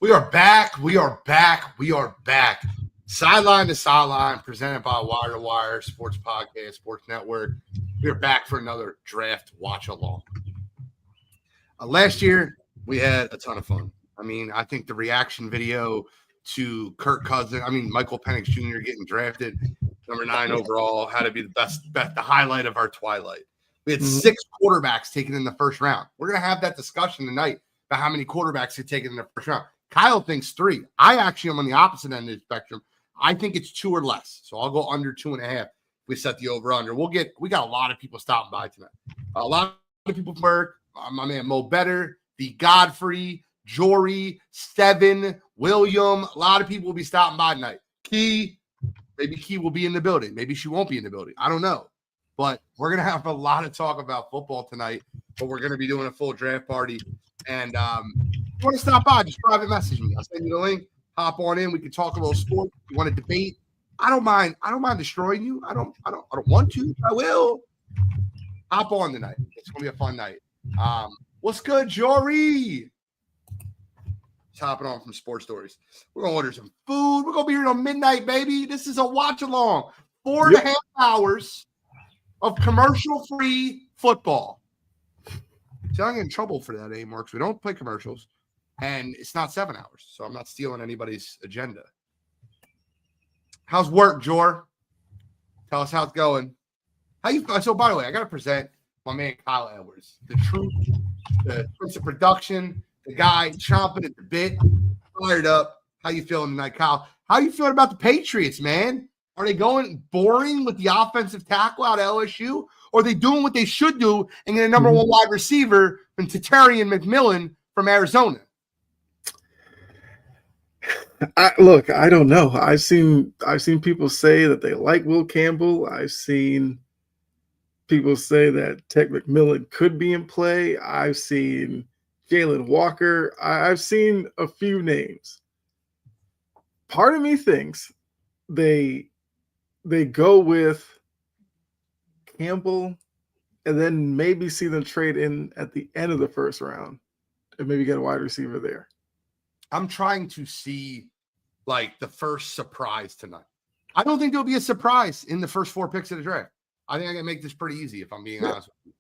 We are back. We are back. We are back. Sideline to Sideline, presented by Wire2Wire, Sports Podcast, Sports Network. We are back for another draft watch along. Last year, we had a ton of fun. I mean, I think the reaction video to Kirk Cousins, Michael Penix Jr. getting drafted, number 9 overall, had to be the highlight of our twilight. We had 6 quarterbacks taken in the first round. We're going to have that discussion tonight about how many quarterbacks are taken in the first round. Kyle thinks 3. I actually am on the opposite end of the spectrum. I think it's 2 or less. So I'll go under 2.5. We set the over-under. We got a lot of people stopping by tonight. A lot of people from work. My man Mo Better, the Godfrey, Jory, Steven, William. A lot of people will be stopping by tonight. Maybe Key will be in the building. Maybe she won't be in the building. I don't know. But we're going to have a lot of talk about football tonight. But we're going to be doing a full draft party. And if you want to stop by, just private message me. I'll send you the link. Hop on in. We can talk a little sport. If you want to debate, I don't mind. I don't mind destroying you. I don't want to. I will. Hop on tonight. It's gonna be a fun night. What's good, Jory? Just hopping on from Sports Stories. We're gonna order some food. We're gonna be here till midnight, baby. This is a watch along. 4.5 hours of commercial-free football. See, I don't get in trouble for that anymore because we don't play commercials, and it's not 7 hours, so I'm not stealing anybody's agenda. How's work, Jor? Tell us how it's going. So, by the way, I got to present my man Kyle Edwards, the truth, the prince of production, the guy chomping at the bit, fired up. How you feeling tonight, Kyle? How you feeling about the Patriots, man? Are they going boring with the offensive tackle out of LSU? Or are they doing what they should do and get a number 1 wide receiver from Tatarian McMillan from Arizona? I don't know. I've seen people say that they like Will Campbell. I've seen people say that Tech McMillan could be in play. I've seen Jalen Walker. I've seen a few names. Part of me thinks they go with Campbell and then maybe see them trade in at the end of the first round and maybe get a wide receiver there. I'm trying to see like the first surprise tonight. I don't think there'll be a surprise in the first 4 picks of the draft. I think I can make this pretty easy if I'm being honest with you.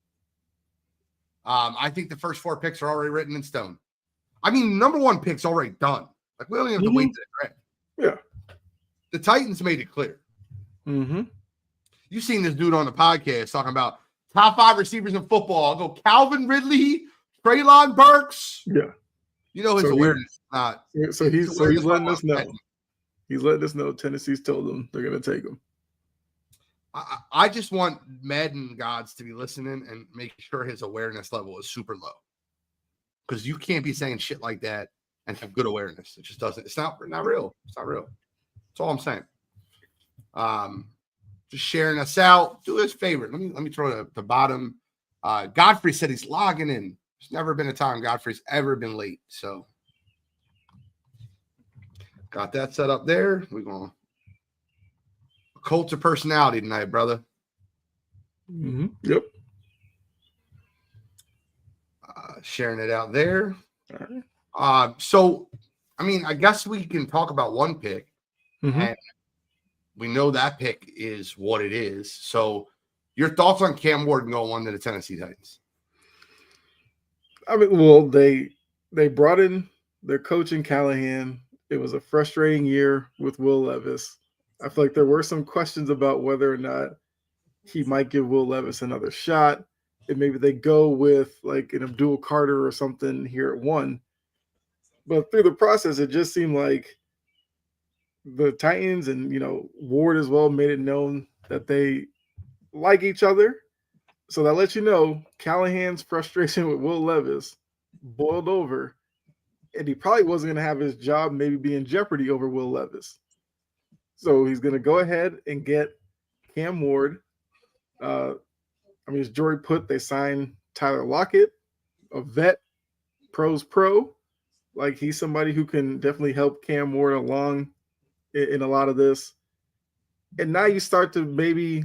I think the first 4 picks are already written in stone. Number 1 pick's already done. Like we don't even have to wait to the draft. Yeah. The Titans made it clear. You've seen this dude on the podcast talking about top 5 receivers in football. I'll go Calvin Ridley, Treylon Burks. Yeah. You know his awareness. So he's letting us know. He's letting us know Tennessee's told them they're going to take him. I just want Madden gods to be listening and make sure his awareness level is super low. Because you can't be saying shit like that and have good awareness. It just doesn't. It's not real. It's not real. That's all I'm saying. Just sharing us out. Do us a favor. Let me throw the bottom. Godfrey said he's logging in. There's never been a time Godfrey's ever been late. So got that set up there. We're going cult of personality tonight, brother. Yep. Sharing it out there. All right. So, I guess we can talk about 1 pick. And we know that pick is what it is. So, your thoughts on Cam Ward going 1 to the Tennessee Titans? They brought in their coach in Callahan. It was a frustrating year with Will Levis. I feel like there were some questions about whether or not he might give Will Levis another shot. And maybe they go with like an Abdul Carter or something here at 1. But through the process, it just seemed like the Titans and, Ward as well made it known that they like each other. So that lets you know Callahan's frustration with Will Levis boiled over, and he probably wasn't going to have his job maybe be in jeopardy over Will Levis. So he's going to go ahead and get Cam Ward. As Jory put, they signed Tyler Lockett, a vet, pros pro. Like he's somebody who can definitely help Cam Ward along in a lot of this. And now you start to maybe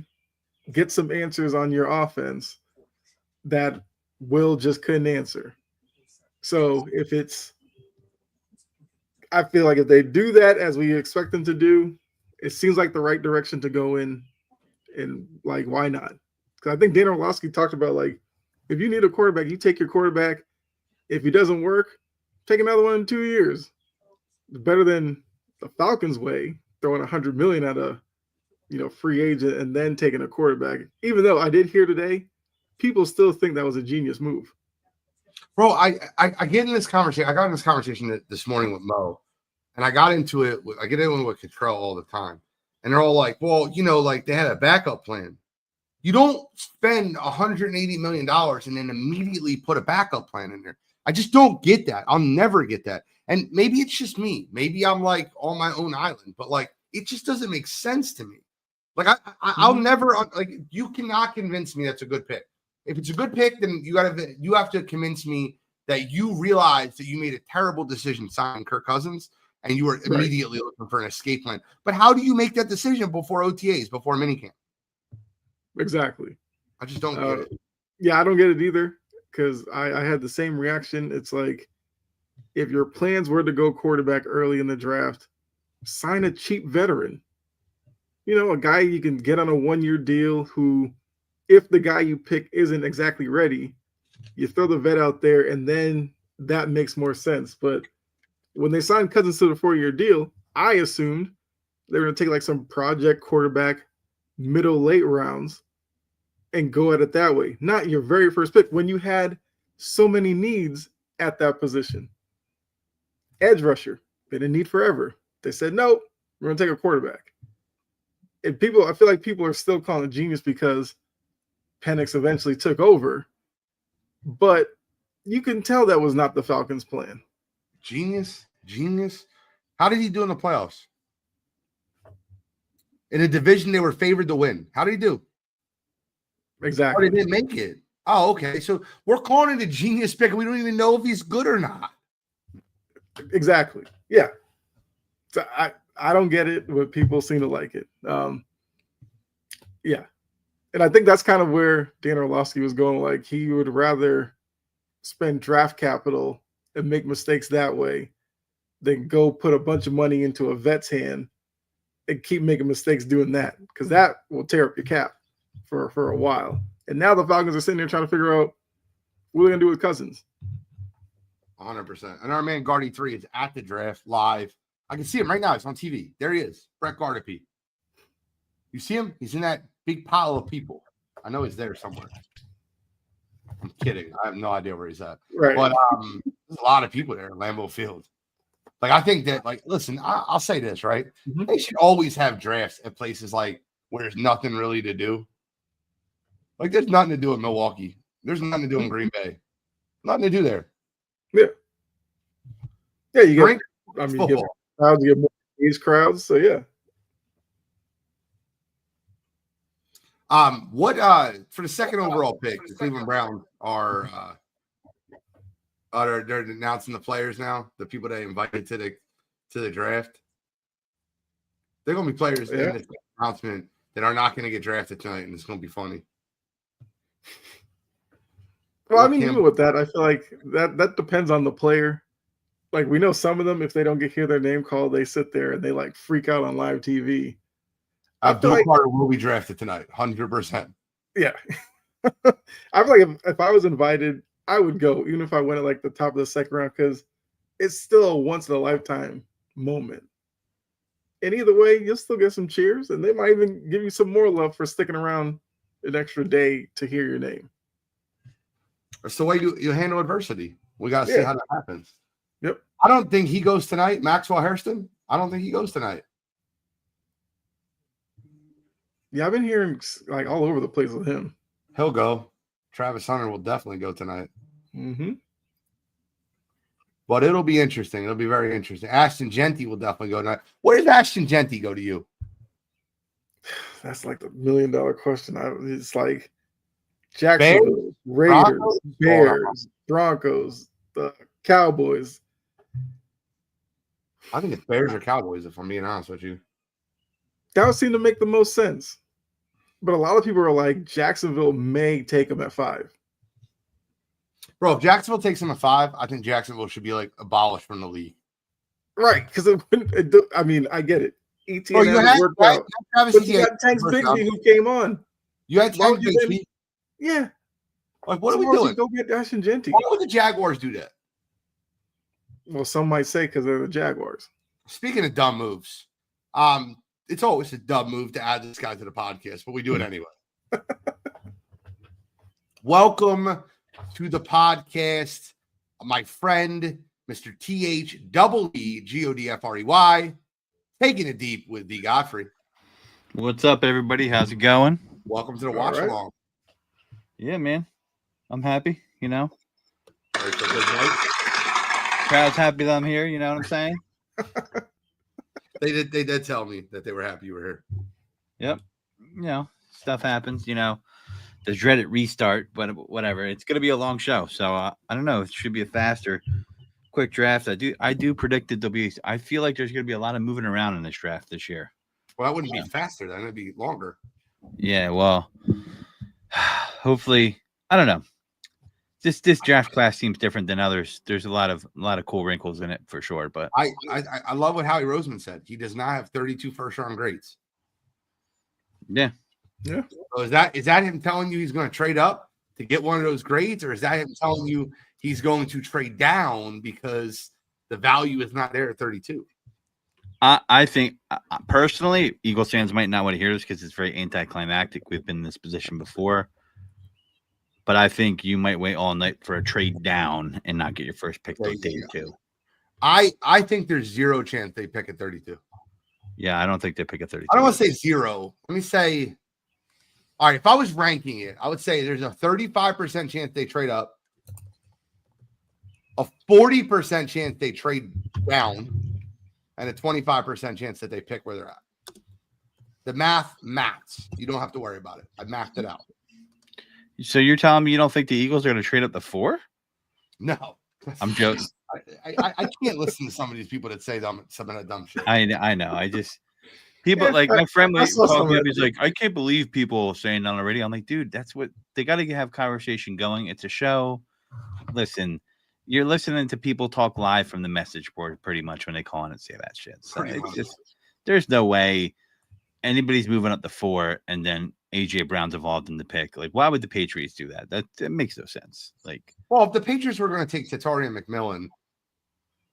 get some answers on your offense that Will just couldn't answer. So if it's I feel like if they do that as we expect them to do, it seems like the right direction to go in. And like, why not? Because I think Dan Orlovsky talked about like, if you need a quarterback, you take your quarterback. If he doesn't work, take another one in 2 years. It's better than the Falcons' way, throwing $100 million at a free agent and then taking a quarterback. Even though I did hear today, people still think that was a genius move. Bro, I get in this conversation. I got in this conversation this morning with Mo, and I got into it. I get into it with Cottrell all the time, and they're all like, "Well, like they had a backup plan." You don't spend $180 million and then immediately put a backup plan in there. I just don't get that. I'll never get that. And maybe it's just me. Maybe I'm like on my own island, but like it just doesn't make sense to me. Like I'll never like you cannot convince me that's a good pick. If it's a good pick, then you have to convince me that you realize that you made a terrible decision signing Kirk Cousins and you were immediately looking for an escape plan. But how do you make that decision before OTAs, before minicamp? Exactly. I just don't get it. Yeah, I don't get it either because I had the same reaction. It's like if your plans were to go quarterback early in the draft, sign a cheap veteran. A guy you can get on a 1-year deal who, if the guy you pick isn't exactly ready, you throw the vet out there and then that makes more sense. But when they signed Cousins to the 4-year deal, I assumed they were going to take like some project quarterback middle late rounds and go at it that way. Not your very first pick when you had so many needs at that position. Edge rusher, been in need forever. They said, nope, we're going to take a quarterback. And I feel like people are still calling it genius because Penix eventually took over. But you can tell that was not the Falcons' plan. Genius. How did he do in the playoffs? In a division they were favored to win. How did he do? Exactly. Or they didn't make it. Oh, okay. So we're calling it a genius pick, and we don't even know if he's good or not. Exactly. Yeah. So I don't get it, but people seem to like it. Yeah. And I think that's kind of where Dan Orlovsky was going. Like he would rather spend draft capital and make mistakes that way than go put a bunch of money into a vet's hand and keep making mistakes doing that, because that will tear up your cap for a while. And now the Falcons are sitting there trying to figure out what they're going to do with Cousins. 100%. And our man Guardy 3 is at the draft live. I can see him right now. It's on TV. There he is, Brett Gardepy. You see him? He's in that big pile of people. I know he's there somewhere. I'm kidding. I have no idea where he's at. Right. But there's a lot of people there at Lambeau Field. Like, I think that, like, listen, I'll say this, right? Mm-hmm. They should always have drafts at places like where there's nothing really to do. Like, there's nothing to do in Milwaukee. There's nothing to do in Green Bay. Nothing to do there. Yeah. Yeah, you get crowds, you get more these crowds, so yeah. What for the second overall pick, the Cleveland Browns are they're announcing the players now, the people they invited to the draft. They're gonna be players in this announcement that are not gonna get drafted tonight, and it's gonna be funny. Well, I mean, even with that, I feel like that depends on the player. Like, we know some of them, if they don't hear their name called, they sit there and they like freak out on live TV. Abdul Carter will be drafted tonight, 100%. Yeah. I feel like if I was invited, I would go, even if I went at like the top of the second round, because it's still a once in a lifetime moment. And either way, you'll still get some cheers, and they might even give you some more love for sticking around an extra day to hear your name. That's the way you handle adversity. We got to see how that happens. Yep. I don't think he goes tonight. Maxwell Hairston, I don't think he goes tonight. Yeah, I've been hearing like all over the place with him. He'll go. Travis Hunter will definitely go tonight. Mm-hmm. But it'll be interesting. It'll be very interesting. Ashton Genty will definitely go tonight. Where does Ashton Genty go to you? That's like the $1 million question. It's like Jacksonville, Raiders, Bears, Broncos, the Cowboys. I think it's Bears or Cowboys, if I'm being honest with you. That would seem to make the most sense. But a lot of people are like, Jacksonville may take him at 5. Bro, if Jacksonville takes him at 5, I think Jacksonville should be like abolished from the league. Right, because I mean, I get it. Bro, ETN hasn't worked out, Travis but you Etienne got Tanks first round. Bigsby who came on. You had Why Tank would you then? Bigsby. Yeah. Like, what So are we why would doing? you go get Ashton Genty? Why would the Jaguars do that? Well, some might say because they're the Jaguars. Speaking of dumb moves, it's always a dumb move to add this guy to the podcast, but we do it anyway. Welcome to the podcast, my friend, Mr. THEEGODFREY, taking it deep with D. Godfrey. What's up, everybody? How's it going? Welcome to the watch along. Yeah, man. I'm happy, Ready for a good night? Crowd's happy that I'm here, you know what I'm saying? They did tell me that they were happy you were here. Yep. Stuff happens, the dreaded restart, but whatever. It's going to be a long show, so I don't know. It should be a faster, quick draft. I do predict that I feel like there's going to be a lot of moving around in this draft this year. Well, that wouldn't be faster, then. It'd be longer. Yeah, well, hopefully, I don't know. This draft class seems different than others. There's a lot of cool wrinkles in it for sure. But I love what Howie Roseman said. He does not have 32 first-round grades. Yeah. So is that him telling you he's going to trade up to get one of those grades, or is that him telling you he's going to trade down because the value is not there at 32? I think personally, Eagles fans might not want to hear this because it's very anticlimactic. We've been in this position before. But I think you might wait all night for a trade down and not get your first pick till day 2. I think there's zero chance they pick at 32. Yeah, I don't think they pick at 32. I don't want to say zero. Let me say, all right, if I was ranking it, I would say there's a 35% chance they trade up, a 40% chance they trade down, and a 25% chance that they pick where they're at. The maths. You don't have to worry about it. I mathed it out. So you're telling me you don't think the Eagles are going to trade up to 4? No. I'm joking. I can't listen to some of these people that say some of that dumb shit. I know. People like my friend was talking. He's like, I can't believe people saying that already. I'm like, dude, that's what they got to have conversation going. It's a show. Listen, you're listening to people talk live from the message board pretty much when they call in and say that shit. So it's just there's no way anybody's moving up to 4 and then AJ Brown's involved in the pick. Like, why would the Patriots do that? That makes no sense. Like, well, if the Patriots were going to take Tatarian McMillan,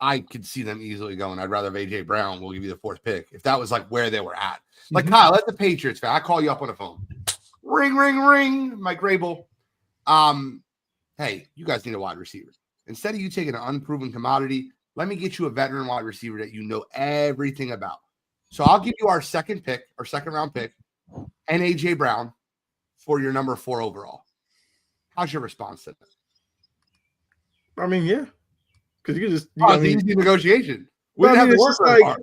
I could see them easily going, I'd rather have AJ Brown. We'll give you the 4th pick. If that was like where they were at. Like, Kyle, let the Patriots fan. I call you up on the phone. Ring, ring, ring, Mike Grable. Hey, you guys need a wide receiver. Instead of you taking an unproven commodity, let me get you a veteran wide receiver that you know everything about. So I'll give you our second round pick, and AJ Brown for your number 4 overall. How's your response to that? I mean, yeah, because you just it's an easy negotiation. We didn't have to work very hard.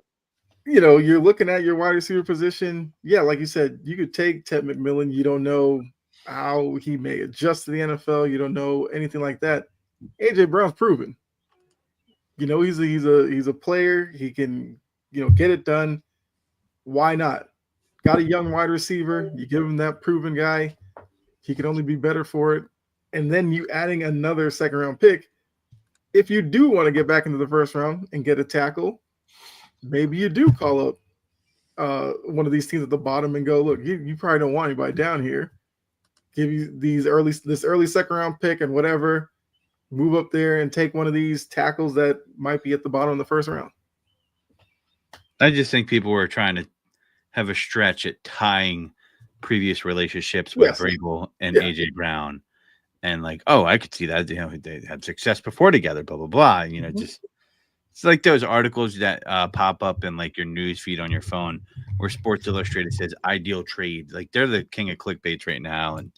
You're looking at your wide receiver position. Yeah, like you said, you could take Ted McMillan. You don't know how he may adjust to the NFL. You don't know anything like that. AJ Brown's proven. He's a player. He can get it done. Why not? Got a young wide receiver. You give him that proven guy. He can only be better for it. And then you adding another 2nd round pick. If you do want to get back into the 1st round and get a tackle, maybe you do call up one of these teams at the bottom and go, look, you probably don't want anybody down here. Give you this early 2nd round pick and whatever. Move up there and take one of these tackles that might be at the bottom of the 1st round. I just think people were trying to have a stretch at tying previous relationships with Vrabel and AJ Brown, and like, oh, I could see that. They had success before together. Blah blah blah. Just it's like those articles that pop up in like your news feed on your phone, where Sports Illustrated says ideal trade. Like they're the king of clickbaits right now, and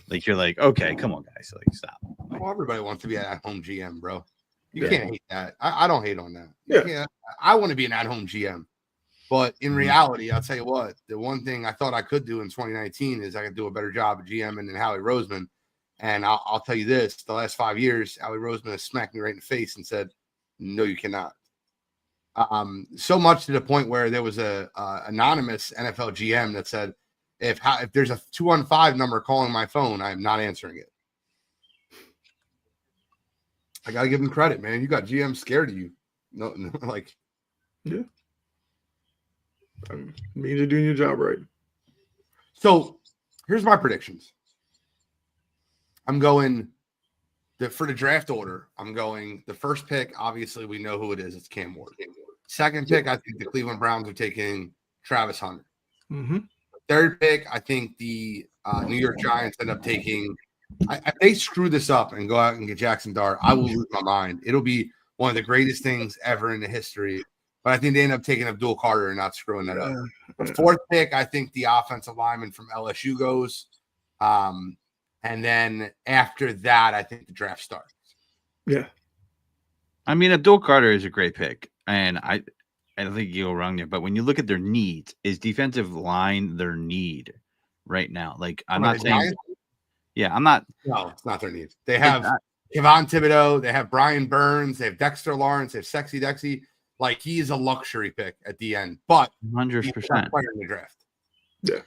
like you're like, okay, come on, guys, like stop. Like, well, everybody wants to be an at-home GM, bro. You can't hate that. I don't hate on that. Yeah. I want to be an at-home GM. But in reality, I'll tell you what, the one thing I thought I could do in 2019 is I could do a better job of GMing than Howie Roseman. And I'll tell you this, the last 5 years, Howie Roseman has smacked me right in the face and said, no, you cannot. So much to the point where there was a anonymous NFL GM that said, if there's a 215 number calling my phone, I am not answering it. I got to give him credit, man. You got GM scared of you. No, like, Yeah. Means you're doing your job right. So here's my predictions. I'm going for the draft order. I'm going the first pick. Obviously, we know who it is. It's Cam Ward. Second pick, I think the Cleveland Browns are taking Travis Hunter. Mm-hmm. Third pick, I think the New York Giants end up taking. If they screw this up and go out and get Jackson Dart, I will lose my mind. It'll be one of the greatest things ever in the history. But I think they end up taking Abdul Carter and not screwing that up. The fourth pick, I think the offensive lineman from LSU goes. And then after that, I think the draft starts. Yeah. I mean, Abdul Carter is a great pick. And I don't think you go wrong there. But when you look at their needs, is defensive line their need right now? Like, I'm not saying. Giants? Yeah, I'm not. No, it's not their needs. They have Kevon Thibodeau. They have Brian Burns. They have Dexter Lawrence. They have Sexy Dexy. Like, he's a luxury pick at the end. But 100%. Player in the draft. Yeah.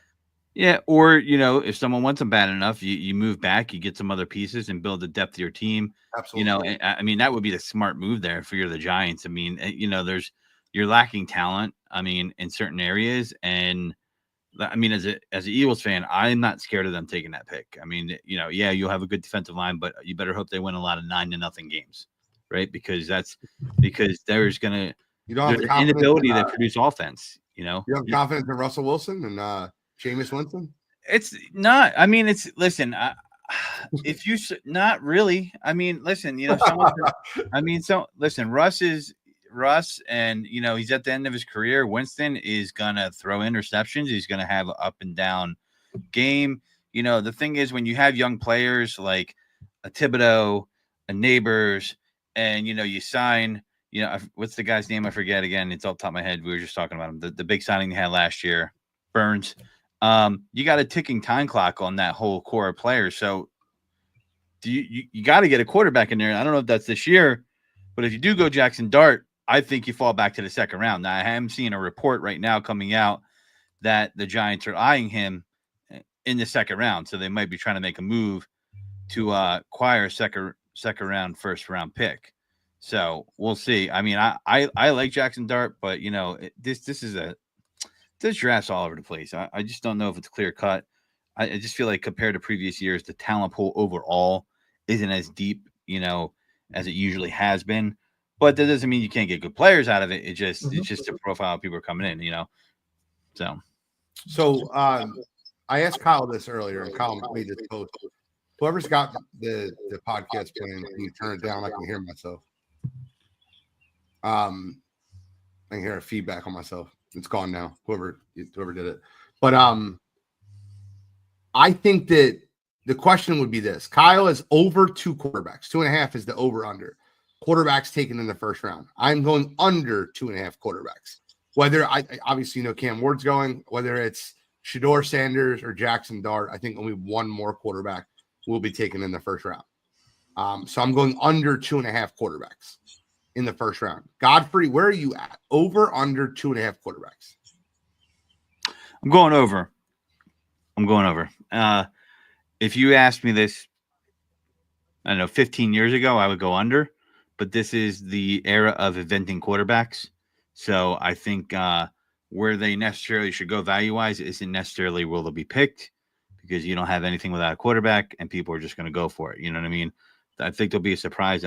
Yeah, or, if someone wants them bad enough, you move back, you get some other pieces and build the depth of your team. Absolutely. I mean, that would be the smart move there if you're the Giants. I mean, you're lacking talent, in certain areas. And, as an Eagles fan, I'm not scared of them taking that pick. I mean, you'll have a good defensive line, but you better hope they win a lot of 9-0 games, right? Because there's an inability to produce offense, You have confidence in Russell Wilson and Jameis Winston? It's not. Listen. If you not really, listen. Listen. Russ, and he's at the end of his career. Winston is gonna throw interceptions. He's gonna have an up and down game. The thing is, when you have young players like a Thibodeau, a Neighbors, and you sign. What's the guy's name? I forget again. It's off the top of my head. We were just talking about him. The big signing they had last year, Burns. You got a ticking time clock on that whole core of players. So you got to get a quarterback in there. I don't know if that's this year, but if you do go Jackson Dart, I think you fall back to the second round. Now, I am seeing a report right now coming out that the Giants are eyeing him in the second round. So they might be trying to make a move to acquire a second round, first round pick. So we'll see. I like Jackson Dart, but this draft's all over the place. I just don't know if it's clear cut. I just feel like compared to previous years, the talent pool overall isn't as deep, as it usually has been. But that doesn't mean you can't get good players out of it. It's just a profile of people coming in, So I asked Kyle this earlier, and Kyle made this post. Whoever's got the podcast playing, can you turn it down? I can hear myself. I can hear a feedback on myself. It's gone now. Whoever did it. But I think that the question would be this. Kyle is over 2 quarterbacks. 2.5 is the over-under. Quarterbacks taken in the first round. I'm going under 2.5 quarterbacks. Whether I obviously Cam Ward's going, whether it's Shedeur Sanders or Jackson Dart, I think only one more quarterback will be taken in the first round. So I'm going under 2.5 quarterbacks in the first round. Godfrey, where are you at? Over, under 2.5 quarterbacks? I'm going over. If you asked me this, I don't know, 15 years ago, I would go under. But this is the era of inventing quarterbacks. So I think where they necessarily should go value-wise isn't necessarily will they be picked, because you don't have anything without a quarterback and people are just going to go for it. You know what I mean? I think there'll be a surprise,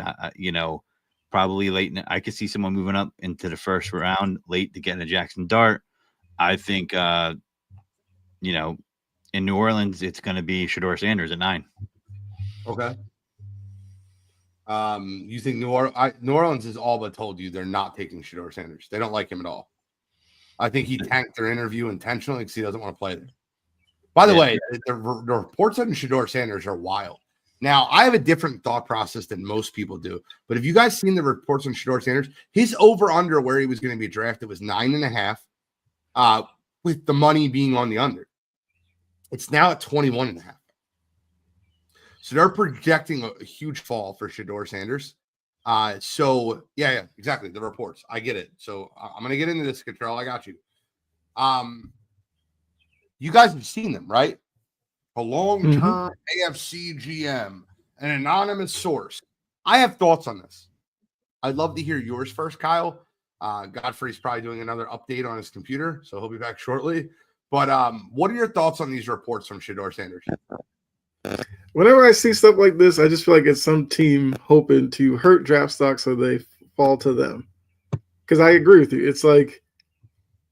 probably late. I could see someone moving up into the first round late to get a Jackson Dart. I think, in New Orleans, it's going to be Shedeur Sanders at 9. Okay. You think New Orleans has all but told you they're not taking Shedeur Sanders. They don't like him at all. I think he tanked their interview intentionally because he doesn't want to play there. By the way, the reports on Shedeur Sanders are wild. Now, I have a different thought process than most people do. But have you guys seen the reports on Shedeur Sanders? His over-under where he was going to be drafted was 9.5, with the money being on the under. It's now at 21.5. So they're projecting a huge fall for Shedeur Sanders. Yeah, exactly. The reports. I get it. So I'm going to get into this, Control. I got you. You guys have seen them, right? A long-term AFC GM, an anonymous source. I have thoughts on this. I'd love to hear yours first, Kyle. Godfrey's probably doing another update on his computer, so he'll be back shortly. But what are your thoughts on these reports from Shedeur Sanders? Whenever I see stuff like this, I just feel like it's some team hoping to hurt draft stock so they fall to them. Because I agree with you. It's like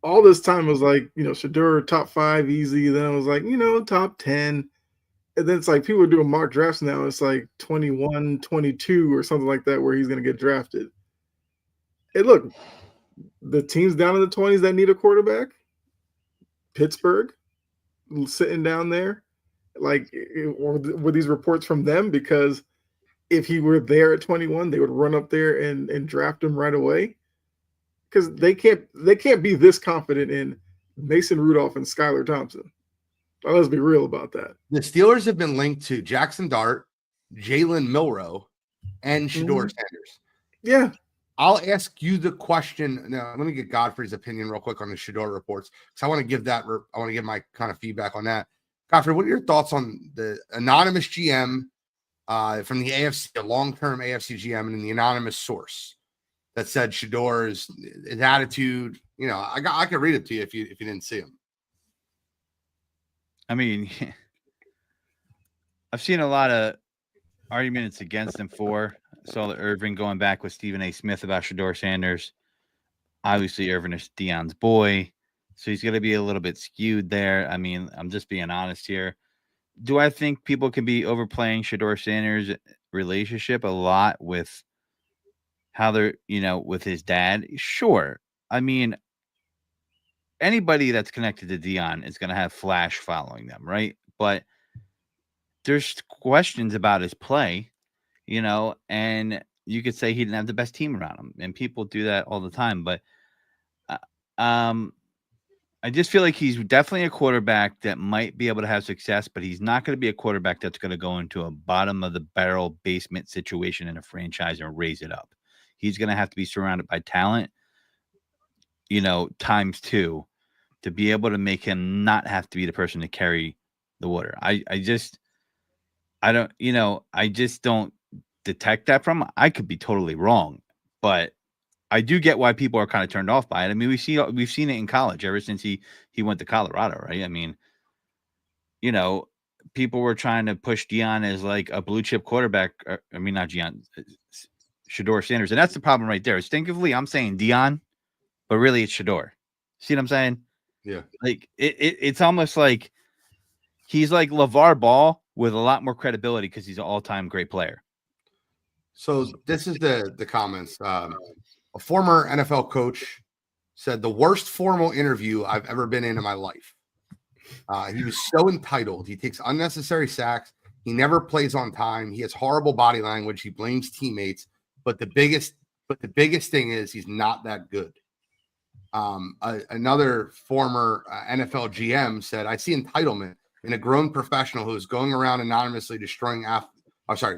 all this time was like, Shedeur top 5 easy. Then I was like, top 10. And then it's like people are doing mock drafts now. It's like 21, 22 or something like that where he's going to get drafted. And look, the teams down in the 20s that need a quarterback, Pittsburgh, sitting down there, like, or were these reports from them? Because if he were there at 21, they would run up there and draft him right away. Because they can't be this confident in Mason Rudolph and Skylar Thompson. Let's be real about that. The Steelers have been linked to Jackson Dart, Jalen Milroe, and Shedeur Sanders. Yeah. I'll ask you the question. Now, let me get Godfrey's opinion real quick on the Shedeur reports, because I want to give my kind of feedback on that. Godfrey, what are your thoughts on the anonymous GM from the AFC, the long-term AFC GM, and the anonymous source that said Shedeur's his attitude? I could read it to you if you didn't see him. I mean, I've seen a lot of arguments against him for. I saw the Irvin going back with Stephen A. Smith about Shedeur Sanders. Obviously, Irvin is Deion's boy, so he's going to be a little bit skewed there. I mean, I'm just being honest here. Do I think people can be overplaying Shedeur Sanders' relationship a lot with how they're, with his dad? Sure. I mean, anybody that's connected to Deion is going to have Flash following them, right? But there's questions about his play, and you could say he didn't have the best team around him, and people do that all the time. But I just feel like he's definitely a quarterback that might be able to have success, but he's not going to be a quarterback that's going to go into a bottom of the barrel basement situation in a franchise and raise it up. He's going to have to be surrounded by talent, times 2 to be able to make him not have to be the person to carry the water. I just don't detect that from him. I could be totally wrong, but I do get why people are kind of turned off by it. I mean, we've seen it in college ever since he went to Colorado, right? I mean, people were trying to push Deion as like a blue chip quarterback. Not Deion, Shedeur Sanders. And that's the problem right there. Instinctively, I'm saying Deion, but really it's Shedeur. See what I'm saying? Yeah. Like it's almost like he's like LeVar Ball with a lot more credibility because he's an all-time great player. So this is the comments. A former NFL coach said the worst formal interview I've ever been in my life. He was so entitled. He takes unnecessary sacks. He never plays on time. He has horrible body language. He blames teammates. But the biggest thing is he's not that good. Another former NFL GM said, I see entitlement in a grown professional who is going around anonymously destroying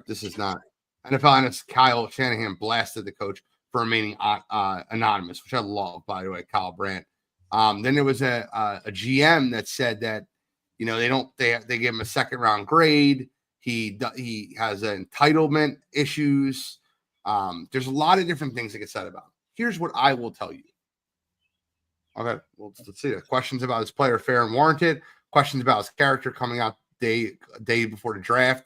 this is not NFL analyst Kyle Shanahan blasted the coach for remaining anonymous, which I love, by the way, Kyle Brandt. Then there was a GM that said that, they give him a second round grade. He has entitlement issues. There's a lot of different things that get said about him. Here's what I will tell you. Okay, well, let's see. Questions about his player fair and warranted. Questions about his character coming out day before the draft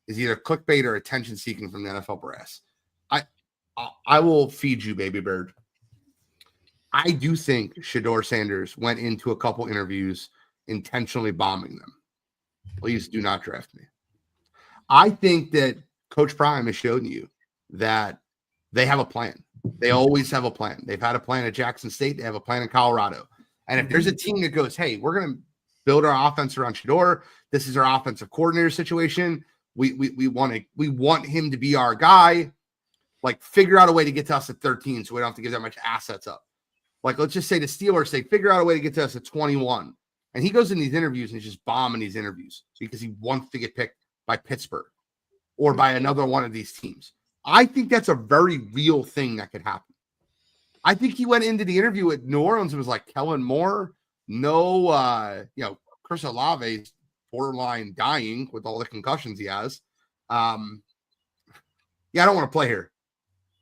is either clickbait or attention seeking from the NFL brass. I will feed you, baby bird. I do think Shedeur Sanders went into a couple interviews intentionally bombing them. Please do not draft me. I think that Coach Prime has shown you that they have a plan. They always have a plan. They've had a plan at Jackson State. They have a plan in Colorado. And if there's a team that goes, hey, we're going to build our offense around Shedeur. This is our offensive coordinator situation. We want him to be our guy. Like, figure out a way to get to us at 13 so we don't have to give that much assets up. Like, let's just say the Steelers say, figure out a way to get to us at 21. And he goes in these interviews and he's just bombing these interviews because he wants to get picked by Pittsburgh or by another one of these teams. I think that's a very real thing that could happen. I think he went into the interview with New Orleans and was like, Kellen Moore, Chris Olave's borderline dying with all the concussions he has. I don't want to play here.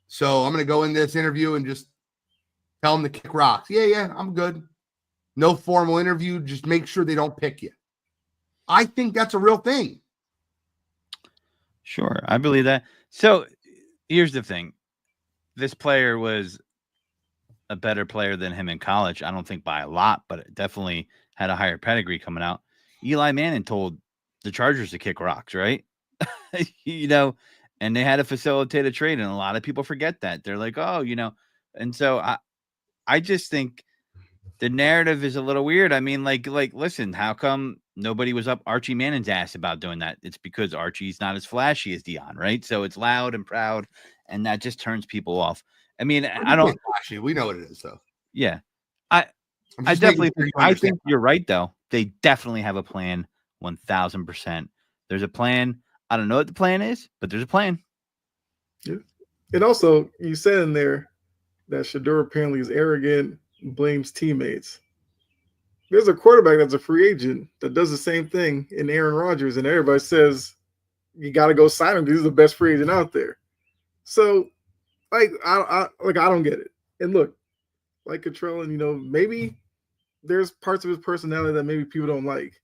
So I'm going to go in this interview and just Tell them to kick rocks. Yeah, I'm good. No formal interview. Just make sure they don't pick you. I think that's a real thing. Sure, I believe that. So here's the thing. This player was a better player than him in college. I don't think by a lot, but it definitely had a higher pedigree coming out. Eli Manning told the Chargers to kick rocks, right? And they had to facilitate a trade. And a lot of people forget that. They're like, oh, and so I just think the narrative is a little weird. I mean, like, listen, how come nobody was up Archie Manning's ass about doing that? It's because Archie's not as flashy as Dion, right? So it's loud and proud, and that just turns people off. I mean, I don't actually. We know what it is, though. Yeah, I definitely think. I think you're right, though. They definitely have a plan. 1,000%. There's a plan. I don't know what the plan is, but there's a plan. Yeah, and also you said in there that Shedeur apparently is arrogant, blames teammates. There's a quarterback that's a free agent that does the same thing in Aaron Rodgers, and everybody says you got to go sign him because he's the best free agent out there. So, I don't get it. And look, like Cottrell, and maybe there's parts of his personality that maybe people don't like.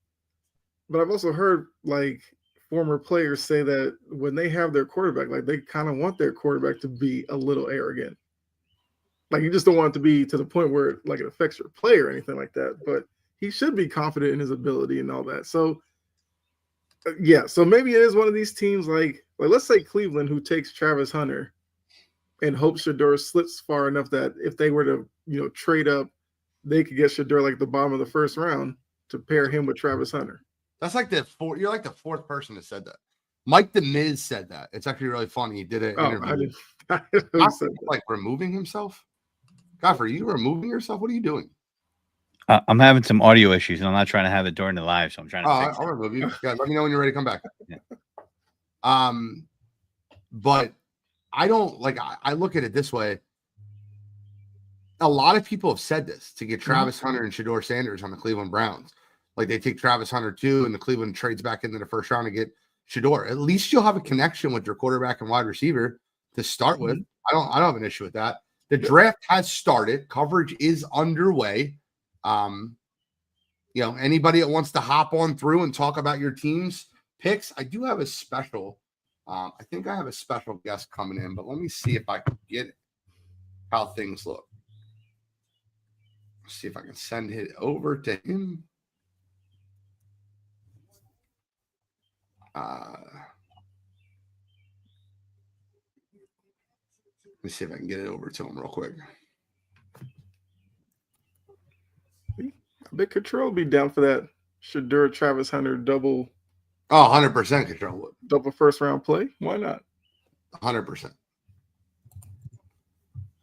But I've also heard like former players say that when they have their quarterback, like they kind of want their quarterback to be a little arrogant. Like you just don't want it to be to the point where like it affects your play or anything like that. But he should be confident in his ability and all that. So yeah, so maybe it is one of these teams like let's say Cleveland, who takes Travis Hunter and hopes Shedeur slips far enough that if they were to trade up, they could get Shedeur like the bottom of the first round to pair him with Travis Hunter. That's like you're like the fourth person that said that. Mike the Miz said that. It's actually really funny. He did an interview. I didn't like removing himself. Godfrey, are you removing yourself? What are you doing? I'm having some audio issues, and I'm not trying to have it during the live, so I'm trying to fix I'll remove you. Yeah, let me know when you're ready to come back. Yeah. But I don't like. I look at it this way. A lot of people have said this to get Travis Hunter and Shedeur Sanders on the Cleveland Browns. Like they take Travis Hunter too, and the Cleveland trades back into the first round to get Shedeur. At least you'll have a connection with your quarterback and wide receiver to start with. I don't have an issue with that. The draft has started. Coverage is underway. Anybody that wants to hop on through and talk about your team's picks, I do have a special. I think I have a special guest coming in, but let me see if I can get how things look. See if I can send it over to him. Let me see if I can get it over to him real quick. I bet Cottrell be down for that Shedeur Travis Hunter double. Oh, 100% Cottrell would. Double first round play. Why not? 100%.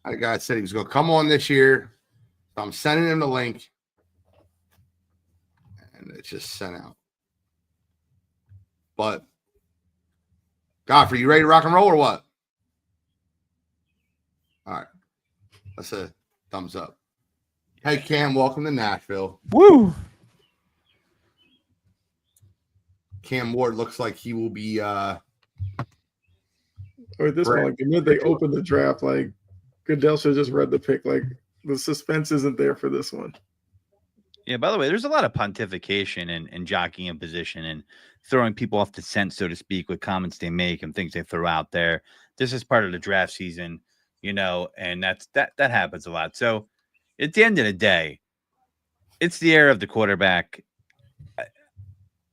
A guy said he was going to come on this year. So I'm sending him the link. And it's just sent out. But, Godfrey, you ready to rock and roll or what? All right. That's a thumbs up. Hey, Cam, welcome to Nashville. Woo! Cam Ward looks like he will be or at this point, like the minute they open the draft, like Goodell should have just read the pick. Like the suspense isn't there for this one. Yeah, by the way, there's a lot of pontification and jockeying in position and throwing people off the scent, so to speak, with comments they make and things they throw out there. This is part of the draft season, and that happens a lot. So at the end of the day, it's the era of the quarterback.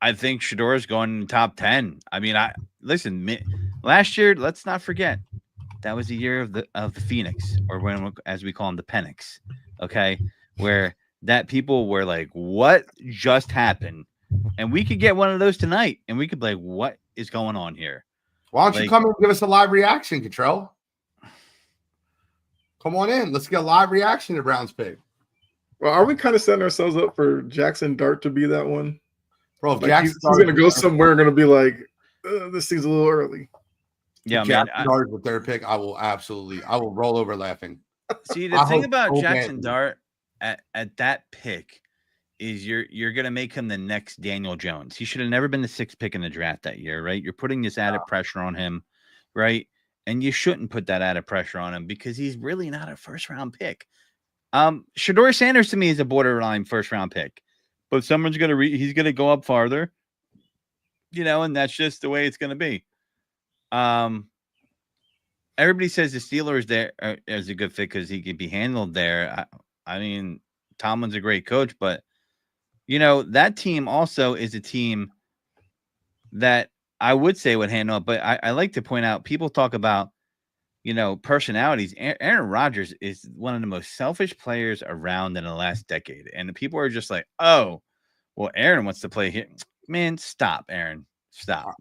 I think Shedeur is going in the top 10. I mean, listen, last year, let's not forget, that was the year of the Phoenix, or as we call them, the Penix, okay, where that people were like, what just happened? And we could get one of those tonight, and we could be like, what is going on here? Why don't you come and give us a live reaction, Cottrell? Come on in. Let's get a live reaction to Browns pick. Well, are we kind of setting ourselves up for Jackson Dart to be that one? Bro, if like Jackson he's going to go somewhere and going to be like, this seems a little early. Yeah, man. Dart with their pick, I will roll over laughing. See, the thing about Jackson Dart at that pick is you're going to make him the next Daniel Jones. He should have never been the 6th pick in the draft that year, right? You're putting this added pressure on him, right? And you shouldn't put that added pressure on him because he's really not a first-round pick. Shador Sanders to me is a borderline first round pick, but someone's gonna he's gonna go up farther, and that's just the way it's gonna be. Everybody says the Steelers there is a good fit because he could be handled there. I mean, Tomlin's a great coach, but that team also is a team that I would say would handle it. But I like to point out, people talk about, personalities. Aaron Rodgers is one of the most selfish players around in the last decade. And the people are just like, oh, well, Aaron wants to play here. Man, stop, Aaron. Stop.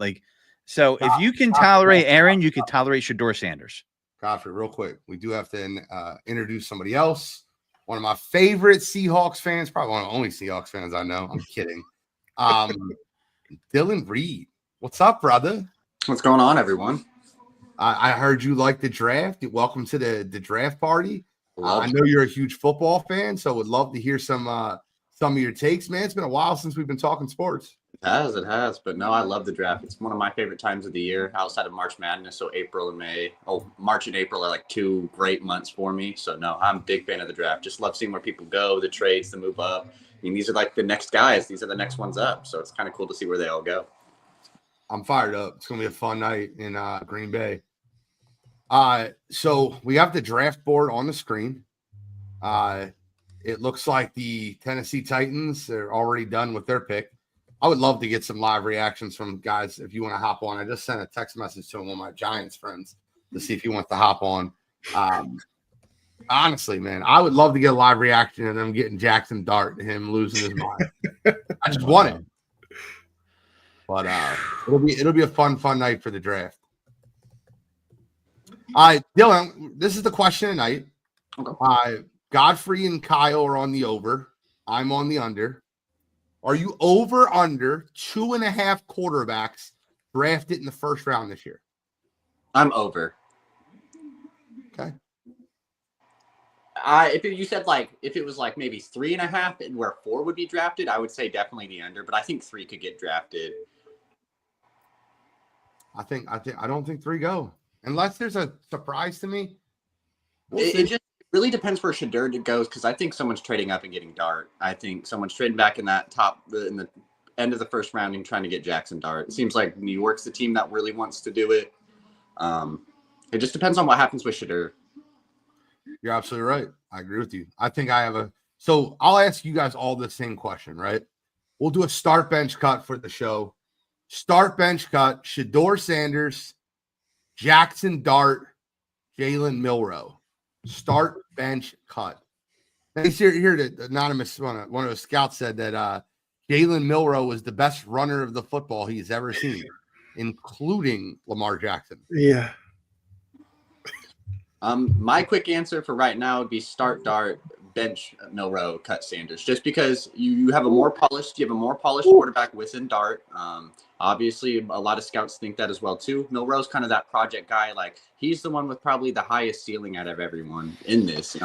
So if you can tolerate Aaron, you can tolerate Shador Sanders. Godfrey, real quick, we do have to introduce somebody else. One of my favorite Seahawks fans, probably one of the only Seahawks fans I know. I'm kidding. Dylan Reed. What's up, brother? What's going on, everyone? I heard you like the draft. Welcome to the draft party. I know you're a huge football fan, so would love to hear some of your takes, man. It's been a while since we've been talking sports. It has. But no, I love the draft. It's one of my favorite times of the year outside of March Madness. So April and May. Oh, March and April are like 2 great months for me. So no, I'm a big fan of the draft. Just love seeing where people go, the trades, the move up. I mean, these are like the next guys. These are the next ones up. So it's kind of cool to see where they all go. I'm fired up. It's going to be a fun night in Green Bay. So we have the draft board on the screen. It looks like the Tennessee Titans are already done with their pick. I would love to get some live reactions from guys if you want to hop on. I just sent a text message to one of my Giants friends to see if he wants to hop on. Honestly, man, I would love to get a live reaction of them getting Jackson Dart and him losing his mind. I just want it. But it'll be a fun night for the draft. Dylan, this is the question tonight. Okay. Godfrey and Kyle are on the over. I'm on the under. Are you over under 2.5 quarterbacks drafted in the first round this year? I'm over. Okay. If it was like maybe 3.5 and where 4 would be drafted, I would say definitely the under. But I think 3 could get drafted. I don't think 3 go unless there's a surprise to me. It just really depends where Shador goes because I think someone's trading up and getting Dart. I think someone's trading back in that in the end of the first round and trying to get Jackson Dart. It seems like New York's the team that really wants to do it. It just depends on what happens with Shador. You're absolutely right. I agree with you. I think I have so I'll ask you guys all the same question, right? We'll do a start bench cut for the show. Start bench cut, Shador Sanders, Jackson Dart, Jalen Milroe. Start bench cut. Now, here the anonymous one of the scouts said that Jalen Milroe was the best runner of the football he's ever seen, including Lamar Jackson. Yeah. My quick answer for right now would be start Dart, bench Milroe, cut Sanders, just because you have a more polished quarterback within Dart. Obviously, a lot of scouts think that as well too. Milroe's kind of that project guy. Like he's the one with probably the highest ceiling out of everyone in this.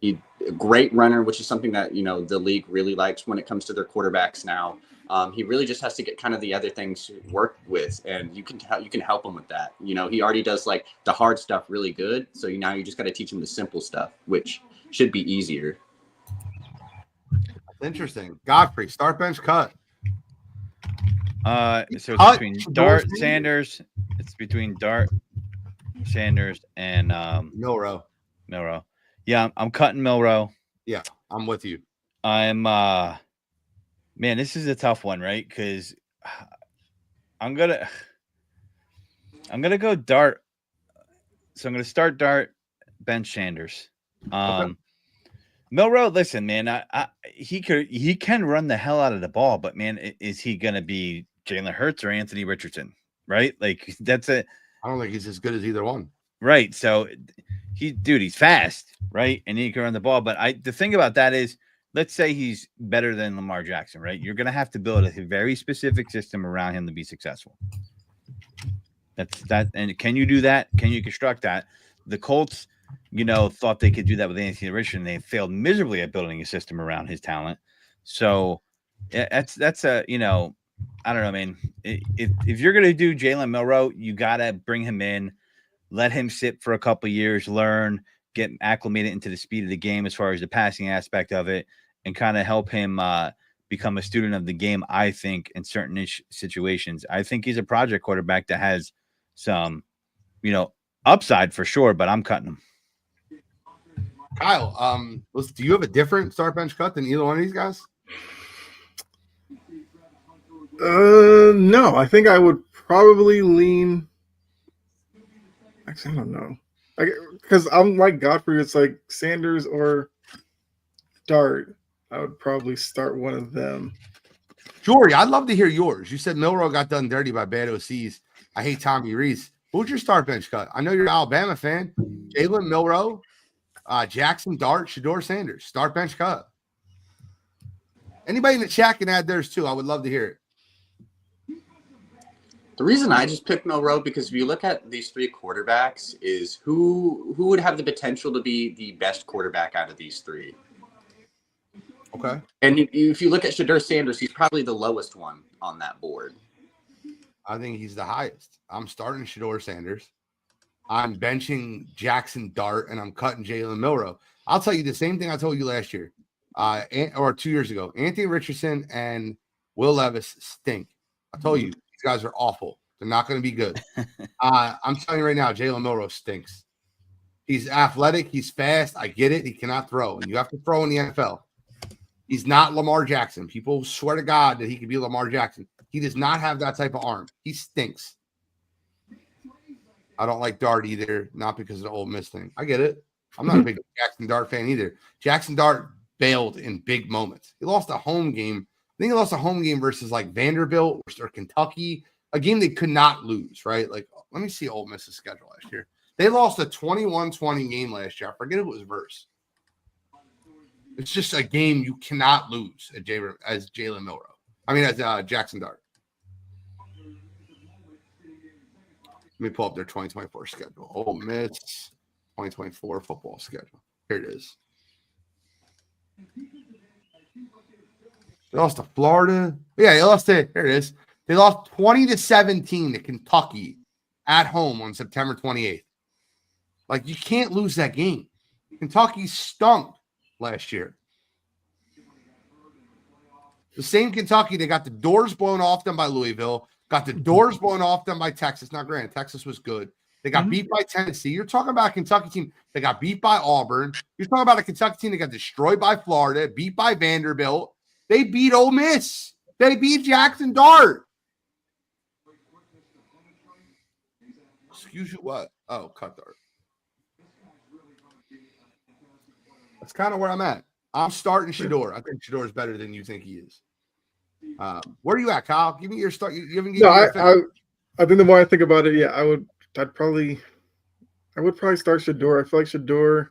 He's a great runner, which is something that the league really likes when it comes to their quarterbacks now. He really just has to get kind of the other things worked with, and you can help him with that. He already does like the hard stuff really good. So now you just got to teach him the simple stuff, which should be easier. That's interesting. Godfrey, start bench cut. So it's between Dart, Sanders. It's between Dart, Sanders, and Milroe. Yeah, I'm cutting Milroe. Yeah, I'm with you. I'm man, this is a tough one, right? Because I'm gonna go Dart. So I'm gonna start Dart, bench Sanders. Okay. Milroe, listen, man, he can run the hell out of the ball, but man, is he gonna be Jalen Hurts or Anthony Richardson? Right? Like that's it. I don't think he's as good as either one. Right. So he's fast, right? And he can run the ball. But the thing about that is, let's say he's better than Lamar Jackson, right? You're gonna have to build a very specific system around him to be successful. That's that. And can you do that? Can you construct that? The Colts, thought they could do that with Anthony Richardson. They failed miserably at building a system around his talent. So that's a, I don't know, man. If you're going to do Jalen Milroe, you got to bring him in, let him sit for a couple of years, learn, get acclimated into the speed of the game as far as the passing aspect of it, and kind of help him become a student of the game. I think in certain situations, I think he's a project quarterback that has some, upside for sure, but I'm cutting him. Kyle, do you have a different start bench cut than either one of these guys? No, I think I would probably lean. Actually, I don't know. Because I'm like Godfrey, it's like Sanders or Dart. I would probably start one of them. Jory, I'd love to hear yours. You said Milroe got done dirty by bad OCs. I hate Tommy Reese. Who's your start bench cut? I know you're an Alabama fan. Jalen Milroe, Jackson Dart, Shedeur Sanders. Start bench cut. Anybody in the chat can add theirs too. I would love to hear it. The reason I just picked Milroe, because if you look at these three quarterbacks, is who would have the potential to be the best quarterback out of these three. Okay. And if you look at Shedeur Sanders, he's probably the lowest one on that board. I think he's the highest. I'm starting Shedeur Sanders. I'm benching Jackson Dart, and I'm cutting Jalen Milroe. I'll tell you the same thing I told you last year, or 2 years ago. Anthony Richardson and Will Levis stink. I told you. These guys are awful. They're not going to be good. I'm telling you right now, Jalen Milroe stinks. He's athletic. He's fast. I get it. He cannot throw, and you have to throw in the NFL. He's not Lamar Jackson. People swear to God that he could be Lamar Jackson. He does not have that type of arm. He stinks. I don't like Dart either, not because of the Ole Miss thing. I get it. I'm not a big Jackson Dart fan either. Jackson Dart bailed in big moments. He lost a home game. I think he lost a home game versus like Vanderbilt or Kentucky, a game they could not lose, right? Like, let me see Ole Miss's schedule last year. They lost a 21-20 game last year. I forget who it was versus. It's just a game you cannot lose as Jalen Milroe. I mean, as Jackson Dart. Let me pull up their 2024 schedule. Ole Miss 2024 football schedule. Here it is. They lost to Florida. Yeah, they lost to, here it is. They lost 20-17 to Kentucky at home on September 28th. Like, you can't lose that game. Kentucky stunk last year. The same Kentucky, they got the doors blown off them by Louisville, got the doors blown off them by Texas. Now, granted, Texas was good. They got beat by Tennessee. You're talking about a Kentucky team that got beat by Auburn. You're talking about a Kentucky team that got destroyed by Florida, beat by Vanderbilt. They beat Ole Miss. They beat Jackson Dart. Excuse you, what? Oh, cut Dart. That's kind of where I'm at. I'm starting Shedeur. I think Shedeur is better than you think he is. Where are you at, Kyle? Give me your start. You haven't given me your I think the more I think about it, yeah, I would probably start Shedeur. I feel like Shedeur,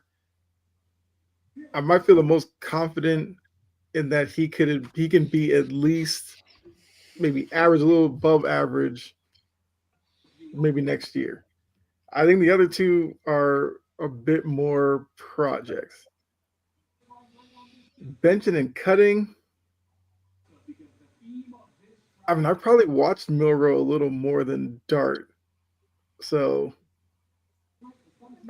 I might feel the most confident in that he can be at least maybe average, a little above average, maybe next year. I think the other two are a bit more projects. Benching and cutting. I mean, I probably watched Milroe a little more than Dart. So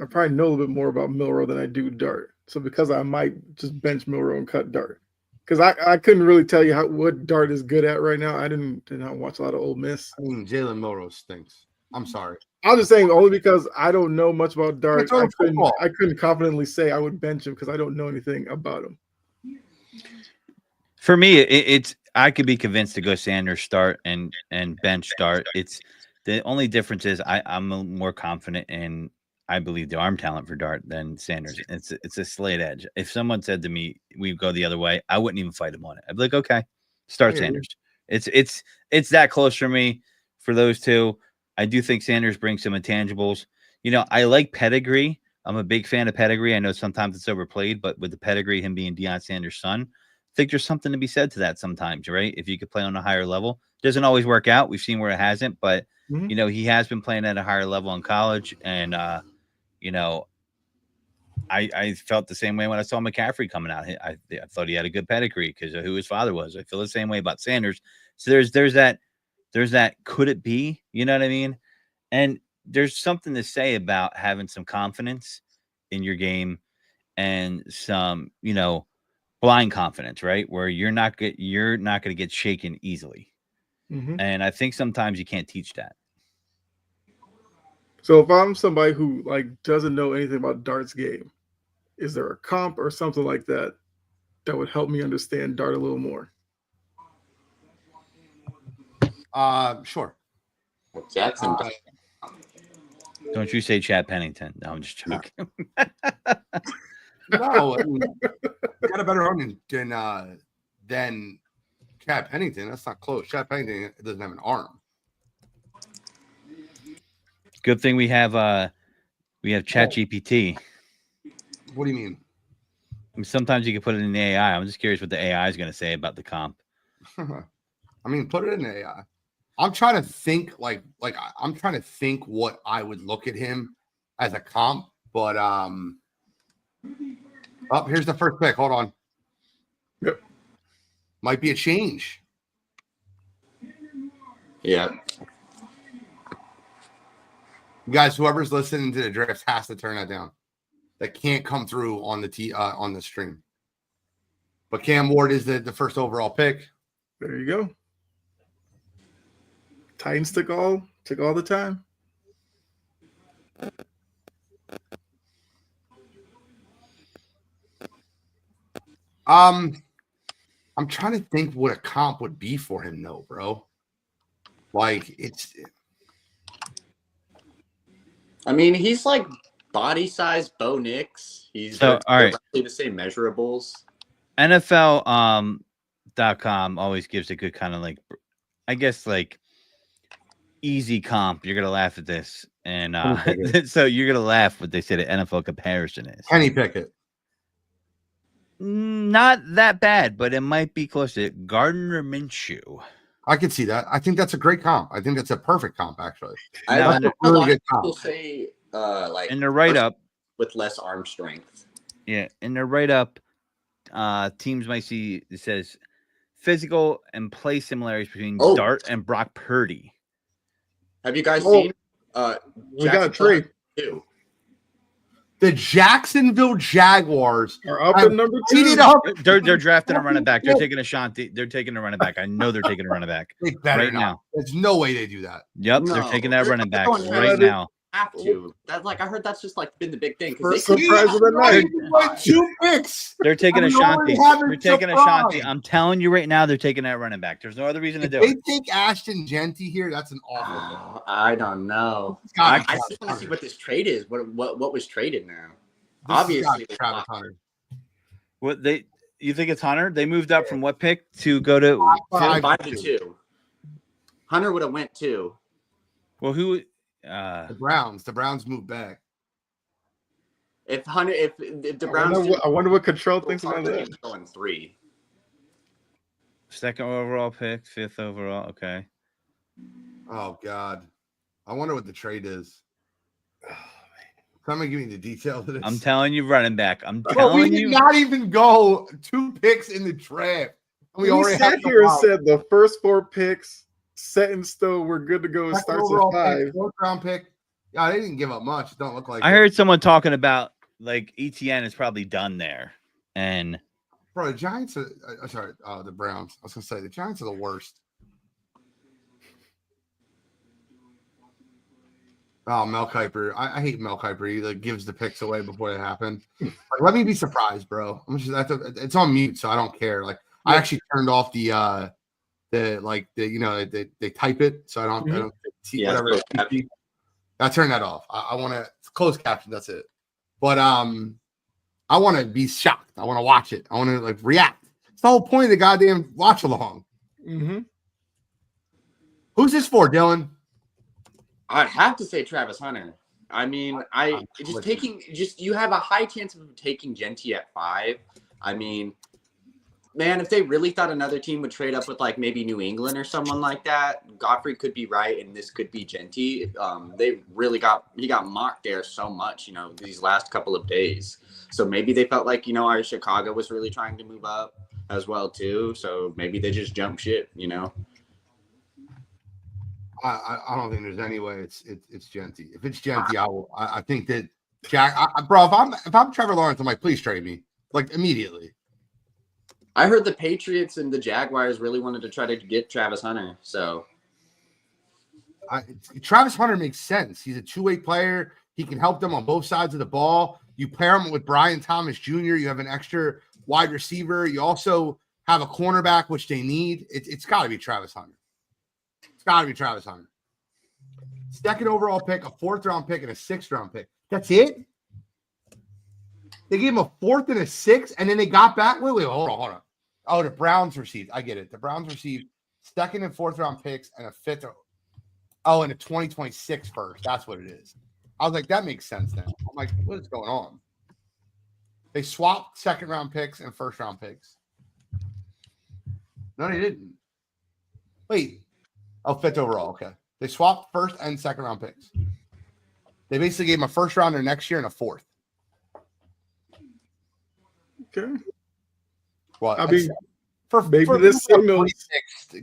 I probably know a little bit more about Milroe than I do Dart. So because I might just bench Milroe and cut Dart. Because I couldn't really tell you what Dart is good at right now. I did not watch a lot of Ole Miss. I mean, Jalen Milroe stinks. I'm sorry. I was just saying only because I don't know much about Dart. I couldn't confidently say I would bench him because I don't know anything about him. For me, I could be convinced to go Sanders start and bench Dart. It's the only difference is I'm more confident in, I believe, the arm talent for Dart than Sanders. It's a slight edge. If someone said to me we go the other way, I wouldn't even fight him on it. I'd be like, okay, start Sanders. It's that close for me for those two. I do think Sanders brings some intangibles. I like pedigree. I'm a big fan of pedigree. I know sometimes it's overplayed, but with the pedigree, him being Deion Sanders' son, I think there's something to be said to that sometimes, right? If you could play on a higher level. Doesn't always work out. We've seen where it hasn't, but, he has been playing at a higher level in college. And, I felt the same way when I saw McCaffrey coming out. I thought he had a good pedigree because of who his father was. I feel the same way about Sanders. So there's that could it be? You know what I mean? And there's something to say about having some confidence in your game and some, blind confidence, right? Where you're not going to get shaken easily. Mm-hmm. And I think sometimes you can't teach that. So if I'm somebody who doesn't know anything about darts game, is there a comp or something like that would help me understand dart a little more? Sure. Jackson. Don't you say Chad Pennington? No, I'm just joking. No, I mean, you got a better arm than Chad Pennington. That's not close. Chad Pennington doesn't have an arm. Good thing we have ChatGPT. What do you mean? I mean, sometimes you can put it in the AI. I'm just curious what the AI is going to say about the comp. I mean, put it in the AI. I'm trying to think I'm trying to think what I would look at him as a comp, but here's the first pick. Hold on. Yep. Might be a change. Yeah. You guys, whoever's listening to the draft has to turn that down. That can't come through on the stream. But Cam Ward is the first overall pick. There you go. Titans took all the time. I'm trying to think what a comp would be for him, though, bro. I mean, he's like body size Bo Nix. He's So, all right. roughly the same measurables. NFL.com always gives a good kind of easy comp. You're gonna laugh at this, and so you're gonna laugh what they said an NFL comparison is. Kenny Pickett. Not that bad, but it might be close to it. Gardner Minshew. I can see that. I think that's a great comp. I think that's a perfect comp, actually. I That's a really good people comp. say in the write-up with less arm strength. Yeah, in the write-up, teams might see it says physical and play similarities between Dart and Brock Purdy. Have you guys seen? We got a trade. Too. The Jacksonville Jaguars are up at number 2. They're drafting a running back. They're taking Ashanti. They're taking a running back. I know they're taking a running back right now. There's no way they do that. Yep, they're taking that running back right now. Have to. That's I heard that's just been the big thing. First surprise of the night. 2 picks. They're taking Ashanti. They're taking Ashanti. I'm telling you right now, they're taking that running back. There's no other reason to do it. They take Ashton Genty here. That's an awful. I don't know. I just want to see what this trade is. What was traded now? Obviously, Travis Hunter. You think it's Hunter? They moved up from what pick to go to 5 to 2. Hunter would have went 2. Well, who? The Browns. The Browns moved back. If the Browns, I wonder what Control thinks about that. Going 3. Second overall pick, 5th overall. Okay. Oh God, I wonder what the trade is. Somebody give me the details of this. I'm telling you, running back. I'm telling you. We did not even go 2 picks in the draft. We already sat here and said the first 4 picks set in stone. We're good to go. It starts at 5. 4th round pick. Yeah, they didn't give up much. It don't look like. I heard someone talking about ETN is probably done there, and bro, the Giants are the Browns. I was gonna say the Giants are the worst. Oh, Mel Kiper. I hate Mel Kiper. He gives the picks away before they happen. Let me be surprised, bro. It's on mute, so I don't care. I actually turned off they type it, so I don't see whatever. I turned that off. I want to close caption. That's it. But I want to be shocked. I want to watch it. I want to react. It's the whole point of the goddamn watch along. Mm-hmm. Who's this for, Dylan? I'd have to say Travis Hunter. I mean, you have a high chance of taking Genty at 5. I mean, man, if they really thought another team would trade up with maybe New England or someone like that, Godfrey could be right, and this could be Genty. He got mocked there so much, these last couple of days. So maybe they felt like, our Chicago was really trying to move up as well too. So maybe they just jumped ship, I don't think there's any way it's Genty. If it's Genty, I think that Jack, bro, if I'm Trevor Lawrence, I'm like, please trade me, like immediately. I heard the Patriots and the Jaguars really wanted to try to get Travis Hunter. So Travis Hunter makes sense. He's a two-way player. He can help them on both sides of the ball. You pair him with Brian Thomas Jr. You have an extra wide receiver. You also have a cornerback, which they need. It's got to be Travis Hunter. It's got to be Travis Hunter. Second overall pick, a 4th-round pick, and a 6th-round pick. That's it? They gave him a 4th and a 6th, and then they got back. Wait, hold on. Oh, the Browns received. I get it. The Browns received 2nd and 4th-round picks and a 5th. Oh, and a 2026 first. That's what it is. I was like, that makes sense now. I'm like, what is going on? They swapped 2nd-round picks and 1st-round picks. No, they didn't. Wait. Oh, 5th overall. Okay. They swapped 1st and 2nd-round picks. They basically gave him a 1st rounder next year and a 4th. Okay. Well, I mean, for this signals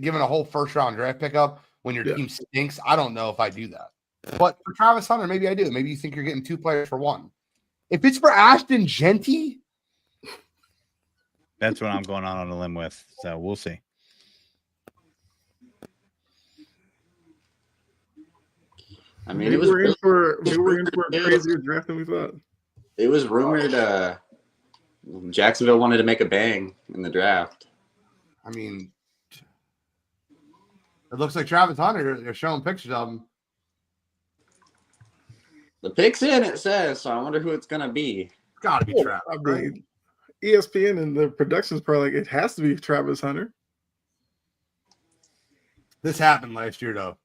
giving a whole 1st-round draft pickup when your team stinks, I don't know if I do that. But for Travis Hunter, maybe I do. Maybe you think you're getting 2 players for 1. If it's for Ashton Genty, that's what I'm going on a limb with. So we'll see. I mean, we were in for a crazier draft than we thought. It was rumored Jacksonville wanted to make a bang in the draft. I mean, it looks like Travis Hunter. They're showing pictures of him. The pick's in, it says, so I wonder who it's going to be. It's got to be Travis. I mean, ESPN and the production's probably like, it has to be Travis Hunter. This happened last year, though.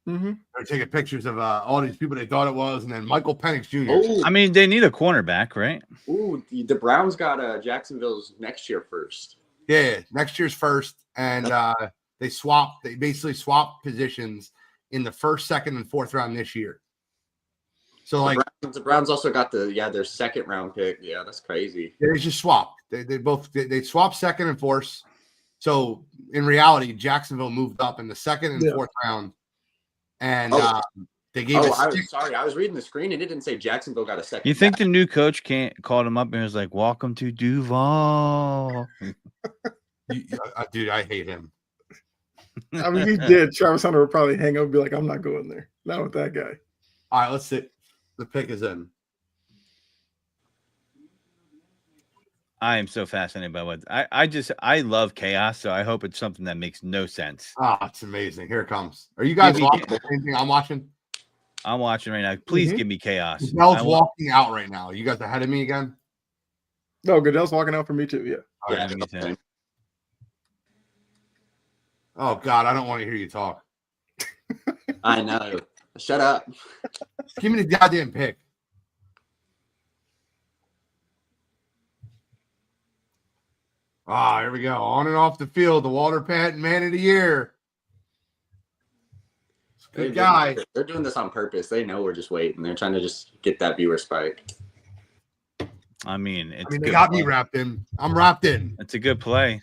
Mm-hmm. They're taking pictures of all these people they thought it was, and then Michael Penix Jr. Oh, I mean, they need a cornerback, right? Ooh, the Browns got Jacksonville's next year first. Yeah, next year's first, and they basically swapped positions in the 1st, 2nd, and 4th round this year. So the Browns also got their 2nd round pick. Yeah, that's crazy. They just swapped. They swapped 2nd and 4th. So in reality, Jacksonville moved up in the 2nd and 4th round, and they gave. I was reading the screen and it didn't say Jacksonville got a 2nd. You think the new coach called him up and was like, "Welcome to Duval." Dude, I hate him. I mean, he did. Travis Hunter would probably hang up and be like, I'm not going there. Not with that guy. All right, let's see. The pick is in. I am so fascinated by what I love chaos, so I hope it's something that makes no sense. It's amazing. Here it comes. Are you guys watching the same thing I'm watching? I'm watching right now. Please give me chaos. Goodell's walking out right now. You guys ahead of me again? No, Goodell's walking out for me too. Yeah. Right, me too. Oh God, I don't want to hear you talk. I know. Shut up. Give me the goddamn pick. Here we go. On and off the field, the Walter Patton Man of the Year. Good guy. They're doing this on purpose. They know we're just waiting. They're trying to just get that viewer spike. I mean, they got me wrapped in. I'm wrapped in. It's a good play.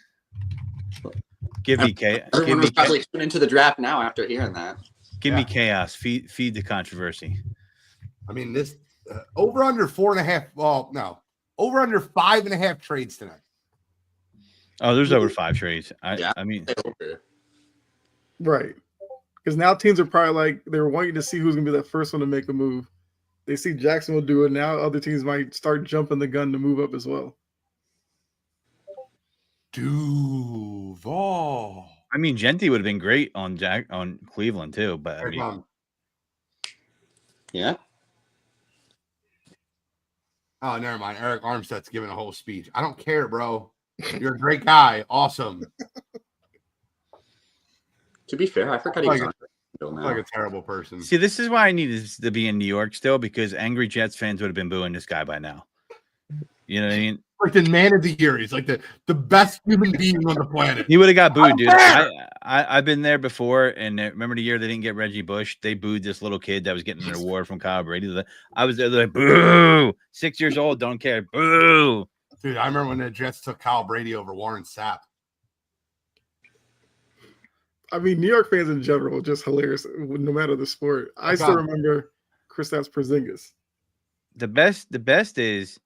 Give me chaos. Everyone was probably tuning into the draft now after hearing that. Give me chaos. Feed the controversy. I mean, this over under 4.5. Well, no, over under 5.5 trades tonight. Oh, there's over 5 trades. I mean, right. Because now teams are probably like, they're wanting to see who's going to be that first one to make a move. They see Jacksonville do it. Now other teams might start jumping the gun to move up as well. Duval. I mean, Genty would have been great on Cleveland too, but I mean, yeah. Oh, never mind. Eric Armstead's giving a whole speech. I don't care, bro. You're a great guy. Awesome. To be fair, I forgot he was on like a terrible person. See, this is why I needed to be in New York still, because angry Jets fans would have been booing this guy by now. You know what I mean? Like the Man of the Year. He's like the best human being on the planet. He would have got booed, dude. I've been there before, and remember the year they didn't get Reggie Bush? They booed this little kid that was getting an award from Kyle Brady. I was there, like, boo! 6 years old, don't care. Boo! Dude, I remember when the Jets took Kyle Brady over Warren Sapp. I mean, New York fans in general are just hilarious, no matter the sport. I still remember Kristaps Porzingis. The best is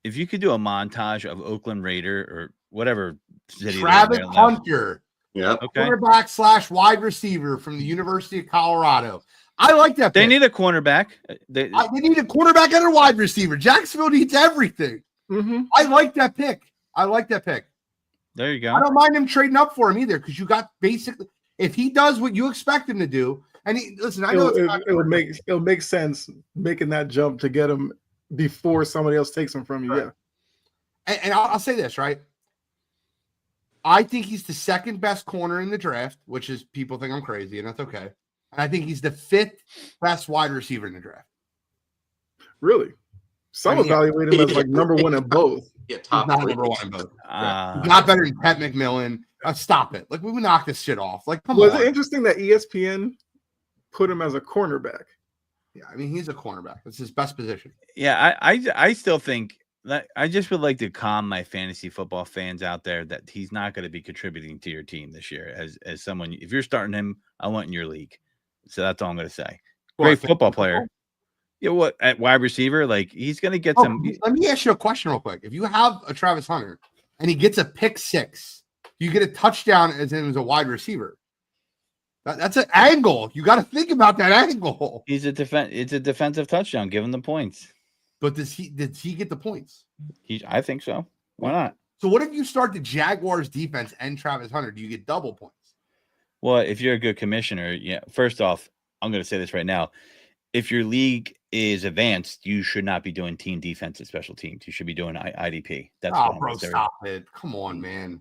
if you could do a montage of Oakland Raider or whatever city. Travis Hunter. Yep. Okay. Quarterback / wide receiver from the University of Colorado. I like that. They pick. need a cornerback. They need a quarterback and a wide receiver. Jacksonville needs everything. Mm-hmm. I like that pick. There you go. I don't mind him trading up for him either, because you got basically, if he does what you expect him to do, and listen, I know it'll make sense making that jump to get him before somebody else takes him from you. Right. Yeah. And I'll say this, right? I think he's the second best corner in the draft, which is people think I'm crazy, and that's okay. And I think he's the 5th best wide receiver in the draft. Really? Some evaluate him as like number 1 in both. Yeah, top not 3. number 1 in both. He's not better than Pat McMillan. Stop it. Like, we would knock this shit off. Like, come on. Was it interesting that ESPN put him as a cornerback? Yeah, I mean, he's a cornerback. That's his best position. Yeah, I still think that I just would like to calm my fantasy football fans out there that he's not going to be contributing to your team this year as someone. If you're starting him, I want in your league. So that's all I'm going to say. Great football player. Yeah, what at wide receiver? Like, he's going to get some. Let me ask you a question real quick. If you have a Travis Hunter and he gets a pick 6, you get a touchdown as him as a wide receiver. That's an angle. You got to think about that angle. It's a defensive touchdown. Give him the points. But did he get the points? I think so. Why not? So what if you start the Jaguars defense and Travis Hunter? Do you get double points? Well, if you're a good commissioner, yeah. First off, I'm going to say this right now. If your league is advanced, you should not be doing team defense and special teams. You should be doing IDP. That's bro, stop it. Come on, man.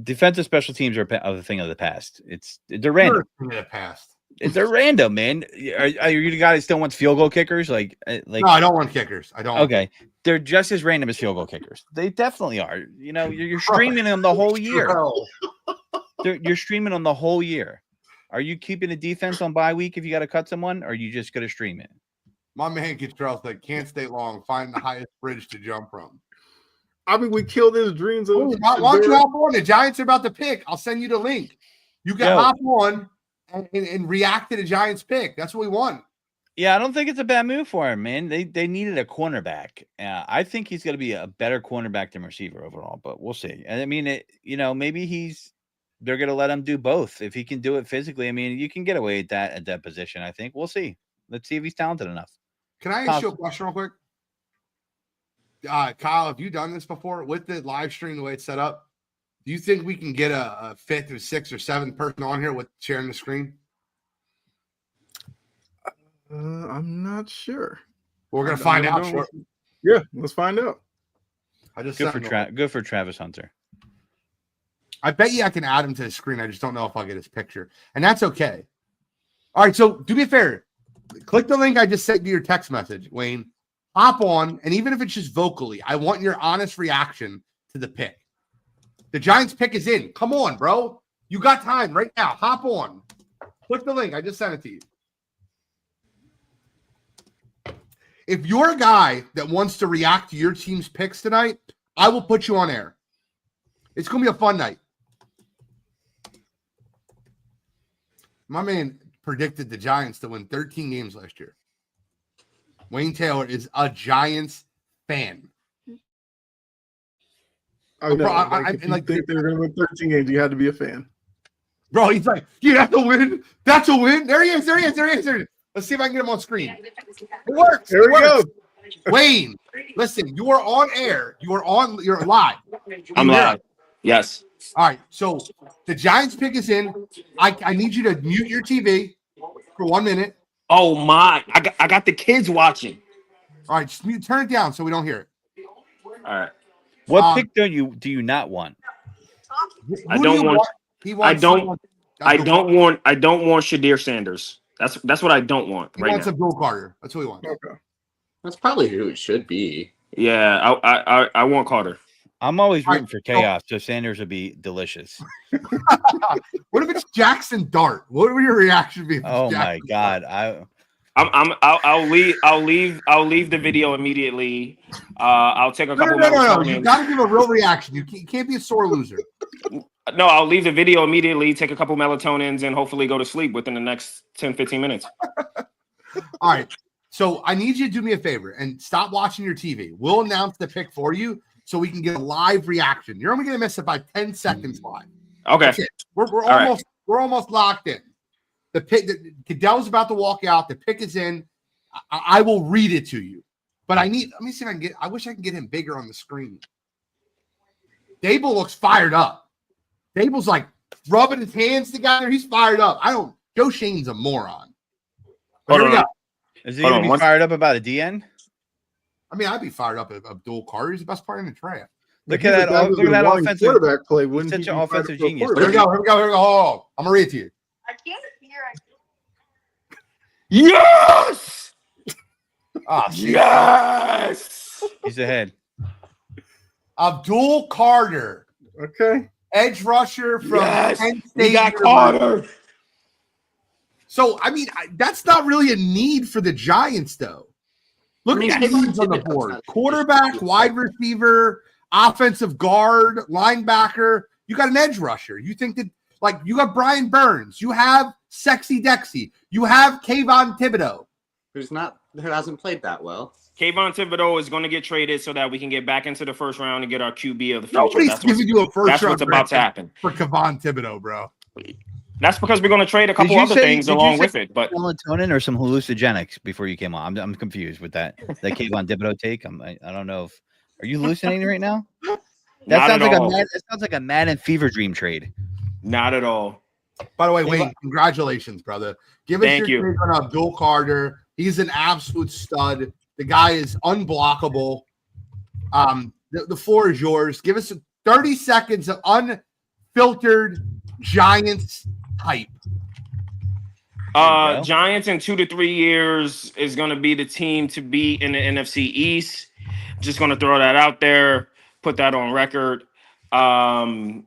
Defensive special teams are a thing of the past. They're random. They're random, man. Are you the guy that still wants field goal kickers? Like no, I don't want kickers. I don't. Okay, they're just as random as field goal kickers. They definitely are. You know, you're streaming them the whole year. You're streaming them the whole year. Are you keeping a defense on bye week if you got to cut someone, or are you just going to stream it? My man Charles said, can't stay long. Find the highest bridge to jump from. I mean, we killed his dreams. Why don't you hop on? The Giants are about to pick. I'll send you the link. You can hop on and react to the Giants pick. That's what we want. Yeah, I don't think it's a bad move for him, man. They needed a cornerback. I think he's going to be a better cornerback than receiver overall, but we'll see. And I mean, maybe they're going to let him do both. If he can do it physically, I mean, you can get away at that position, I think. We'll see. Let's see if he's talented enough. Can I ask you a question real quick? Kyle, have you done this before with the live stream, the way it's set up? Do you think we can get a 5th or 6th or 7th person on here with sharing the screen? I'm not sure. We're going to find out shortly. Yeah, let's find out. Good for Travis Hunter. I bet you I can add him to the screen. I just don't know if I'll get his picture. And that's okay. All right, so do me a favor. Click the link I just sent you your text message, Wayne. Hop on, and even if it's just vocally, I want your honest reaction to the pick. The Giants pick is in. Come on, bro. You got time right now. Hop on. Click the link. I just sent it to you. If you're a guy that wants to react to your team's picks tonight, I will put you on air. It's going to be a fun night. My man predicted the Giants to win 13 games last year. Wayne Taylor is a Giants fan. I know. If you think they're going to win 13 games, you had to be a fan. Bro, he's like, yeah, that's a win. That's a win. There he is. Let's see if I can get him on screen. It works. There we go. Wayne, listen, you are on air. You're live. I'm live. Yes. All right. So the Giants pick is in. I need you to mute your TV for 1 minute. Oh my! I got the kids watching. All right, just turn it down so we don't hear it. All right. What pick do you not want? I don't want Shadir Sanders. That's what I don't want he right wants now. a Bill Carter. That's what he wants. Okay. That's probably who it should be. Yeah, I want Carter. I'm always rooting for chaos, so Sanders would be delicious. What if it's Jackson Dart? What would your reaction be? Oh my God! I'll leave the video immediately. I'll take a couple. No. You got to give a real reaction. You can't be a sore loser. No, I'll leave the video immediately. Take a couple melatonins and hopefully go to sleep within the next 10-15 minutes. All right. So I need you to do me a favor and stop watching your TV. We'll announce the pick for you so we can get a live reaction. You're only going to miss it by 10 seconds live. Okay. That's it. We're almost locked in. The pick, Goodell's about to walk out. The pick is in. I will read it to you. But let me see if I can I wish I can get him bigger on the screen. Dable looks fired up. Dable's like rubbing his hands together. He's fired up. Joe Shane's a moron. But here we go. Is he going to be fired up about a DN? I mean, I'd be fired up if Abdul Carter. He's the best player in the draft. Look at that offensive quarterback play. Such an offensive genius. Here we go. Hold on. I'm going to read it to you. I can't hear. Yes! Yes! He's ahead. Abdul Carter. Okay. Edge rusher from Penn State. We got Carter. So, I mean, that's not really a need for the Giants, though. Look at the needs on the board. Quarterback, wide receiver, offensive guard, linebacker. You got an edge rusher. You think that, like, you got Brian Burns. You have Sexy Dexy. You have Kayvon Thibodeau. Who hasn't played that well. Kayvon Thibodeau is going to get traded so that we can get back into the first round and get our QB of the future. Nobody's giving you a first round. That's what's about to happen for Kayvon Thibodeau, bro. That's because we're going to trade a couple other things along with it. But melatonin or some hallucinogenics before you came on. I'm confused with that Kayvon Thibodeau take. I don't know if are you hallucinating right now? That sounds like a Madden fever dream trade. Not at all. By the way, Wayne, congratulations, brother. Give us your take on Abdul Carter. He's an absolute stud. The guy is unblockable. The floor is yours. Give us 30 seconds of unfiltered Giants hype. Giants in 2 to 3 years is going to be the team to beat in the NFC East. Just going to throw that out there, put that on record. And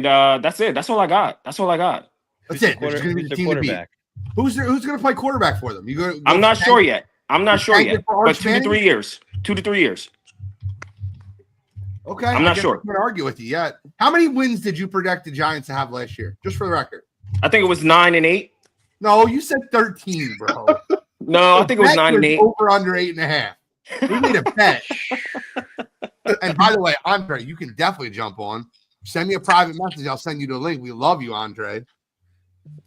that's it. That's all I got. That's it. There's going to be the team to beat. Who's going to play quarterback for them? I'm not sure yet. But 2 to 3 years. 2 to 3 years. Okay. I'm not sure. I'm going to argue with you yet. How many wins did you predict the Giants to have last year? Just for the record. I think it was 9 and 8. No, you said 13, bro. No, I think it was 9 and 8. Over under 8.5. We made a bet. And by the way, Andre, you can definitely jump on. Send me a private message. I'll send you the link. We love you, Andre.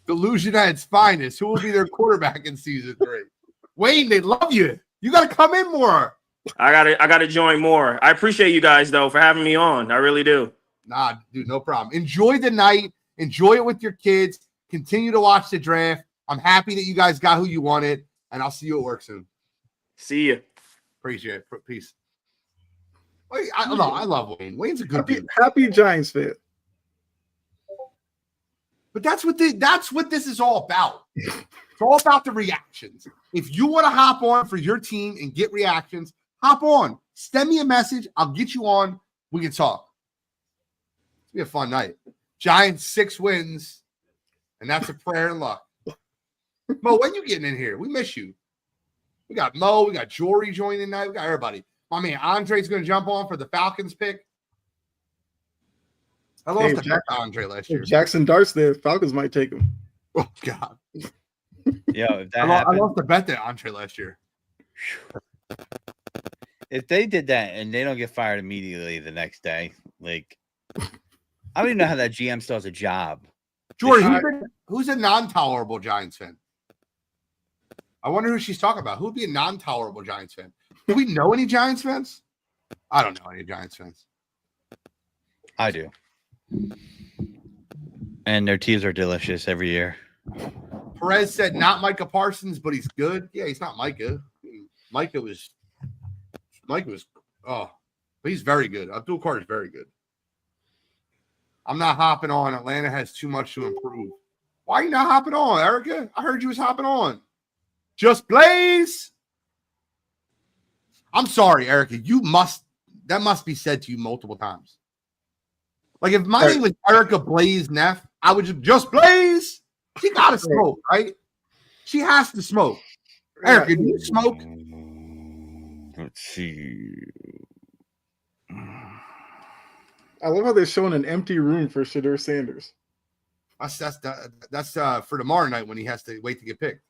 Delusion at its finest. Who will be their quarterback in season 3? Wayne, they love you. You got to come in more. I gotta join more. I appreciate you guys though for having me on. I really do. Nah, dude, no problem. Enjoy the night. Enjoy it with your kids. Continue to watch the draft. I'm happy that you guys got who you wanted, and I'll see you at work soon. See you. Appreciate it. Peace. I love Wayne. Wayne's a good dude. Happy Giants fan. But that's what this is all about. It's all about the reactions. If you want to hop on for your team and get reactions, hop on. Send me a message. I'll get you on. We can talk. It's be a fun night. Giants 6 wins, and that's a prayer and luck. Mo, when you getting in here? We miss you. We got Mo. We got Jory joining tonight. We got everybody. My man Andre's going to jump on for the Falcons pick. I lost to Andre last year. If Jackson Dart's there, Falcons might take him. Oh, God. If that I lost the bet to Andre last year. If they did that and they don't get fired immediately the next day, like, I don't even know how that GM still has a job. Jory, who's a non-tolerable Giants fan? I wonder who she's talking about. Who would be a non-tolerable Giants fan? Do we know any Giants fans? I don't know any Giants fans. I do. And their teas are delicious every year. Perez said not Micah Parsons, but he's good. Yeah, he's not Micah. Micah was but he's very good. Abdul Carter is very good. I'm not hopping on. Atlanta has too much to improve. Why are you not hopping on, Erica? I heard you was hopping on. Just Blaze. I'm sorry, Erica. That must be said to you multiple times. Like if my name was Erica Blaze Neff, I would just Blaze. She got to smoke, right? She has to smoke. Erica, do you smoke? Let's see. I love how they're showing an empty room for Shedeur Sanders. That's for tomorrow night when he has to wait to get picked.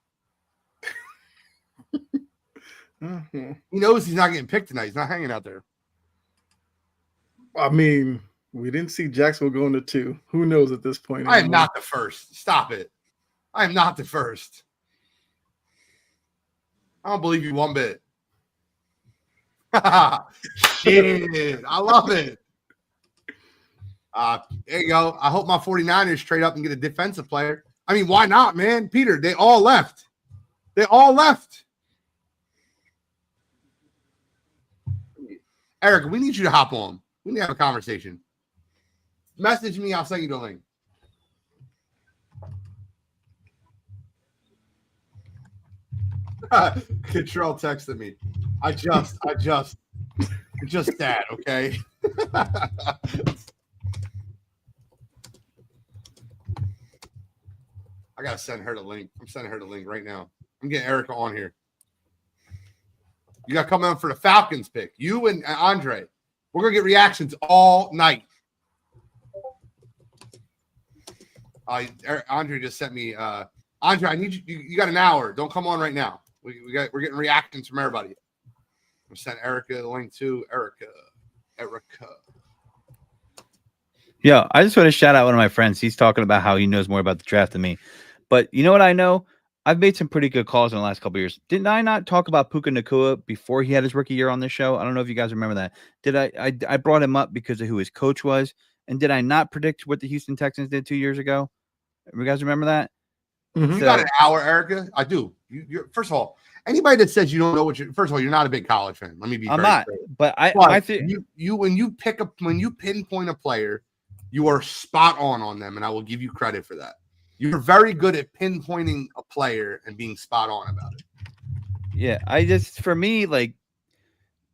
Mhm. He knows he's not getting picked tonight. He's not hanging out there. I mean, we didn't see Jacksonville going to 2. Who knows at this point? I am anymore? not the first. Stop it. I am not the first. I don't believe you one bit. Shit. I love it. There you go. I hope my 49ers trade up and get a defensive player. I mean, why not, man? Peter, they all left. They all left. Eric, we need you to hop on. We need to have a conversation. Message me. I'll send you the link. Control texted me. I just that, okay? I gotta send her the link. I'm sending her the link right now. I'm getting Erica on here. You got to come on for the Falcons pick. You and Andre. We're gonna get reactions all night. Andre just sent me. Andre, I need you. You got an hour. Don't come on right now. We're getting reactions from everybody. I'm sending Erica the link to Erica. Yeah, I just want to shout out one of my friends. He's talking about how he knows more about the draft than me. But you know what I know? I've made some pretty good calls in the last couple of years. Didn't I not talk about Puka Nacua before he had his rookie year on this show? I don't know if you guys remember that. Did I brought him up because of who his coach was? And did I not predict what the Houston Texans did 2 years ago? You guys remember that? Mhm. You got an hour, Erica? I do. You're first of all, anybody that says you don't know what you're first of all, you're not a big college fan. Let me be I'm very not, clear. but when you pinpoint a player, you are spot on them, and I will give you credit for that. You're very good at pinpointing a player and being spot on about it. Yeah, for me, like,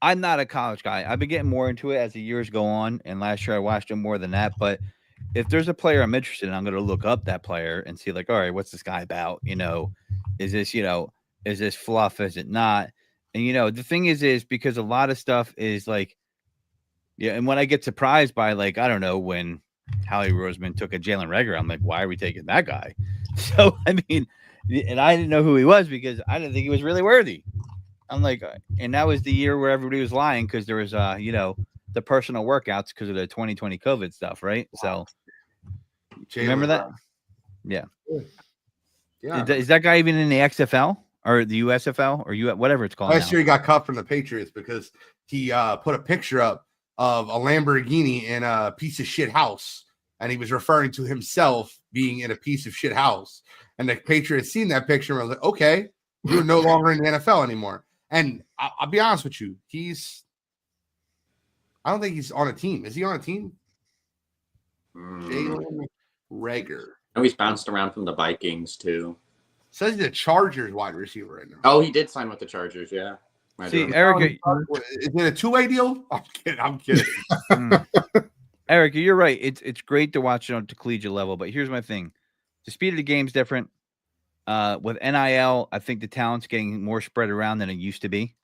I'm not a college guy. I've been getting more into it as the years go on, and last year I watched him more than that. But if there's a player I'm interested in, I'm going to look up that player and see, like, all right, what's this guy about? Is this fluff? Is it not? And the thing is because a lot of stuff is like, yeah. And when I get surprised by, like, I don't know, when Howie Roseman took a Jalen Reagor, I'm like, why are we taking that guy? So I mean, and I didn't know who he was because I didn't think he was really worthy. I'm like, and that was the year where everybody was lying because there was, the personal workouts because of the 2020 COVID stuff, right? So, remember that? Yeah. Yeah. Is that guy even in the XFL or the USFL or whatever it's called? Last year he got cut from the Patriots because he put a picture up of a Lamborghini in a piece of shit house, and he was referring to himself being in a piece of shit house. And the Patriots seen that picture and was like, okay, you're no longer in the NFL anymore. And I'll be honest with you, I don't think he's on a team. Is he on a team? Jalen Reagor. Oh, he's bounced around from the Vikings too. Says he's a Chargers wide receiver right now. Oh, he did sign with the Chargers, yeah. See, Erica, is it a two-way deal? I'm kidding. Erica, you're right. It's great to watch it on the collegiate level, but here's my thing: the speed of the game's different. With NIL, I think the talent's getting more spread around than it used to be.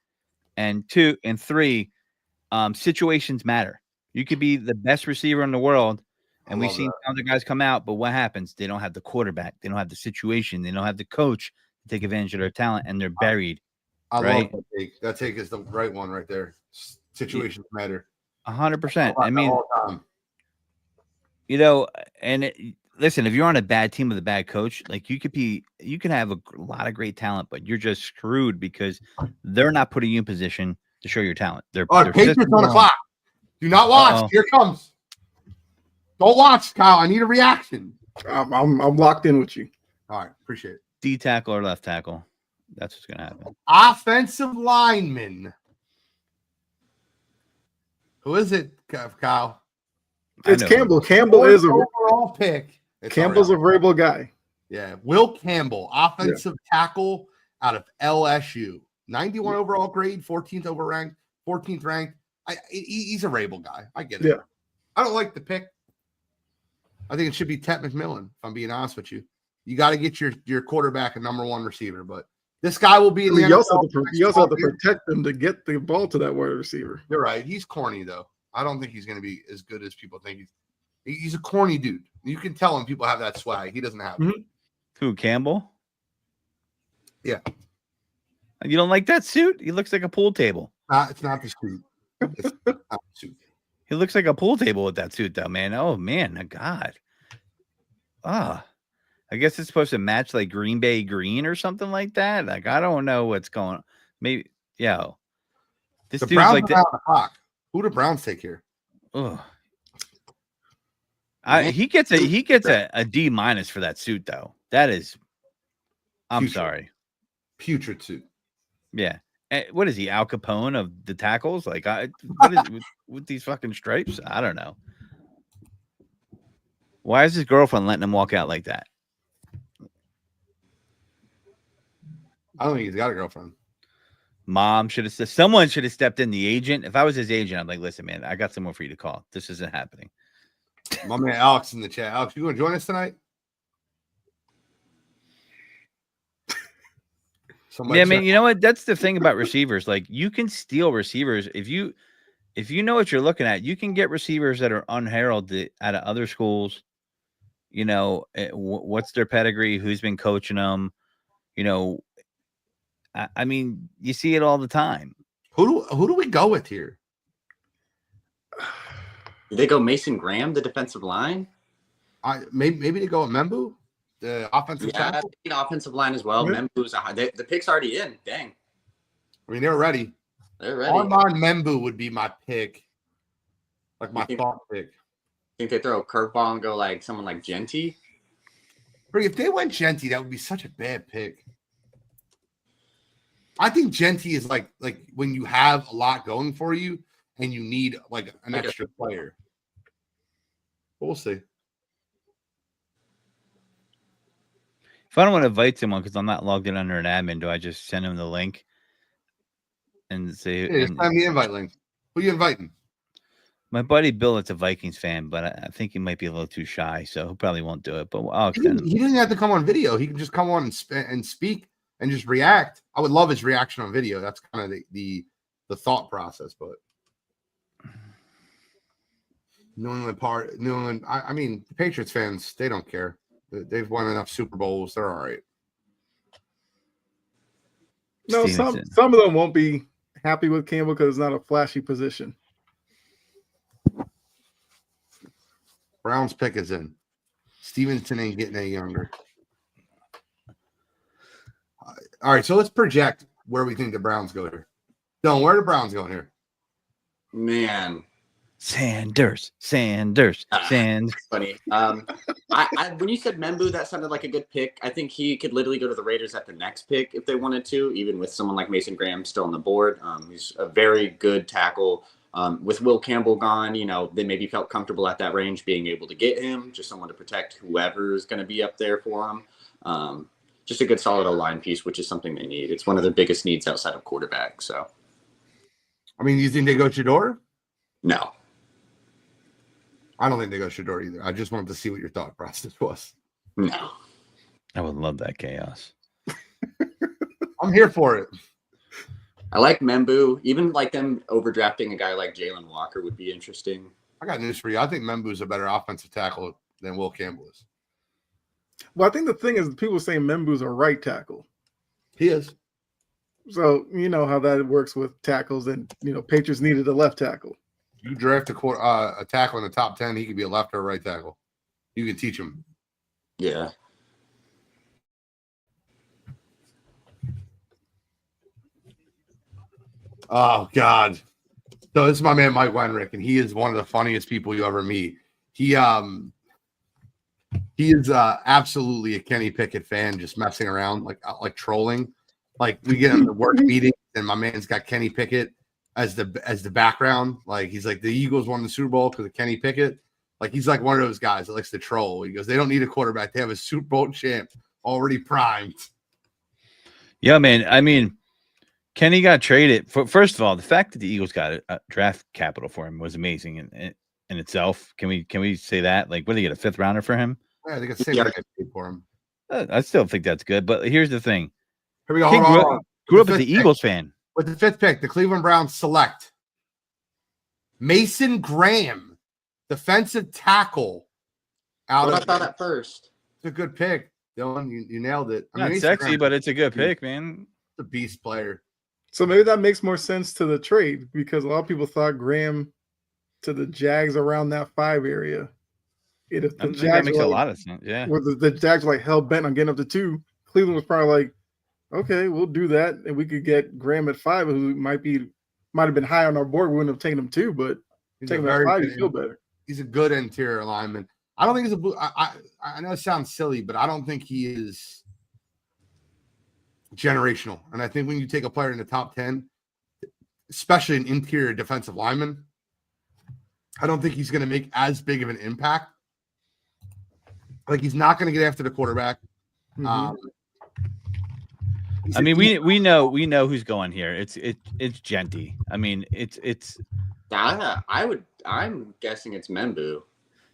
And 2 and 3, situations matter. You could be the best receiver in the world, and we've seen other guys come out, but what happens? They don't have the quarterback, they don't have the situation, they don't have the coach to take advantage of their talent, and they're buried. I love that take. That take is the right one right there. Situations matter. 100%. I mean, listen, if you're on a bad team with a bad coach, like you can have a lot of great talent, but you're just screwed because they're not putting you in position to show your talent. They're Patriots on the clock. Do not watch. Uh-oh. Here it comes. Don't watch, Kyle. I need a reaction. I'm locked in with you. All right, appreciate it. D tackle or left tackle. That's what's gonna happen. Offensive lineman. Who is it, Kyle? It's Campbell. Campbell is a overall pick. Campbell's a Vrabel guy. Yeah, Will Campbell, offensive tackle out of LSU. 91 overall grade, 14th ranked. He's a Vrabel guy. I get it. Yeah. I don't like the pick. I think it should be Tet McMillan, if I'm being honest with you. You got to get your quarterback a number one receiver, but this guy will be in the NFL. You also have to protect them to get the ball to that wide receiver. You're right. He's corny, though. I don't think he's going to be as good as people think. He's a corny dude. You can tell him people have that swag. He doesn't have it. Who, Campbell? Yeah. You don't like that suit? He looks like a pool table. It's not the suit. It's not the suit. He looks like a pool table with that suit, though, man. Oh man, God. Ah, I guess it's supposed to match like Green Bay green or something like that. Like I don't know what's going on. Maybe, yo, this The dude's Browns like are out of the clock. Who do Browns take here? oh. He gets a D- for that suit, though. That is, I'm Putrid. sorry. Putrid suit. Yeah. What is he, Al Capone of the tackles? Like, what is with these fucking stripes? I don't know. Why is his girlfriend letting him walk out like that? I don't think he's got a girlfriend. Someone should have stepped in. The agent. If I was his agent, I'm like, listen, man, I got someone for you to call. This isn't happening. My man Alex in the chat. Alex, you going to join us tonight? Yeah, man. You know what? That's the thing about receivers. Like, you can steal receivers if you know what you're looking at. You can get receivers that are unheralded out of other schools. You know, what's their pedigree? Who's been coaching them? You know, I mean, you see it all the time. Who do we go with here? Do they go Mason Graham, the defensive line? Maybe they go with Membu, the offensive tackle. Offensive line as well. Yeah. Membu's the pick's already in. Dang. I mean, they're ready. They're ready. Armand Membu would be my pick. Like my thought pick. Think they throw a curveball and go like someone like Genty? If they went Genty, that would be such a bad pick. I think Genty is like when you have a lot going for you and you need like an extra player. But we'll see. If I don't want to invite someone because I'm not logged in under an admin, do I just send him the link and say? Yeah, just send me the invite link. Who are you inviting? My buddy Bill, it's a Vikings fan, but I think he might be a little too shy, so he probably won't do it. But he doesn't have to come on video. He can just come on and speak and just react. I would love his reaction on video. That's kind of the thought process. But New England. I mean, the Patriots fans, they don't care. They've won enough Super Bowls. They're all right. No, some of them won't be happy with Campbell because it's not a flashy position. Browns pick is in. Stevenson ain't getting any younger. All right, so let's project where we think the Browns go here. Dylan, where are the Browns going here? Man. Sanders. Funny. When you said Membu, that sounded like a good pick. I think he could literally go to the Raiders at the next pick if they wanted to, even with someone like Mason Graham still on the board. He's a very good tackle. With Will Campbell gone, you know, they maybe felt comfortable at that range being able to get him, just someone to protect whoever is going to be up there for him. Just a good solid O-line piece, which is something they need. It's one of their biggest needs outside of quarterback. So, I mean, you think they go Shador? No. I don't think they go Shador either. I just wanted to see what your thought process was. No. I would love that chaos. I'm here for it. I like Membu. Even like them overdrafting a guy like Jalen Walker would be interesting. I got news for you. I think Membu is a better offensive tackle than Will Campbell is. Well, I think the thing is people saying Membu's a right tackle. He is. So you know how that works with tackles, and you know Patriots needed a left tackle. You draft a tackle in the top 10, he could be a left or a right tackle. You can teach him. Yeah. Oh, God. So this is my man, Mike Wenrick, and he is one of the funniest people you ever meet. He is absolutely a Kenny Pickett fan, just messing around, like trolling. Like we get him to work meetings, and my man's got Kenny Pickett as the background. Like he's like, the Eagles won the Super Bowl because of Kenny Pickett. Like he's like one of those guys that likes to troll. He goes, they don't need a quarterback. They have a Super Bowl champ already primed. Yeah, man. I mean, Kenny got traded. First of all, the fact that the Eagles got a draft capital for him was amazing in itself. Can we say that? Like, what did they get, a 5th rounder for him? Yeah, they got the same thing I paid for him. I still think that's good. But here's the thing. Here we go. Hold on. Grew up as the Eagles fan. With the 5th pick, the Cleveland Browns select Mason Graham, defensive tackle. What I thought at first. It's a good pick, Dylan. You nailed it. Not sexy, but it's a good pick, man. a beast player. So maybe that makes more sense to the trade because a lot of people thought Graham to the Jags around that 5 area. And if I the think that Jags makes were a like, lot of sense. Yeah. where the Jags were like hell bent on getting up to 2, Cleveland was probably like, okay, we'll do that, and we could get Graham at 5, who might have been high on our board. We wouldn't have taken him 2, but take him at 5, you feel better. He's a good interior lineman. I don't think he's I know it sounds silly, but I don't think he is generational. And I think when you take a player in the top 10, especially an interior defensive lineman, I don't think he's going to make as big of an impact. Like, he's not going to get after the quarterback. Mhm. I mean, we know who's going here. It's Genty. I mean, I'm guessing it's Membu.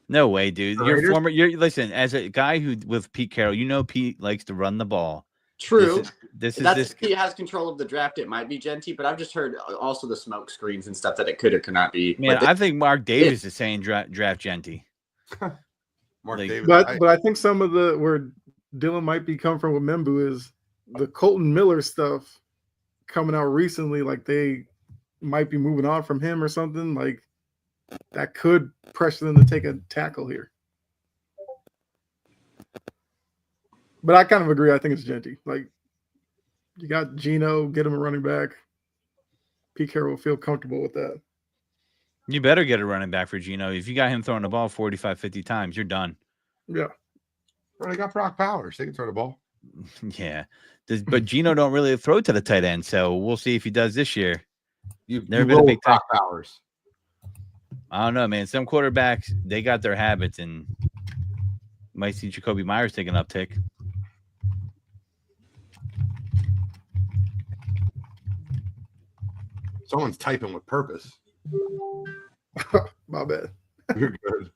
no way, dude. The You're listen, as a guy who with Pete Carroll, Pete likes to run the ball. True. This If he has control of the draft, it might be Genty, but I've just heard also the smoke screens and stuff that it could or could not be. Man, I think Mark Davis is saying draft Genty. Mark Like, Davis. But I think some of where Dylan might be coming from with Membu is the Colton Miller stuff coming out recently. Like, they might be moving on from him or something. Like, that could pressure them to take a tackle here. But I kind of agree. I think it's Genty. Like, you got Geno, get him a running back. Pete Carroll will feel comfortable with that. You better get a running back for Geno. If you got him throwing the ball 45, 50 times, you're done. Yeah. Well, they got Brock Powers. They can throw the ball. Yeah. But Geno don't really throw to the tight end, so we'll see if he does this year. You've Never been a big Brock Powers. I don't know, man. Some quarterbacks, they got their habits, and might see Jacoby Myers take an uptick. Someone's typing with purpose. My bad. You're good.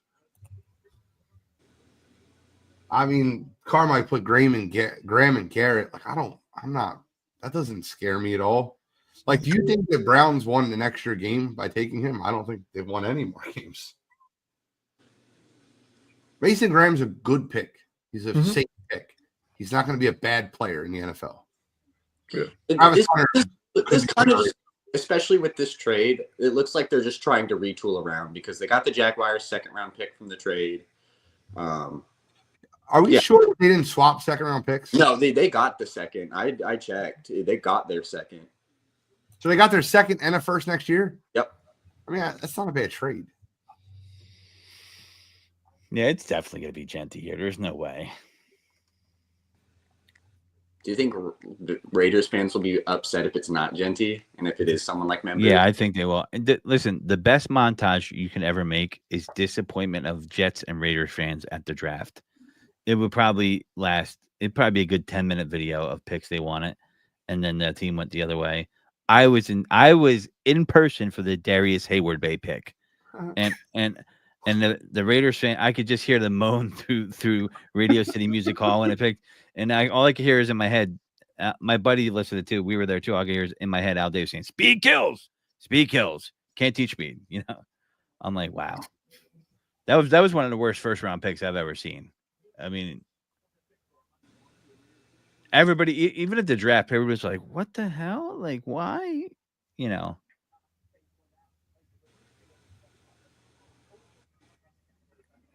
I mean, Carr put Graham and Garrett. Like, that doesn't scare me at all. Like, do you think the Browns won an extra game by taking him? I don't think they've won any more games. Mason Graham's a good pick. He's a safe pick. He's not going to be a bad player in the NFL. Yeah. This kind of, especially with this trade, it looks like they're just trying to retool around because they got the Jaguars' second-round pick from the trade. Are we sure they didn't swap second-round picks? No, they got the second. I checked. They got their second. So they got their second and a first next year? Yep. I mean, that's not a bad trade. Yeah, it's definitely going to be Genty here. There's no way. Do you think the Raiders fans will be upset if it's not Genty and if it is someone like Membu? Yeah, I think they will. Listen, the best montage you can ever make is disappointment of Jets and Raiders fans at the draft. It would probably last. It'd probably be a good 10-minute video of picks they wanted, and then the team went the other way. I was in person for the Darius Hayward Bay pick, and the Raiders fan. I could just hear the moan through Radio City Music Hall when I picked, and all I could hear is in my head. My buddy listened to it too. We were there too. All I could hear is in my head Al Davis saying, "Speed kills, can't teach speed." You know, I'm like, wow, that was one of the worst first round picks I've ever seen. I mean, everybody, even at the draft, everybody was like, what the hell? Like, why? You know.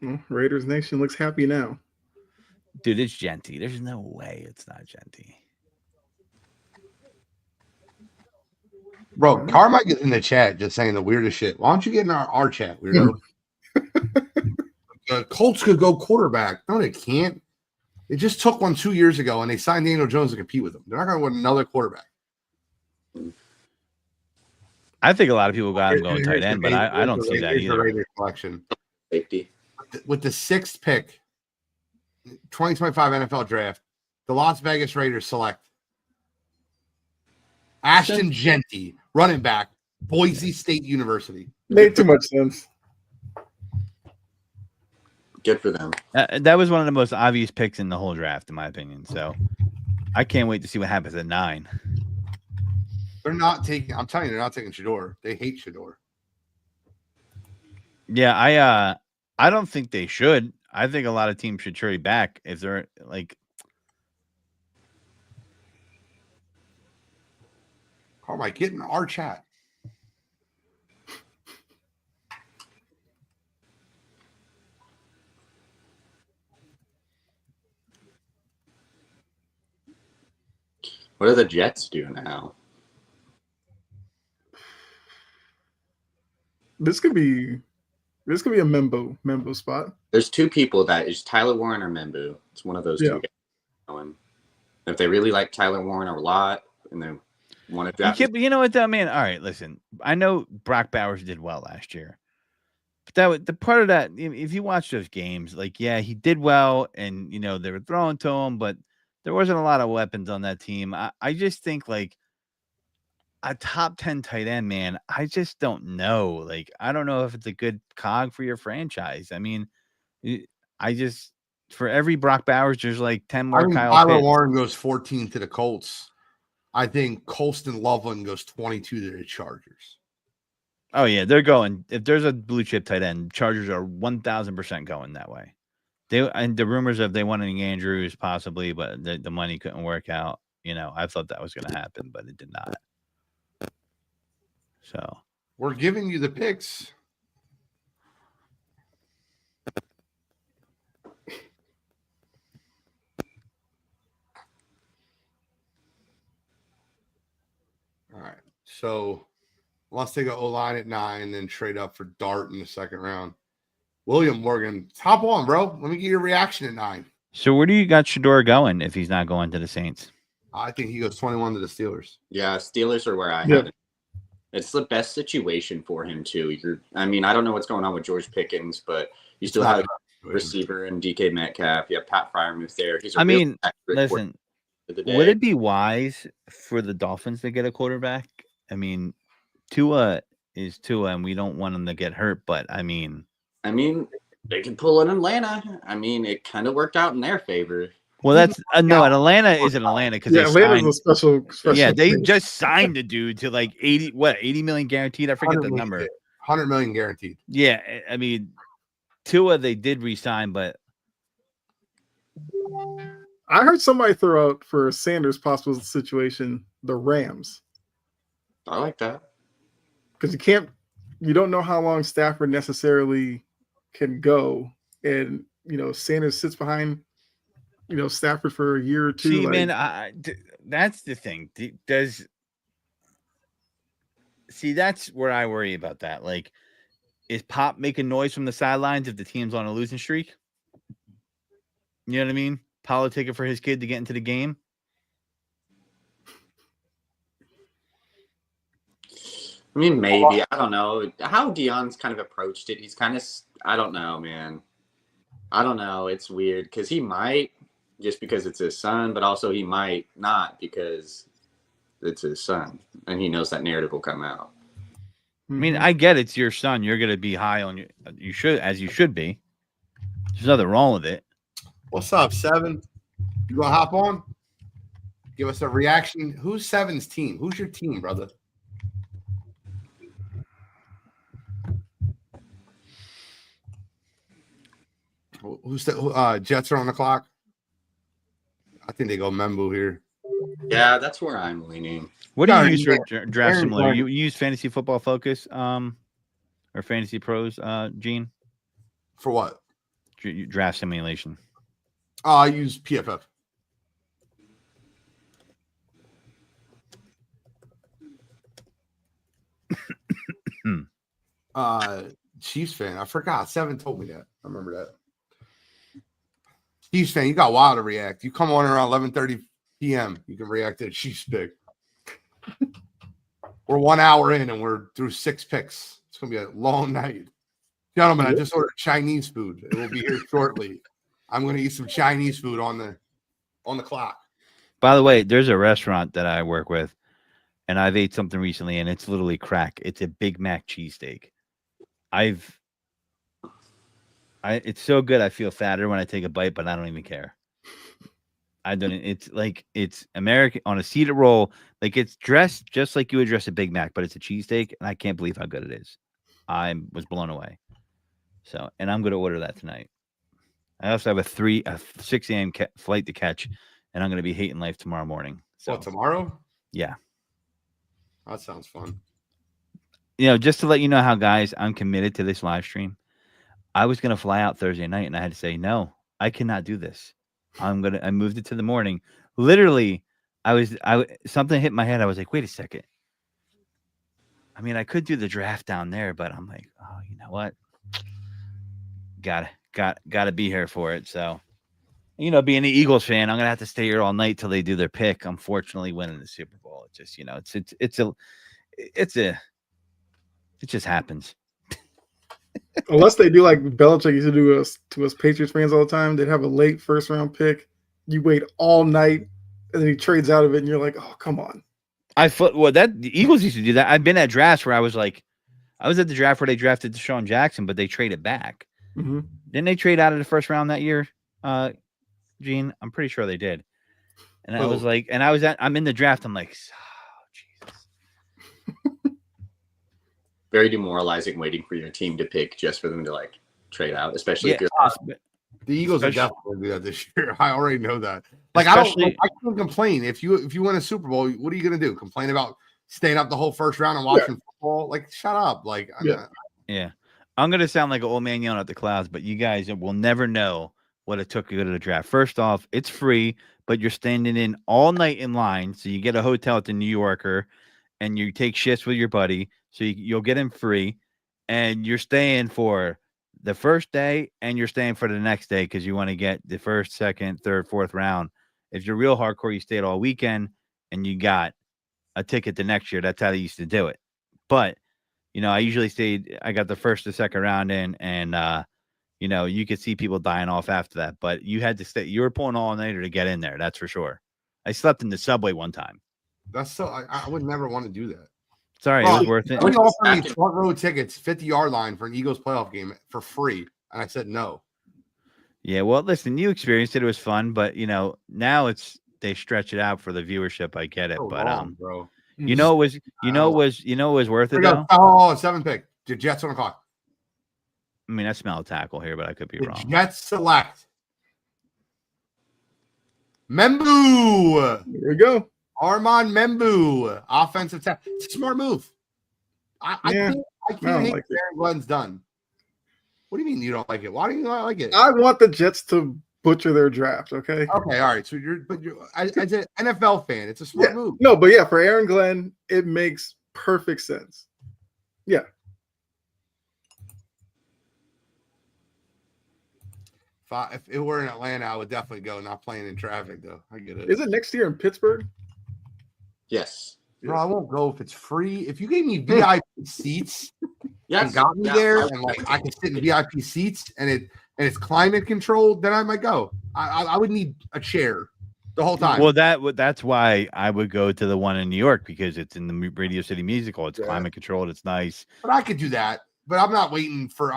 Well, Raiders Nation looks happy now. Dude, it's Genty. There's no way it's not Genty. Bro, Carmike is in the chat just saying the weirdest shit. Why don't you get in our chat, weirdo? The Colts could go quarterback. No, they can't. They just took one 2 years ago, and they signed Daniel Jones to compete with him. They're not going to win another quarterback. I think a lot of people got him going tight end, but I don't see that either. Raiders collection. Safety. With the 6th pick, 2025 NFL draft, the Las Vegas Raiders select Ashton Genty, running back, Boise State University. Made too much sense. Good for them. That was one of the most obvious picks in the whole draft, in my opinion. So I can't wait to see what happens at 9. They're not taking. I'm telling you, they're not taking Shador. They hate Shador. Yeah, I don't think they should. I think a lot of teams should trade back if they're like. Carmike, get in our chat. What do the Jets do now? This could be a Membo spot. There's two people that is Tyler Warren or Membu. It's one of those two guys going. If they really like Tyler Warren a lot and they want to draft, but you know what though, man? All right, listen. I know Brock Bowers did well last year, but that was the part of that. If you watch those games, like he did well, and they were throwing to him, but there wasn't a lot of weapons on that team. I just think like a top 10 tight end, man. I just don't know. Like I don't know if it's a good cog for your franchise. I mean, for every Brock Bowers, there's like 10 more. Tyler Warren goes 14 to the Colts. I think Colston Loveland goes 22 to the Chargers. Oh yeah, they're going. If there's a blue chip tight end, Chargers are 1,000% going that way. And the rumors of they wanting Andrews possibly, but the money couldn't work out. I thought that was going to happen, but it did not. So we're giving you the picks. All right. So let's take an O-line at 9, then trade up for Dart in the second round. William Morgan, hop on, bro. Let me get your reaction at 9. So where do you got Shedeur going if he's not going to the Saints? I think he goes 21 to the Steelers. Yeah, Steelers are where I had it. It's the best situation for him too. I don't know what's going on with George Pickens, but you still have a receiver and DK Metcalf. You have Pat Freiermuth there. Listen, would it be wise for the Dolphins to get a quarterback? I mean, Tua is Tua, and we don't want him to get hurt. But I mean, they can pull in Atlanta. it kind of worked out in their favor. Well, that's no. And Atlanta isn't Atlanta because Atlanta's a special. Yeah, they just signed a dude to like 80 million guaranteed. I forget the number. 100 million guaranteed. Yeah, Tua they did re-sign, but I heard somebody throw out for Sanders' possible situation the Rams. I like that because you don't know how long Stafford necessarily can go, and Sanders sits behind. Stafford for a year or two. See, man, that's the thing. That's where I worry about that. Like, is Pop making noise from the sidelines if the team's on a losing streak? You know what I mean? Politicking for his kid to get into the game. Maybe. I don't know. How Deion's kind of approached it, he's kind of, I don't know, man. I don't know. It's weird because he might, just because it's his son, but also he might not because it's his son and he knows that narrative will come out. I get it's your son. You're going to be high on you should be. There's nothing wrong with it. What's up, 7? You gonna hop on? Give us a reaction. Who's 7's team? Who's your team, brother? Who's the Jets are on the clock? I think they go Membu here. Yeah, that's where I'm leaning. What do you use for Draft Simulator? You use Fantasy Football Focus or Fantasy Pros, Gene? For what? Draft simulation. I use PFF. Chiefs fan. I forgot. 7 told me that. I remember that. Chiefs fan, you got wild to react. You come on around 11:30 p.m. You can react to a Chiefs pick. We're 1 hour in and we're through 6 picks. It's gonna be a long night, gentlemen. I just ordered Chinese food. It will be here shortly. I'm gonna eat some Chinese food on the clock. By the way, there's a restaurant that I work with, and I've ate something recently, and it's literally crack. It's a Big Mac cheesesteak. It's so good. I feel fatter when I take a bite, but I don't even care. It's American on a seeded roll. Like it's dressed just like you would dress a Big Mac, but it's a cheesesteak, and I can't believe how good it is. I was blown away. So, and I'm going to order that tonight. I also have a 6 a.m. flight to catch, and I'm going to be hating life tomorrow morning. So tomorrow? Yeah. That sounds fun. Just to let you know how, guys, I'm committed to this live stream. I was gonna fly out Thursday night, and I had to say no. I cannot do this. I moved it to the morning. Literally, something hit my head. I was like, wait a second. I mean, I could do the draft down there, but I'm like, oh, you know what? Gotta be here for it. So, being an Eagles fan, I'm gonna have to stay here all night till they do their pick. Unfortunately, winning the Super Bowl, it just it just happens. Unless they do like Belichick used to do to us Patriots fans all the time, they'd have a late first round pick. You wait all night, and then he trades out of it, and you're like, "Oh, come on!" The Eagles used to do that. I've been at drafts where I was at the draft where they drafted Deshaun Jackson, but they traded back. Mm-hmm. Didn't they trade out of the first round that year, Gene? I'm pretty sure they did. And I was like, I'm in the draft. I'm like, oh, Jesus. Very demoralizing waiting for your team to pick just for them to like trade out, especially if you're the Eagles are definitely going to do that this year. I already know that. Like, I can't complain. If you win a Super Bowl, what are you going to do? Complain about staying up the whole first round and watching football? Like, shut up. Like, yeah. I'm going to sound like an old man yelling at the clouds, but you guys will never know what it took to go to the draft. First off, it's free, but you're standing in all night in line. So you get a hotel at the New Yorker and you take shifts with your buddy. So you'll get in free, and you're staying for the first day and you're staying for the next day because you want to get the first, second, third, fourth round. If you're real hardcore, you stayed all weekend and you got a ticket the next year. That's how they used to do it. But, I usually I got the first or second round in, and, you could see people dying off after that. But you had to stay. You were pulling all-nighter to get in there. That's for sure. I slept in the subway one time. That's so I would never want to do that. Sorry, it was worth it. Somebody offered me front row tickets, 50-yard line for an Eagles playoff game for free, and I said no. Yeah, well, listen, you experienced it. It was fun, but now they stretch it out for the viewership. I get it, So but wrong, bro. it was worth it though. Oh, 7 pick. The Jets on the clock. I mean, I smell a tackle here, but I could be wrong. Jets select Membu. There we go. Armand Membu, offensive tackle. It's a smart move. I can't hate like Aaron Glenn's done. What do you mean you don't like it? Why do you not like it? I want the Jets to butcher their draft. Okay, all right. So you're as an NFL fan, it's a smart move. No, but for Aaron Glenn, it makes perfect sense. Yeah. If it were in Atlanta, I would definitely go. Not playing in traffic though. I get it. Is it next year in Pittsburgh? Yes. Bro, I won't go if it's free. If you gave me VIP seats and got me there, and like I can sit in VIP seats and it's climate controlled, then I might go. I would need a chair the whole time. Well, that's why I would go to the one in New York, because it's in the Radio City Music Hall. It's climate controlled. It's nice. But I could do that. But I'm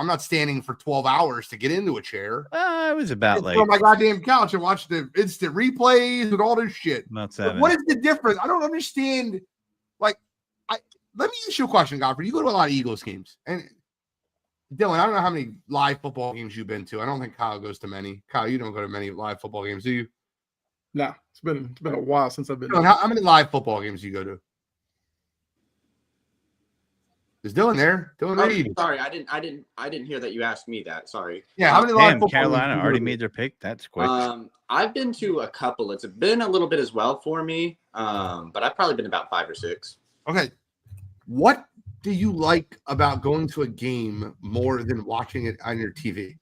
not standing for 12 hours to get into a chair. It was about like on my goddamn couch and watch the instant replays and all this shit. About 7. What is the difference? I don't understand. Like, let me ask you a question, Godfrey. You go to a lot of Eagles games, and Dylan, I don't know how many live football games you've been to. I don't think Kyle goes to many. Kyle, you don't go to many live football games, do you? No, it's been a while since I've been. Dylan, how many live football games do you go to? Is Dylan there? Dylan Reed. Sorry, I didn't hear that you asked me that. Sorry. Yeah, how many live football Carolina games already made their pick. That's quick. I've been to a couple. It's been a little bit as well for me. But I've probably been about 5 or 6. Okay. What do you like about going to a game more than watching it on your TV?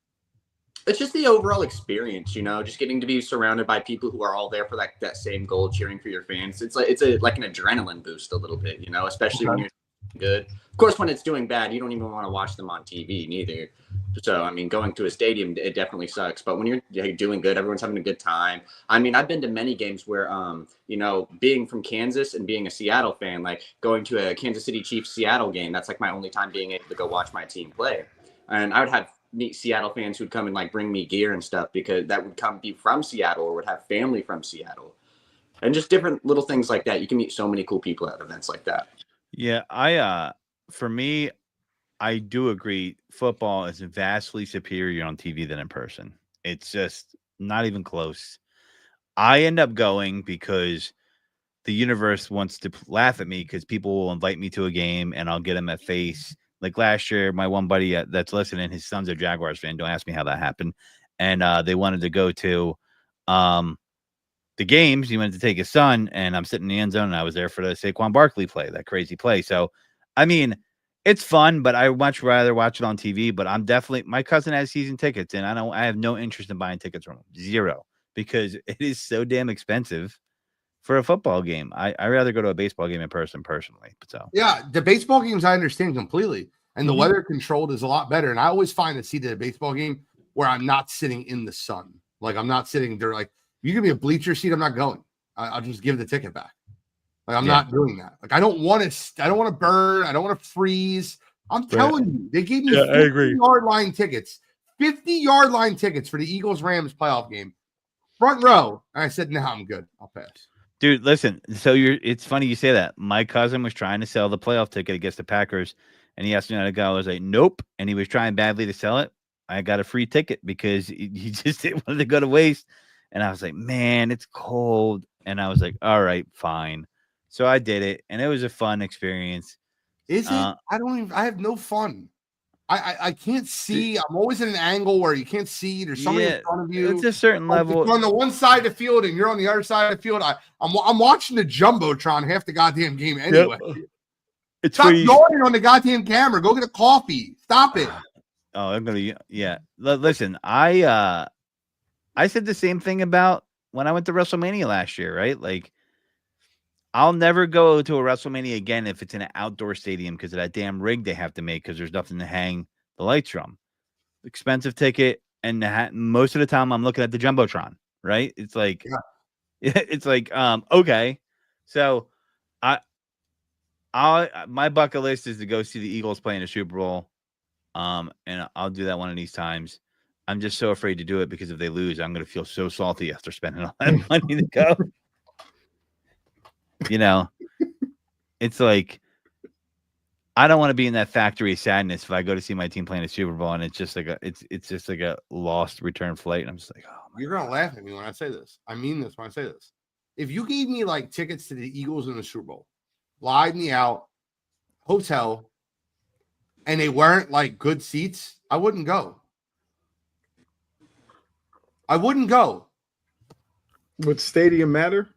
It's just the overall experience, just getting to be surrounded by people who are all there for that same goal, cheering for your fans. It's like an adrenaline boost a little bit, especially when you're good. Of course, when it's doing bad, you don't even want to watch them on TV neither. So, I mean, going to a stadium, it definitely sucks. But when you're doing good, everyone's having a good time. I mean, I've been to many games where, being from Kansas and being a Seattle fan, like going to a Kansas City Chiefs Seattle game, that's like my only time being able to go watch my team play. And I would meet Seattle fans who'd come and like bring me gear and stuff because that would be from Seattle or would have family from Seattle. And just different little things like that. You can meet so many cool people at events like that. Yeah, for me, I do agree. Football is vastly superior on TV than in person. It's just not even close. I end up going because the universe wants to laugh at me because people will invite me to a game and I'll get them at face. Like last year, my one buddy that's listening, his son's a Jaguars fan. Don't ask me how that happened. And they wanted to go to the games. He wanted to take his son, and I'm sitting in the end zone, and I was there for the Saquon Barkley play, that crazy play. So, I mean, it's fun, but I much rather watch it on TV. But I'm definitely, my cousin has season tickets, and I have no interest in buying tickets from him. Zero, because it is so damn expensive for a football game. I'd rather go to a baseball game in person, personally. So yeah, the baseball games I understand completely, and the weather controlled is a lot better. And I always find a seat at a baseball game where I'm not sitting in the sun. Like I'm not sitting there. Like you give me a bleacher seat, I'm not going. I'll just give the ticket back. Like I'm not doing that. Like I don't want to burn. I don't want to freeze. I'm telling you, they gave me 50-yard line tickets. 50-yard line tickets for the Eagles-Rams playoff game. Front row. And I said, no, I'm good. I'll pass. Dude, listen. So it's funny you say that. My cousin was trying to sell the playoff ticket against the Packers, and he asked me how to go. I was like, nope. And he was trying badly to sell it. I got a free ticket because he just didn't want to go to waste. And I was like, man, it's cold. And I was like, all right, fine. So I did it, and it was a fun experience. Is it? I have no fun. I can't see. I'm always at an angle where you can't see. There's somebody in front of you. It's a certain level. You're on the one side of the field, and you're on the other side of the field. I'm watching the Jumbotron half the goddamn game anyway. Yep. Stop yawning on the goddamn camera. Go get a coffee. Stop it. Oh, I'm gonna. Yeah. Listen, I said the same thing about when I went to WrestleMania last year, right? Like, I'll never go to a WrestleMania again if it's in an outdoor stadium because of that damn rig they have to make because there's nothing to hang the lights from. Expensive ticket, and most of the time I'm looking at the Jumbotron, right? It's like, it's like, okay. So my bucket list is to go see the Eagles play in a Super Bowl. And I'll do that one of these times. I'm just so afraid to do it because if they lose, I'm going to feel so salty after spending all that money to go. You know, it's like, I don't want to be in that factory of sadness if I go to see my team playing a Super Bowl and it's just like it's just like a lost return flight. And I'm just like, oh, you're going to laugh at me when I say this. I mean this when I say this. If you gave me like tickets to the Eagles in the Super Bowl, lied me out, hotel, and they weren't like good seats, I wouldn't go. I wouldn't go. Would stadium matter?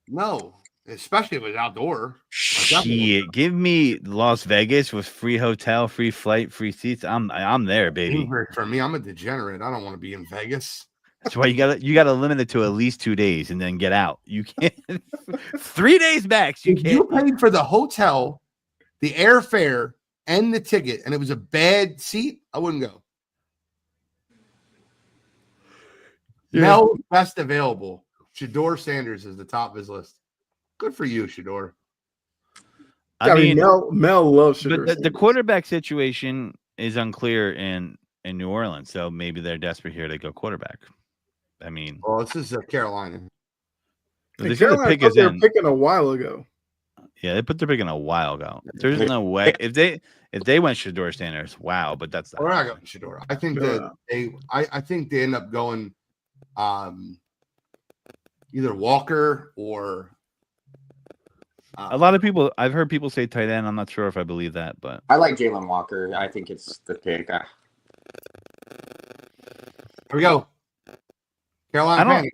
No, especially if it was outdoor. Shit, give me Las Vegas with free hotel, free flight, free seats. I'm there, baby. For me, I'm a degenerate. I don't want to be in Vegas. That's why you gotta limit it to at least 2 days and then get out. You can't 3 days max. You can't. You paid for the hotel, the airfare, and the ticket, and it was a bad seat, I wouldn't go. Yeah. Mel, best available. Shador Sanders is the top of his list. Good for you, Shador. I mean, Mel loves Shador. But the quarterback situation is unclear in New Orleans, so maybe they're desperate here to go quarterback. I mean, well, this is Carolina. Carolina pick they were picking a while ago. Yeah, they put their pick in a while ago. There's no way if they went Shador Sanders, wow, but that's not. We're not going Shador. I think I think they end up going either Walker or a lot of people. I've heard people say tight end. I'm not sure if I believe that, but I like Jalen Walker. I think it's the pick. Here we go. Carolina Panthers.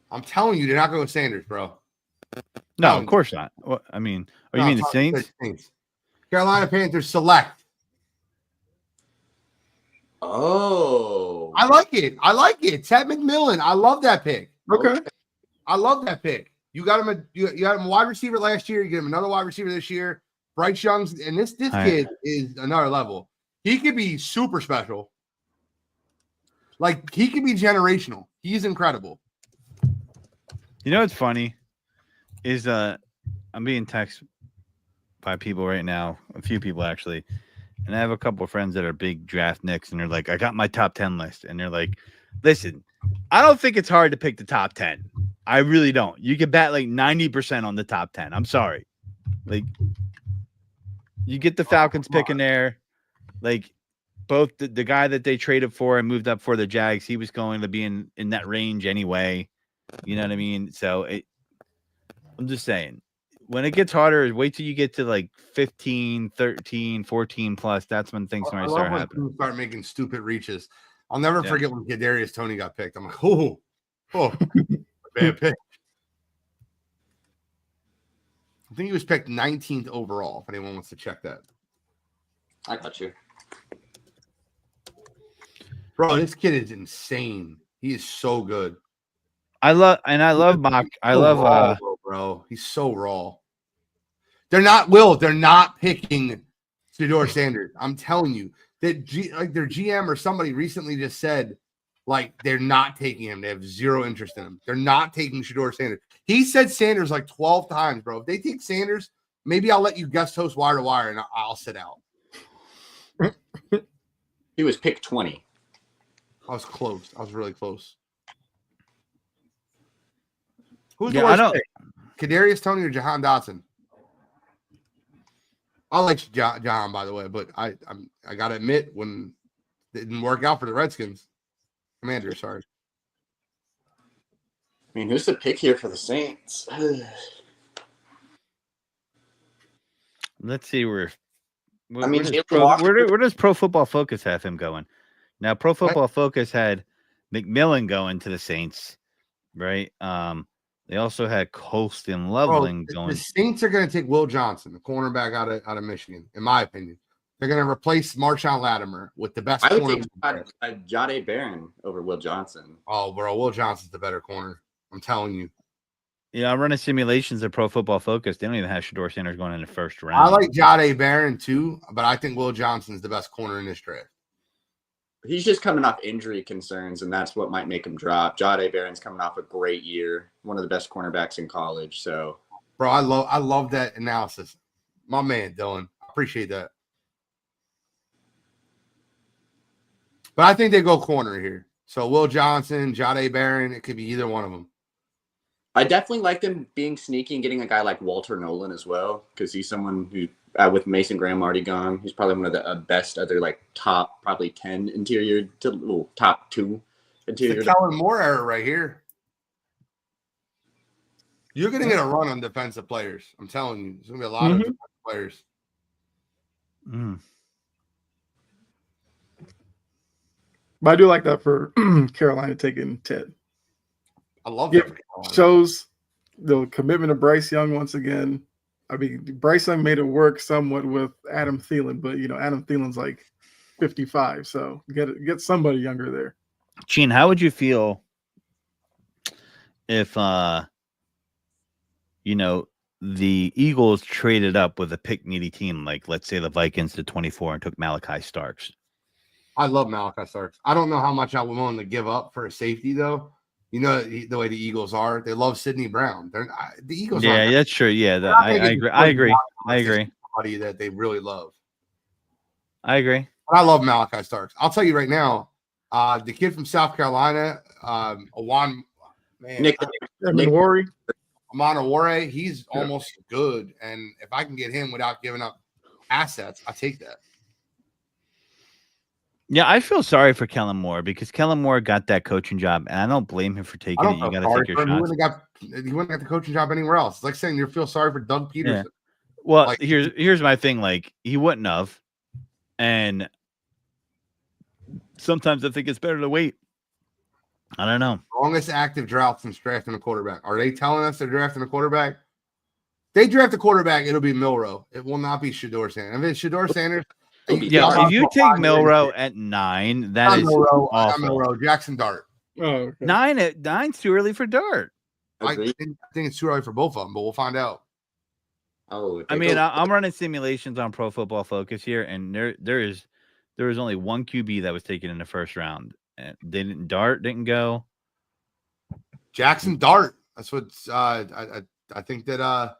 I'm telling you, they're not going with Sanders, bro. No, of course not. Well, I mean, you mean the Saints? Carolina Panthers select. Oh, I like it. Ted McMillan. I love that pick. Okay. I love that pick. You got him a wide receiver last year. You get him another wide receiver this year. Bryce Young's, and this kid is another level. He could be super special. Like he could be generational. He's incredible. You know what's funny is I'm being texted by people right now, a few people actually, and I have a couple of friends that are big draft nicks, and they're like, I got my top 10 list, and they're like, listen, I don't think it's hard to pick the top 10. I really don't. You can bet like 90% on the top 10. I'm sorry. Like, you get the Falcons pick in there. Like, both the guy that they traded for and moved up for the Jags, he was going to be in that range anyway. You know what I mean? So I'm just saying, when it gets harder, wait till you get to like 15, 13, 14 plus. That's when things might start happening. Start making stupid reaches. I'll never forget when Kadarius Toney got picked. I'm like, oh, bad pick. I think he was picked 19th overall. If anyone wants to check that, I got you, bro. This kid is insane. He is so good. I love Mock. I love raw, bro. He's so raw. They're not picking Shedeur Sanders. I'm telling you that their GM or somebody recently just said like they're not taking him. They have zero interest in him. They're not taking Shedeur Sanders. He said Sanders like 12 times, bro. If they take Sanders, maybe I'll let you guest host Wire to Wire and I'll sit out. He was picked 20. I was close. I was really close. Who's Yeah, the worst I don't. pick? Kadarius Toney or Jahan Dotson? I like Jahan, by the way, but I gotta admit when it didn't work out for the Redskins, Commanders. Sorry. I mean, who's the pick here for the Saints? Let's see where I mean, where does Pro Football Focus have him going? Now, Pro Football Focus had McMillan going to the Saints, right? They also had Colston Loveland going. The Saints are going to take Will Johnson, the cornerback out of Michigan, in my opinion. They're going to replace Marshawn Latimer with the best I corner. would take Jade Barron over Will Johnson. Oh, bro, Will Johnson's the better corner. I'm telling you. Yeah, I'm running simulations of Pro Football Focus. They don't even have Shedeur Sanders going in the first round. I like Jade Barron too, but I think Will Johnson's the best corner in this draft. He's just coming off injury concerns, and that's what might make him drop. Jade Barron's coming off a great year, one of the best cornerbacks in college. So, bro, I love that analysis. My man, Dylan. I appreciate that. But I think they go corner here. So Will Johnson, Jade Barron, it could be either one of them. I definitely like them being sneaky and getting a guy like Walter Nolan as well, because he's someone who, with Mason Graham already gone, he's probably one of the best other like top probably 10 interior to top 2 interior. It's the Kellen Moore era right here. You're going to get a run on defensive players. I'm telling you, there's going to be a lot of defensive players. But I do like that for Carolina taking Ted. I love that. Shows the commitment of Bryce Young once again. I mean, Bryce Young made it work somewhat with Adam Thielen, but Adam Thielen's like 55, so get somebody younger there. Gene, how would you feel if the Eagles traded up with a pick needy team, like let's say the Vikings to 24 and took Malachi Starks? I love Malachi Starks. I don't know how much I would willing to give up for a safety though. You know the way the Eagles are. They love Sidney Brown. The Eagles. Yeah, that's true. Yeah, I agree. I agree. Somebody that they really love. I agree. But I love Malachi Starks. I'll tell you right now, the kid from South Carolina, Amon Awore, he's almost good. And if I can get him without giving up assets, I take that. Yeah, I feel sorry for Kellen Moore because Kellen Moore got that coaching job, and I don't blame him for taking it. You got to take your shots. He wouldn't get the coaching job anywhere else. It's like saying you feel sorry for Doug Peterson. Yeah. Well, here's my thing. Like, he wouldn't have, and sometimes I think it's better to wait. I don't know. Longest active drought since drafting a quarterback. Are they telling us they're drafting a quarterback? They draft a quarterback, it'll be Milroe. It will not be Shedeur Sanders. If it's Shedeur Sanders. Yeah, if you take Milroe at 9, that is awful. Milroe, Jackson Dart. Oh, okay. 9's too early for Dart. I think it's too early for both of them, but we'll find out. Oh, I mean, I'm running simulations on Pro Football Focus here, and there was only one QB that was taken in the first round, and Dart didn't go. Jackson Dart. That's what I think that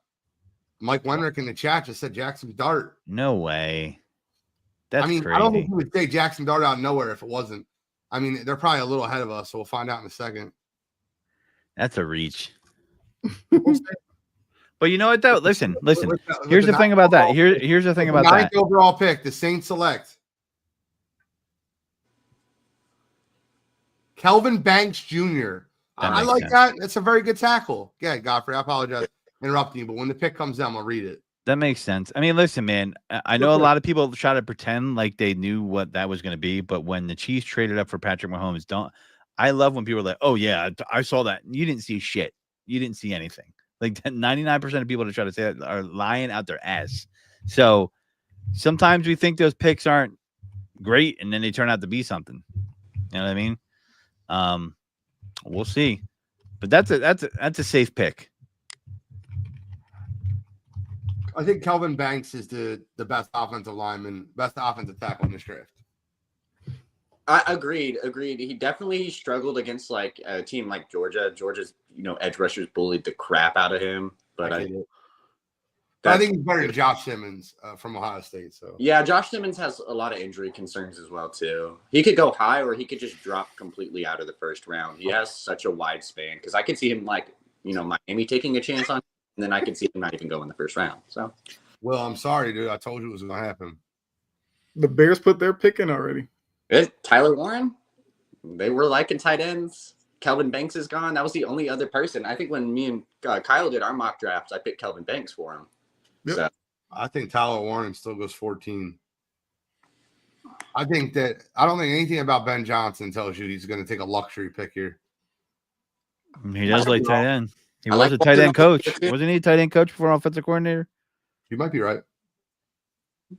Mike Wenrick in the chat just said Jackson Dart. No way. That's crazy. I don't think he would say Jackson Dart out of nowhere if it wasn't. I mean, they're probably a little ahead of us, so we'll find out in a second. That's a reach. But you know what, though? Listen. Here's the thing about that. Here's the thing about that. 9th overall pick, the Saints select Kelvin Banks Jr. I like sense. that. That's a very good tackle. Yeah, Godfrey, I apologize for interrupting you, but when the pick comes down, I'll read it. That makes sense. I mean, listen, man, I know a lot of people try to pretend like they knew what that was going to be, but when the Chiefs traded up for Patrick Mahomes, I love when people are like, oh, yeah, I saw that. You didn't see shit. You didn't see anything. Like 99% of people that try to say that are lying out their ass. So sometimes we think those picks aren't great, and then they turn out to be something. You know what I mean? We'll see. But that's a safe pick. I think Kelvin Banks is the best offensive lineman, best offensive tackle in this draft. I agreed. He definitely struggled against like a team like Georgia. Georgia's, edge rushers bullied the crap out of him. But I think he's better than Josh Simmons from Ohio State. So yeah, Josh Simmons has a lot of injury concerns as well too. He could go high or he could just drop completely out of the first round. He has such a wide span because I could see him like Miami taking a chance on him, and then I could see him not even go in the first round. So, well, I'm sorry, dude. I told you it was going to happen. The Bears put their pick in already. Tyler Warren, they were liking tight ends. Kelvin Banks is gone. That was the only other person. I think when me and Kyle did our mock drafts, I picked Kelvin Banks for him. Yep. So, I think Tyler Warren still goes 14. I don't think anything about Ben Johnson tells you he's going to take a luxury pick here. He does like tight end. He was a tight end coach. Wasn't he a tight end coach before offensive coordinator? You might be right. I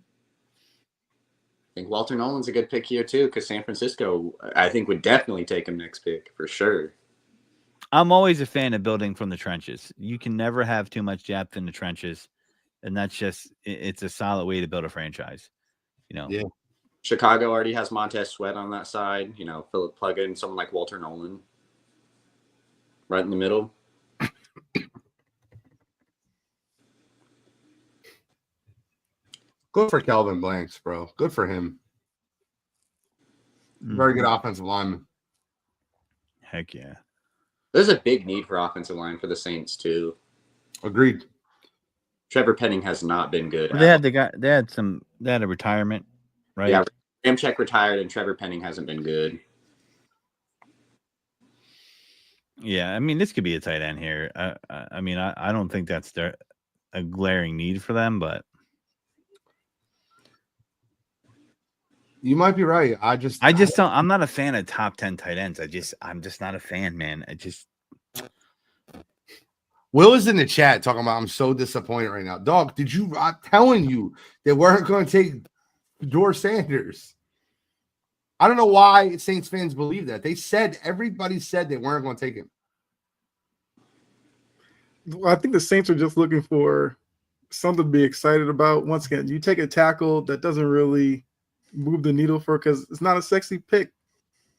think Walter Nolan's a good pick here too, because San Francisco, I think, would definitely take him next pick for sure. I'm always a fan of building from the trenches. You can never have too much depth in the trenches, and that's it's a solid way to build a franchise. Yeah. Chicago already has Montez Sweat on that side. Philip plug in someone like Walter Nolan right in the middle. Good for Kelvin Blanks, bro. Good for him. Very good offensive lineman. Heck yeah. There's a big need for offensive line for the Saints too. Agreed. Trevor Penning has not been good. They had a retirement, right? Yeah, Ramczyk retired and Trevor Penning hasn't been good. Yeah, I mean, this could be a tight end here. I don't think that's a glaring need for them, but you might be right. I'm not a fan of top 10 tight ends. I'm just not a fan, man. Will is in the chat talking about I'm so disappointed right now. Dog, I'm telling you they weren't going to take Fedor Sanders. I don't know why Saints fans believe that. Everybody said they weren't going to take him. Well, I think the Saints are just looking for something to be excited about. Once again, you take a tackle that doesn't really move the needle because it's not a sexy pick.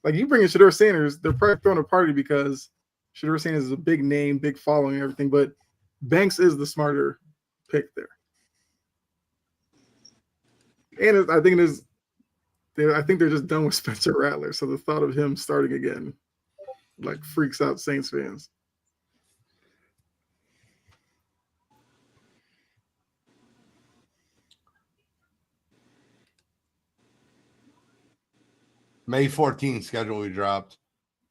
Like you bring in Shedeur Sanders, they're probably throwing a party because Shedeur Sanders is a big name, big following, and everything. But Banks is the smarter pick there. And I think they're just done with Spencer Rattler. So the thought of him starting again, like, freaks out Saints fans. May 14th schedule we dropped.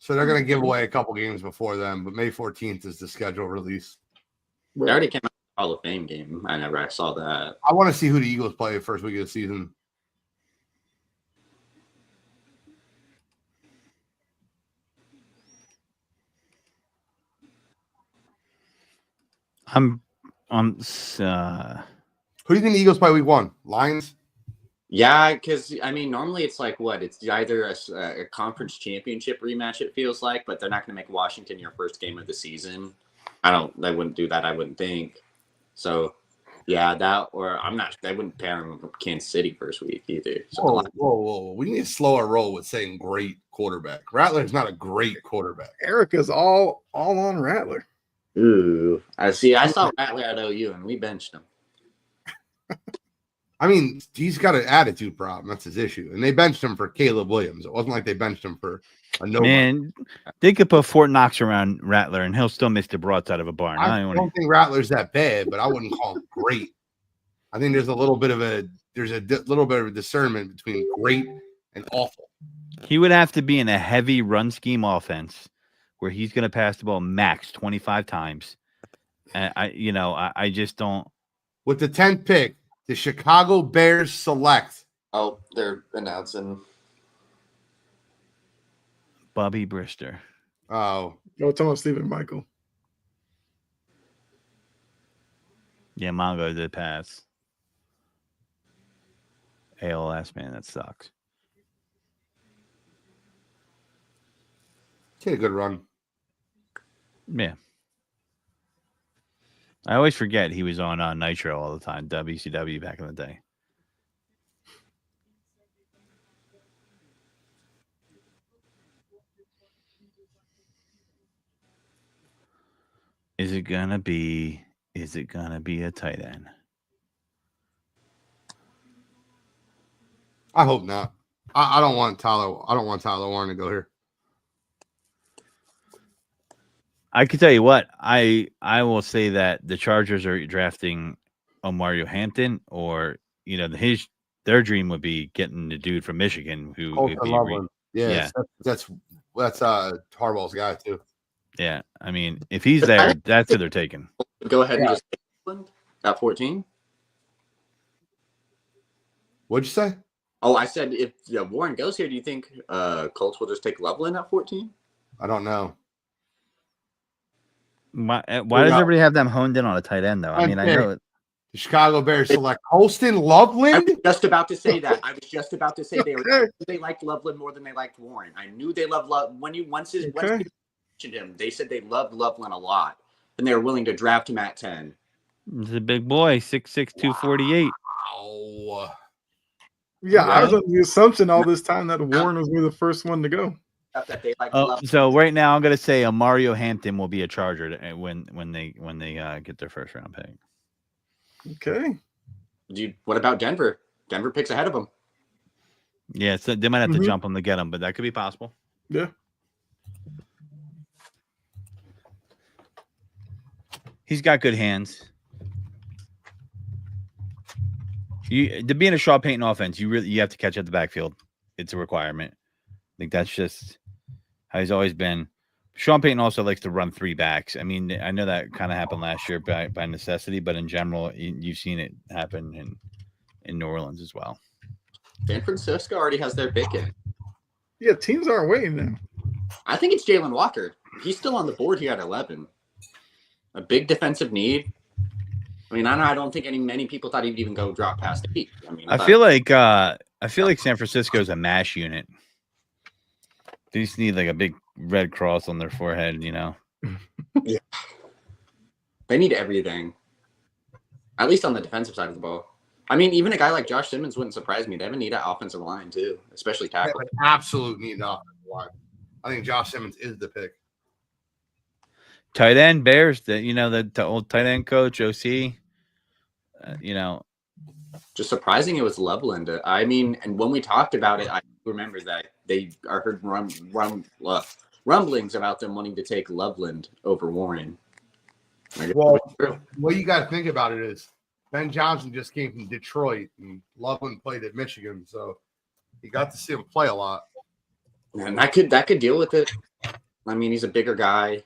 So they're going to give away a couple games before then, but May 14th is the schedule release. They already came out with the Hall of Fame game. I saw that. I want to see who the Eagles play the first week of the season. Who do you think the Eagles play week 1? Lions? Yeah, because, normally it's like what? It's either a conference championship rematch, it feels like, but they're not going to make Washington your first game of the season. They wouldn't do that, I wouldn't think. So, yeah, they wouldn't pair them with Kansas City first week either. So Whoa. We need to slow our roll with saying great quarterback. Rattler's not a great quarterback. Erica's all on Rattler. Ooh. I saw Rattler at OU, and we benched him. He's got an attitude problem. That's his issue. And they benched him for Caleb Williams. It wasn't like they benched him for a no. Man, they could put Fort Knox around Rattler, and he'll still miss the broadside of a barn. I don't think Rattler's that bad, but I wouldn't call him great. I think there's a little bit of a discernment between great and awful. He would have to be in a heavy run scheme offense where he's going to pass the ball max 25 times. And I just don't. With the 10th pick, the Chicago Bears select. Oh, they're announcing Bobby Brister. Oh. No, talking about Stephen Michael. Yeah, Mongo did pass. ALS, man, that sucks. He had a good run. Yeah. I always forget he was on Nitro all the time, WCW back in the day. Is it gonna be a tight end? I hope not. I don't want Tyler. I don't want Tyler Warren to go here. I can tell you what, I will say that the Chargers are drafting Mario Hampton, or their dream would be getting the dude from Michigan who would be that's Harbaugh's guy too. Yeah, I mean, if he's there, that's who they're taking. Go ahead and just take Loveland at 14. What'd you say? Oh, I said if Warren goes here, do you think Colts will just take Loveland at 14? I don't know. Why does everybody have them honed in on a tight end though? I mean, I know it. The Chicago Bears select Holston Loveland. I was just about to say that. They liked Loveland more than they liked Warren. I knew they loved once they mentioned him, they said they loved Loveland a lot, and they were willing to draft him at 10. He's a big boy, 6'6", 248. Wow. Yeah, I was under the assumption all this time that Warren was the first one to go. That they liked So right now I'm gonna say Mario Hampton will be a Charger when they get their first round pick. Okay. What about Denver? Denver picks ahead of them. Yeah, so they might have to jump him to get him, but that could be possible. Yeah. He's got good hands. To be in a Shaw Payton offense, you have to catch at the backfield. It's a requirement. I think that's just how he's always been. Sean Payton also likes to run three backs. I mean, I know that kind of happened last year by necessity, but in general, you've seen it happen in New Orleans as well. San Francisco already has their pick in. Yeah, teams aren't waiting now. I think it's Jalen Walker. He's still on the board here at 11. A big defensive need. I mean, I don't think many people thought he'd even go drop past 8. I mean, I feel like San Francisco is a MASH unit. They just need like a big red cross on their forehead, Yeah. They need everything. At least on the defensive side of the ball. I mean, even a guy like Josh Simmons wouldn't surprise me. They have a need at offensive line too, especially tackle. Absolute need at offensive line. I think Josh Simmons is the pick. Tight end Bears, the old tight end coach OC. Just surprising it was Loveland. I mean, and when we talked about it, I remember that I heard rumblings about them wanting to take Loveland over Warren. Well, what you got to think about it is Ben Johnson just came from Detroit and Loveland played at Michigan, so you got to see him play a lot. And that could deal with it. I mean, he's a bigger guy.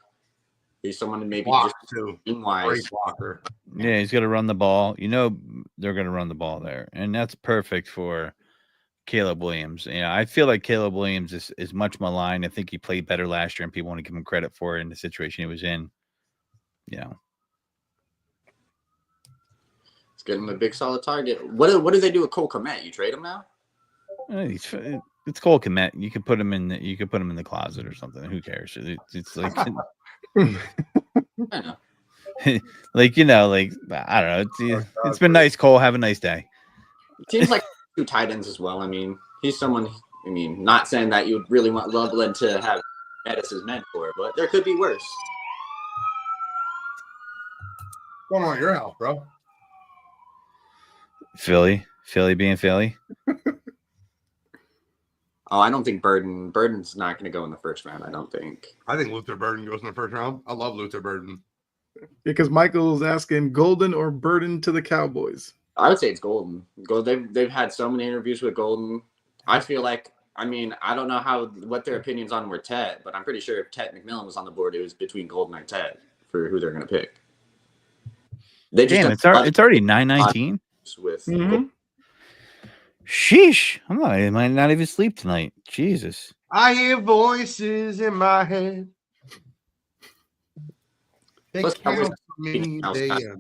He's someone to maybe Block just too. wise. Great blocker. Yeah, he's going to run the ball. They're going to run the ball there, and that's perfect for Caleb Williams. I feel like Caleb Williams is much maligned. I think he played better last year, and people want to give him credit for it in the situation he was in. Let's get him a big solid target. What do they do with Cole Kmet? You trade him now? It's Cole Kmet. You could put him in the closet or something. Who cares? It's like I know. like I don't know. It's been nice, Cole. Have a nice day. Seems like 2 tight ends as well. I mean, he's someone. I mean, not saying that you would really want Loveland to have Ed as his mentor, but there could be worse. What's going on at your house, bro? Philly being Philly. Oh, I don't think Burden's not going to go in the first round. I don't think. I think Luther Burden goes in the first round. I love Luther Burden. Because Michael's asking Golden or Burden to the Cowboys. I would say it's Golden. They've had so many interviews with Golden. I feel like I mean, I don't know what their opinions on were Tet, but I'm pretty sure if Tet McMillan was on the board, it was between Golden or Tet for who they're going to pick. They just Damn, it's already 9:19. With Sheesh, I might not even sleep tonight. Jesus. I hear voices in my head. They Plus, count for me.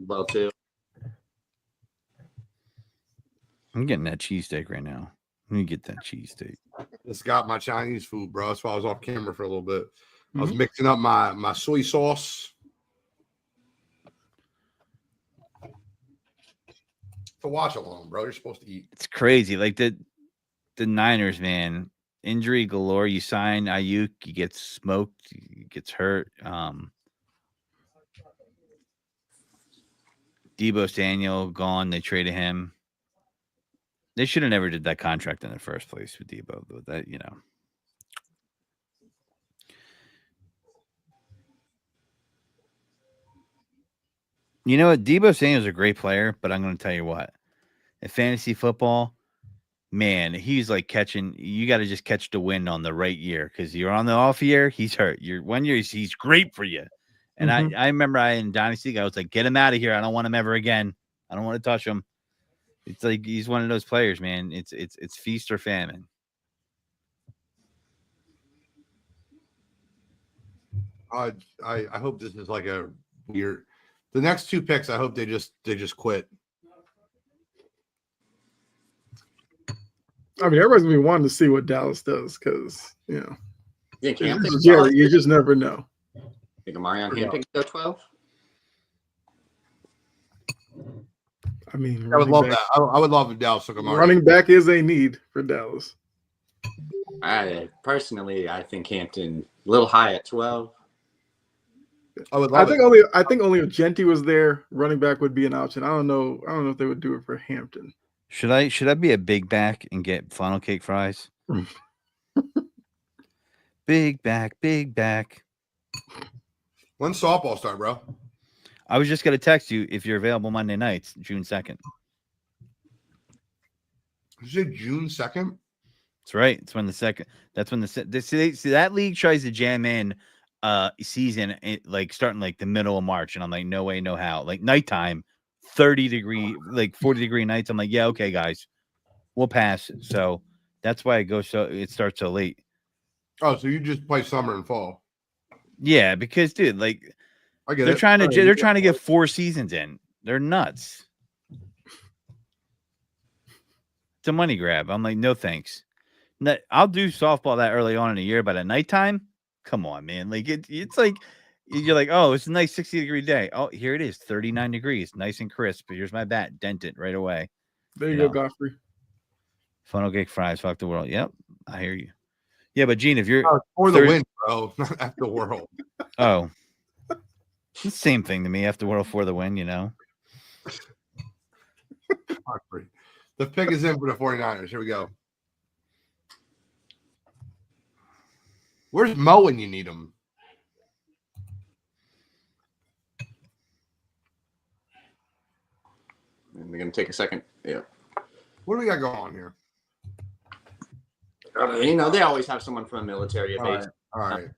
well too. I'm getting that cheesesteak right now. Let me get that cheesesteak. Just got my Chinese food, bro. That's why I was off camera for a little bit. I was mixing up my soy sauce. To watch along, bro. You're supposed to eat. It's crazy. Like the Niners, man. Injury galore. You sign Ayuk, he gets smoked, he gets hurt. Deebo Samuel gone. They traded him. They should have never did that contract in the first place with Deebo. But that, You know what? Deebo Samuel's a great player, but I'm going to tell you what. In fantasy football, man, he's like you got to just catch the wind on the right year because you're on the off year, he's hurt. You're 1 year, he's great for you. And I remember in Dynasty, I was like, get him out of here. I don't want him ever again. I don't want to touch him. It's like he's one of those players, man. It's feast or famine. I hope this is like a weird. The next two picks, I hope they just quit. I mean, everybody's gonna be wanting to see what Dallas does because you just never know. Think Marion Hampton go 12? I mean, I would love that. I would love if Dallas took a running back is a need for Dallas. I think Hampton a little high at 12. I think only if Genty was there, running back would be an option. I don't know if they would do it for Hampton. Should I be a big back and get funnel cake fries? Big back. When's softball start, bro? I was just gonna text you if you're available Monday nights, June 2nd. Is it June 2nd? That's right. It's when the second. That's when see that league tries to jam in season like starting like the middle of March, and I'm like, no way, no how. Like nighttime, 30-degree, like 40-degree nights. I'm like, yeah, okay, guys, we'll pass. So that's why it starts so late. Oh, so you just play summer and fall? Yeah, because dude, like I get they're it. trying to get 4 seasons in. They're nuts. It's a money grab. I'm like, no thanks. I'll do softball that early on in the year, but at nighttime, come on, man. Like it's like you're like, oh, it's a nice 60-degree day. Oh, here it is, 39 degrees, nice and crisp. Here's my bat, dent it right away. There you go, Godfrey. Funnel cake fries, fuck the world. Yep, I hear you. Yeah, but Gene, if you're for the win, bro, not after the world. Oh, it's the same thing to me. After world for the win, The pick is in for the 49ers. Here we go. Where's Mo when you need him? And they're going to take a second. Yeah. What do we got going on here? They always have someone from a military base. All right.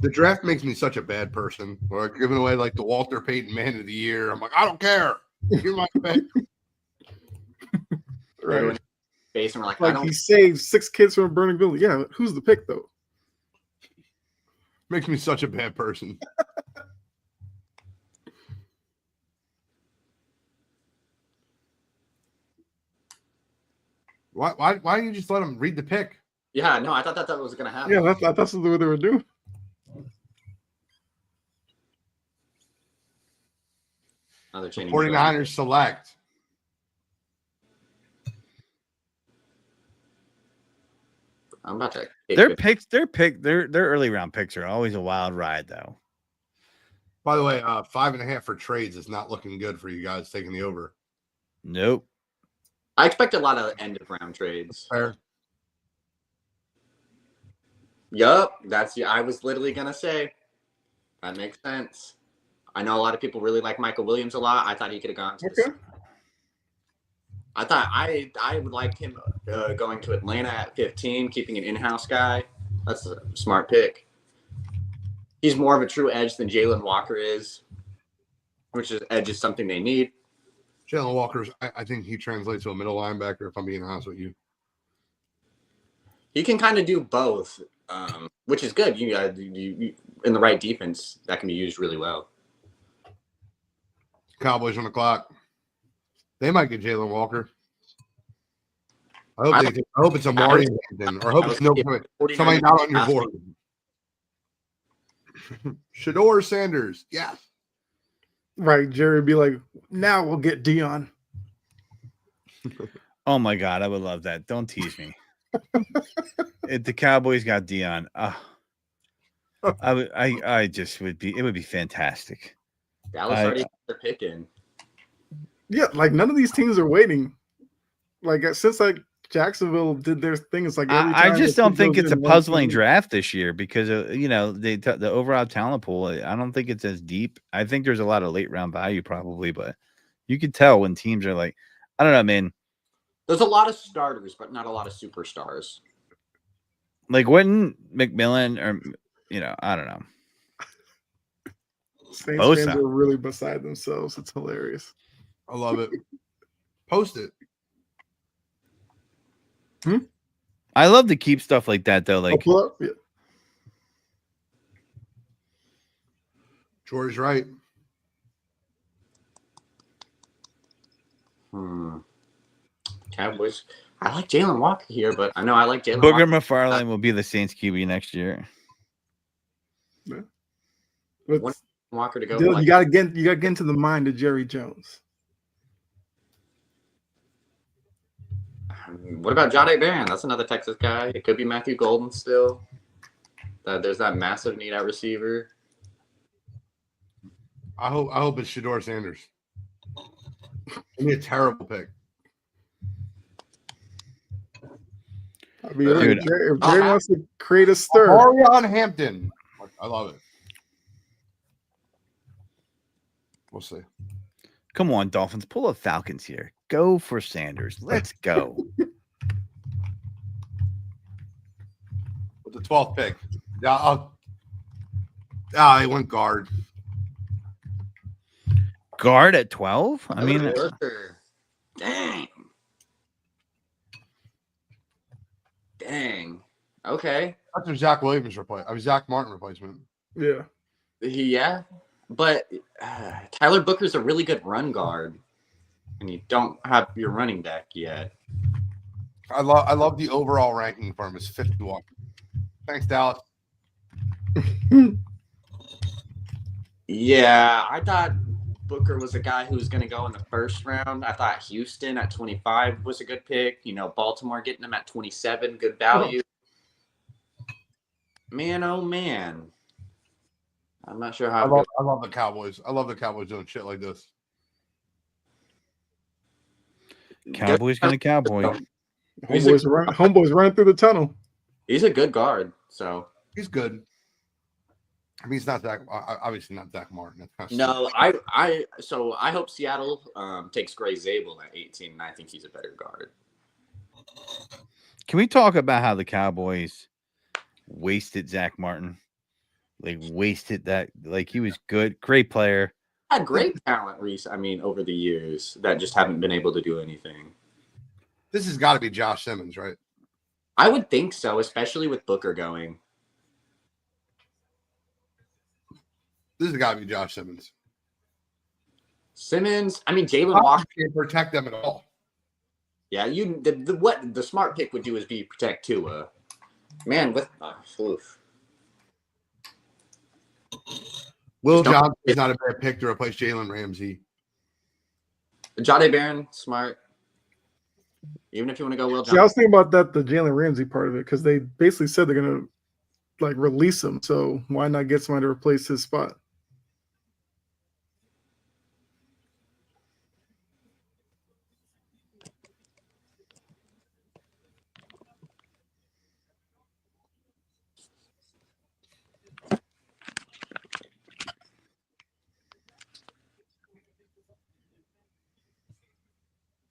The draft makes me such a bad person. We're giving away like the Walter Payton Man of the Year. I'm like, I don't care. You're my pick. Right. Base and we're like he saved 6 kids from a burning building. Yeah, who's the pick though? Makes me such a bad person. Why didn't you just let him read the pick? Yeah, no, I thought that was going to happen. Yeah, that's what they were doing. Another changing 49ers select. I'm about to. Their early round picks are always a wild ride, though. By the way, 5.5 for trades is not looking good for you guys taking the over. Nope. I expect a lot of end of round trades. Fair. Yup, I was literally gonna say that makes sense. I know a lot of people really like Michael Williams a lot. I thought he could have gone to I thought I would like him going to Atlanta at 15, keeping an in-house guy. That's a smart pick. He's more of a true edge than Jalen Walker is, which is edge is something they need. Jalen Walker's, I think he translates to a middle linebacker, if I'm being honest with you. He can kind of do both, which is good. You in the right defense, that can be used really well. Cowboys on the clock. They might get Jalen Walker. I hope it's Amari Hampton, or I hope it's somebody not on your board. Shador Sanders, yes. Right, Jerry would be like, now we'll get Dion. Oh my God, I would love that. Don't tease me. If the Cowboys got Dion, I just would be. It would be fantastic. Dallas already got their pick in. Yeah, like none of these teams are waiting. Like since like Jacksonville did their thing, it's like every time I just don't think it's a puzzling team. draft this year because the overall talent pool. I don't think it's as deep. I think there's a lot of late round value probably, but you can tell when teams are like, I don't know, man. There's a lot of starters, but not a lot of superstars. Like wouldn't McMillan or I don't know. Saints fans are really beside themselves. It's hilarious. I love it. Post it. I love to keep stuff like that though. Like yeah. George's right. Cowboys. I like Jalen Walker here, but I know I like Jalen Booger Walker. McFarlane will be the Saints QB next year. Yeah. Walker to go. You gotta get into the mind of Jerry Jones. What about Jahdae Barron? That's another Texas guy. It could be Matthew Golden still. There's that massive need at receiver. I hope it's Shador Sanders. It'd be a terrible pick. I mean, if Jerry wants to create a stir. Orion Hampton. I love it. We'll see. Come on, Dolphins. Pull up Falcons here. Go for Sanders. Let's go. With the 12th pick. He went guard. Guard at 12? I mean, dang. Okay. That's a Zach Martin replacement. Yeah. Yeah. But Tyler Booker's a really good run guard, and you don't have your running back yet. I love the overall ranking for him. It's 51. Thanks, Dallas. Yeah, I thought Booker was a guy who was going to go in the first round. I thought Houston at 25 was a good pick. Baltimore getting him at 27, good value. Man, oh man. I'm not sure how. I love the Cowboys. I love the Cowboys doing shit like this. Cowboys gonna cowboy. Homeboys running through the tunnel. He's a good guard, so he's good. I mean, he's not Zach. Obviously, not Zach Martin. That's no, I hope Seattle takes Gray Zabel at 18, and I think he's a better guard. Can we talk about how the Cowboys wasted Zach Martin? Like wasted that. Like he was good, great player. Had great talent, Reese. I mean, over the years that just haven't been able to do anything. This has got to be Josh Simmons, right? I would think so, especially with Booker going. This has got to be Josh Simmons. Simmons, I mean, Jalen Walker can't protect them at all. Yeah, what the smart pick would do is be protect Tua. Man, with oof. Will Johnson is not a bad pick to replace Jalen Ramsey. Jahdae Barron, smart. Even if you want to go Will Johnson. See, I was thinking about the Jalen Ramsey part of it because they basically said they're going to release him. So why not get somebody to replace his spot?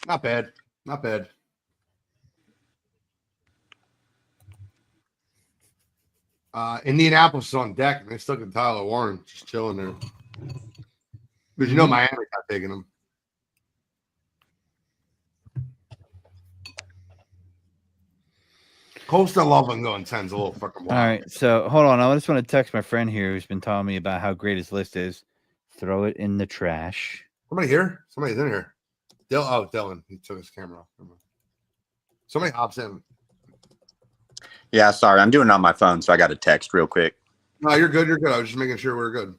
Not bad. Not bad. Indianapolis is on deck, and they still got Tyler Warren just chilling there. Because you know Miami got taking him. Cole's still loving going 10's a little fucking wild. All right, so hold on. I just want to text my friend here who's been telling me about how great his list is. Throw it in the trash. Somebody here? Somebody's in here. Dylan. He took his camera off. Somebody hops in. Yeah, sorry. I'm doing it on my phone, so I got a text real quick. No, you're good. You're good. I was just making sure we're good.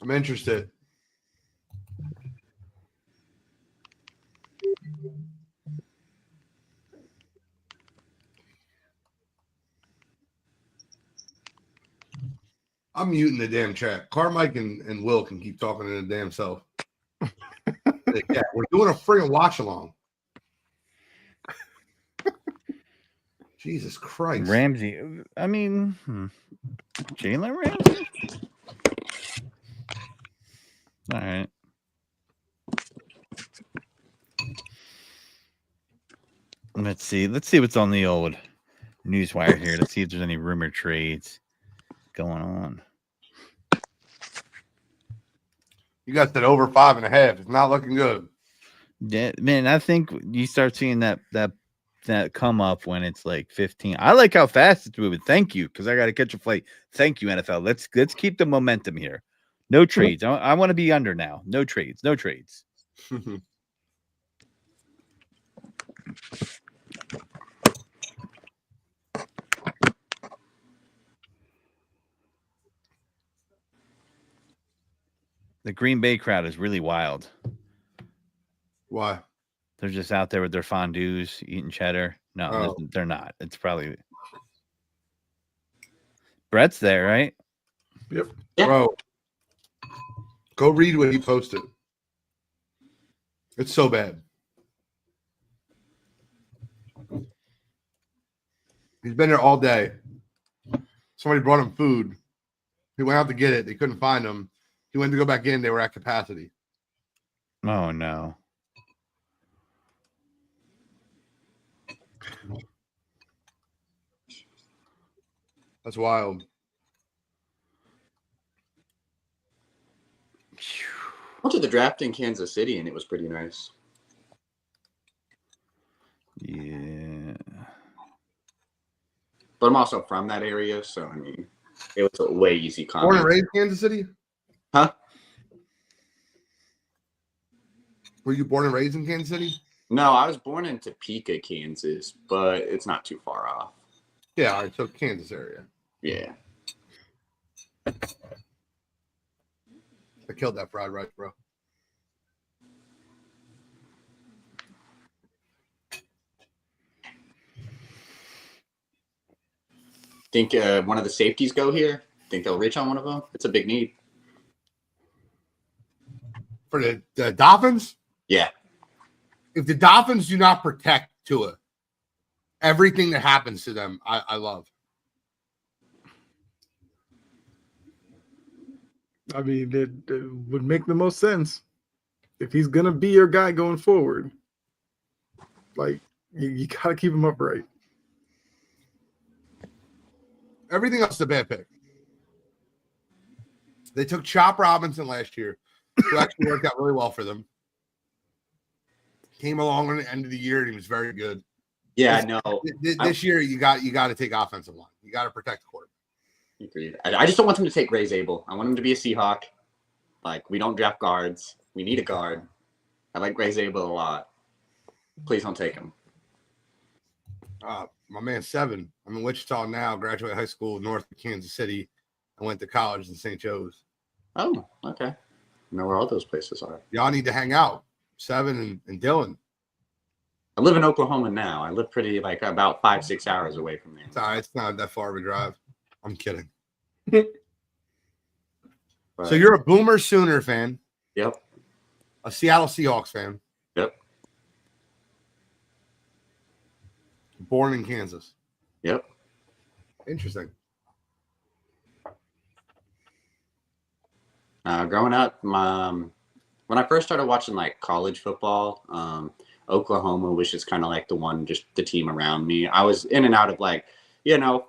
I'm interested. I'm muting the damn chat. Carmike and Will can keep talking to the damn self. Yeah, we're doing a friggin' watch along. Jesus Christ. Ramsey. I mean, Jalen Ramsey? All right. Let's see. Let's see what's on the old newswire here. Let's see if there's any rumor trades going on. You got that over 5.5. It's not looking good. Yeah, man, I think you start seeing that come up when it's like 15. I like how fast it's moving. Thank you, because I got to catch a flight. Thank you, NFL. Let's keep the momentum here. No trades. I want to be under now. No trades. No trades. The Green Bay crowd is really wild. Why? They're just out there with their fondues, eating cheddar. No, they're not. It's probably Brett's there, right? Yep. Yeah. Bro, go read what he posted. It's so bad. He's been there all day. Somebody brought him food. He went out to get it. They couldn't find him. He went to go back in. They were at capacity. Oh no. That's wild. I went to the draft in Kansas City, and it was pretty nice. Yeah. But I'm also from that area, so I mean, it was a way easy Born and comment. raised in Kansas City? Huh? Were you born and raised in Kansas City? No, I was born in Topeka, Kansas, but it's not too far off. Yeah, all right, so Kansas area. Yeah. I killed that fried rice, bro. Think one of the safeties go here? Think they'll reach on one of them? It's a big need. For the Dolphins? Yeah. If the Dolphins do not protect Tua, everything that happens to them, I love. I mean, it would make the most sense if he's gonna be your guy going forward. Like you gotta keep him upright. Everything else is a bad pick. They took Chop Robinson last year, who actually worked out really well for them. Came along on the end of the year and he was very good. Yeah, I know. This year you got to take offensive line. You got to protect the quarterback. Agreed. I just don't want them to take Ray Zabel. I want him to be a Seahawk. Like, we don't draft guards. We need a guard. I like Ray Zabel a lot. Please don't take him. My man, 7. I'm in Wichita now, graduated high school north of Kansas City. I went to college in St. Joe's. Oh, okay. I know where all those places are. Y'all need to hang out. 7 and Dylan. I live in Oklahoma now. I live pretty, like, about 5-6 hours away from there. It's all right. It's not that far of a drive. I'm kidding. But, So you're a Boomer Sooner fan. Yep. A Seattle Seahawks fan. Yep. Born in Kansas. Yep. Interesting. Growing up, when I first started watching like college football, Oklahoma was just kind of like the team around me. I was in and out of like,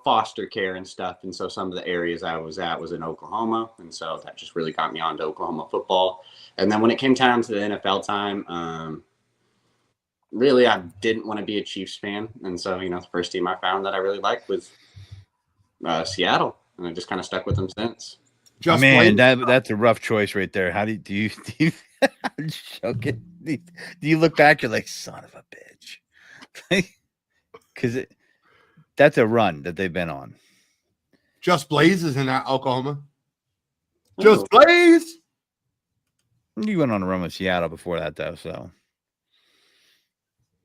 foster care and stuff. And so some of the areas I was at was in Oklahoma. And so that just really got me onto Oklahoma football. And then when it came time to the NFL time, really, I didn't want to be a Chiefs fan. And so, the first team I found that I really liked was Seattle. And I just kind of stuck with them since. That's a rough choice right there. How do you I'm joking. Do you look back? You're like, son of a bitch, because that's a run that they've been on. Just Blaze is in Oklahoma. Just Blaze. You went on a run with Seattle before that, though. So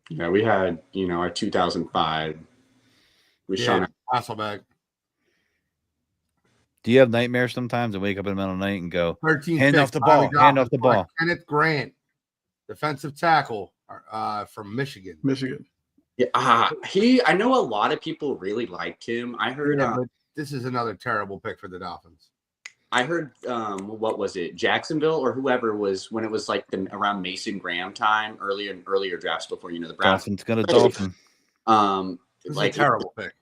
yeah, we had our 2005. Hasselbeck. Do you have nightmares sometimes and wake up in the middle of the night and go, 13 hand off the ball, hand off the ball? Kenneth Grant, defensive tackle from Michigan. Yeah, I know a lot of people really liked him. I heard. But this is another terrible pick for the Dolphins. I heard, what was it, Jacksonville or whoever was when it was like around Mason Graham time, earlier drafts before the Browns. Dolphins got a Dolphin. This is like a terrible pick.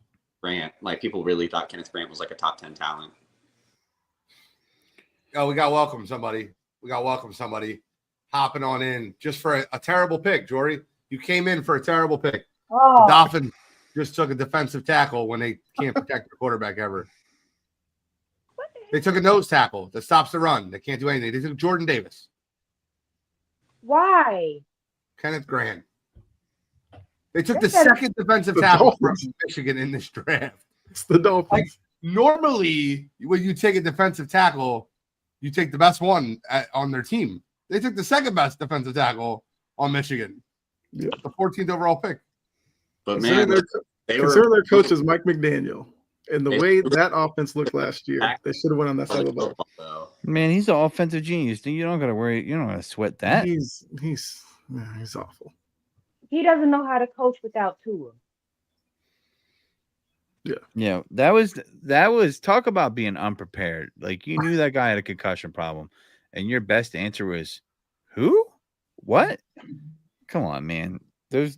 Grant, like people really thought Kenneth Grant was like a top 10 talent. Oh, we got to welcome somebody. Hopping on in just for a terrible pick, Jory. You came in for a terrible pick. Oh. The Dolphins just took a defensive tackle when they can't protect their quarterback ever. They took a nose tackle that stops the run. They can't do anything. They took Jordan Davis. Why? Kenneth Grant. They took the second defensive tackle from Michigan in this draft. It's the Dolphins. Like, normally, when you take a defensive tackle, you take the best one on their team. They took the second best defensive tackle on Michigan. Yeah. The 14th overall pick. But consider man, their coach is Mike McDaniel. And the way that offense looked last year, they should have went on that side of the ball. Man, he's an offensive genius. You don't got to worry. You don't got to sweat that. He's awful. He doesn't know how to coach without Tua. Yeah, that was talk about being unprepared. Like, you knew that guy had a concussion problem, and your best answer was, "Who? What? Come on, man. There's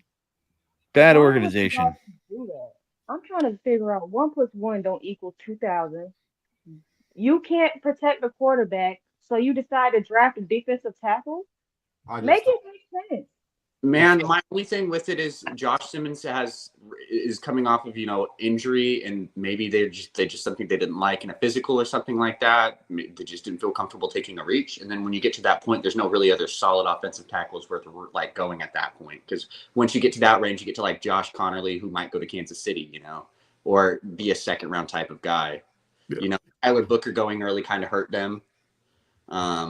bad organization." I'm trying to figure out 1 + 1 don't equal 2,000. You can't protect the quarterback, so you decide to draft a defensive tackle. Make it make sense. Man, my only thing with it is Josh Simmons is coming off of injury, and maybe they just something they didn't like in a physical or something like that. They just didn't feel comfortable taking a reach. And then when you get to that point, there's no really other solid offensive tackles worth like going at that point. Because once you get to that range, you get to like Josh Connerly, who might go to Kansas City, or be a second round type of guy. Yeah. Tyler Booker going early kind of hurt them.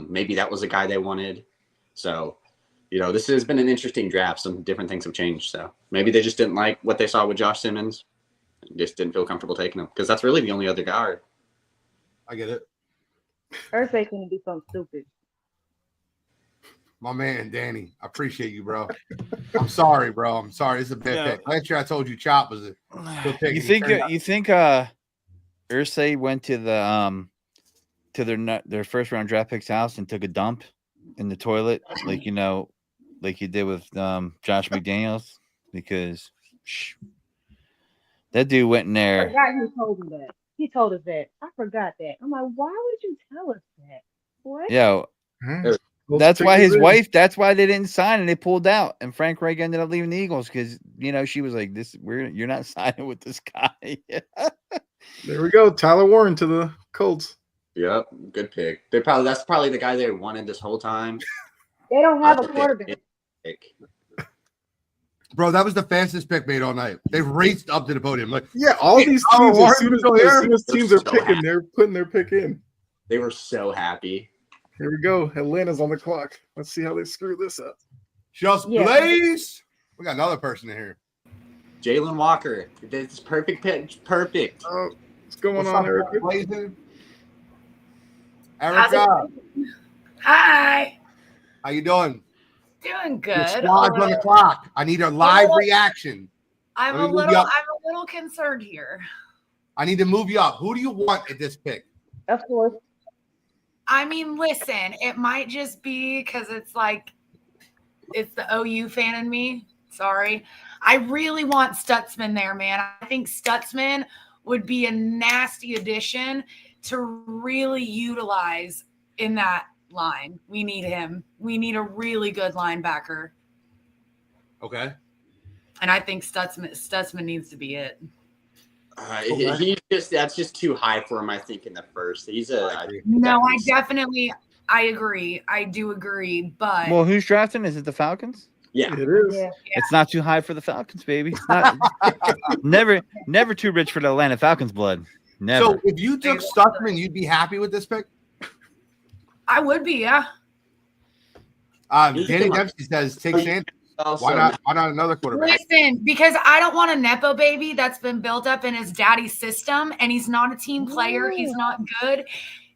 Maybe that was a guy they wanted. So. This has been an interesting draft. Some different things have changed. So maybe they just didn't like what they saw with Josh Simmons. Just didn't feel comfortable taking him because that's really the only other guard. I get it. Irsay's going to do something stupid. My man, Danny. I appreciate you, bro. I'm sorry, bro. I'm sorry. It's a bad pick. Last year I told you Chop was a good pick. You think Irsay went to the to their first round draft pick's house and took a dump in the toilet, like you did with Josh McDaniels, because that dude went in there. I forgot he told me that. He told us that. I forgot that. I'm like, why would you tell us that? What? Yo, that's why his wife. That's why they didn't sign and they pulled out. And Frank Reich ended up leaving the Eagles because she was like, you're not signing with this guy." There we go, Tyler Warren to the Colts. Yep, good pick. That's probably the guy they wanted this whole time. They don't have a quarterback. Bro, that was the fastest pick made all night. They raced up to the podium. Like, all these teams, as soon as teams are picking, they're putting their pick in. They were so happy. Here we go. Atlanta's on the clock. Let's see how they screw this up. Just Blaze. We got another person in here. Jalen Walker. This perfect pitch. Perfect. Oh, what's going on, Erica? Erica. Hi. How you doing? Doing good. Your squad's on the clock. I need a live reaction. I'm Let a me move you up. little concerned here. I need to move you up. Who do you want at this pick? Of course. I mean, listen, it might just be because it's the OU fan in me. Sorry. I really want Stutzman there, man. I think Stutzman would be a nasty addition to really utilize in that line. We need him. We need a really good linebacker. Okay. And I think Stutzman needs to be it. That's just too high for him, I think, in the first. I agree. I do agree, but Well, who's drafting? Is it the Falcons? Yeah. It is. Yeah. It's not too high for the Falcons, baby. It's not never too rich for the Atlanta Falcons blood. Never. So if you took Stutzman, you'd be happy with this pick? I would be, yeah. Danny Dempsey says take Sanders. Why not another quarterback? Listen, because I don't want a Nepo baby that's been built up in his daddy's system, and he's not a team player. He's not good.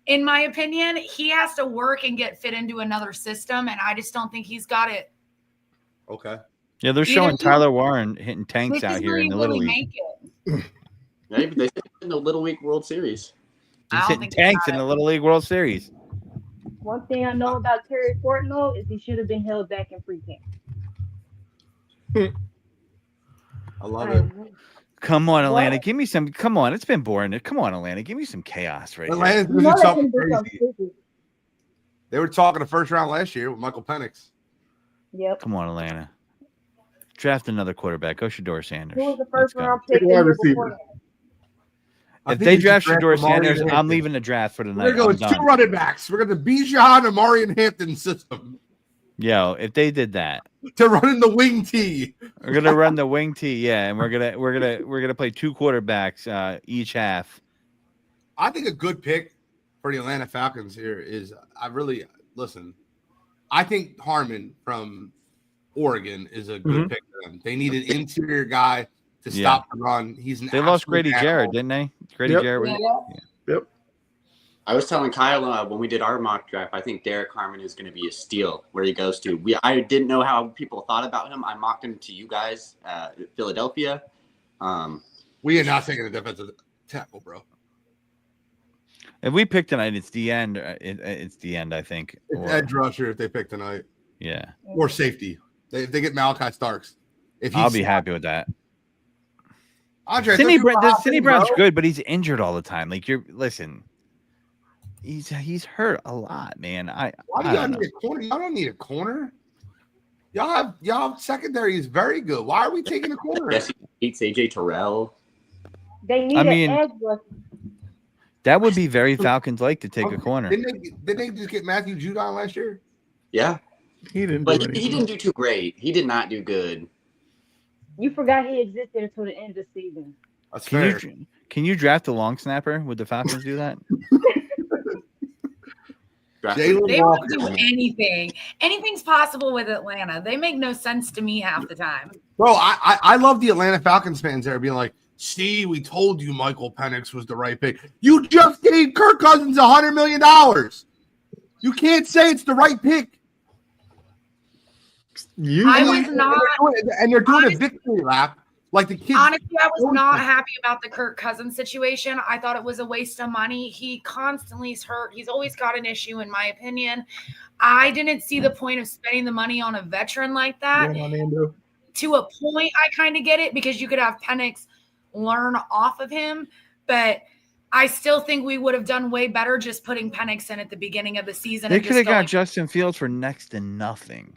In my opinion, he has to work and get fit into another system, and I just don't think he's got it. Okay. Yeah, they're showing Tyler Warren hitting tanks out here in the Little League. Make it. Yeah, they said in the Little League World Series. He's hitting tanks in the Little League World Series. One thing I know about Terry Fortnell is he should have been held back in free camp. I love it. Come on, Atlanta. Give me some. Come on. It's been boring. Come on, Atlanta. Give me some chaos right Atlanta's here. doing something crazy. They were talking the first round last year with Michael Penix. Yep. Come on, Atlanta. Draft another quarterback. Go Shador Sanders. Who was the first round pick? If they draft Shador Sanders, I'm leaving the draft for the night. We're going to go 2 running backs. We're going to Bijan and Marion Hampton system. Yo, if they did that, to run in the wing tee, we're gonna run the wing tee, yeah, and we're gonna play 2 quarterbacks each half. I think a good pick for the Atlanta Falcons here is I think Harmon from Oregon is a good pick for them. They need an interior guy to stop the run. They lost Grady Jarrett, didn't they? Grady Jarrett. Yep. I was telling Kyle when we did our mock draft, I think Derek Harmon is going to be a steal where he goes to. I didn't know how people thought about him. I mocked him to you guys at Philadelphia. We are not taking a defensive tackle, bro. If we pick tonight, it's the end. It's the end, I think. It's edge rusher if they pick tonight. Yeah. Or safety. If they get Malachi Starks. I'll be happy with that. Andre, Sidney Brown's good, but he's injured all the time. Like he's hurt a lot, man. Why do y'all need a corner? Y'all don't need a corner. Y'all secondary is very good. Why are we taking a corner? Yes, he beats AJ Terrell. They need an edge rusher. That would be very Falcons-like to take a corner. Didn't they just get Matthew Judon last year? Yeah. He didn't do too great. He did not do good. You forgot he existed until the end of the season. That's fair. Can you draft a long snapper? Would the Falcons do that? They won't do anything. Anything's possible with Atlanta. They make no sense to me half the time. Bro, I love the Atlanta Falcons fans there being like, see, we told you Michael Penix was the right pick. You just gave Kirk Cousins $100 million. You can't say it's the right pick. I was not. And they're doing a victory lap. Like the kids. Honestly, I was not happy about the Kirk Cousins situation. I thought it was a waste of money. He constantly is hurt. He's always got an issue, in my opinion. I didn't see the point of spending the money on a veteran like that. To a point, I kind of get it because you could have Penix learn off of him. But I still think we would have done way better just putting Penix in at the beginning of the season. They could have got Justin Fields for next to nothing.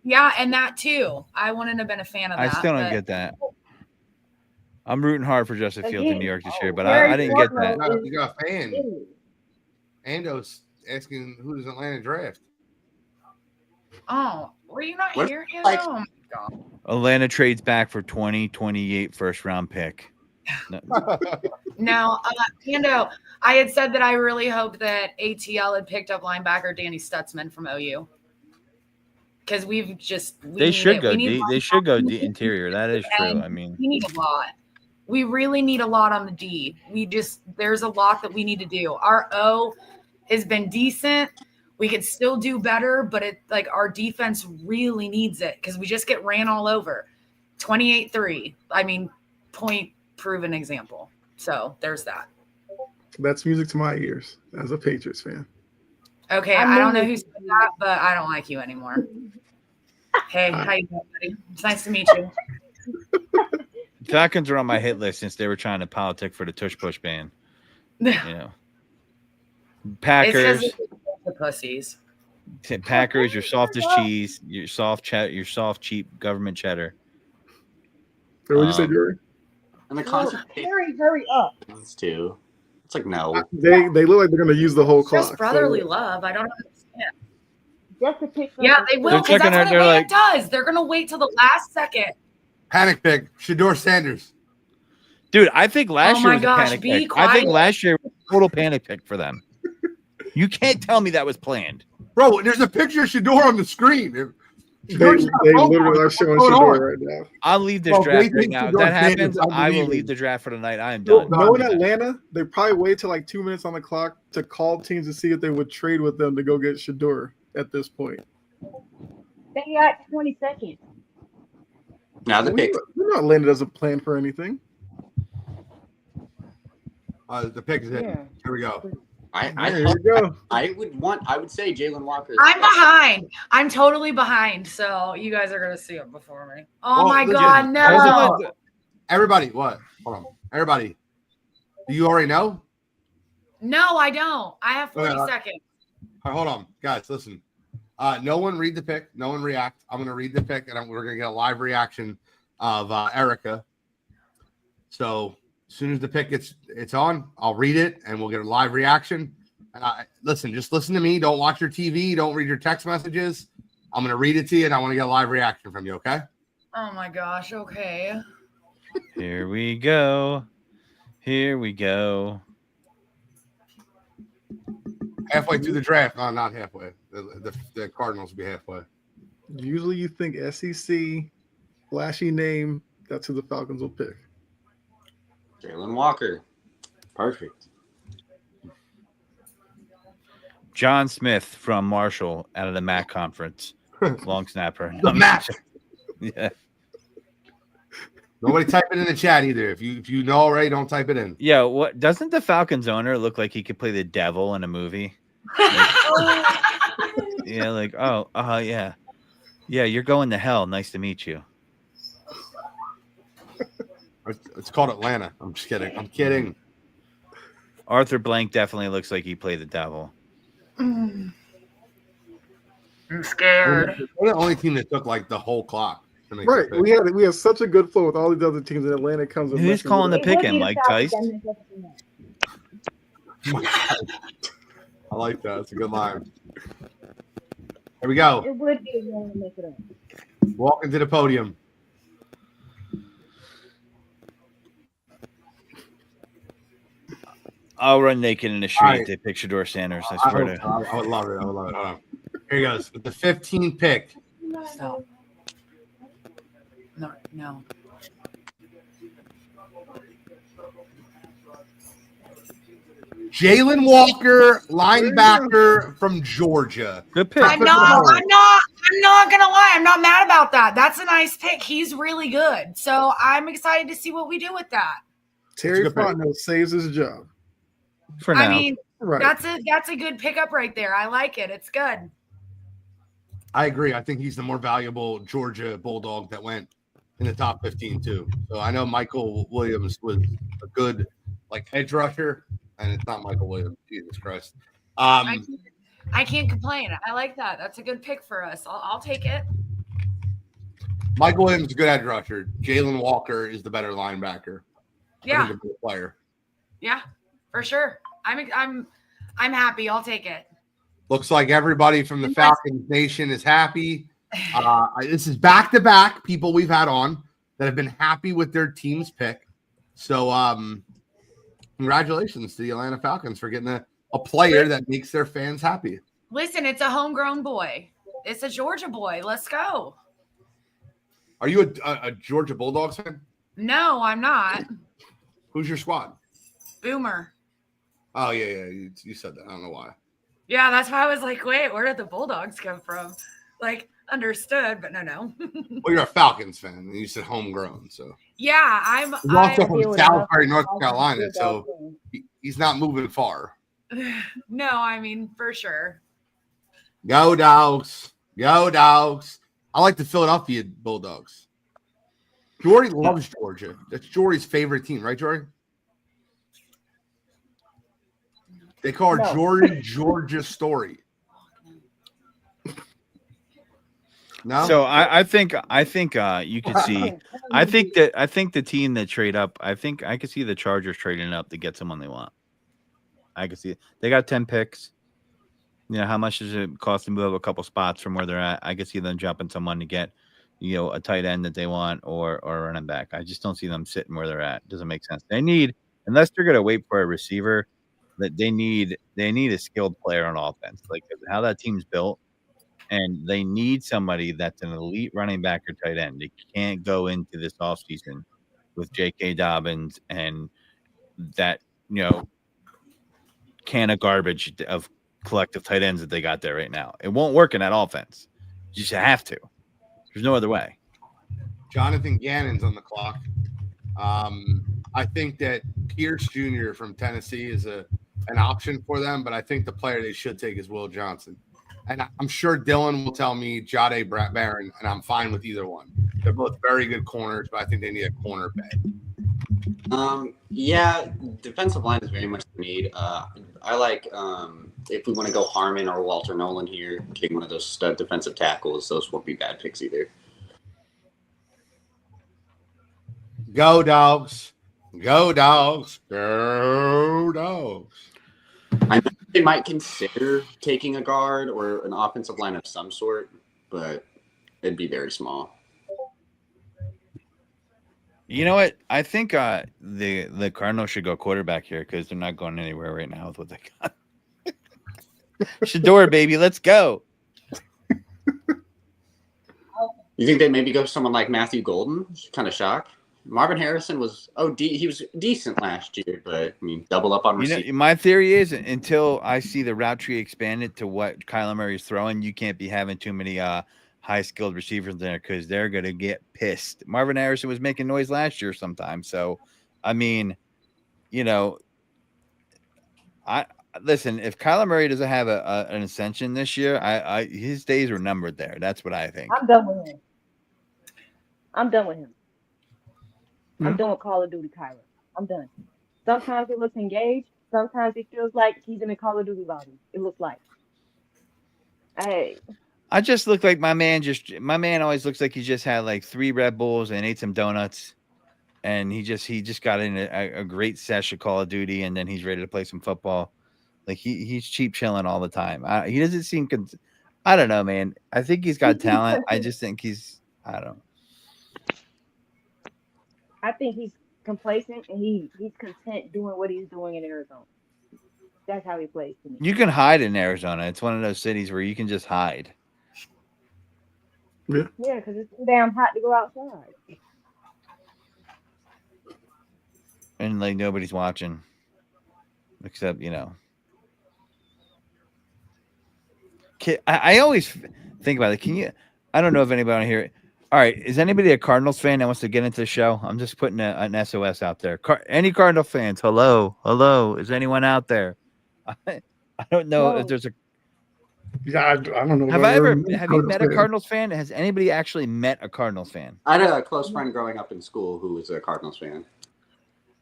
Yeah, and that too. I wouldn't have been a fan of that. I still don't get that. I'm rooting hard for Justin Fields in New York this year, but I didn't get that. You got a fan. Ando's asking who does Atlanta draft? Oh, were you not here, Ando? Like, Oh my God. Atlanta trades back for 2028 first-round pick. No, Ando, I had said that I really hope that ATL had picked up linebacker Danny Stutzman from OU. Because they should go the interior. That is true. I mean, we need a lot. We really need a lot on the D. There's a lot that we need to do. Our O has been decent. We could still do better, but our defense really needs it because we just get ran all over. 28-3. I mean, point proven example. So there's that. That's music to my ears as a Patriots fan. Okay, I don't know who said that, but I don't like you anymore. Hey, how you doing, buddy? It's nice to meet you. Falcons are on my hit list since they were trying to politic for the tush push ban. You know, Packers, the pussies. Packers, your soft as cheese, your soft cheap government cheddar. So what did you say, Jerry? And the concert. Hurry up. Those two. It's like no. They look like they're going to use the whole clock. Just brotherly love. I don't understand. Just to pick. Yeah, they will, because that's what Atlanta does. They're going to wait till the last second. Panic pick, Shedeur Sanders. Dude, I think last year was a panic pick. Quiet. I think last year was a total panic pick for them. You can't tell me that was planned. Bro, there's a picture of Shedeur on the screen. They literally are showing Shedeur right now. I'll leave this draft right now. If that happens, I will leave the draft for the night. I am done. Knowing Atlanta, they probably wait till like 2 minutes on the clock to call teams to see if they would trade with them to go get Shedeur at this point. They got 20 seconds. Now the pick. We know Atlanta doesn't plan for anything. The pick is in. Yeah. Here we go. There you go. I would say Jalen Walker. I'm behind. I'm totally behind. So you guys are going to see it before me. Oh, my God. No. Everybody, what? Hold on. Everybody. Do you already know? No, I don't. I have 40 seconds. All right, hold on. Guys, listen. No one read the pick. No one react. I'm going to read the pick, and we're going to get a live reaction of Erica. So as soon as the pick it's on, I'll read it, and we'll get a live reaction. Listen, just listen to me. Don't watch your TV. Don't read your text messages. I'm going to read it to you, and I want to get a live reaction from you, okay? Oh, my gosh. Okay. Here we go. Here we go. Halfway through the draft. No, not halfway. The Cardinals will be halfway. Usually you think SEC, flashy name, that's who the Falcons will pick. Jalen Walker. Perfect. John Smith from Marshall out of the MAC conference. Long snapper. The MAC. Yeah. Nobody type it in the chat either. If you know already, don't type it in. Yeah, what doesn't the Falcons owner look like he could play the devil in a movie? Yeah, like, yeah. Yeah, you're going to hell. Nice to meet you. It's called Atlanta. I'm just kidding. I'm kidding. Arthur Blank definitely looks like he played the devil. I'm scared. We're the only team that took like the whole clock. Right. We have such a good flow with all these other teams, and Atlanta comes. Who's calling the pick in? Mike Tice? I like that. It's a good line. Here we go. It would be a to make it up. Walking to the podium. I'll run naked in the street. Right. They pick Shedeur Sanders. I swear to. I would love it. I would love it. Hold on. Here he goes. With the 15th pick. Stop. No. Jalen Walker, linebacker from Georgia. Good pick. I'm not gonna lie. I'm not mad about that. That's a nice pick. He's really good. So I'm excited to see what we do with that. Terry Fontenot saves his job. For now. I mean, right. That's a good pickup right there. I like it. It's good. I agree. I think he's the more valuable Georgia Bulldog that went in the top 15 too. So I know Michael Williams was a good edge rusher, and it's not Michael Williams. Jesus Christ. I can't complain. I like that. That's a good pick for us. I'll take it. Michael Williams is a good edge rusher. Jalen Walker is the better linebacker. Yeah. The better player. Yeah, for sure. I'm happy. I'll take it. Looks like everybody from the Falcons Nation is happy. This is back-to-back people we've had on that have been happy with their team's pick. So congratulations to the Atlanta Falcons for getting a player that makes their fans happy. Listen, it's a homegrown boy. It's a Georgia boy. Let's go. Are you a Georgia Bulldogs fan? No, I'm not. Who's your squad? Boomer. Oh, yeah. You said that. I don't know why. Yeah, that's why I was like, wait, where did the Bulldogs come from? Like, understood, but no. Well, you're a Falcons fan, and you said homegrown, so Yeah, he's also deal from with Salisbury, enough North Carolina, so Bulldog fans. he's not moving far. no, I mean for sure. Go Dogs, go Dogs! I like the Philadelphia Bulldogs. Jordy loves Georgia. That's Jordy's favorite team, right, Jordy? They call her No. Jordy Georgia Story. No. So I think you could see. I think the team that trade up. I think I could see the Chargers trading up to get someone they want. I could see it. They got 10 picks. You know, how much does it cost to move up a couple spots from where they're at? I could see them jumping someone to get, you know, a tight end that they want or a running back. I just don't see them sitting where they're at. Doesn't make sense. They need, unless they're going to wait for a receiver, that they need a skilled player on offense. Like how that team's built, and they need somebody that's an elite running back or tight end. They can't go into this offseason with J.K. Dobbins and that, you know, can of garbage of collective tight ends that they got there right now. It won't work in that offense. You just have to. There's no other way. Jonathan Gannon's on the clock. I think that Pierce Jr. from Tennessee is an option for them, but I think the player they should take is Will Johnson. And I'm sure Dylan will tell me Jade Barron, and I'm fine with either one. They're both very good corners, but I think they need a cornerback. Yeah, defensive line is very much the need. I like if we want to go Harmon or Walter Nolan here, getting one of those stud defensive tackles. Those won't be bad picks either. Go Dogs. Go Dogs. Go Dogs. I know they might consider taking a guard or an offensive line of some sort, but it'd be very small. You know what? I think the Cardinals should go quarterback here because they're not going anywhere right now with what they got. Shador, baby, let's go. You think they maybe go someone like Matthew Golden? Kind of shocked. Marvin Harrison was he was decent last year, but I mean, double up on receiver. You know, my theory is until I see the route tree expanded to what Kyler Murray's throwing, you can't be having too many high-skilled receivers there because they're going to get pissed. Marvin Harrison was making noise last year sometimes. So, I mean, you know, listen, if Kyler Murray doesn't have an ascension this year, his days are numbered there. That's what I think. I'm done with him. I'm done with Call of Duty Kyler. I'm done. Sometimes it looks engaged. Sometimes it feels like he's in a Call of Duty lobby. It looks like. I just look like my man always looks like he just had like 3 Red Bulls and ate some donuts, and he just got in a great sesh of Call of Duty, and then he's ready to play some football. Like he's cheap chilling all the time. He doesn't seem I don't know, man. I think he's got talent. I just think I don't know. I think he's complacent and he's content doing what he's doing in Arizona. That's how he plays to me. You can hide in Arizona. It's one of those cities where you can just hide. Yeah, because it's too damn hot to go outside. And like nobody's watching. Except, you know. I always think about it. I don't know if anybody here. All right. Is anybody a Cardinals fan that wants to get into the show? I'm just putting an SOS out there. Any Cardinal fans? Hello. Is anyone out there? I don't know if there's a. Yeah, I don't know. Have you met a Cardinals fan? Has anybody actually met a Cardinals fan? I had a close friend growing up in school who was a Cardinals fan.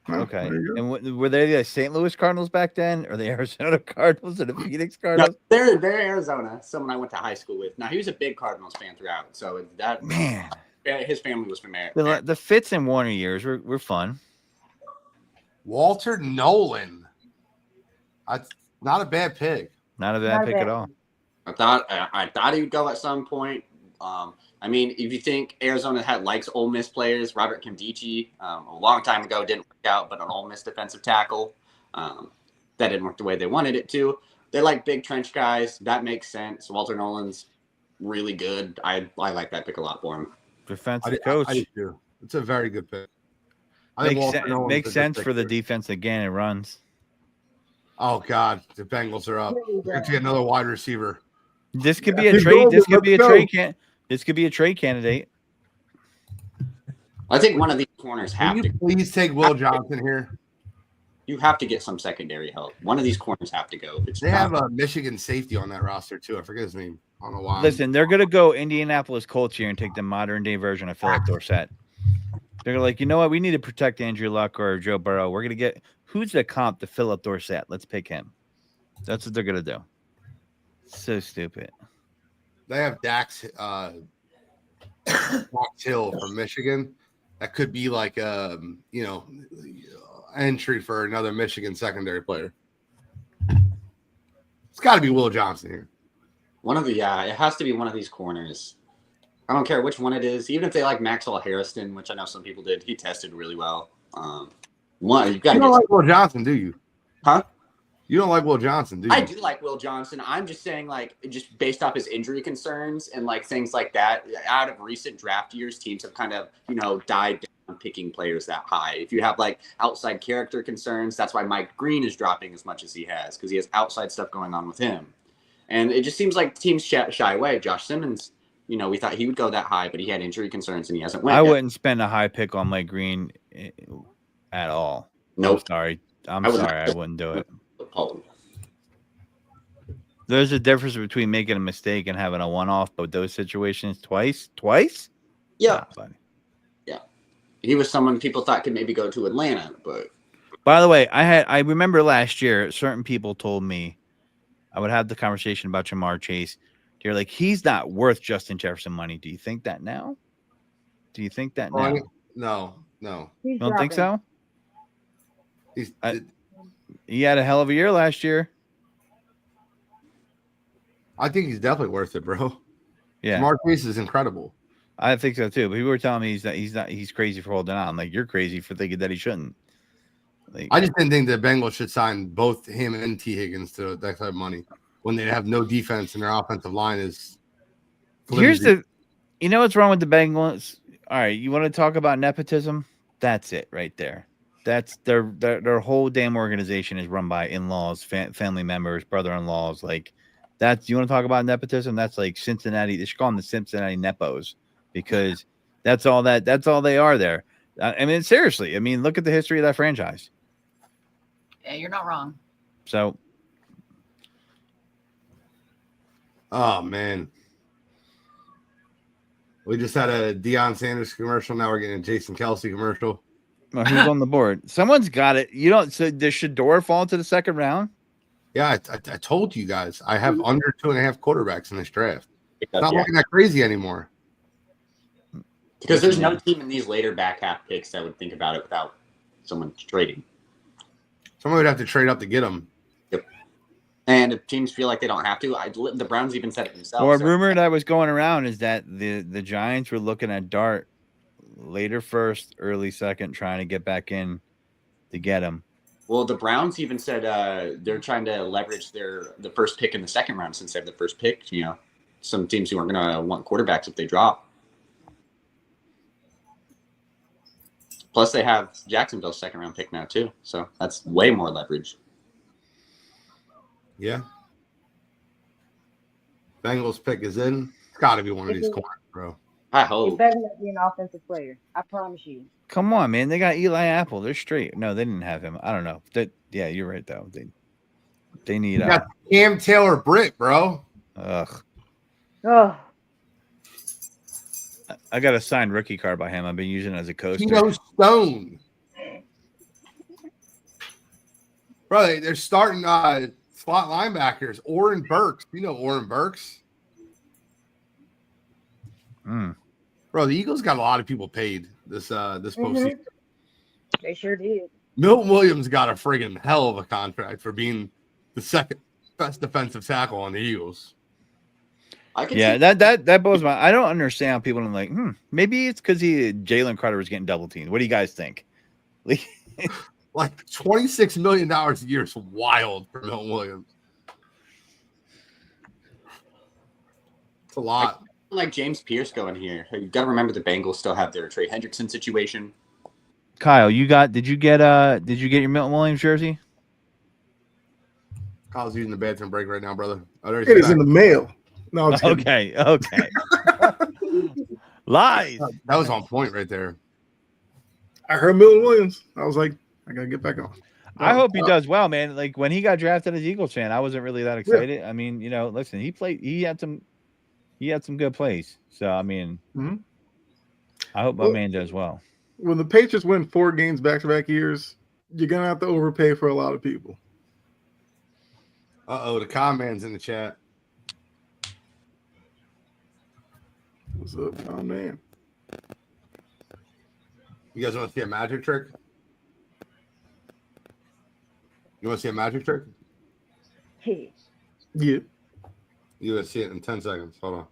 Okay. And were they the St. Louis Cardinals back then, or the Arizona Cardinals or the Phoenix Cardinals? No, they're Arizona. Someone I went to high school with. Now he was a big Cardinals fan throughout. So that man, his family was from there. The Fitz and Warner years were fun. Walter Nolan. That's not a bad pick. Not a bad pick at all. I thought he would go at some point. I mean, if you think Arizona likes Ole Miss players, Robert Kimdichie, a long time ago didn't work out, but an Ole Miss defensive tackle, that didn't work the way they wanted it to. They like big trench guys. That makes sense. Walter Nolan's really good. I like that pick a lot for him. Defensive coach. I do. It's a very good pick. Makes sense for the defense again. It runs. Oh God, the Bengals are up. We're gonna get another wide receiver. This could be a trade. This could be a trade. This could be a trade candidate. I think one of these corners have Can to. you please take Will Johnson here? You have to get some secondary help. One of these corners have to go. They have a Michigan safety on that roster too. I forget his name. I don't know why. Listen, they're gonna go Indianapolis Colts here and take the modern day version of Philip Dorsett. They're like, you know what? We need to protect Andrew Luck or Joe Burrow. We're gonna get who's the comp to Philip Dorsett? Let's pick him. That's what they're gonna do. So stupid. They have Dax Hill from Michigan. That could be like entry for another Michigan secondary player. It's got to be Will Johnson here. It has to be one of these corners. I don't care which one it is. Even if they like Maxwell Harrison, which I know some people did, he tested really well. You don't like Will Johnson, do you? Huh? You don't like Will Johnson, do you? I do like Will Johnson. I'm just saying, like, just based off his injury concerns and like things like that. Out of recent draft years, teams have kind of died down picking players that high. If you have like outside character concerns, that's why Mike Green is dropping as much as he has, because he has outside stuff going on with him. And it just seems like teams shy away. Josh Simmons, we thought he would go that high, but he had injury concerns and he hasn't went. I wouldn't spend a high pick on Mike Green at all. Nope. I'm sorry. I wouldn't do it. There's a difference between making a mistake and having a one-off, but those situations twice. Yeah. Yeah. He was someone people thought could maybe go to Atlanta, but. By the way, I remember last year, certain people told me I would have the conversation about Jamar Chase. They're like, he's not worth Justin Jefferson money. Do you think that now? No. You don't think so? He had a hell of a year last year. I think he's definitely worth it, bro. Yeah, Jamar Chase is incredible. I think so too. But people were telling me he's crazy for holding on. I'm like, you're crazy for thinking that he shouldn't. Like, I just didn't think the Bengals should sign both him and T. Higgins to that type of money when they have no defense and their offensive line is. Flimsy. What's wrong with the Bengals? All right, you want to talk about nepotism? That's it right there. That's their whole damn organization is run by in-laws, family members, brother-in-laws. Like you want to talk about nepotism? That's like Cincinnati. They should call them the Cincinnati Nepos because that's all they are there. I mean, seriously. I mean, look at the history of that franchise. Yeah, you're not wrong. So, oh man, we just had a Deion Sanders commercial. Now we're getting a Jason Kelce commercial. Well, who's on the board? Someone's got it. So does Shador fall into the second round? Yeah, I told you guys. I have under 2.5 quarterbacks in this draft. It's not looking that crazy anymore. Because there's no team in these later back half picks that would think about it without someone trading. Someone would have to trade up to get them. Yep. And if teams feel like they don't have to, the Browns even said it themselves. Well, a rumor that was going around is that the Giants were looking at Dart later first, early second, trying to get back in to get him. Well, the Browns even said they're trying to leverage the first pick in the second round since they have the first pick. Some teams who aren't going to want quarterbacks if they drop. Plus, they have Jacksonville's second round pick now too, so that's way more leverage. Yeah. Bengals pick is in. It's got to be one of these corners, bro. I hope. It better not be an offensive player. I promise you. Come on, man. They got Eli Apple. They're straight. No, they didn't have him. I don't know. Yeah, you're right, though. They need Cam Taylor Britt, bro. Ugh. Oh. I got a signed rookie card by him. I've been using it as a coaster. Tino Stone. Bro, they're starting slot linebackers. Oren Burks. You know Oren Burks? Bro, the Eagles got a lot of people paid this postseason. They sure did. Milton Williams got a friggin' hell of a contract for being the second best defensive tackle on the Eagles. That blows my. I don't understand how people are like, maybe it's because Jalen Carter was getting double teamed. What do you guys think? Like $26 million a year is wild for Milton Williams. It's a lot. Like James Pierce going here. You've got to remember the Bengals still have their Trey Hendrickson situation. Kyle, did you get your Milton Williams jersey? Kyle's using the bathroom break right now, brother. It is in the mail. No, I'm just kidding. Okay. Lies. That was on point right there. I heard Milton Williams. I was like, I gotta get back on. I hope he does well, man. Like when he got drafted as Eagles fan, I wasn't really that excited. I mean, listen, he had some good plays. So I mean, I hope my man does well. When the Patriots win 4 games back-to-back years, you're gonna have to overpay for a lot of people. The con man's in the chat. What's up, con man? You guys want to see a magic trick? You want to see a magic trick? Hey. Yeah. You're going to see it in 10 seconds. Hold on.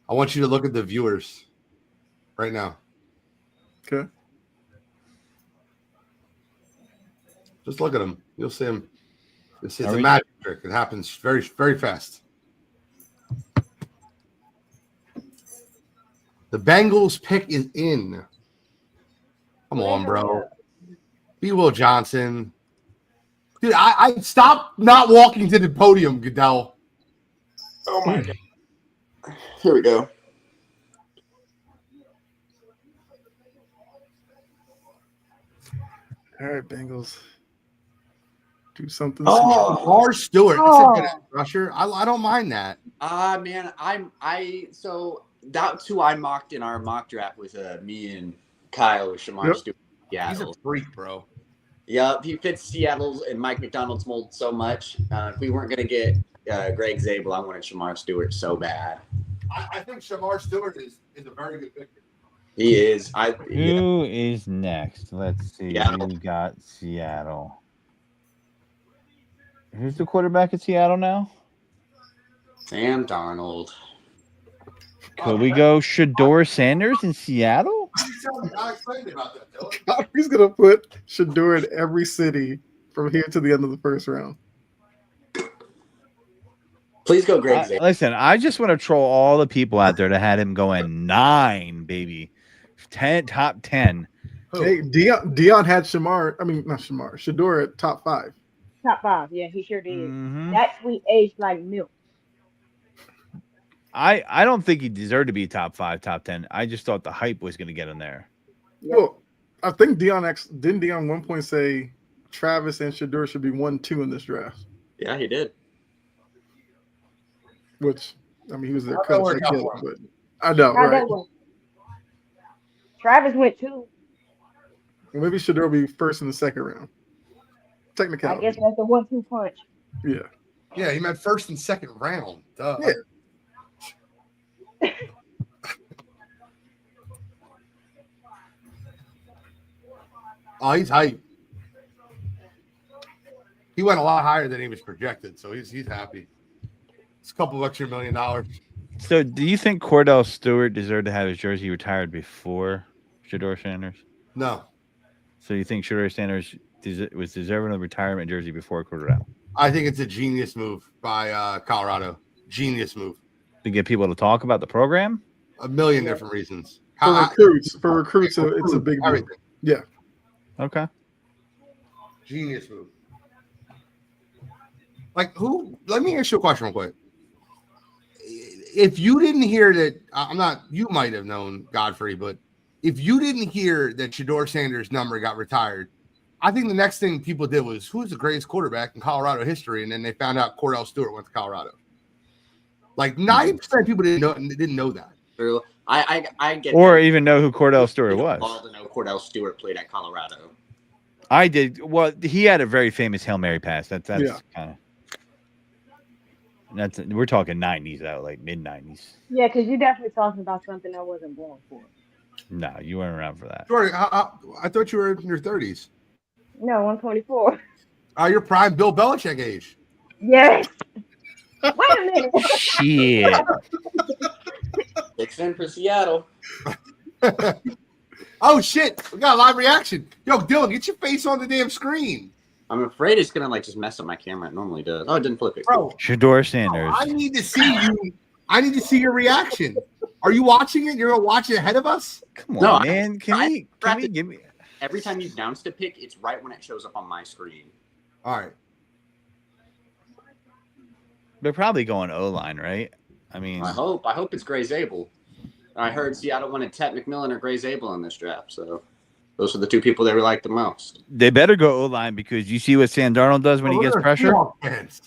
I want you to look at the viewers right now. Okay. Just look at them. You'll see them. It's a magic trick. It happens very, very fast. The Bengals pick is in. Come on, bro. Be Will Johnson. Dude, I stopped not walking to the podium, Goodell. Oh my God. Here we go. All right, Bengals. Do something. Lamar Stewart. That's a good rusher. I don't mind that. Man, so that's who I mocked in our mock draft with me and Kyle with Shamar Stewart. Yeah, he's a freak, bro. Yep, he fits Seattle's and Mike McDonald's mold so much. If we weren't gonna get Greg Zabel, I wanted Shamar Stewart so bad. I think Shamar Stewart is a very good pick. He is. Who is next? Let's see. Seattle. We got Seattle. Who's the quarterback at Seattle now? Sam Darnold. Could we go Shador Sanders in Seattle? I'm excited about that, though. He's gonna put Shador in every city from here to the end of the first round. Please go, Greg Zabel. Listen, I just want to troll all the people out there that had him going 9, baby. 10, top 10. Hey, Dion had Shador at top 5. Top 5, yeah, he sure did. Mm-hmm. That sweet aged like milk. I don't think he deserved to be top 5, top 10. I just thought the hype was going to get him there. Yeah. Well, I think didn't Dion 1 point say Travis and Shador should be 1-2 in this draft? Yeah, he did. Which, I mean, he was their coach. But I know, How'd right? that work? Travis went 2. Maybe Shador will be first in the second round. Technicality. I guess that's a 1-2 punch. Yeah. Yeah, he meant first and second round. Duh. Yeah. Oh, he's hype. He went a lot higher than he was projected, so he's happy. It's a couple of extra $1 million. So, do you think Cordell Stewart deserved to have his jersey retired before Shador Sanders? No. So, you think Shador Sanders was deserving of retirement jersey before Cordell? I think it's a genius move by Colorado. Genius move. To get people to talk about the program? A million different reasons. For recruits, it's a big move. Everything. Yeah. Okay. Genius move. Like who? Let me ask you a question real quick. If you didn't hear that, you might have known Godfrey, but if you didn't hear that Shador Sanders' number got retired, I think the next thing people did was, who's the greatest quarterback in Colorado history? And then they found out Cordell Stewart went to Colorado. Like 90% of people didn't know that. True. I get Or that. even know who Cordell Stewart was. All to know Cordell Stewart played at Colorado. I did. Well, he had a very famous Hail Mary pass. That's kind of. We're talking 90s though, like mid 90s. Yeah, because you're definitely talking about something I wasn't born for. No, you weren't around for that. Jordan, I thought you were in your 30s. No, I'm 24. You're prime Bill Belichick age. Yes. Wait a minute. Shit. Dixon for Seattle. Oh shit! We got a live reaction. Yo, Dylan, get your face on the damn screen. I'm afraid it's gonna just mess up my camera. It normally does. Oh, it didn't flip it. Bro, Shador Sanders. I need to see you. I need to see your reaction. Are you watching it? You're gonna watch it ahead of us? Come on, man. Can we give me? Every time you announce the pick, it's right when it shows up on my screen. All right. They're probably going O-line, right? I mean, I hope it's Gray Zabel. I heard Seattle wanted Tet McMillan or Gray Zabel in this draft, so those are the two people they like the most. they better go O-line because you see what Sam Darnold does when he gets pressure. Look at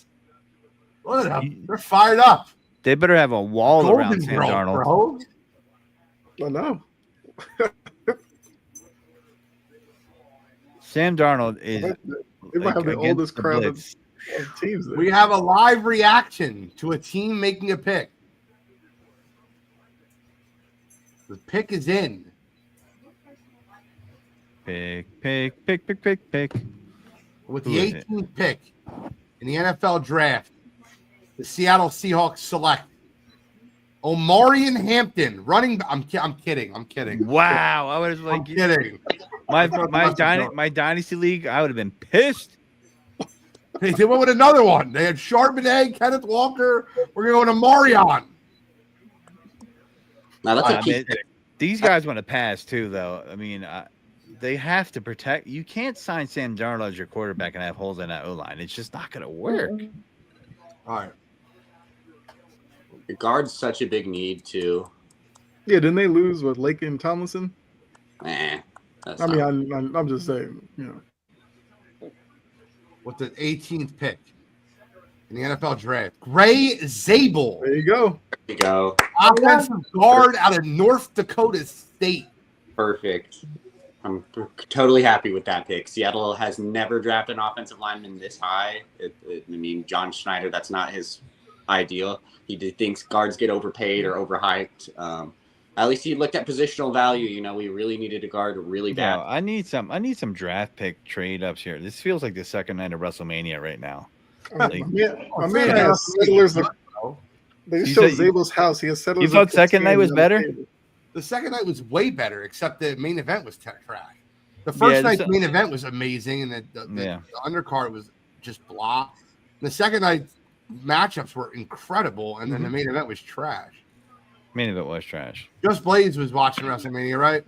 them. They're fired up. They better have a wall around Sam Girl, Darnold. bro. I know. Sam Darnold is They might have the against oldest the crowd of blitz. teams there. We have a live reaction to a team making a pick. The pick is in. Pick. With Who the is it? 18th pick in the NFL draft, the Seattle Seahawks select Omarion Hampton, running. I'm kidding. Wow, I was I'm like, kidding. my dynasty league, I would have been pissed. They went with another one. They had Charbonnet, Kenneth Walker. We're going to Marion. Now that's a I key mean, pick. these guys want to pass too, though. I mean, they have to protect. You can't sign Sam Darnold as your quarterback and have holes in that O line. It's just not going to work. All right. The guard's such a big need too. Yeah, didn't they lose with Lake and Tomlinson? That's I not- mean, I'm just saying, With the 18th pick in the NFL draft, Gray Zabel, There you go. there you go. offensive guard out of North Dakota State. Perfect. I'm totally happy with that pick. Seattle has never drafted an offensive lineman this high. I mean, John Schneider, that's not his ideal. He thinks guards get overpaid or overhyped. At least he looked at positional value. We really needed a guard really bad. Yeah, I need some draft pick trade ups here. This feels like the second night of WrestleMania right now. My man has settlers. They just You showed said- Zabel's house. He has settlers. You thought of second night Catan was on the better? table. The second night was way better, except the main event was trash. The first night's main event was amazing, and the undercard was just blah. The second night matchups were incredible, and then the main event was trash. Main event was trash. Just Blaze was watching WrestleMania, right?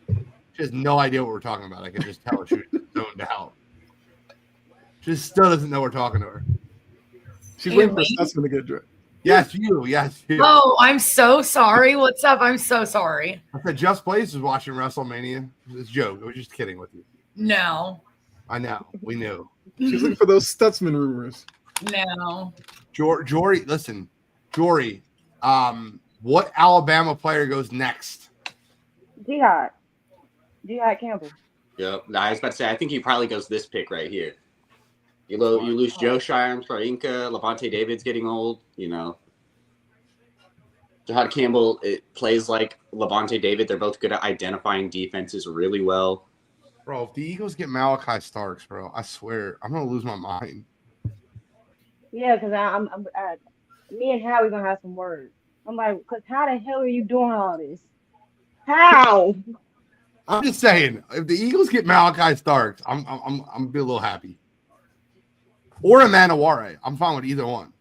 She has no idea what we're talking about. I can just tell she was zoned out. She still doesn't know we're talking to her. She's waiting for Stutzman to get dressed. Yes, you. Oh, I'm so sorry. What's up? I'm so sorry. I said Just Blaze was watching WrestleMania. It's a joke. I was just kidding with you. No. I know. We knew. She's looking for those Stutzman rumors. No. Jory, listen. Jory, what Alabama player goes next? Jihad Campbell. Yep. I was about to say, I think he probably goes this pick right here. You lose Joe Shire, Inca, Levante David's getting old, Jihad Campbell, it plays like Levante David. They're both good at identifying defenses really well. Bro, if the Eagles get Malachi Starks, bro, I swear, I'm going to lose my mind. Yeah, because me and Howie gonna have some words. I'm like, because how the hell are you doing all this? How? I'm just saying, if the Eagles get Malachi Starks, I'm gonna be a little happy. Or Manaware. I'm fine with either one.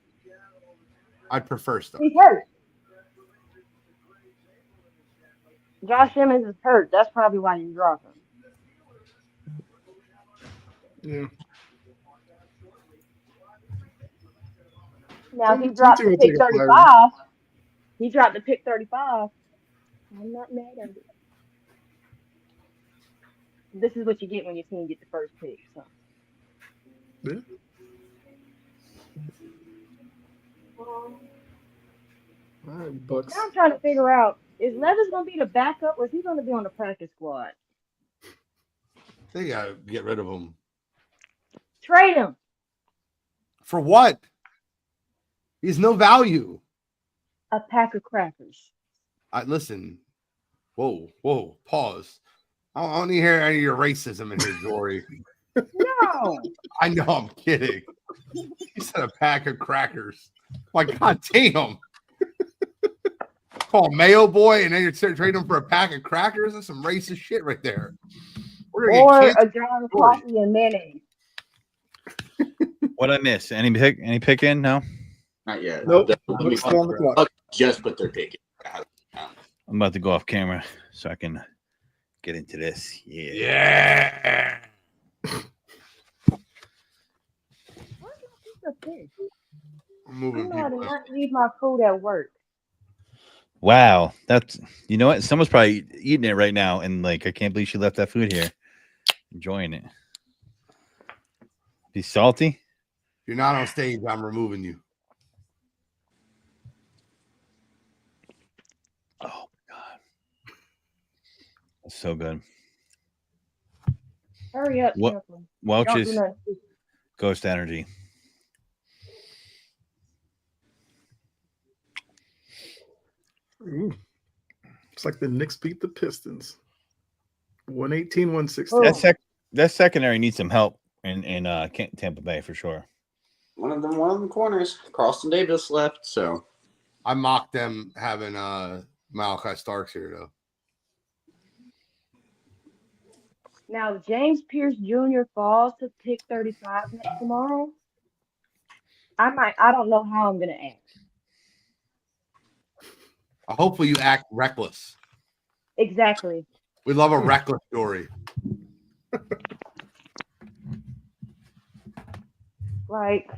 I'd prefer Starks. He's hurt. Josh Simmons is hurt. That's probably why you dropped him. Yeah. Now, if he dropped the pick 35, pick 35. I'm not mad at it. This is what you get when your team get the first pick. So. Yeah. All right, Bucks. Now I'm trying to figure out, is Levis going to be the backup or is he going to be on the practice squad? They got to get rid of him. Trade him. For what? He's no value. A pack of crackers. Listen. Whoa. Pause. I don't want to hear any of your racism in here, Jory. No. I know, I'm kidding. He said a pack of crackers. My God damn. Call Mayo Boy and then you're trading him for a pack of crackers? That's some racist shit right there. Or a jar of coffee and mayonnaise. What I miss? Any pick in? No. Not yet. Nope. Bucks still on the clock. Just put their pick in. I'm about to go off camera so I can get into this. Yeah. I'm moving I do people. not leave my food at work. Wow, that's you know what? Someone's probably eating it right now, and like I can't believe she left that food here, enjoying it. Be salty. If you're not on stage, I'm removing you. Oh my god, that's so good. Hurry up, What? Temple. Don't do Welch's nothing stupid. Ghost Energy. Ooh. It's like the Knicks beat the Pistons. 118, 116. Oh. That secondary needs some help in Tampa Bay for sure. One of them corners. Carlston Davis left, so I mocked them having Malachi Starks here though. Now, James Pierce Jr. falls to pick 35 tomorrow. I don't know how I'm gonna act. Hopefully you act reckless. Exactly. We love a reckless story. Like,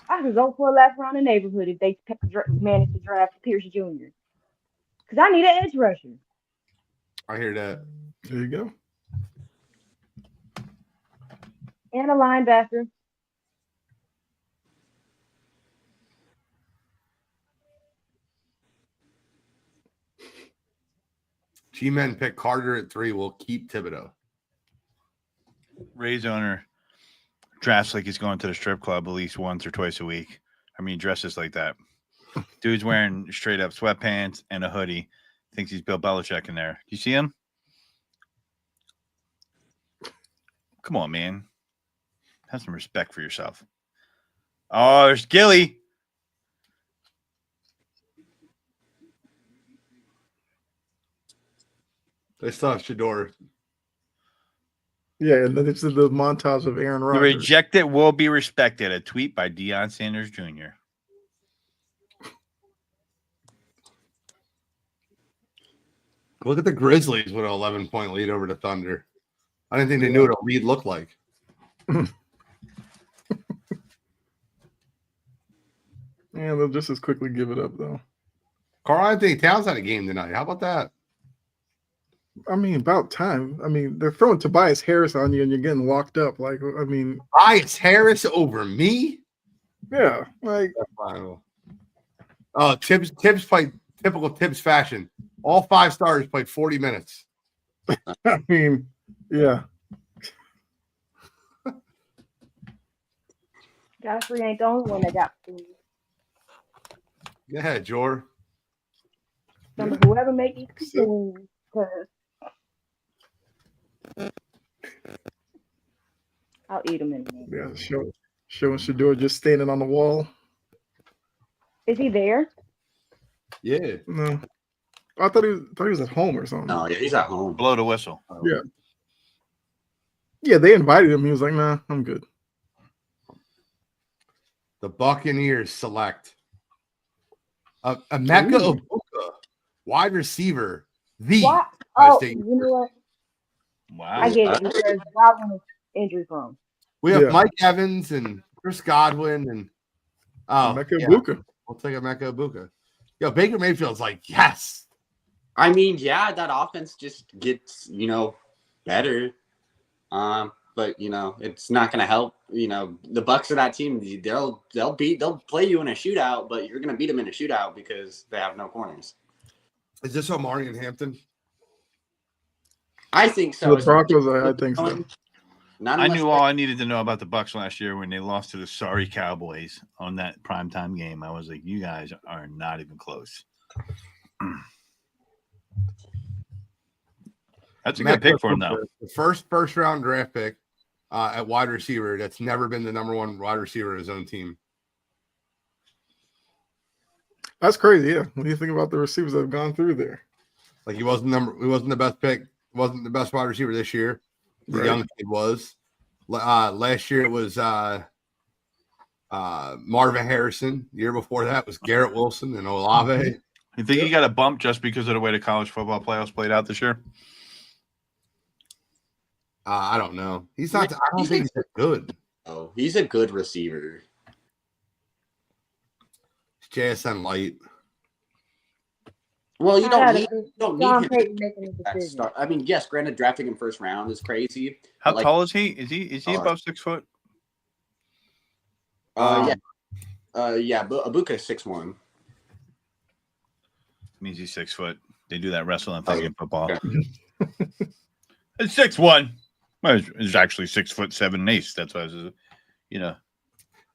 I could go for a lap around the neighborhood if they manage to draft Pierce Jr. Because I need an edge rusher. I hear that. There you go. And a linebacker. G-Men pick Carter at 3. We'll keep Thibodeau. Ray's owner drafts like he's going to the strip club at least once or twice a week. I mean, dresses like that. Dude's wearing straight up sweatpants and a hoodie. Thinks he's Bill Belichick in there. You see him? Come on, man. Have some respect for yourself. Oh, there's Gilly. They still have Shador. Yeah, and then it's the montage of Aaron The Rodgers. rejected will be respected. A tweet by Deion Sanders Jr. Look at the Grizzlies with an 11-point lead over the Thunder. I didn't think they knew what a lead looked like. Yeah, they'll just as quickly give it up, though. Karl Anthony Towns had a game tonight. How about that? I mean, about time. I mean, they're throwing Tobias Harris on you and you're getting locked up. Like, I mean, Tobias Harris over me? yeah, like, That's fine. Oh, Tibbs played typical Tibbs fashion. All 5 stars played 40 minutes. I mean, yeah. Godfrey ain't the only one that got food. Yeah, Jor. Whoever make these people win, because I'll eat them in a minute. Yeah, showing Shador just standing on the wall. Is he there? Yeah. No. I thought he was at home or something. no, yeah, he's at home. Blow the whistle. Yeah. Yeah, they invited him. He was like, nah, I'm good. The Buccaneers select Emeka Egbuka, wide receiver. What? Ohio Oh, State you know what? Wow. I get it because Godwin is injury prone. We have Yeah. Mike Evans and Chris Godwin and Emeka yeah. Egbuka. We'll take Emeka Egbuka. Yo, Baker Mayfield's like, yes. I mean, yeah, that offense just gets, better. But it's not gonna help. The Bucs are that team. They'll play you in a shootout, but you're gonna beat them in a shootout because they have no corners. Is this Omari in Hampton? I think so. The Broncos, I think so. Not I unless knew all I needed to know about the Bucs last year when they lost to the sorry Cowboys on that primetime game. I was like, you guys are not even close. That's a good pick for him, though. The first round draft pick at wide receiver that's never been the number 1 wide receiver in his own team. That's crazy, yeah. When you think about the receivers that have gone through there. Like he wasn't the best pick, wasn't the best wide receiver this year. The Right. young kid was. Last year it was Marvin Harrison. The year before that was Garrett Wilson and Olave. You think he got a bump just because of the way the college football playoffs played out this year? I don't know. He's not. I don't think he's that good. Oh, he's a good receiver. JSN light. Well, you don't need Sean him Payton making a to decision. start. I mean, yes, granted, drafting him first round is crazy. How but, like, tall is he? Is he above 6 foot? Yeah. Ibuka is 6'1". Means he's 6 foot. They do that wrestling thing in football. Okay. It's 6'1". Well, it's actually 6'7" That's why I was,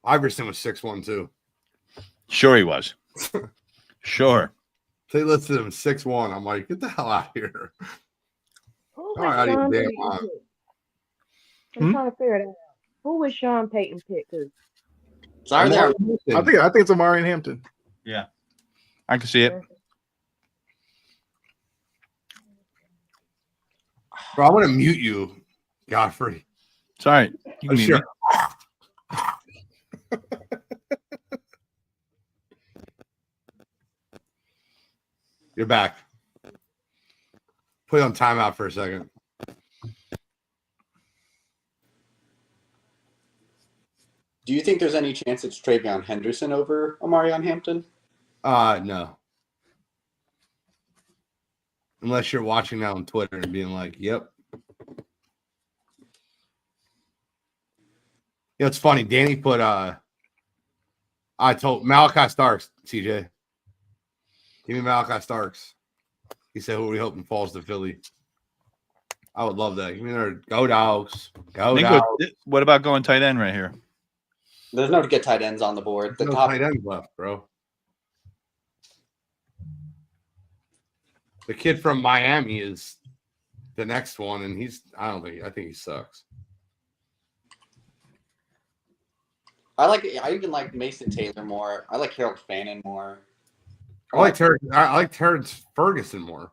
Iverson was 6'1" too. Sure he was. Sure. They listed him 6'1". I'm like, get the hell out of here. Who All was right, Sean damn Payton mind. pick? I'm trying to figure that out. Who was Sean Payton pick? 'Cause Sorry, there. I think it's Amari and Hampton. Yeah. I can see it. Bro, I want to mute you, Godfrey. Sorry. You can mute me. You're back. Put it on timeout for a second. Do you think there's any chance it's Travion Henderson over Omarion Hampton? No. Unless you're watching that on Twitter and being like, yep. Yeah, it's funny. Danny put I told Malachi Starks, CJ. Give me Malachi Starks. He said, who are we hoping falls to Philly? I would love that. Give me their go dogs. Go dogs. What about going tight end right here? There's no good tight ends on the board. The No top tight ends left, bro. The kid from Miami is the next one, and I think he sucks. I even like Mason Taylor more. I like Harold Fannin more. I like Terrence Ferguson more.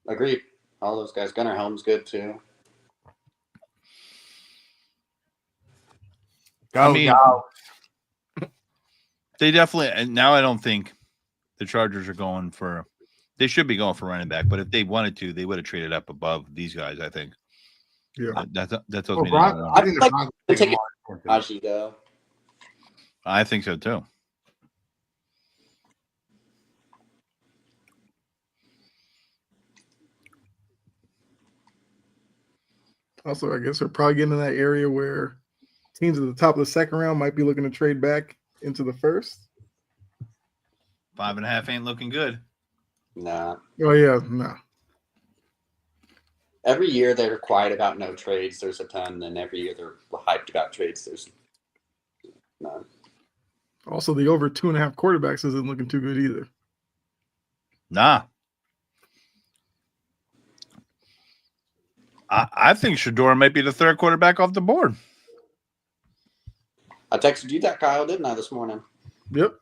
Agreed. All those guys. Gunnar Helm's good too. Go. They definitely, and now I don't think the Chargers are going for. They should be going for running back, but if they wanted to, they would have traded up above these guys. I think. Yeah, that's Well, I think they're taking Najee though. I think so too. Also, I guess we're probably getting in that area where teams at the top of the second round might be looking to trade back into the first. 5.5 ain't looking good. Nah. Oh yeah, no. Every year they're quiet about no trades. There's a ton, and every year they're hyped about trades. There's none. Also, the over 2.5 quarterbacks isn't looking too good either. Nah. I think Shador might be the third quarterback off the board. I texted you that, Kyle, didn't I, this morning? Yep.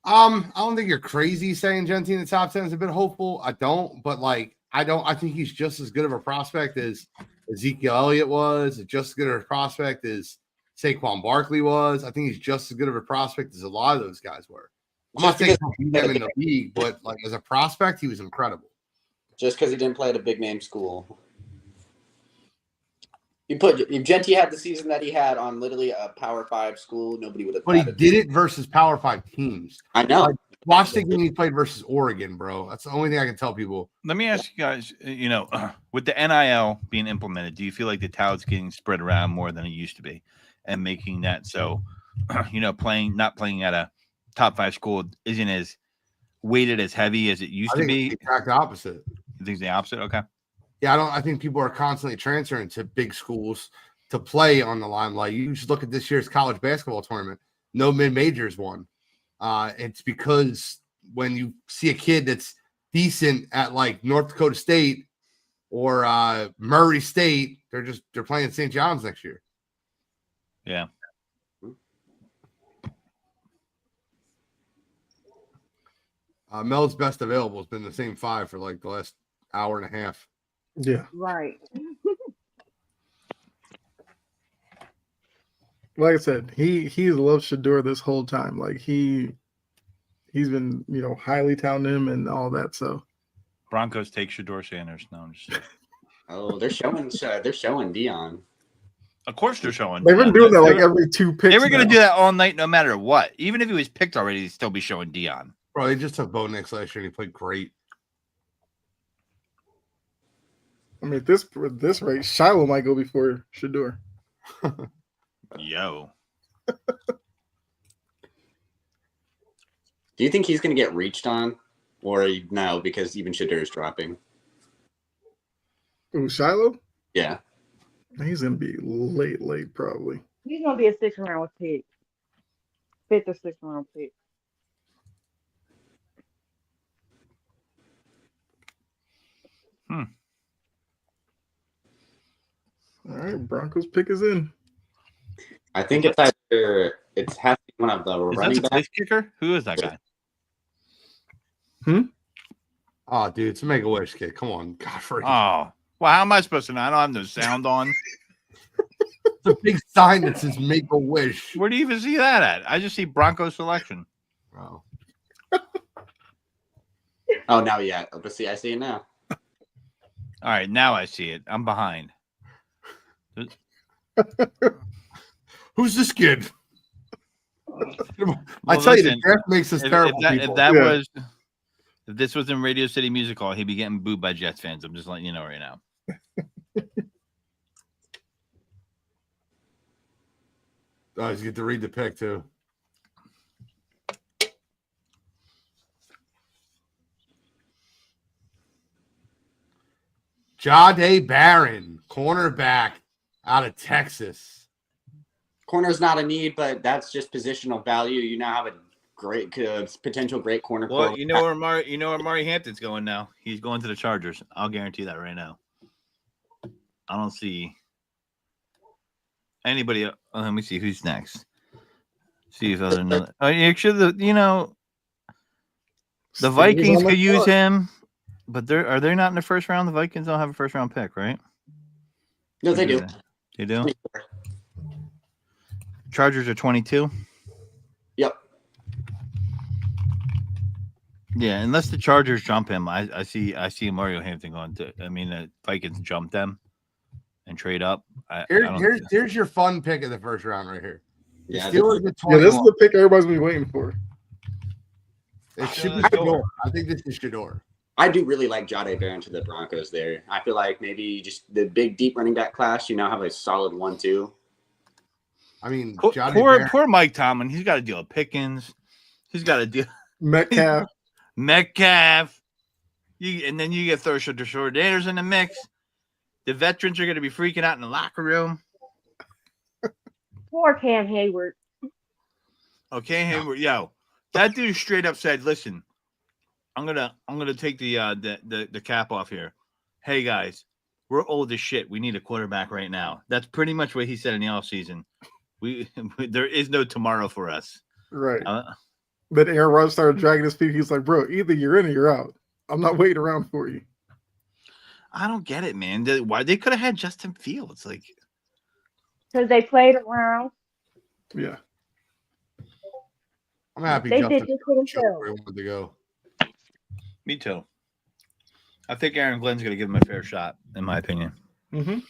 I don't think you're crazy saying Gentry in the top 10 is a bit hopeful. I don't, but I think he's just as good of a prospect as Ezekiel Elliott was, just as good of a prospect as Saquon Barkley was. I think he's just as good of a prospect as a lot of those guys were. I'm not saying he'll beat them in the league, but as a prospect, he was incredible. Just because he didn't play at a big name school. If Gentry had the season that he had on literally a Power 5 school, nobody would have. But he did it versus Power 5 teams. I know. Watch the game he played versus Oregon, bro. That's the only thing I can tell people. Let me ask you guys, with the NIL being implemented, do you feel like the touts getting spread around more than it used to be and making that so, not playing at a top 5 school isn't as weighted as heavy as it used to be? It's the exact opposite. You think it's the opposite? Okay. Yeah, I think people are constantly transferring to big schools to play on the limelight. You should look at this year's college basketball tournament. No mid-majors won. It's because when you see a kid that's decent at like North Dakota State or Murray State, they're playing St. John's next year. Yeah. Mel's best available has been the same 5 for like the last hour and a half. Yeah. Right. Like I said, he's loved Shador this whole time. Like he's been, highly touting him and all that. So Broncos take Shador Sanders. No, I'm just Oh, they're showing Dion. Of course they're showing. They've been doing that like every 2 picks. They were going to now. do that all night, no matter what. Even if he was picked already, he'd still be showing Dion. Bro, they just took Bo Nix last year and he played great. I mean, at this rate, Shiloh might go before Shador. Yo. Do you think he's going to get reached on, or no? Because even Shador is dropping. Ooh, Shiloh? Yeah. He's gonna be late, probably. He's gonna be a 6th round pick, 5th or 6th round pick. All right, Broncos pick is in. I think it's either it has to be one of the running that the place kicker? Who is that guy? Oh, dude, it's a Make-A-Wish kid. Come on, Godfrey. Oh, well, how am I supposed to know? I don't have no sound on. It's a big sign that says Make-A-Wish. Where do you even see that at? I just see Broncos selection. Bro. Oh, now yeah. Let's see. I see it now. All right, now I see it. I'm behind. Who's this kid? I Well, tell you, the listen, draft makes us terrible people. If this was in Radio City Music Hall, he'd be getting booed by Jets fans. I'm just letting you know right now. Oh, you get to read the pick too. Jahdae Barron, cornerback out of Texas. Corner's not a need, but that's just positional value. You now have a great potential great corner. Well, you know where Murray Hampton's going now. He's going to the Chargers. I'll guarantee that right now. I don't see anybody. Let me see who's next. See if other than actually the Vikings could use him, but are they not in the first round? The Vikings don't have a first round pick, right? No, they do. They do. Chargers are 22. Yep. Yeah, unless the Chargers jump him, I see Mario Hampton going to. I mean, the Vikings jump them and trade up. Here's your fun pick of the first round right here. Yeah, this is the pick everybody's been waiting for. It should be Shador. I think this is Shador. I do really like Jahdae Barron to the Broncos there. I feel like maybe just the big, deep running back class, you now have a solid 1-2. I mean, poor Mike Tomlin. He's got to deal with Pickens. He's got to deal Metcalf. And then you get Shador's in the mix. The veterans are going to be freaking out in the locker room. Poor Cam Hayward. Okay, Hayward, yo, that dude straight up said, "Listen, I'm gonna take the cap off here. Hey guys, we're old as shit. We need a quarterback right now." That's pretty much what he said in the offseason. There is no tomorrow for us. Right. But Aaron Rodgers started dragging his feet. He's like, "Bro, either you're in or you're out. I'm not waiting around for you." I don't get it, man. Why they could have had Justin Fields? Like, because they played around. Yeah. I'm happy they Justin did this for themselves. where he wanted to go. Me too. I think Aaron Glenn's going to give him a fair shot, in my opinion. Mm-hmm.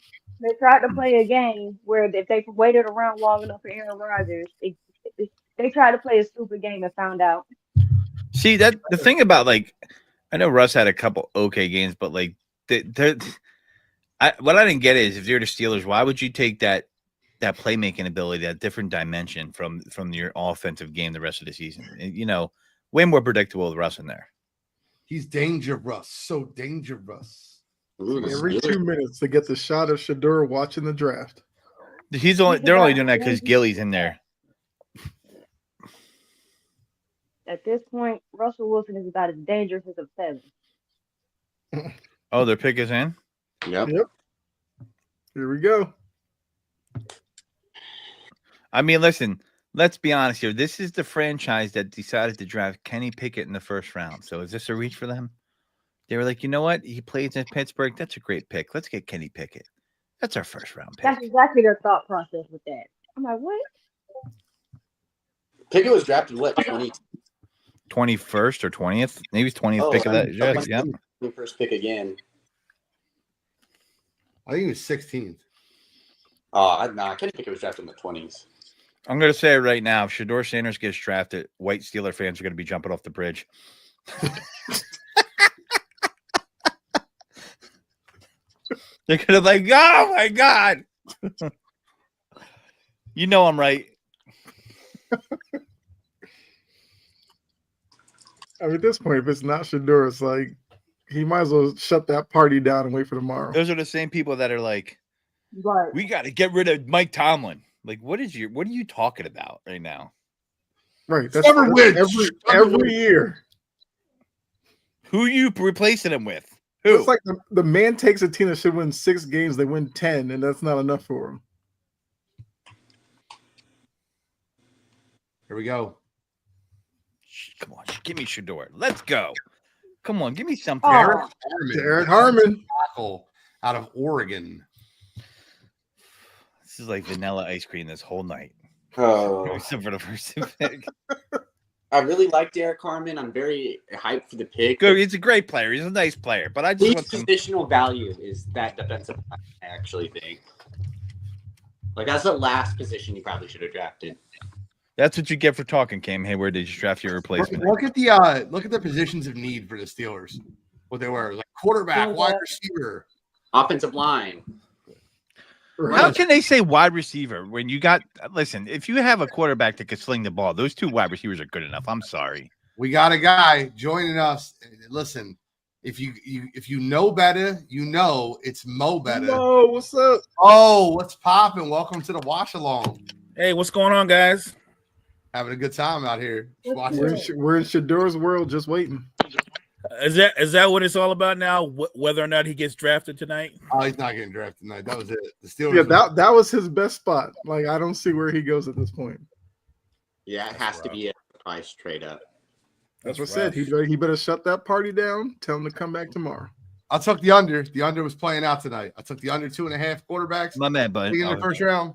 They tried to play a game where if they waited around long enough for Aaron Rodgers, they tried to play a stupid game and found out. See, that the thing about, like, I know Russ had a couple okay games, but like, what I didn't get is if you're the Steelers, why would you take that playmaking ability, that different dimension from your offensive game the rest of the season? You know, way more predictable with Russ in there. He's dangerous, so dangerous. Every 2 minutes to get the shot of Shador watching the draft. They're only doing that because Gilly's in there. At this point, Russell Wilson is about as dangerous as a feather. Oh, their pick is in? Yep. Here we go. I mean, listen, let's be honest here. This is the franchise that decided to draft Kenny Pickett in the first round. So is this a reach for them? They were like, you know what? He plays in Pittsburgh. That's a great pick. Let's get Kenny Pickett. That's our first round pick. That's exactly their thought process with that. I'm like, what? Pickett was drafted, what, 21st or 20th? Maybe it's 20th pick of that. Yeah. 21st pick again. I think he was 16th. Kenny Pickett was drafted in the 20s. I'm going to say it right now. If Shedeur Sanders gets drafted, white Steeler fans are going to be jumping off the bridge. They're going to be like, oh, my God. You know I'm right. I mean, at this point, if it's not Shedeur, it's like he might as well shut that party down and wait for tomorrow. Those are the same people that are like, Right. we got to get rid of Mike Tomlin. Like, what are you talking about right now? Right. That's Never wins. every year. Who are you replacing him with? Who? It's like the man takes a team that should win 6 games, they win 10, and that's not enough for him. Here we go. Come on, give me Shedeur. Let's go. Come on, give me something. Oh. Derek Harmon. Tackle out of Oregon. This is like vanilla ice cream this whole night. Oh, Except for the first pick. I really like Derek Harmon. I'm very hyped for the pick. Good. He's a great player. He's a nice player. But I just His want some... positional value is that defensive line, I actually think. Like, that's the last position you probably should have drafted. That's what you get for talking, Cam Hayward. Did you draft your replacement? Look at the positions of need for the Steelers. What they were like quarterback, wide receiver, Offensive line. How can they say wide receiver when you got? Listen, if you have a quarterback that can sling the ball, those 2 wide receivers are good enough. I'm sorry. We got a guy joining us. Listen, if you know better, you know it's Mo better. No, what's up? Oh, what's popping? Welcome to the watch along. Hey, what's going on, guys? Having a good time out here. Just watching. We're in Shedeur's world, just waiting. Is that what it's all about now? Whether or not he gets drafted tonight? Oh, he's not getting drafted tonight. That was it. The Steelers. Yeah, that was his best spot. Like, I don't see where he goes at this point. Yeah, it has to be a price trade up. That's what I said. He better shut that party down. Tell him to come back tomorrow. I took the under. The under was playing out tonight. I took the under 2.5 quarterbacks. My man, bud. In the first round.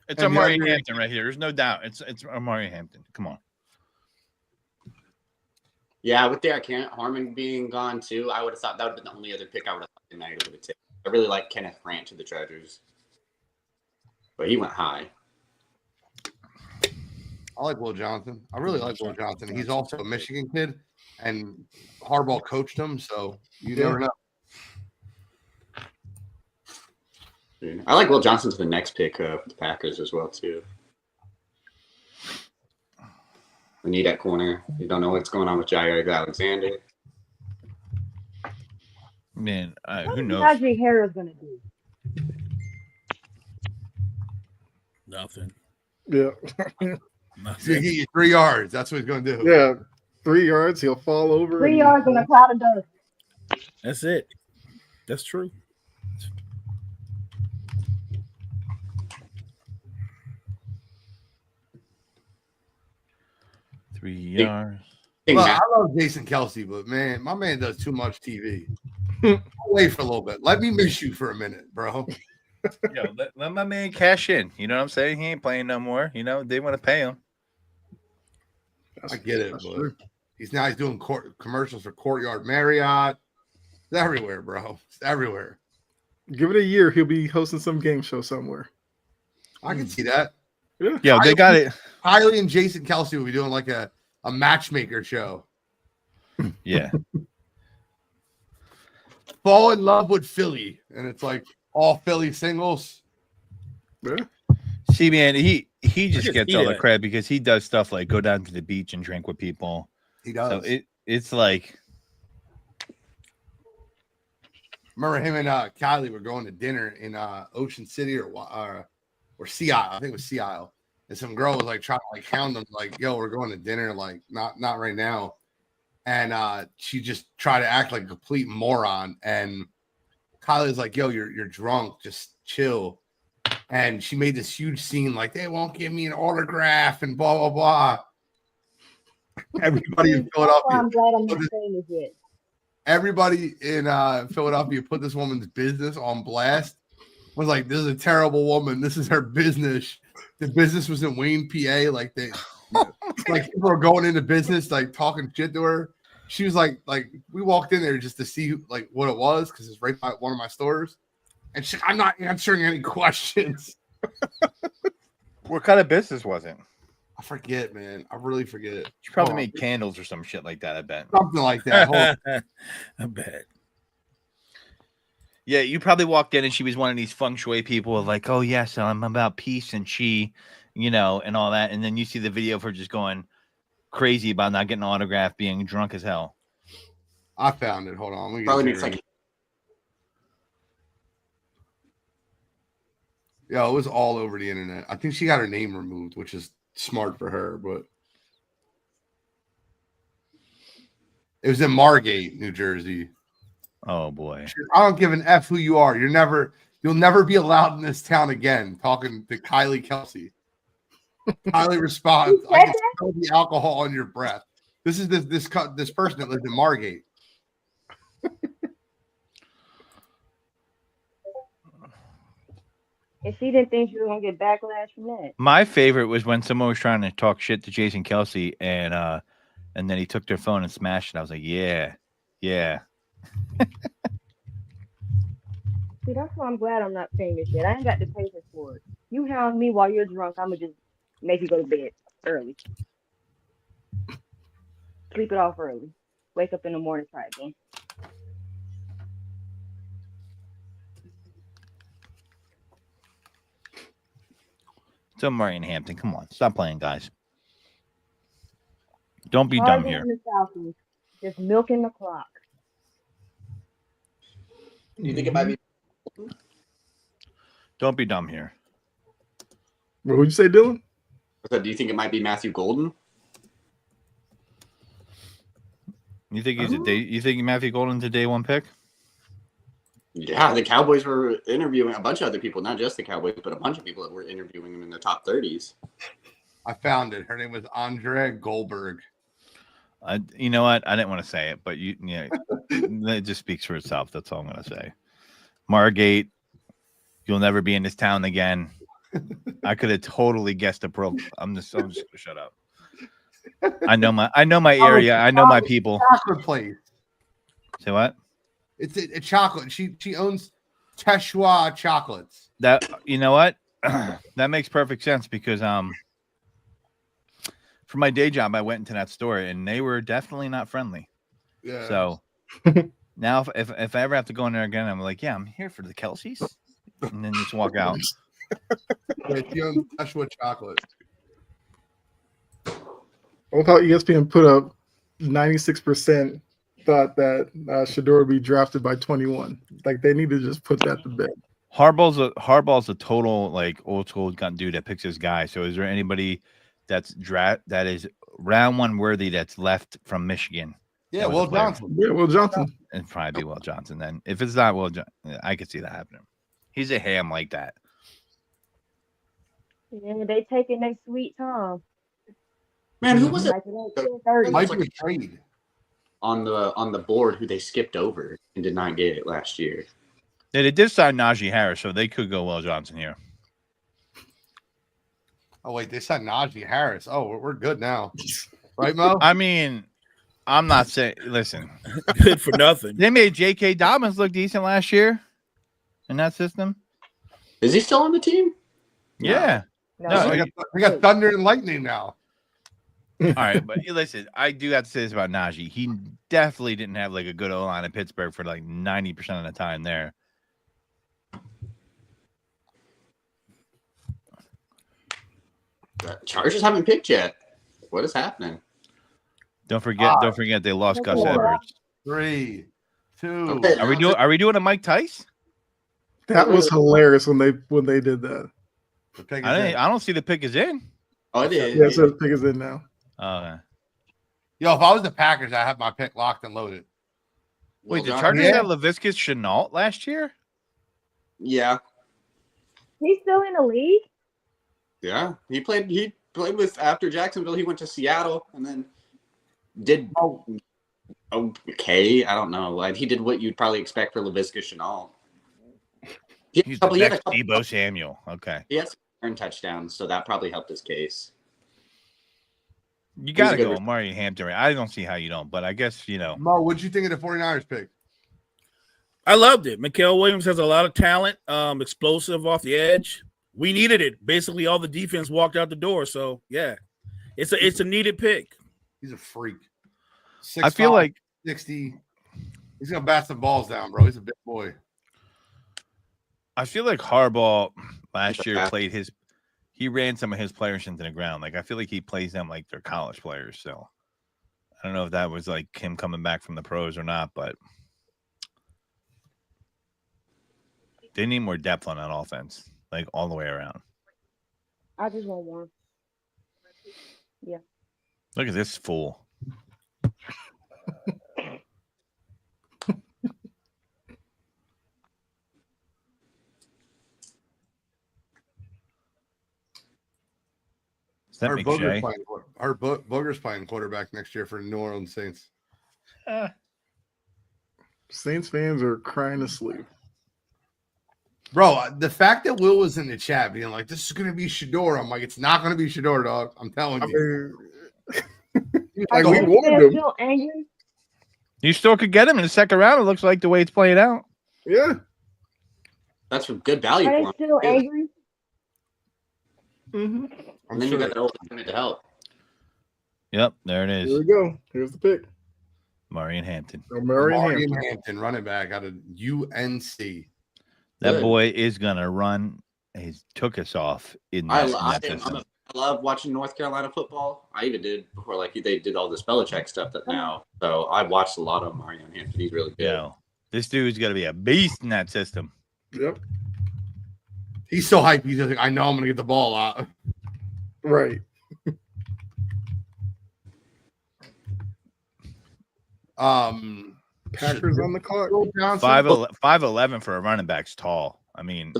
It's Amari Hampton right here. There's no doubt. It's Amari Hampton. Come on. Yeah, with Derek Harmon being gone too, I would have thought that would have been the only other pick I would have thought tonight would have taken. I really like Kenneth Grant to the Chargers, but he went high. I like Will Johnson. I really like Will Johnson. He's also a Michigan kid, and Harbaugh coached him, so you never know. I like Will Johnson to the next pick for the Packers as well too. We need that corner. You don't know what's going on with Jair Alexander. Man, who knows? What is Najee Harris gonna do? Nothing. Yeah. He's gonna get you 3 yards. That's what he's gonna do. Yeah. 3 yards, he'll fall over. 3 yards in a cloud of dust. That's it. That's true. yards. Well, I love Jason Kelsey, but man, my man does too much TV. Wait for a little bit. Let me miss you for a minute, bro. Yo, let my man cash in. You know what I'm saying? He ain't playing no more. You know, they want to pay him. I get it, but he's doing commercials for Courtyard Marriott. It's everywhere, bro. It's everywhere. Give it a year, he'll be hosting some game show somewhere. I can see that. Yeah, they got it. Kylie and Jason Kelsey will be doing like a matchmaker show. Yeah. Fall in love with Philly, and it's like all Philly singles. Yeah. See, man, he just gets all the credit because he does stuff like go down to the beach and drink with people. He does. So it's like. Remember him and Kylie were going to dinner in Ocean City or Sea Isle. I think it was Sea Isle. And some girl was like trying to like hound them, like, "Yo, we're going to dinner, like not right now." And she just tried to act like a complete moron. And Kylie's like, "Yo, you're drunk. Just chill." And she made this huge scene, like they won't give me an autograph and blah blah blah. Everybody in Philadelphia. I'm glad I'm not saying this yet. Everybody in Philadelphia put this woman's business on blast. Was like, "This is a terrible woman. This is her business." The business was in Wayne, PA. Like like people are going into business, like talking shit to her. She was like we walked in there just to see like what it was because it's right by one of my stores, And she's like, I'm not answering any questions. What kind of business was it? I forget, man. I really forget. She probably made candles or some shit like that, I bet. Something like that. Hold on. I bet. Yeah, you probably walked in and she was one of these feng shui people like, oh, yes, I'm about peace and chi, you know, and all that. And then you see the video of her just going crazy about not getting an autograph, being drunk as hell. I found it. Hold on. Let me Probably get makes like yeah, it was all over the internet. I think she got her name removed, which is smart for her, but it was in Margate, New Jersey. Oh boy. I don't give an F who you are. You'll never be allowed in this town again. Talking to Kylie Kelsey. Kylie responds, I can smell the alcohol on your breath. This is this person that lives in Margate. And she didn't think she was gonna get backlash from that. My favorite was when someone was trying to talk shit to Jason Kelsey and then he took their phone and smashed it. I was like, yeah. See, that's why I'm glad I'm not famous yet. I ain't got the patience for it. You hound me while you're drunk, I'm gonna just make you go to bed early. Sleep it off early. Wake up in the morning, try again. So Murray and Hampton, come on, stop playing, guys. Don't be Hard dumb here. in the Southeast, just milking the clock. Do you think it might be? Don't be dumb here. What would you say, Dylan? Do you think it might be Matthew Golden? You think he's you think Matthew Golden's a day one pick? Yeah, the Cowboys were interviewing a bunch of other people, not just the Cowboys, but a bunch of people that were interviewing him in the top 30s. I found it. Her name was Andrea Goldberg. You know what? I didn't want to say it, but it just speaks for itself. That's all I'm going to say. Margate, you'll never be in this town again. I could have totally guessed a pro. I'm just going to shut up. I know my area. I know my people. Chocolate place. Say what? It's a chocolate. She owns Teshua chocolates. That, you know what? That makes perfect sense because for my day job, I went into that store and they were definitely not friendly. Yeah. So now if I ever have to go in there again, I'm like, yeah, I'm here for the Kelseys, and then just walk out. Yeah, she owns Teshua chocolate. I love how ESPN put up 96% thought that Shador would be drafted by 21. Like they need to just put that to bed. Harbaugh's a total like old school dude that picks his guy. So is there anybody that is round one worthy that's left from Michigan? Yeah, Will Johnson. Yeah, Will Johnson. It'd probably be Will Johnson then. If it's not Will Johnson, I could see that happening. He's a ham like that. Yeah, they taking their sweet time. Man, who was it? Might be a trade On the board who they skipped over and did not get it last year. Yeah, they did sign Najee Harris, so they could go Will Johnson here. Oh wait, they signed Najee Harris. Oh, we're good now, right, Mo? I mean, I'm not saying. Listen, Good for nothing. they made J.K. Dobbins look decent last year in that system. Is he still on the team? Yeah. No, We got Thunder and Lightning now. All right, but listen, I do have to say this about Najee. He definitely didn't have like a good O-line in Pittsburgh for like 90% of the time there. The Chargers haven't picked yet. What is happening? Don't forget they lost Gus Edwards. 3, 2. Okay. Are we doing a Mike Tice? That was hilarious when they did that. The pick is in. I don't see the pick is in. Oh, it is. Yeah, so the pick is in now. Yo, if I was the Packers, I have my pick locked and loaded. Wait, the Well, Chargers Yeah. had LaVisca Chenault last year? Yeah, he's still in the league. yeah. He played with after Jacksonville. He went to Seattle and then did okay. I don't know. Like he did what you'd probably expect for LaVisca Chenault. He's the next Deebo Samuel. Okay. He has some touchdowns, so that probably helped his case. You got to He's a go good- Amari Hampton. I don't see how you don't, but I guess, Mo, what'd you think of the 49ers pick? I loved it. Mikael Williams has a lot of talent, explosive off the edge. We needed it. Basically, all the defense walked out the door. So yeah, it's a needed pick. He's a freak. I feel 6'5", like 60. He's gonna bat some balls down, bro. He's a big boy. I feel like Harbaugh last year he ran some of his players into the ground. Like I feel like he plays them like they're college players. So I don't know if that was like him coming back from the pros or not, but they need more depth on that offense, like all the way around. I just want one. Yeah. Look at this fool. Is that McShay? Booger's playing quarterback next year for New Orleans Saints. Saints fans are crying to sleep. Bro, the fact that Will was in the chat being like, this is going to be Shador. I'm like, it's not going to be Shador, dog. I'm telling you. Like we warned him. Still angry? You still could get him in the second round. It looks like the way it's playing out. Yeah. That's good value Are for they him. still angry? Mm-hmm. And then you got that opportunity to help. Yep, there it is. Here we go. Here's the pick. Marion Hampton. Marion Hampton, running back out of UNC. That Good. boy is gonna run. He took us off in that system. I love watching North Carolina football. I even did before, like they did all this Belichick stuff that now. So I watched a lot of Marion Hampton. He's really good. Yeah, this dude's gonna be a beast in that system. Yep. He's so hyped. He's just like, I know I'm gonna get the ball out. Right. Packers on the clock. 5'11" for a running back's tall. I mean,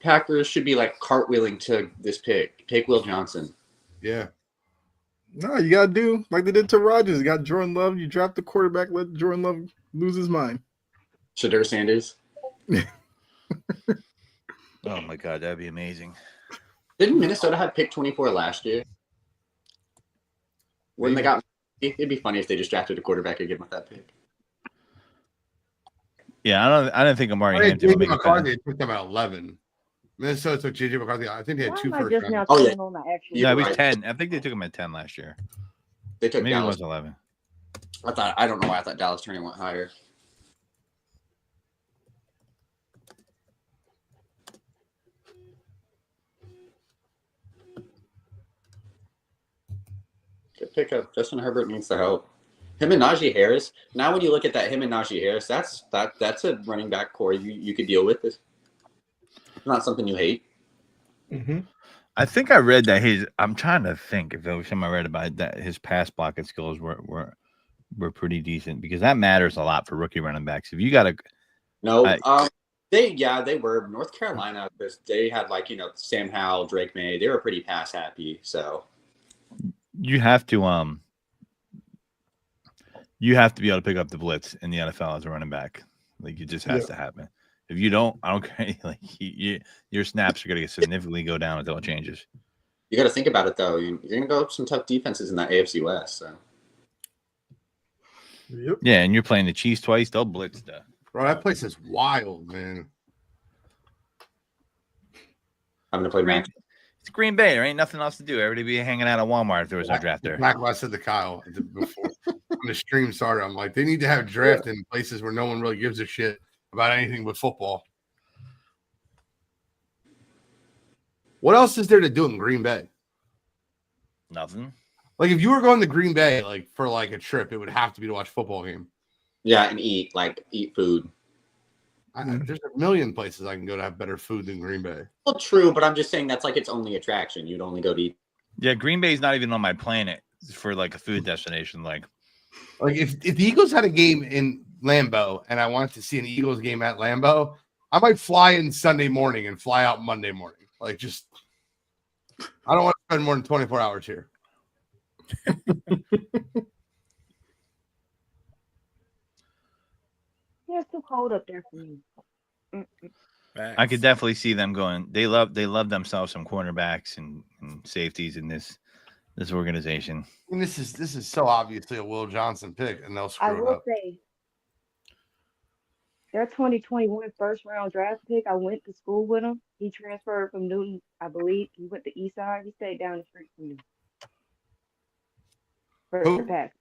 Packers should be like cartwheeling to this pick. Take Will Johnson. Yeah. No, you gotta do like they did to Rodgers. You got Jordan Love. You draft the quarterback. Let Jordan Love lose his mind. Shedeur Sanders. oh my god, that'd be amazing. Didn't Minnesota have pick 24 last year? When they got, it'd be funny if they just drafted a quarterback again with that pick. Yeah, I don't think Amari Hampton would make a McCarthy took them at 11. Minnesota took JJ McCarthy. I think they had two first rounds. Oh yeah. No, it was 10. I think they took him at 10 last year. They took maybe Dallas. It was 11. I don't know why I thought Dallas Turner went higher. Good pickup. Justin Herbert needs the help. Him and Najee Harris. Now, when you look at that, him and Najee Harris, that's a running back core you could deal with. It's not something you hate. Mm-hmm. I think I read that I'm trying to think if there was something I read about that his pass blocking skills were pretty decent because that matters a lot for rookie running backs. If you got to they were North Carolina. They had Sam Howell, Drake May. They were pretty pass happy. So you have to be able to pick up the blitz in the NFL as a running back. Like it just has to happen. If you don't, I don't care. Like your snaps are going to significantly go down until it changes. You got to think about it though. You're going to go up some tough defenses in that AFC West. So. Yep. Yeah, and you're playing the Chiefs twice. They'll blitz stuff. Bro, that place is wild, man. Having to play Max. It's Green Bay. There ain't nothing else to do. Everybody be hanging out at Walmart if there was no draft there. Like I said to Kyle before when the stream started, I'm like, they need to have draft in places where no one really gives a shit about anything but football. What else is there to do in Green Bay? Nothing. Like if you were going to Green Bay for a trip, it would have to be to watch a football game. Yeah, and eat food. There's a million places I can go to have better food than Green Bay. Well, true, but I'm just saying that's its only attraction. You'd only go to eat. Yeah, Green Bay's not even on my planet for a food destination. Like if the Eagles had a game in Lambeau and I wanted to see an Eagles game at Lambeau, I might fly in Sunday morning and fly out Monday morning. I don't want to spend more than 24 hours here. Yeah, it's too cold up there for me. I could definitely see them going. They love themselves some cornerbacks and safeties in this organization. And this is so obviously a Will Johnson pick, and they'll screw it up. Their 2021 first round draft pick, I went to school with him. He transferred from Newton, I believe. He went to Eastside. He stayed down the street from me for the Who? Packers.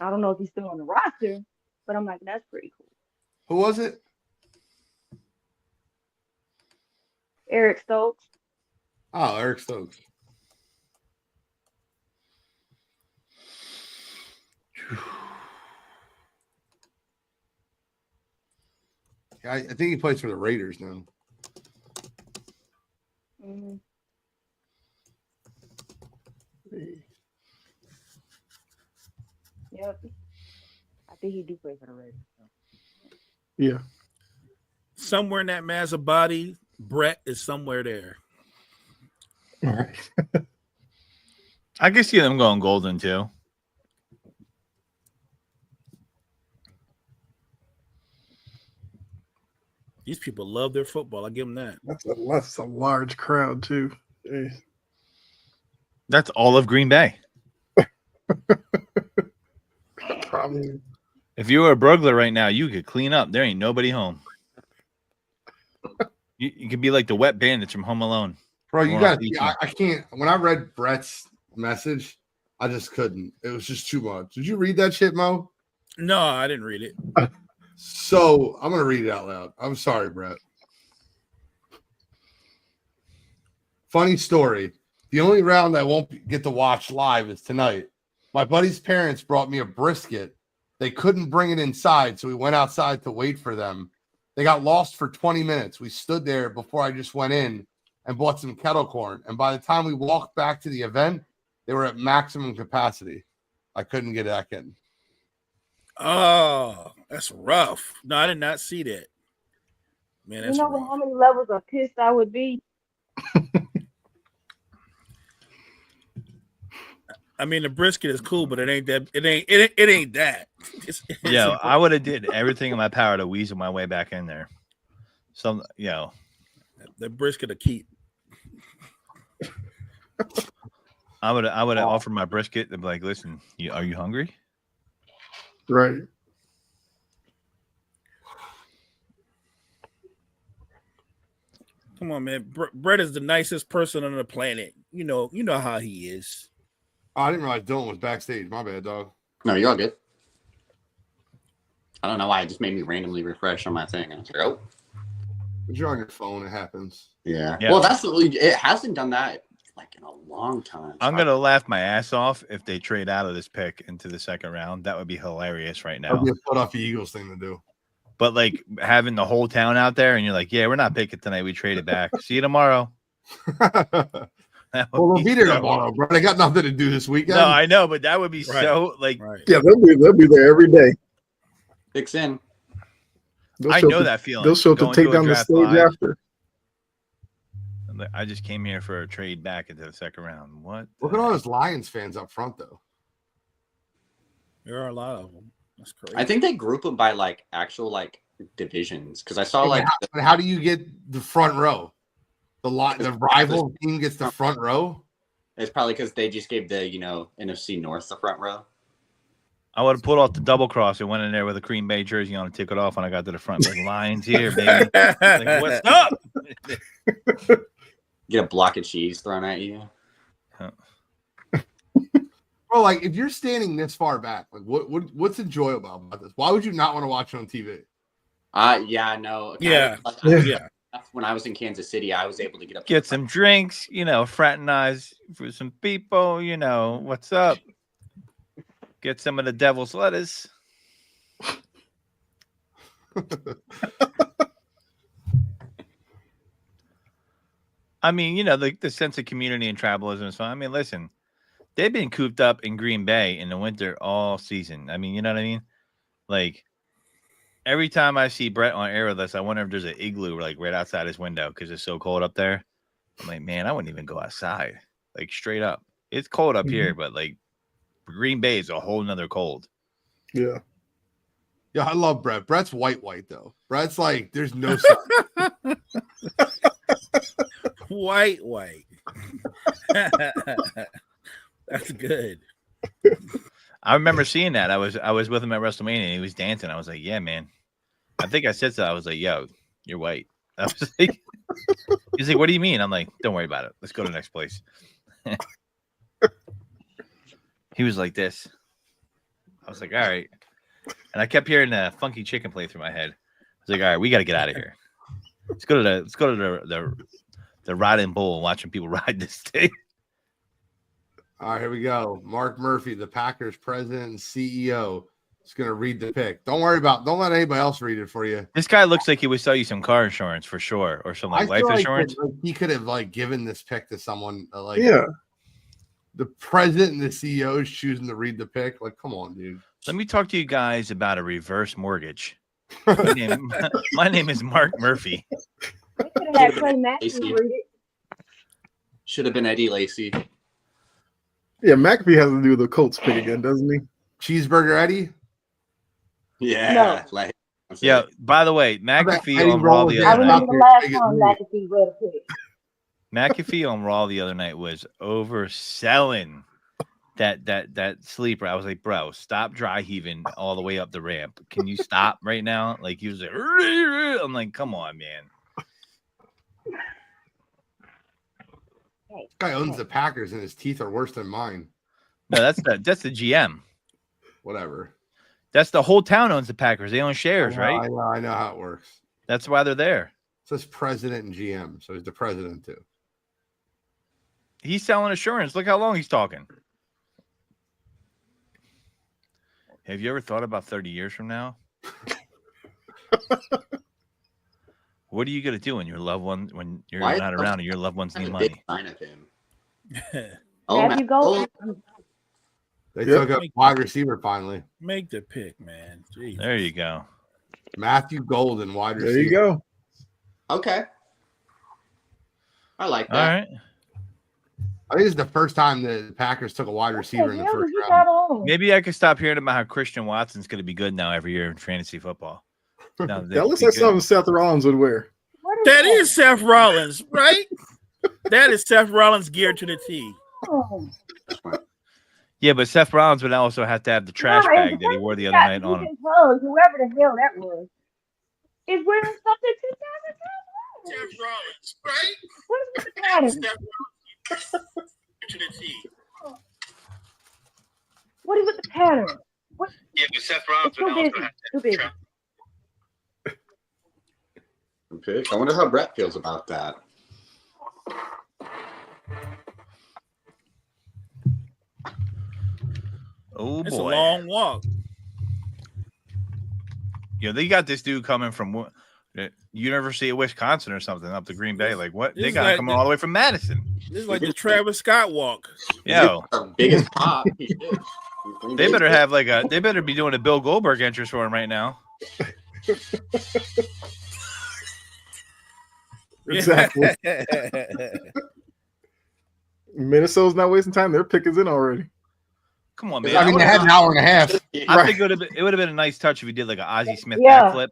I don't know if he's still on the roster, but I'm like, that's pretty cool. Who was it? Eric Stokes. Oh, Eric Stokes. I think he plays for the Raiders now. Mm-hmm. Yep. I think he do play for the Raiders. Yeah. Somewhere in that massive body, Brett is somewhere there. All right. I can see them going golden too. These people love their football. I give them that. That's a large crowd too. Jeez. That's all of Green Bay. Probably. If you were a burglar right now, you could clean up. There ain't nobody home. You could be like the wet bandits from Home Alone. Bro, you got. I can't. When I read Brett's message, I just couldn't. It was just too much. Did you read that shit, Mo? No, I didn't read it. So I'm gonna read it out loud. I'm sorry, Brett. Funny story. The only round I won't get to watch live is tonight. My buddy's parents brought me a brisket. They couldn't bring it inside, so we went outside to wait for them. They got lost for 20 minutes. We stood there before I just went in and bought some kettle corn. And by the time we walked back to the event, they were at maximum capacity. I couldn't get back in. Oh, that's rough. No, I did not see that. Man, that's you know rough. how many levels of pissed I would be? I mean, the brisket is cool, but it ain't that. It ain't that. Yo, I would have did everything in my power to weasel my way back in there. So, the brisket to keep. I would have offered my brisket and be like, listen, are you hungry? Right. Come on, man. Brett is the nicest person on the planet. You know how he is. Oh, I didn't realize Dylan was backstage. My bad, dog. No, you're all good. I don't know why it just made me randomly refresh on my thing. I was like, oh. But you're on your phone. It happens. Yeah. Well, it hasn't done that like in a long time. I'm gonna laugh my ass off if they trade out of this pick into the second round. That would be hilarious right now. That'd be a Philadelphia Eagles thing to do. But like having the whole town out there, and you're like, yeah, we're not picking tonight. We traded back. See you tomorrow. Well, they'll be there tomorrow, bro. They got nothing to do this weekend. No, I know, but that would be so like. Right. Yeah, they'll be there every day. Fix in. I know that feeling. They'll show up to take down the stage live. After. I just came here for a trade back into the second round. What? Look at all those Lions fans up front, though. There are a lot of them. That's crazy. I think they group them by like actual like divisions because I saw like. How do you get the front row? The rival team gets the front row. It's probably because they just gave the NFC North the front row. I would have pulled off the double cross and went in there with a Green Bay jersey on and took it off when I got to the front. Like, Lions here, baby. Like, what's up? Get a block of cheese thrown at you. Bro, like if you're standing this far back, like what's enjoyable about this? Why would you not want to watch it on TV? Yeah, I know. Yeah. Yeah. When I was in Kansas City, I was able to get up. Get some drinks, fraternize for some people, what's up? Get some of the devil's lettuce. I mean, the sense of community and tribalism is fun. I mean, listen, they've been cooped up in Green Bay in the winter all season. I mean, you know what I mean? Like, every time I see Brett on air with us, I wonder if there's an igloo like right outside his window because it's so cold up there. I'm like, man, I wouldn't even go outside. Like, straight up. It's cold up here, but like Green Bay is a whole nother cold. Yeah. Yeah, I love Brett. Brett's white, though. Brett's like, there's no sun. White. That's good. I remember seeing that. I was with him at WrestleMania and he was dancing. I was like, yeah, man. I think I said so. I was like, yo, you're white. I was like, he's like, what do you mean? I'm like, don't worry about it. Let's go to the next place. He was like this. I was like, all right. And I kept hearing the funky chicken play through my head. I was like, all right, we got to get out of here. Let's go to the riding bull and watching people ride this thing. All right, here we go. Mark Murphy, the Packers president and CEO, is going to read the pick. Don't let anybody else read it for you. This guy looks like he would sell you some car insurance for sure, or some life insurance. He could have given this pick to someone. The president and the CEO is choosing to read the pick. Like, come on, dude. Let me talk to you guys about a reverse mortgage. My name is Mark Murphy. Should have been Eddie Lacy. Yeah, McAfee has to do the Colts pick again, doesn't he? Cheeseburger Eddie? Yeah. No. Yeah, by the way, McAfee on Raw the other night. McAfee on Raw the other night was overselling that sleeper. I was like, bro, stop dry heaving all the way up the ramp. Can you stop right now? Like, he was like, I'm like, come on, man. This guy owns the Packers and his teeth are worse than mine. No, that's the GM. Whatever. That's the whole town owns the Packers. They own shares, right? I know how it works. That's why they're there. It says president and GM, so he's the president too. He's selling insurance. Look how long he's talking. Have you ever thought about 30 years from now? What are you gonna do when your loved one, when you're not around and your loved ones need money? Sign of him. They took a wide receiver finally. Make the pick, man. Jesus. There you go. Matthew Golden, wide receiver. There you go. Okay. I like that. All right. I think this is the first time the Packers took a wide receiver in the first round. Maybe I could stop hearing about how Christian Watson's going to be good now every year in fantasy football. That looks like something Seth Rollins would wear. That is Seth Rollins, right? That is Seth Rollins geared to the T. Yeah, but Seth Rollins would also have to have the trash bag that he wore the other night on him. Whoever the hell that was is wearing something 2000. Seth Rollins, right? What is the pattern? To the T. What is with the pattern? What? Yeah, but Seth Rollins would also have to have Pick. I wonder how Brett feels about that. Oh, it's boy. a long walk. Yeah, they got this dude coming from University of Wisconsin or something up to Green Bay. Like, what? They got him coming all the way from Madison. This is like the Travis Scott walk. Yo, the biggest pop. They better have they better be doing a Bill Goldberg entrance for him right now. Exactly. Minnesota's not wasting time. Their pick is in already. Come on, man. I mean, they had an hour and a half. I think it would have been a nice touch if he did like an Ozzie Smith backflip.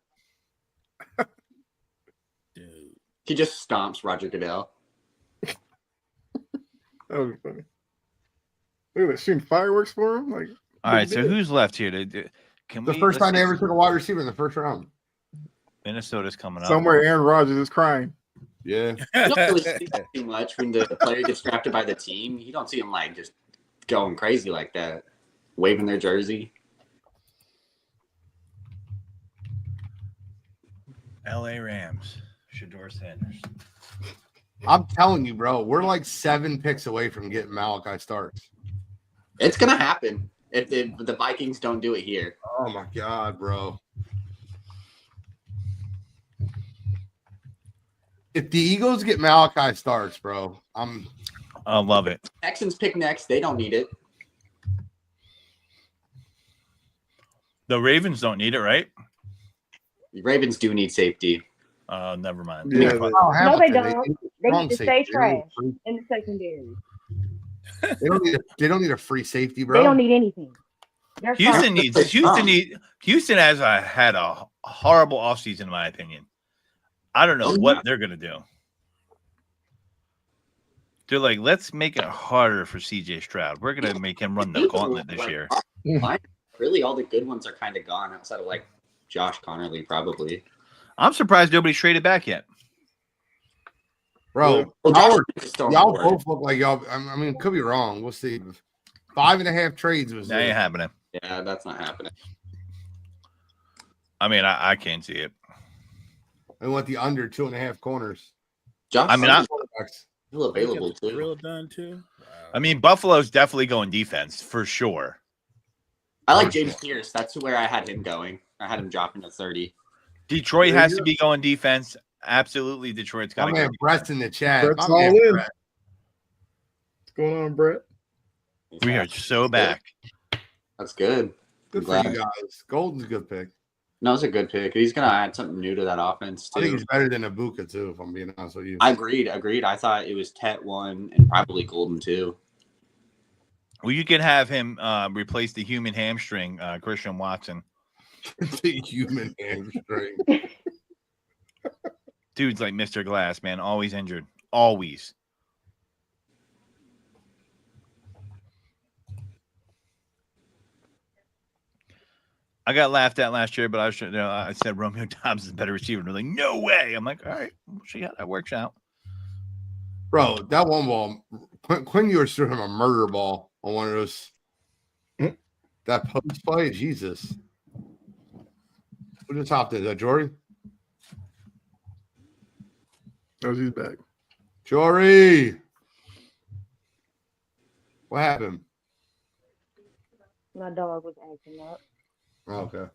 He just stomps Roger Goodell. That would be funny. Look at that, shooting fireworks for him. Like, all right, so who's left here? First time they ever took a wide receiver in the first round. Minnesota's coming up. Somewhere Aaron Rodgers is crying. Yeah. You don't really see that too much when the player gets drafted by the team. You don't see them like just going crazy like that, waving their jersey. LA Rams, Shedeur Sanders. I'm telling you, bro, we're like 7 picks away from getting Malachi Starks. It's gonna happen if the Vikings don't do it here. Oh my God, bro. If the Eagles get Malachi Starks, bro, I love it. Texans pick next. They don't need it. The Ravens don't need it, right? The Ravens do need safety. Never mind. Yeah, no, they don't. They need to stay trash in the secondary. They don't need a free safety, bro. They don't need anything. Houston has had a horrible offseason, in my opinion. I don't know what they're gonna do. They're like, let's make it harder for CJ Stroud. We're gonna make him run the gauntlet this year. Really, all the good ones are kind of gone outside of like Josh Connerly, probably. I'm surprised nobody's traded back yet. Bro, Well, y'all both look like y'all. I mean, could be wrong. We'll see. 5.5 trades was That ain't happening. Yeah, that's not happening. I mean, I can't see it. I want the under 2.5 corners. Josh, I mean, I'm still available too. Real done too. Wow. I mean, Buffalo's definitely going defense for sure. I like James Pierce. That's where I had him going. I had him dropping to 30. Detroit has to be going defense. Absolutely, Detroit's got to go. Brett's in the chat. Brett's all in. Brett. What's going on, Brett? We are so back. That's good. Good for you guys. Golden's a good pick. No, it's a good pick. He's going to add something new to that offense, too. I think he's better than Ibuka, too, if I'm being honest with you. I agreed. I thought it was Tet 1 and probably Golden, too. Well, you can have him replace the human hamstring, Christian Watson. The human hamstring. Dude's like Mr. Glass, man. Always injured. Always. I got laughed at last year, but I said Romeo Dobbs is a better receiver. And they're like, no way. I'm like, all right, we'll see how that works out. Bro, that one ball, Quinn Ewers threw him a murder ball on one of those. That post play, Jesus. Who just hopped in? Is that Jory? Oh, he's back. Jory! What happened? My dog was acting up. Oh, okay.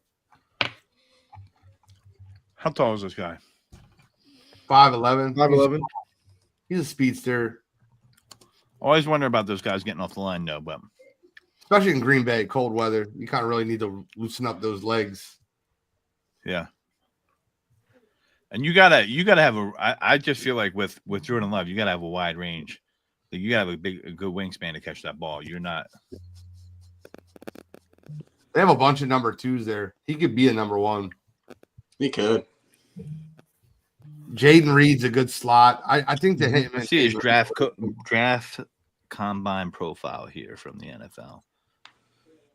How tall is this guy? 5'11". 5'11". He's a speedster. Always wonder about those guys getting off the line, though. But especially in Green Bay, cold weather, you kind of really need to loosen up those legs. Yeah. And you gotta have I just feel like with Jordan Love, you gotta have a wide range. Like you gotta have a good wingspan to catch that ball. You're not. They have a bunch of number 2s there. He could be a number 1. He could. Jaden Reed's a good slot. I think that him. See his draft combine profile here from the NFL.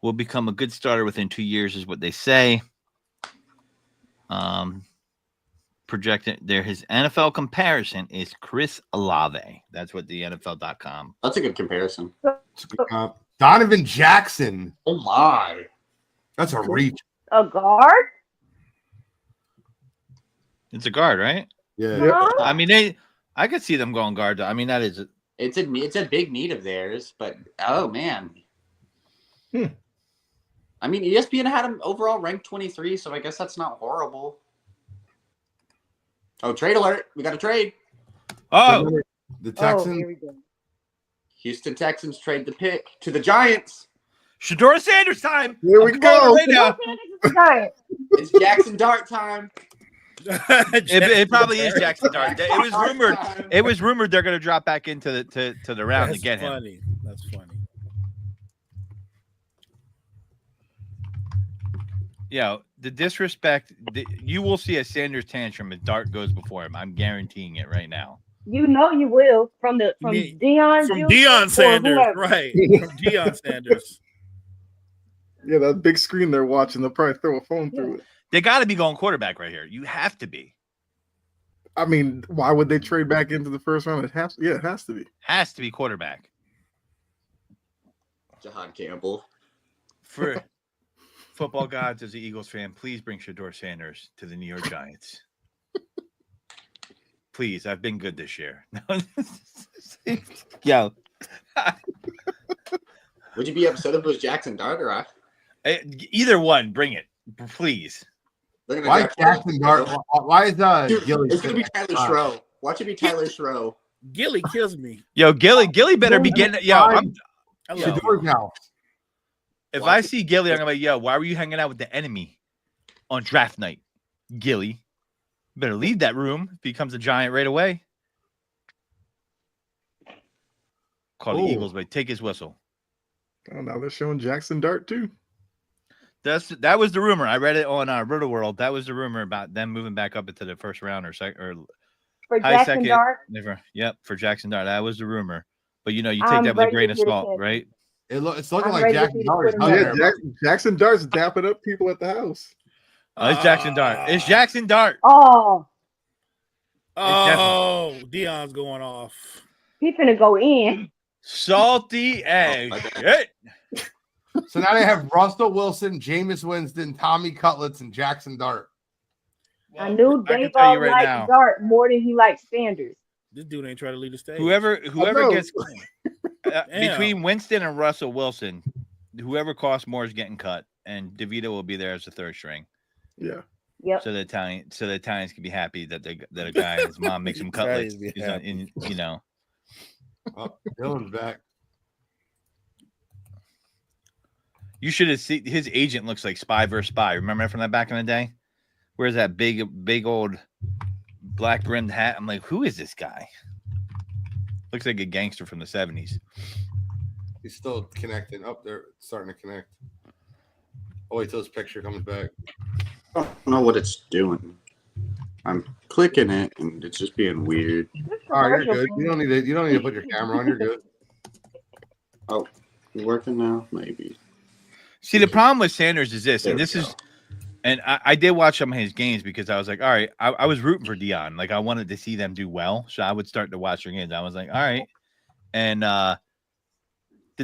Will become a good starter within 2 years, is what they say. Projected there, his NFL comparison is Chris Olave. That's what the NFL.com. That's a good comparison. Donovan Jackson. Oh my, that's a reach. A guard? It's a guard, right? Yeah. I mean, I could see them going guard. I mean, that is. It's a big need of theirs, but oh man. I mean, ESPN had him overall ranked 23, so I guess that's not horrible. Oh, trade alert. We got a trade. Oh, the Texans. Here we go. Houston Texans trade the pick to the Giants. Shador Sanders time. Here we go. Right now. It's Jackson Dart time. It probably is Jackson Dart. It was rumored they're going to drop back into the round to get him. That's funny. Yeah, the disrespect. You will see a Sanders tantrum if Dart goes before him. I'm guaranteeing it right now. You know you will from Deion Sanders, right? From Deion Sanders. Yeah, that big screen they're watching. They'll probably throw a phone through it. They got to be going quarterback right here. You have to be. I mean, why would they trade back into the first round? It has to be. Has to be quarterback. Jahad Campbell. For football gods, as an Eagles fan, please bring Shador Sanders to the New York Giants. Please, I've been good this year. Yo. Would you be upset if it was Jackson Dart or I? Either one, bring it, please. Why Jackson Dart? Why is Gilly? It's gonna be Tyler Schroe. Watch it be Tyler Schroe. Gilly kills me. Yo, Gilly better be getting. Yo, Shador's house. If I see Gilly, I'm gonna be like, yo, why were you hanging out with the enemy on draft night, Gilly? You better leave that room if he becomes a Giant right away. Call the Eagles, but take his whistle. Oh, now they're showing Jackson Dart too. That was the rumor. I read it on Roto World. That was the rumor about them moving back up into the first round or for Jackson Dart. Yep, for Jackson Dart. That was the rumor. But you take that with a grain of salt, right? It's looking I'm like ready to Jackson see the Dart's Twitter out numbers. there. Jackson Dart's dapping up people at the house. Oh, it's Jackson Dart. It's Jackson Dart. Oh, Oh, Dion's going off. he finna go in. Salty as shit. So now they have Russell Wilson, Jameis Winston, Tommy Cutlets, and Jackson Dart. I knew I can Dave tell you right liked now. Dart more than he liked Sanders. This dude ain't trying to lead the stage. Whoever know. gets Damn. between Winston and Russell Wilson, whoever costs more is getting cut, and DeVito will be there as the third string. Yeah. Yep. So the Italians can be happy that a guy and his mom makes him cutlets. Italians be He's not in, you know. Oh, Dylan's back. You should have seen his agent looks like Spy vs. Spy. Remember from that back in the day? Where's that big old black brimmed hat? I'm like, who is this guy? Looks like a gangster from the 70s. He's still connecting. Up there, starting to connect. Oh, wait till his picture comes back. I don't know what it's doing. I'm clicking it and it's just being weird. All right, you're good. You don't need to put your camera on. You're good. Oh, you working now? Maybe. See, the problem with Sanders is this, and There this we is, go. and I did watch some of his games because I was like, all right, I was rooting for Dion. Like, I wanted to see them do well. So I would start to watch their games. I was like, all right. And the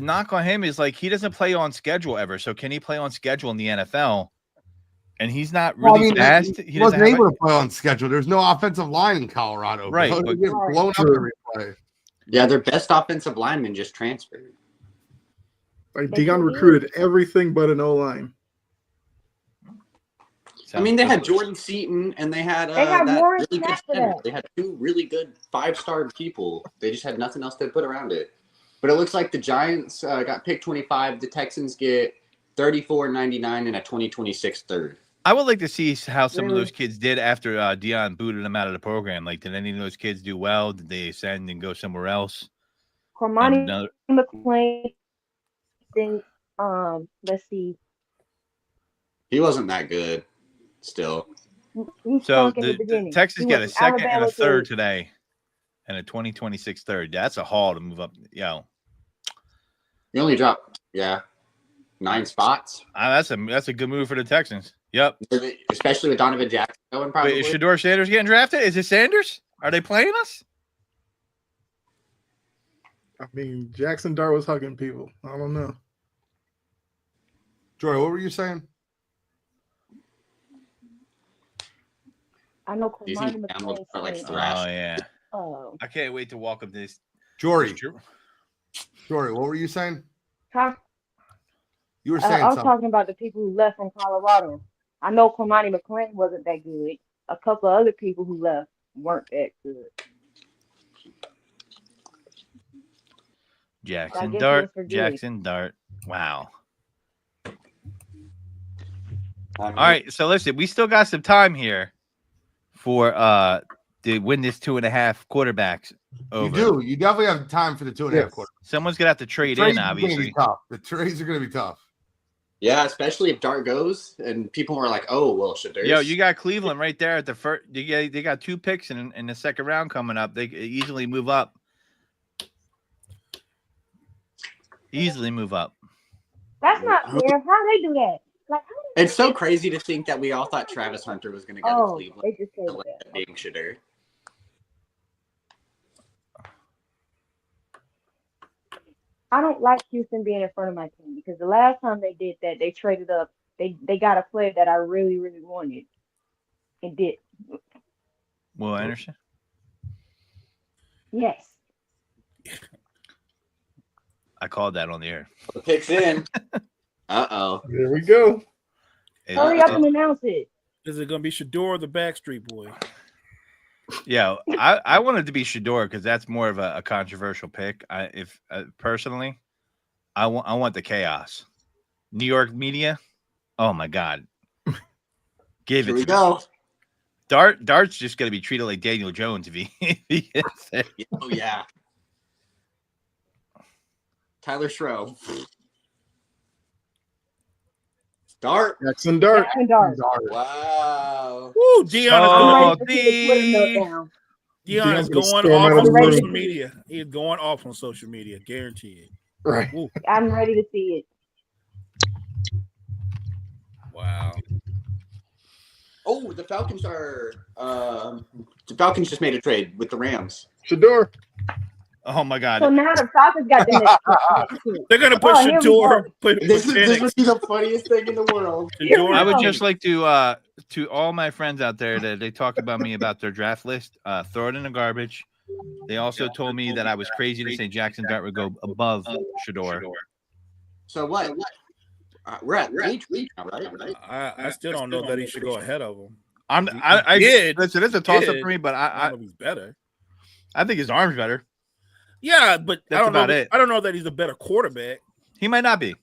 knock on him is like, he doesn't play on schedule ever. So can he play on schedule in the NFL? And he's not really fast. He wasn't able to play on schedule. There's no offensive line in Colorado. Right, But but- get blown up every play. Yeah, their best offensive lineman just transferred. Like Dion recruited everything but an O-line. I mean, they had Jordan Seaton and they had have that Warren really good Sapp for center. that. They had two really good 5-star people. They just had nothing else to put around it. But it looks like the Giants got picked 25. The Texans get 34.99 and a 2026 third. I would like to see how some of those kids did after Dion booted them out of the program. Like, did any of those kids do well? Did they ascend and go somewhere else? Cormani McClain. Then, let's see. He wasn't that good still. He So stunk in the beginning. Texas He got a was second and a Alabama third kid. today, and a 2026 third. That's a haul to move up. Yo, He only dropped 9 spots. that's a good move for the Texans. Yep. Especially with Donovan Jackson going probably. Wait, is Shador Sanders getting drafted? Is it Sanders? Are they playing us? I mean, Jackson Dart was hugging people. I don't know. Joy, what were you saying? I know These Cormani animals McClain. are like said, thrash. Oh yeah. Oh, I can't wait to welcome this. Jory, what were you saying? huh? You were I saying was something. talking about the people who left from Colorado. I know Cormani McClain wasn't that good. A couple of other people who left weren't that good. Jackson guess Dart. it was for good. Jackson Dart. Wow. All All right, so listen, we still got some time here for to win this 2.5 quarterbacks over. You do. You definitely have time for the 2.5 quarter. Someone's gonna have to trade Trades in, are gonna obviously. be tough. The trades are going to be tough. Yeah, especially if Dart goes and people were like, "Oh, well, Shadur's." Yo, you got Cleveland right there at the first. They got 2 picks in the second round coming up. They could easily move up. Easily move up. That's not fair. How they do that? Like, how they It's so crazy to think that we all thought Travis Hunter was going to go to Oh, Cleveland. they just said Like that. being Shadur. I don't like Houston being in front of my team because the last time they did that, they traded up. They got a player that I really, really wanted and did. Will Anderson. Yes. I called that on the air. The pick's in. Uh-oh. There we go. Hurry up and announce it. Is it going to be Shador or the Backstreet Boy? Yeah, I wanted to be Shador because that's more of a controversial pick. Personally, I want the chaos. New York media, oh my god, give Here it we to go. me. Dart's just gonna be treated like Daniel Jones if he gets it. Oh, yeah. Tyler Schroe. Dart. Jackson Dart. Jackson Dart. Wow. Woo, Dion is Oh, going, I'm ready to see the Twitter note down. Dion is Dion's gonna going storm off out on of the social room. media. He is going off on social media, guaranteed. Right. Ooh, I'm ready to see it. wow. Oh, the Falcons just made a trade with the Rams. Shador. Oh my God. So now the Falcons got the next pick. They're gonna put Oh, here we Shador. go. Put This Penix. would be the funniest thing in the world. Here we Shador. I would go. just like to all my friends out there that they talk about me about their draft list, throw it in the garbage. They also told me that I was crazy to say Jackson Dart would go above Shador. So what? We're at age now, right? I still don't know that he should go ahead of him. I did. listen, it's a toss up Did. for me, but I I don't know if he's better. I think his arm's better. Yeah, but That's I don't know. about it. I don't know that he's a better quarterback. He might not be.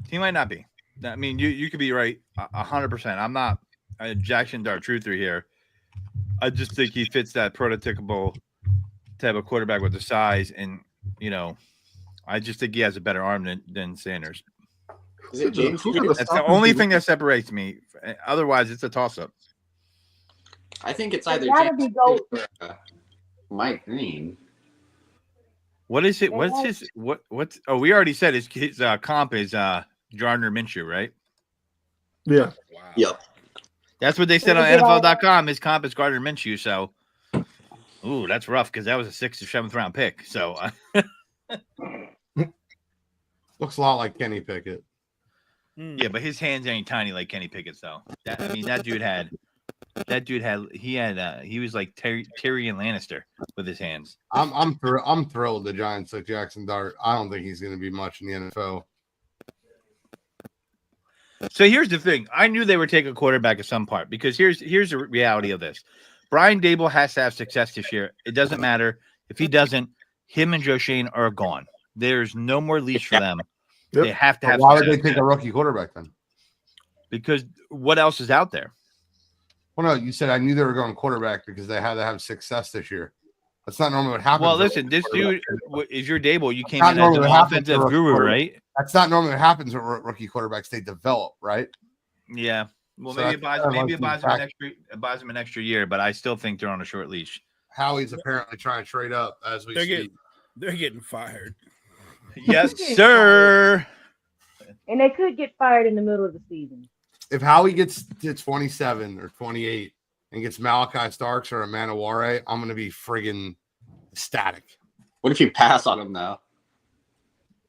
He might not be. I mean, you could be right 100%. I'm not a Jackson Dart truther here. I just think he fits that prototypical type of quarterback with the size, and I just think he has a better arm than Sanders. Is it James? That's the only thing that separates me. Otherwise, it's a toss-up. I think it's either gotta James be gold. or Mike Green. What is it? What's his what's? Oh, we already said his comp is Gardner Minshew, right? Yeah. Wow. Yep. That's what they said on NFL.com. His comp is Gardner Minshew. So, ooh, that's rough because that was a 6th or 7th round pick. So, Looks a lot like Kenny Pickett. yeah, but his hands ain't tiny like Kenny Pickett's though. That dude he was like Tyrion Lannister with his hands. I'm thrilled the Giants took Jackson Dart. I don't think he's going to be much in the NFL. So here's the thing. I knew they would take a quarterback at some part because here's the reality of this. Brian Dable has to have success this year. It doesn't matter if he doesn't. Him and Joe Shane are gone. There's no more leash for them. Yep. They have to have. Why would they take a rookie quarterback then? Because what else is out there? Well, no, you said I knew they were going quarterback because they had to have success this year. That's not normally what happens. Well, listen, this dude is your Dable. You came Not in as an normally what happens offensive to a guru, quarterback. right? That's not normally what happens with rookie quarterbacks. They develop, right? Yeah. Well, So maybe it that's buys kind of it buys him an extra year, but I still think they're on a short leash. Howie's apparently trying to trade up as we speak. They're getting fired. Yes, sir. And they could get fired in the middle of the season. If Howie gets to 27 or 28 and gets Malachi Starks or Amanda Ware, I'm going to be friggin' ecstatic. What if you pass on him now?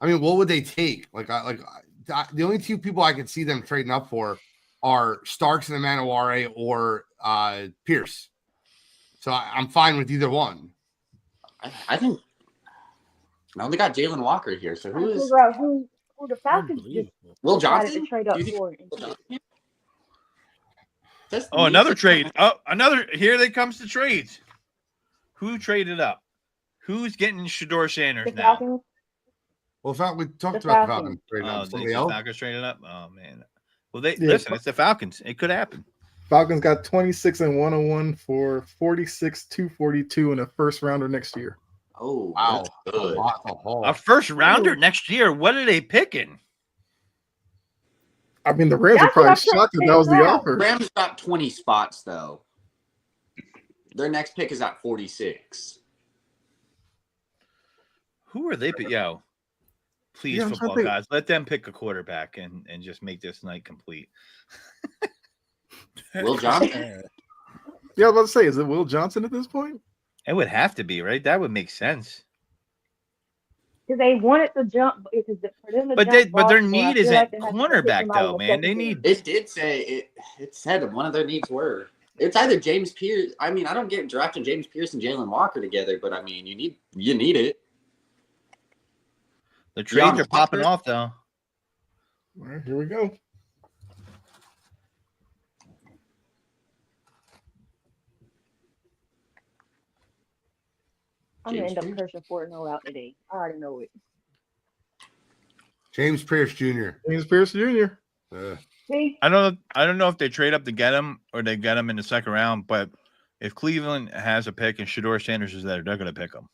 I mean, what would they take? The only two people I could see them trading up for are Starks and Amanda Ware or Pierce. So I'm fine with either one. I think. No, they got Jalen Walker here. So who is Figure out who the Falcons just Will decided Johnson? to trade up Do you think for. Will Johnson? That's Oh, another trade. Oh, another. Here they comes the trades. Who traded up? Who's getting Shador Sanders The now? Falcons. Well, we talked The about Falcons. Falcons trading up. The Somebody else? Falcons traded up. Oh man. Well, listen. It's the Falcons. It could happen. Falcons got 26 and 101 for 46-242 in a first rounder next year. Oh, Wow. that's good. A first rounder next year. What are they picking? I mean, the Rams are That's what probably I'm trying shocked to that that was the figure out. offer. Rams got 20 spots though. Their next pick is at 46. Who are they? Yo, please, Yeah, I'm trying to football think. guys, let them pick a quarterback and just make this night complete. Will Johnson? Yeah, I was about to say, is it Will Johnson at this point? It would have to be, right? That would make sense. Because they wanted to jump. Because for them to But jump their Baltimore, I need feel is like at they have to pick cornerback, somebody though, with man. They secondary. need. It did say it said one of their needs were. It's either James Pierce. I mean, I don't get drafting James Pierce and Jalen Walker together, but I mean, you need it. The trades Yeah. are popping off, though. All right, here we go. I'm gonna James end up Pierce? cursing Fortnite out today. I already know it. James Pierce Jr. James Pierce Jr. See, I don't know if they trade up to get him or they get him in the second round. But if Cleveland has a pick and Shador Sanders is there, they're going to pick him.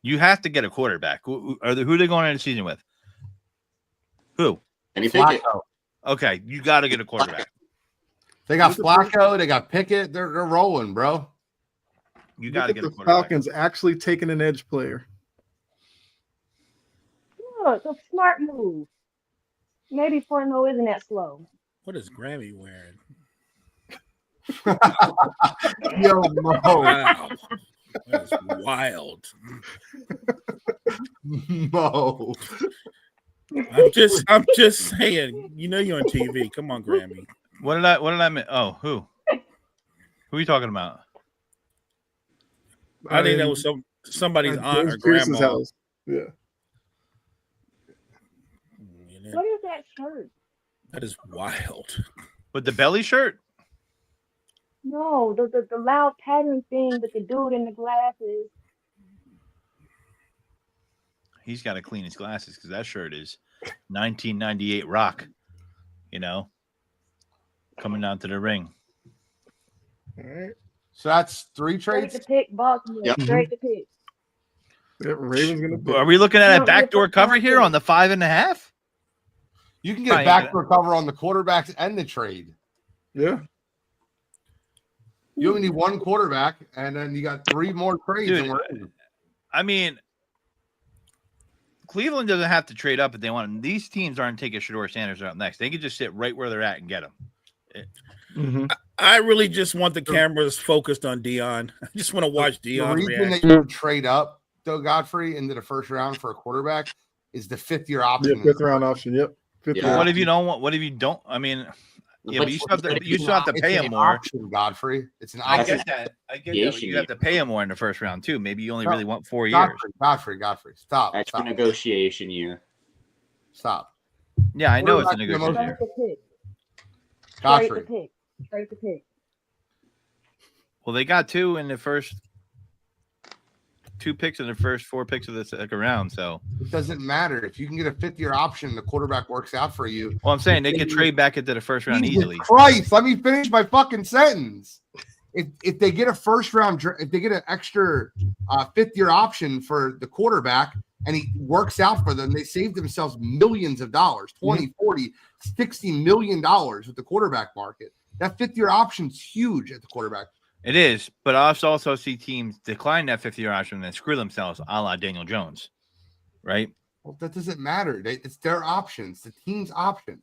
You have to get a quarterback. Who are they going into the season with? Who? And you think it, Flacco. Okay, you got to get a quarterback. They got Flacco. They got Pickett. They're rolling, bro. You got to Look get at a the quarterback. Falcons actually taking an edge player. It's a smart move. Maybe 4-0 isn't that slow. What is Grammy wearing? Yo, Mo. Wow. That is wild. Mo. I'm just saying, you know you're on TV. Come on, Grammy. What did I miss? Oh, who are you talking about? I think that was somebody's aunt or Pearson's grandma. house. Yeah. What is that shirt? That is wild. With the belly shirt? No, the loud pattern thing with the dude in the glasses. He's got to clean his glasses because that shirt is 1998 rock, coming down to the ring. All right. So that's 3 Straight trades. to pick Baltimore. Yep. Straight to pick. Yep, Ravens gonna pick. Are we looking at a No, backdoor it's cover not here good. on the 5.5? You can get a Fine, backdoor cover on the quarterbacks and the trade. Yeah. You only need 1 quarterback, and then you got 3 more trades. Dude, and we're in. I mean, Cleveland doesn't have to trade up if they want. These teams aren't taking Shedeur Sanders out next. They could just sit right where they're at and get him. Mm-hmm. I really just want the cameras focused on Dion. I just want to watch The Dion reason react. that you trade up, though, Godfrey, into the first round for a quarterback is the 5th-year option. Yeah, 5th round option. Yep. 5th Yeah. round. What if you don't want? What if you don't? I mean, yeah, but you still have to It's pay an him more. option, Godfrey. It's an I option. get that. But you have to pay him more in the first round too. Maybe you only really want 4 years. Godfrey. Stop. That's Stop. your negotiation year. Stop. Yeah, I know it's a Quarterback negotiation. Straight to pick. Straight Godfrey. to pick. Straight to pick. Well, they got 2 in the first 2 picks in the first 4 picks of the second round. So It doesn't matter. If you can get a 5th-year option, the quarterback works out for you. well, I'm saying they could trade back into the first round Jesus easily. Christ, let me finish my fucking sentence. If they get a first round, if they get an extra 5th-year option for the quarterback and he works out for them, they save themselves millions of dollars, 20, 40, 60 million dollars with the quarterback market. That 5th-year option's huge at the quarterback. It is, but I also see teams decline that 5th-year option and then screw themselves, a la Daniel Jones, right? Well, that doesn't matter. It's their options, the team's option.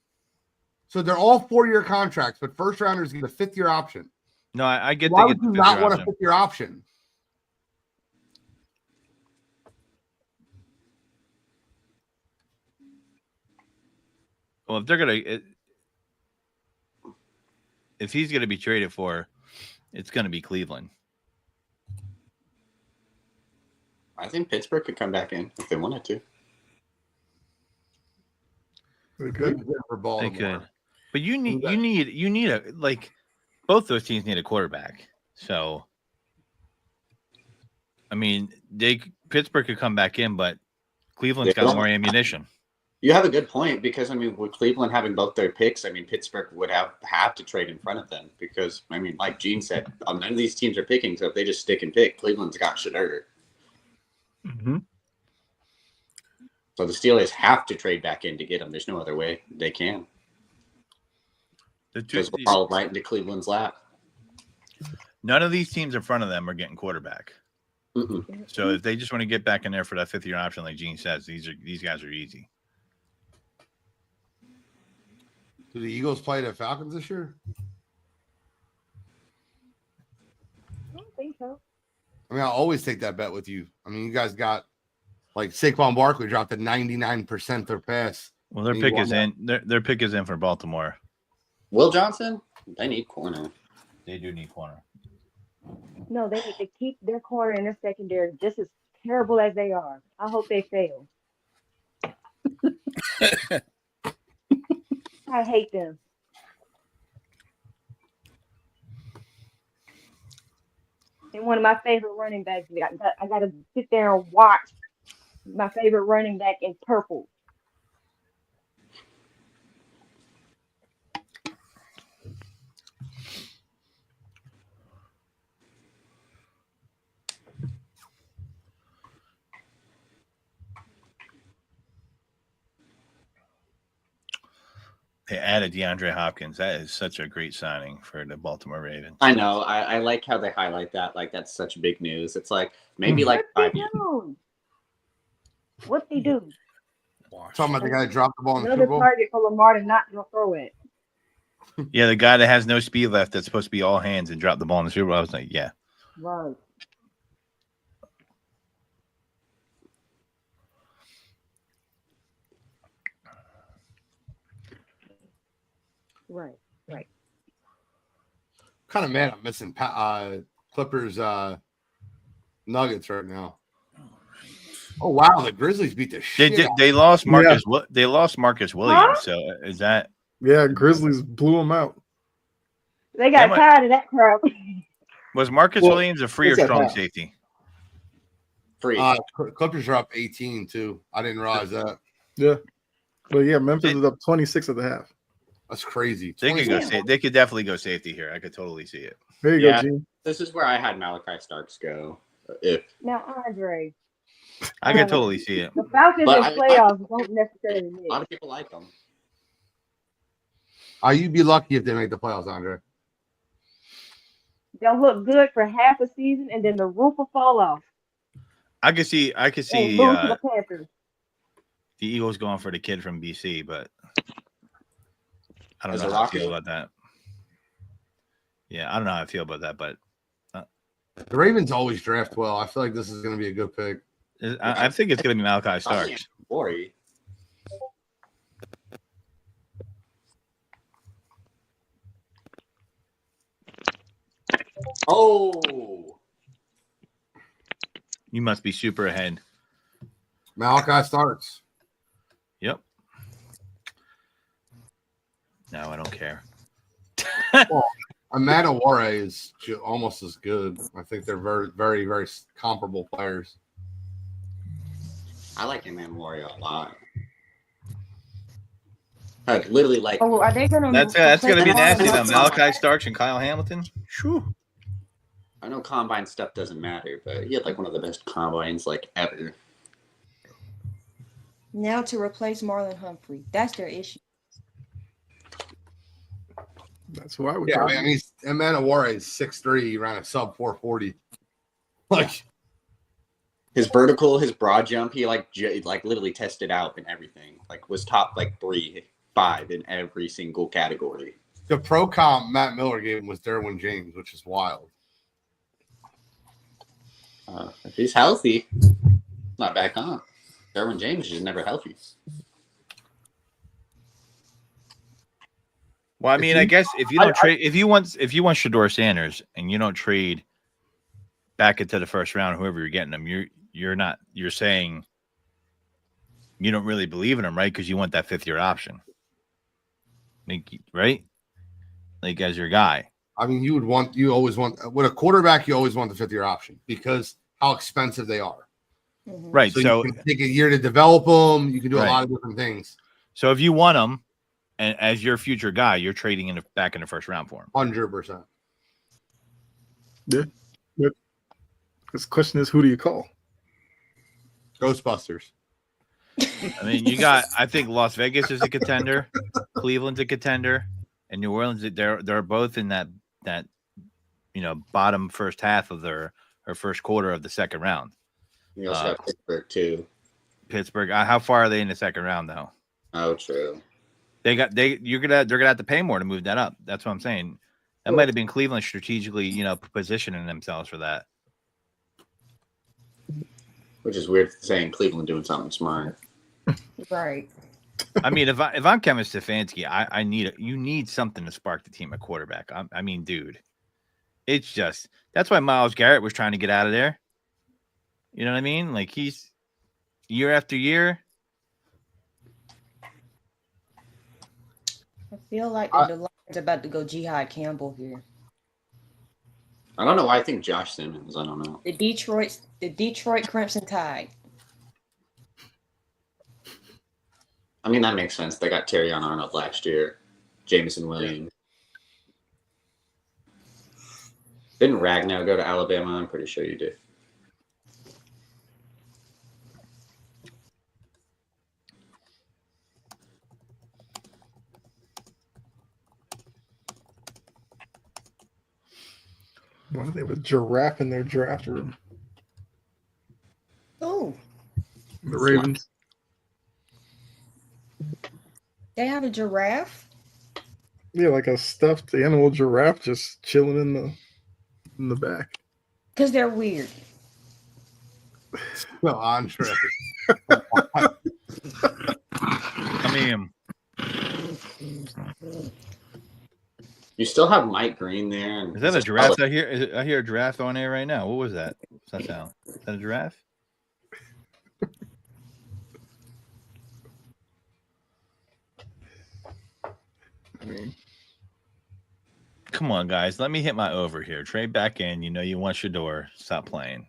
So they're all 4-year contracts, but first rounders get a 5th-year option. No, I get. Why they would get you the not 5th-year want a option. 5th-year option? Well, if they're gonna, if he's gonna be traded for, it's gonna be Cleveland. I think Pittsburgh could come back in if they wanted to. They could. For They Baltimore. could, but you need a both those teams need a quarterback. So, I mean, Pittsburgh could come back in, but Cleveland's got more ammunition. You have a good point because, I mean, with Cleveland having both their picks, I mean, Pittsburgh would have to trade in front of them because, I mean, like Gene said, none of these teams are picking. So if they just stick and pick, Cleveland's got Shedeur. Mm-hmm. So the Steelers have to trade back in to get him. There's no other way they can. Because we'll fall right into Cleveland's lap. None of these teams in front of them are getting quarterback. Mm-mm. So if they just want to get back in there for that 5th-year option, like Gene says, these guys are easy. Do the Eagles play the Falcons this year? I don't think so. I mean, I'll always take that bet with you. I mean, you guys got like Saquon Barkley dropped at 99% their pass. Well, their pick is in. Their pick is in for Baltimore. Will Johnson? They need corner. They do need corner. No, they need to keep their corner and their secondary just as terrible as they are. I hope they fail. I hate them. And one of my favorite running backs, I got to sit there and watch my favorite running back in purple. They added DeAndre Hopkins. That is such a great signing for the Baltimore Ravens. I know. I like how they highlight that. Like, that's such big news. It's like maybe like 5 years. What'd he do? Talking about the guy that dropped the ball in the Another Super Bowl. target for Lamar to not throw it. Yeah, the guy that has no speed left that's supposed to be all hands and drop the ball in the Super Bowl. I was like, yeah. Right. Right. Kind of mad I'm missing Clippers Nuggets right now. Oh wow, the Grizzlies beat the shit. They lost Marcus. They lost Marcus Williams. So is that? Yeah, Grizzlies blew him out. They got tired of that crap. Was Marcus Williams a free or strong safety? Free. Clippers are up 18 too. I didn't realize that. Yeah, but yeah, Memphis is up 26 at the half. That's crazy. They could go. They could definitely go safety here. I could totally see it. There you go, Gene. This is where I had Malachi Starks go. Now, Andre, I could totally see it. the Falcons in playoffs don't necessarily A lot of people like them. You'd be lucky if they make the playoffs, Andre. They'll look good for half a season, and then the roof will fall off. I could see the Panthers. The Eagles going for the kid from BC, but I don't know how I feel about that. Yeah, I don't know how I feel about that, but the Ravens always draft well. I feel like this is going to be a good pick. I think it's going to be Malachi Starks. Worry. Oh, you must be super ahead. Malachi Starks. Yep. No, I don't care. Well, Amanda Ware is almost as good. I think they're very, very, very comparable players. I like Amanda Ware a lot. I literally like. Oh, are they gonna? That's gonna be nasty though. Malachi Starks and Kyle Hamilton. Shoo. I know combine stuff doesn't matter, but he had like one of the best combines like ever. Now to replace Marlon Humphrey. That's their issue. That's why we. Yeah, I mean, Amanda Ware is 6'3", he ran a sub 440. Like his vertical, his broad jump, he like literally tested out and everything. Like was top like 3, 5 in every single category. The pro comp Matt Miller gave him was Derwin James, which is wild. If he's healthy, not back on. Derwin James is never healthy. Well, I mean, I guess if you don't trade, if you want Shedeur Sanders and you don't trade back into the first round, whoever you're getting them, you're saying you don't really believe in him, right? Because you want that 5th-year option, right? Like as your guy. I mean, you always want with a quarterback, you always want the 5th-year option because how expensive they are. Right. So you can take a year to develop them. You can do a lot of different things. So if you want them, and as your future guy, you're trading back in the first round for him. 100%. Yeah. Yep. This question is, who do you call? Ghostbusters. I mean, I think Las Vegas is a contender, Cleveland's a contender, and New Orleans. They're both in that bottom first half of or first quarter of the second round. You also got Pittsburgh too. Pittsburgh. How far are they in the second round though? Oh, true. They're gonna have to pay more to move that up. That's what I'm saying. That might have been Cleveland strategically, positioning themselves for that. Which is weird saying Cleveland doing something smart. Right. I mean, if I'm Kevin Stefanski, you need something to spark the team at quarterback. I mean, dude, it's just that's why Myles Garrett was trying to get out of there. You know what I mean? Like he's year after year. I feel like the Lions are about to go Jihad Campbell here. I don't know why I think Josh Simmons. I don't know. The Detroit Crimson Tide. I mean, that makes sense. They got Terrion Arnold last year. Jameson Williams. Didn't Ragnow go to Alabama? I'm pretty sure you did. Why do they have a giraffe in their draft room? Oh. The Ravens. They have a giraffe. Yeah, like a stuffed animal giraffe just chilling in the back. Because they're weird. No, Andre. I mean, You still have Mike Green there. And is that a giraffe? I hear a giraffe on air right now. What was that? What's that sound? Is that a giraffe? I mean, come on, guys. Let me hit my over here. Trade back in. You know you want Shador. Stop playing.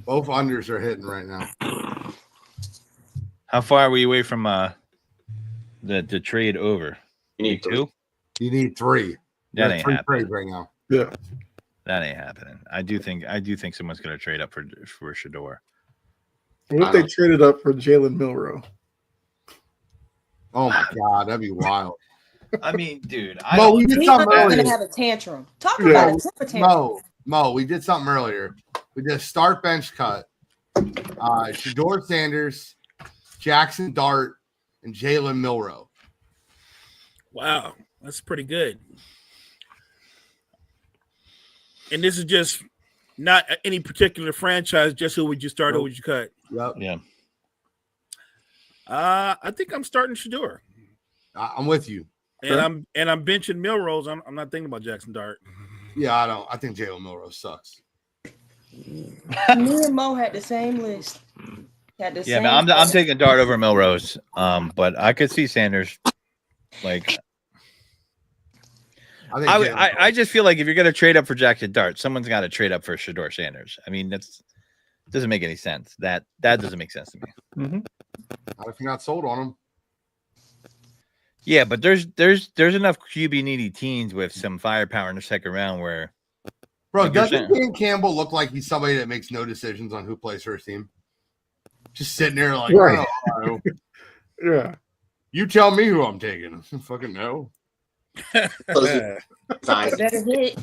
Both unders are hitting right now. How far are we away from the trade over? You need two? You need three. That ain't three happening trades right now. yeah. That ain't happening. I do think someone's gonna trade up for Shador. What if they traded up for Jalen Milroe? Oh my God, that'd be wild. I mean, dude, we did He's something going earlier. to have a tantrum. Talk about a temper tantrum. Mo, we did something earlier. We did a start bench cut. Shador Sanders, Jackson Dart, and Jalen Milroe. Wow, that's pretty good. And this is just not any particular franchise. Just who would you start? Who would you cut? Yep. Yeah. I think I'm starting Shador. I'm with you. And I'm benching Milrose. I'm not thinking about Jackson Dart. Yeah, I don't. I think Jalen Milroe sucks. Me and Mo had the same list. Yeah, man, I'm taking Dart over Milrose. But I could see Sanders. Like, I just feel like if you're gonna trade up for Jackson Dart, someone's got to trade up for Shador Sanders. I mean, doesn't make any sense. That doesn't make sense to me. Mm-hmm. Not if you're not sold on him. Yeah, but there's enough QB needy teams with some firepower in the second round where. Bro, doesn't Dan Campbell look like he's somebody that makes no decisions on who plays for his team? Just sitting there like, right. Oh, Yeah. You tell me who I'm taking. I fucking know. Better hit.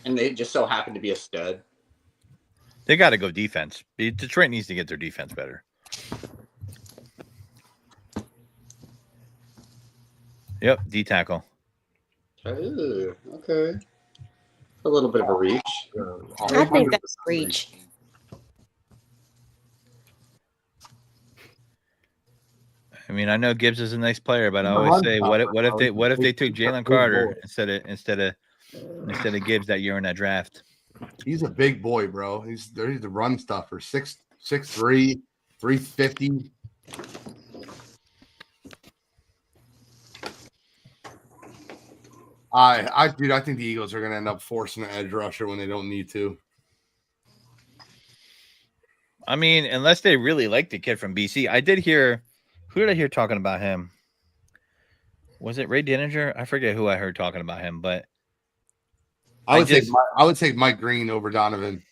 And they just so happen to be a stud. They got to go defense. Detroit needs to get their defense better. Yep, D tackle. Okay. A little bit of a reach. I think that's a reach. I mean, I know Gibbs is a nice player, but I always say, what if they took Jalen Carter instead of Gibbs that year in that draft? He's a big boy, bro. He's the run stuffer. 6'3", 350. I think the Eagles are gonna end up forcing an edge rusher when they don't need to. I mean, unless they really like the kid from BC. I did hear. Who did I hear talking about him? Was it Ray Dininger? I forget who I heard talking about him, but I would take Mike Green over Donovan.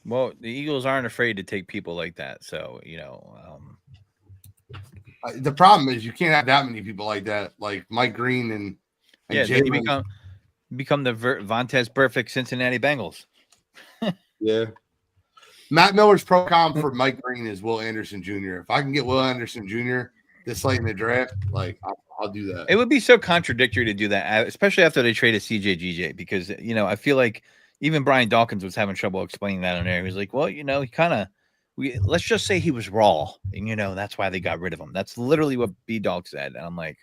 Well, the Eagles aren't afraid to take people like that, so the problem is you can't have that many people like that, like Mike Green and yeah, then you become the Vontaze Perfect Cincinnati Bengals. Yeah. Matt Miller's pro comp for Mike Green is Will Anderson Jr. If I can get Will Anderson Jr. this late in the draft, like I'll do that. It would be so contradictory to do that, especially after they traded CJ because I feel like even Brian Dawkins was having trouble explaining that on air. He was like, well, he kind of let's just say he was raw, and that's why they got rid of him. That's literally what B-Dog said, and I'm like,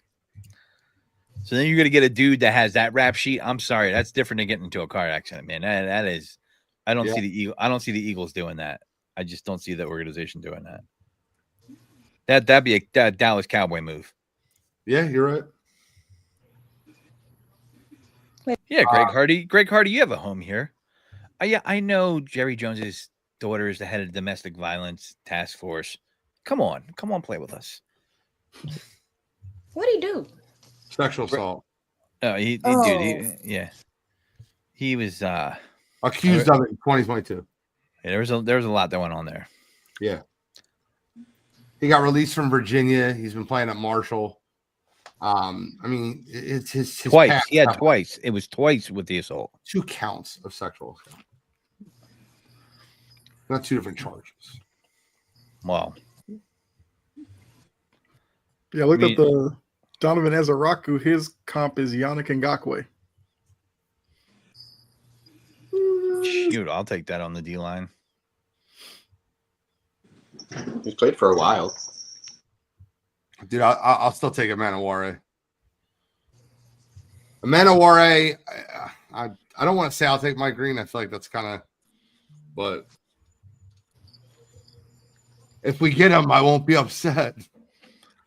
so then you're gonna get a dude that has that rap sheet. I'm sorry, that's different than getting into a car accident, man. That is. I don't see the Eagles doing that. I just don't see the organization doing that. That'd be a Dallas Cowboy move. Yeah, you're right. Yeah, Greg Hardy, you have a home here. Yeah, I know Jerry Jones's daughter is the head of the domestic violence task force. Come on, play with us. What'd he do? Sexual assault. No, he was accused of it in 2022. Yeah, there was a lot that went on there. Yeah. He got released from Virginia. He's been playing at Marshall. I mean, it's his twice. He had twice. It was twice with the assault. 2 counts of sexual assault. Not 2 different charges. Well, Yeah, I looked at the Donovan Ezaraku. His comp is Yannick Ngakoue. shoot, I'll take that on the D line. He's played for a while. Dude, I'll still take Amanaware. Amanaware, I don't want to say I'll take Mike Green. I feel like that's kind of, but if we get him, I won't be upset.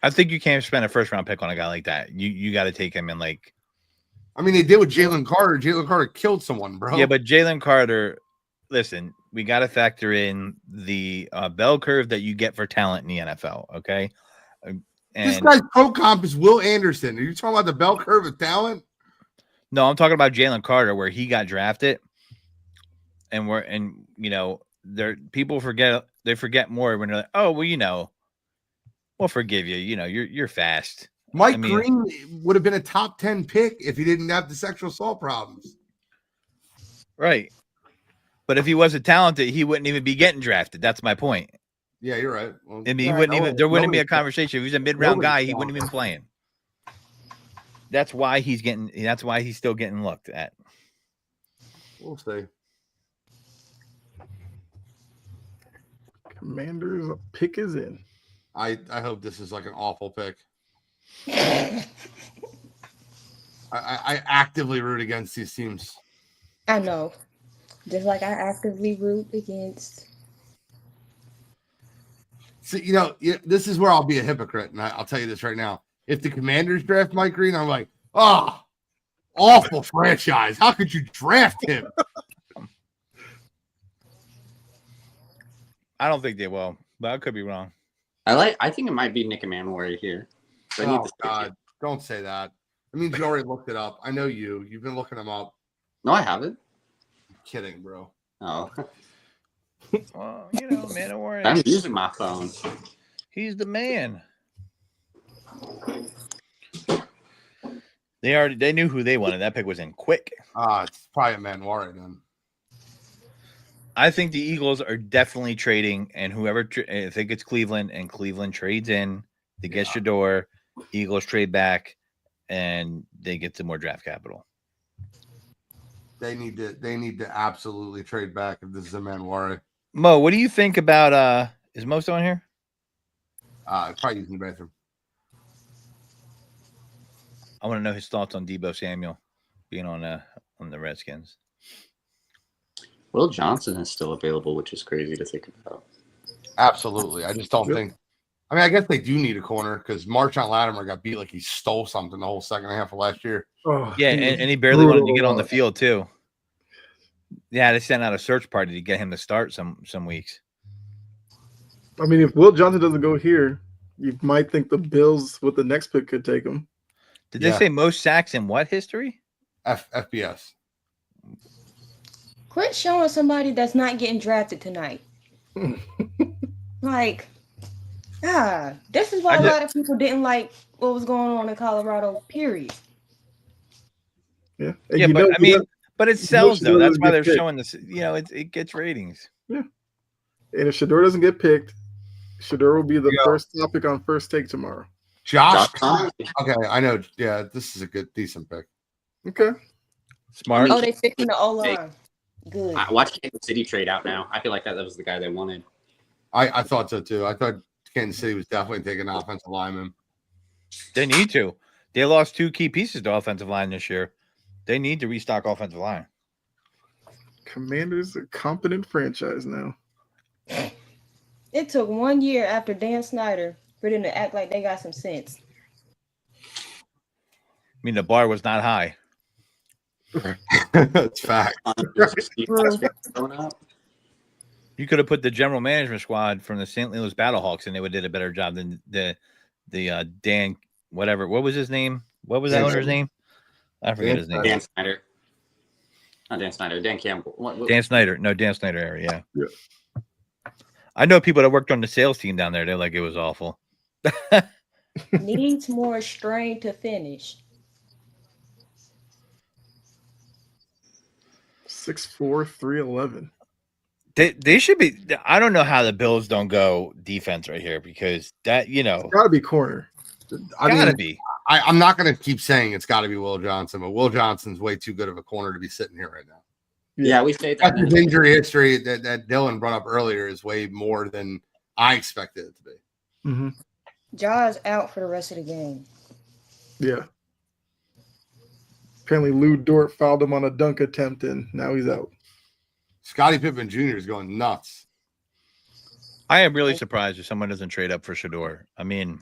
I think you can't spend a first round pick on a guy like that. You got to take him in like. I mean, they did with Jalen Carter. Jalen Carter killed someone, bro. Yeah, but Jalen Carter, listen, we got to factor in the bell curve that you get for talent in the NFL. Okay. And this guy's pro comp is Will Anderson. Are you talking about the bell curve of talent? No, I'm talking about Jalen Carter, where he got drafted, and people forget more when they're like, oh, well, we'll forgive you. You're fast. Mike Green would have been a top 10 pick if he didn't have the sexual assault problems. Right. But if he wasn't talented, he wouldn't even be getting drafted. That's my point. Yeah, you're right. Well, I mean, there wouldn't be a conversation. If he was a mid-round guy, he wouldn't have been playing. That's why he's still getting looked at. We'll see. Commanders, a pick is in. I hope this is like an awful pick. I actively root against these teams. I know. Just like I actively root against. So, this is where I'll be a hypocrite, and I'll tell you this right now. If the Commanders draft Mike Green, I'm like, awful franchise. How could you draft him? I don't think they will, but I could be wrong. I think it might be Nick Manwari here. So Oh, God. Don't say that. It means you already looked it up. I know you. You've been looking him up. No, I haven't. I'm kidding, bro. Oh. Well, Manowar. I'm using my phone. He's the man. They knew who they wanted. That pick was in quick. It's probably a Manwari then. I think the Eagles are definitely trading, and whoever I think it's Cleveland, and Cleveland trades in to get Shador. Eagles trade back, and they get some more draft capital. They need to absolutely trade back if this is a Manwari. Mo, what do you think about is Mo still in here? Probably using the bathroom. I want to know his thoughts on Deebo Samuel being on the Redskins. Will Johnson is still available, which is crazy to think about. Absolutely. I just don't think. I mean, I guess they do need a corner because Marshawn Lattimore got beat like he stole something the whole second half of last year. Oh, yeah, and he barely wanted to get on the field too. Yeah, they sent out a search party to get him to start some weeks. I mean, if Will Johnson doesn't go here, you might think the Bills with the next pick could take him. Did they say most sacks in what history? FBS. Quit showing somebody that's not getting drafted tonight. Like, this is why a lot of people didn't like what was going on in Colorado, period. Yeah. Yeah, but it sells though. That's why they're showing this. It gets ratings. Yeah. And if Shador doesn't get picked, Shador will be the first topic on First Take tomorrow. Josh. Okay, I know. Yeah, this is a decent pick. Okay. Smart. Oh, they fixing the O-line. Good. Watch Kansas City trade out now. I feel like that was the guy they wanted. I thought so too. I thought Kansas City was definitely taking an offensive lineman. They need to. They lost 2 key pieces to offensive line this year. They need to restock offensive line. Commanders a competent franchise now. It took 1 year after Dan Snyder for them to act like they got some sense. I mean, the bar was not high. That's fact. You could have put the general management squad from the St. Louis Battlehawks, and they would have did a better job than the Dan whatever. What was his name? What was that owner's name? I forget his name. Dan Snyder. Not Dan Snyder. Dan Campbell. What? Dan Snyder. No, Dan Snyder area. Yeah. I know people that worked on the sales team down there. They're like, it was awful. Needs more strain to finish. 6'4", 311. They should be. I don't know how the Bills don't go defense right here because that Got to be corner. gotta be. I'm not going to keep saying it's got to be Will Johnson, but Will Johnson's way too good of a corner to be sitting here right now. Yeah, we say that. His injury history that Dylan brought up earlier is way more than I expected it to be. Mm-hmm. Jaws out for the rest of the game. Yeah. Apparently, Lou Dort fouled him on a dunk attempt, and now he's out. Scottie Pippen Jr. is going nuts. I am really surprised if someone doesn't trade up for Shador. I mean,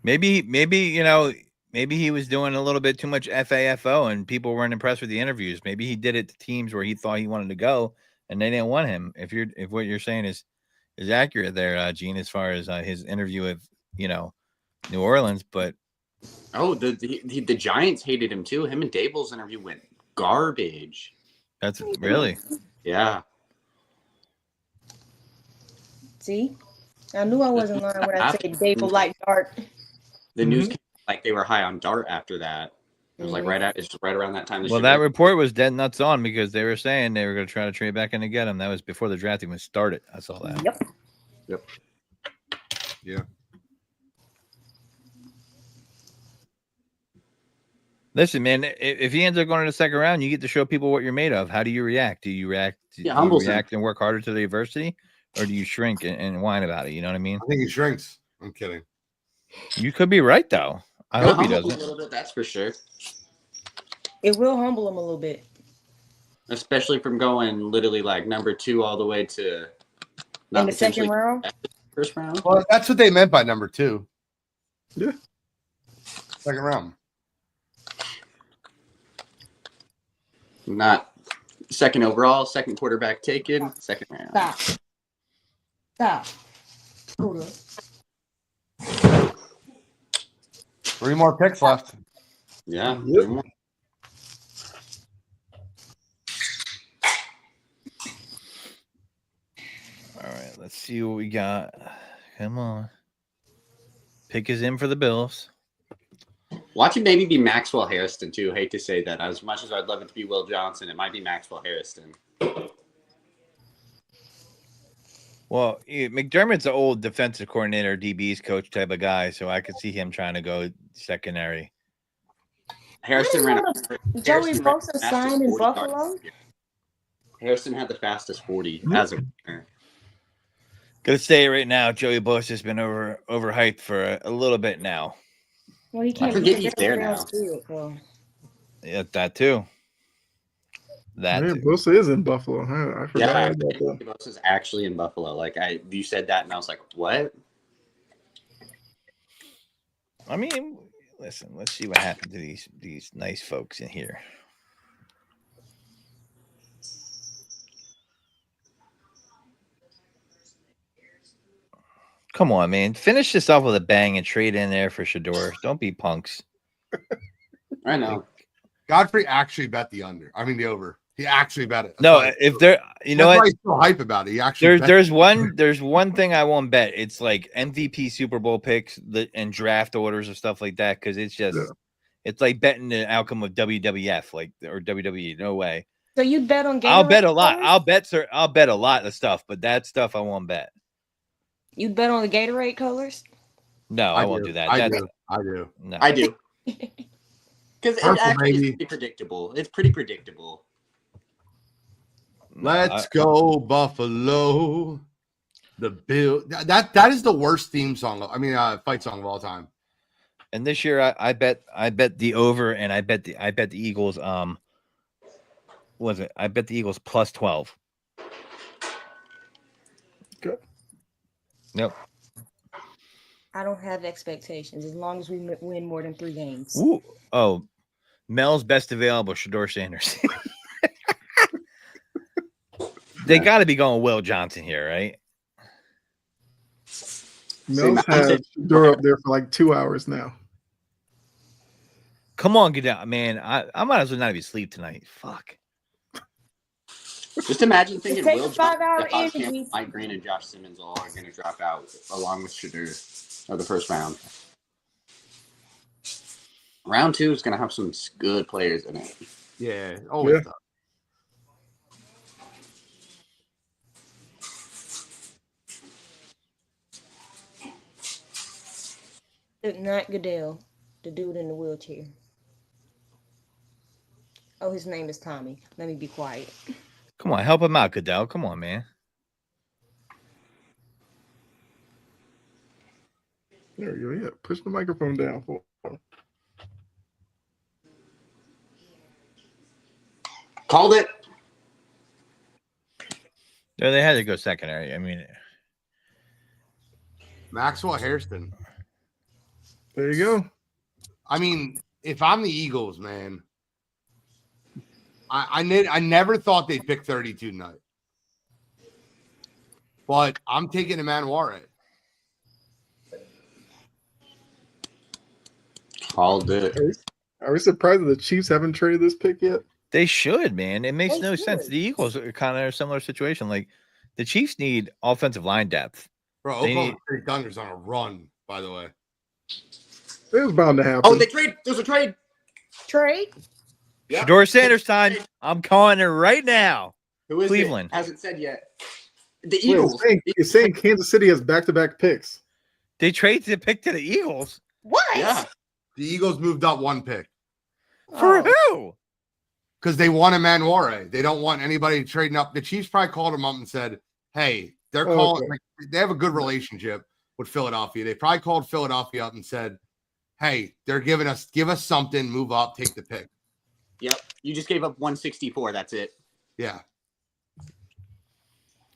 maybe he was doing a little bit too much FAFO and people weren't impressed with the interviews. Maybe he did it to teams where he thought he wanted to go and they didn't want him. If what you're saying is accurate there, Gene, as far as his interview with New Orleans, but the Giants hated him too. Him and Dable's interview went garbage. That's really, yeah. See, I knew I wasn't lying when I said Dable liked Dart. The news came like they were high on Dart after that. It was like it's right around that time. Well, that report was dead nuts on because they were saying they were going to try to trade back in to get him. That was before the draft even started. I saw that. Yep. Yeah. Listen, man, if he ends up going to the second round, you get to show people what you're made of. How do you react? Do you react? Do you react and work harder to the adversity, or do you shrink and whine about it? You know what I mean? I think he shrinks. I'm kidding. You could be right, though. I hope he doesn't. A little bit, that's for sure. It will humble him a little bit, especially from going literally like number 2 all the way to in the second round, first round. Well, that's what they meant by number 2. Yeah, second round. Not second overall, second quarterback taken, second round. Stop. Hold up. 3 more picks left. Yeah. Yep. 3 more. All right, let's see what we got. Come on. Pick is in for the Bills. Watch it maybe be Maxwell Harrison, too. Hate to say that. As much as I'd love it to be Will Johnson, it might be Maxwell Harrison. Well, McDermott's an old defensive coordinator, DB's coach type of guy, so I could see him trying to go secondary. Harrison ran Joey Bosa signed in Buffalo. Harrison had the fastest 40 as a winner. Gonna say right now, Joey Bosa has been overhyped for a little bit now. Well, he can't. I forget he's there now. Yeah, that too. Bosa is in Buffalo. I forgot about that. Bosa's actually in Buffalo. Like you said that, and I was like, what? I mean, listen. Let's see what happened to these nice folks in here. Come on, man. Finish this off with a bang and trade in there for Shador. Don't be punks. I know. Godfrey actually bet the under. I mean the over. He actually bet it. No, if there, you know what? He's so hype about it. He actually there's one thing I won't bet. It's like MVP Super Bowl picks and draft orders and stuff like that because it's just it's like betting the outcome of WWF or WWE. No way. So you bet on Gatorade? I'll bet a lot. I'll bet a lot of stuff, but that stuff I won't bet. You'd bet on the Gatorade colors? No, I won't do that. I do. No. I do. Because it actually is pretty predictable. It's pretty predictable. Let's go Buffalo. The Bill. That is the worst theme song. I mean, fight song of all time. And this year, I bet the over, and I bet the Eagles. What was it? I bet the Eagles plus 12. Good. Nope. I don't have expectations as long as we win more than 3 games. Ooh. Oh, Mel's best available, Shador Sanders. They got to be going Will Johnson here, right? Mel's had Shador up there for like 2 hours now. Come on, get out, man. I might as well not even sleep tonight. Fuck. Just imagine thinking Will Johnson, Mike Green, and Josh Simmons all are going to drop out along with Shador of the first round. Round 2 is going to have some good players in it. Yeah, always. Not Goodell, the dude in the wheelchair. Oh, his name is Tommy. Let me be quiet. Come on, help him out, Goodell. Come on, man. There you go. Yeah, push the microphone down for him. Called it. No, they had to go secondary. I mean, Maxwell Hairston. There you go. I mean, if I'm the Eagles, man, I never thought they'd pick 32 tonight. But I'm taking Wire. Called it. Are we surprised that the Chiefs haven't traded this pick yet? they should, man. It makes They no sense. should. The Eagles are kind of in a similar situation. Like the Chiefs need offensive line depth. Bro, They Oklahoma need- City Thunder's on a run, by the way. It was bound to happen. Oh, they trade. There's a trade. Trade? Yeah. Shador Sanders time. I'm calling it right now. Who is Cleveland. it? Hasn't said yet. The Wait, Eagles. you're saying Kansas City has back-to-back picks. They traded the pick to the Eagles. What? Yeah. The Eagles moved up one pick For Oh. who? because they want Wire. They don't want anybody trading up. The Chiefs probably called them up and said, hey, they're Oh, calling. okay. Like, they have a good relationship with Philadelphia. They probably called Philadelphia up and said, hey, they're give us something, move up, take the pick. Yep. You just gave up 164. That's it. Yeah,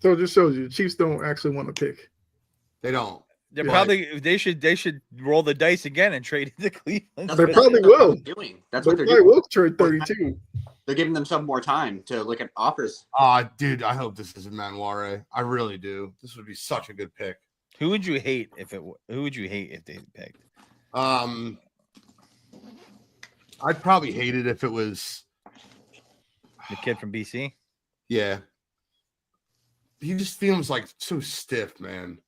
So it just shows you the Chiefs don't actually want to pick. they don't. They're Yeah. probably they should roll the dice again and trade it to Cleveland. That's They what probably that's what will. they're doing. That's They what they're probably doing. will trade 32. They're giving themselves more time to look at offers. Dude, I hope this isn't Wire. I really do. This would be such a good pick. Who would you hate if they picked? I'd probably hate it if it was. The kid from BC? Yeah. He just feels like so stiff, man.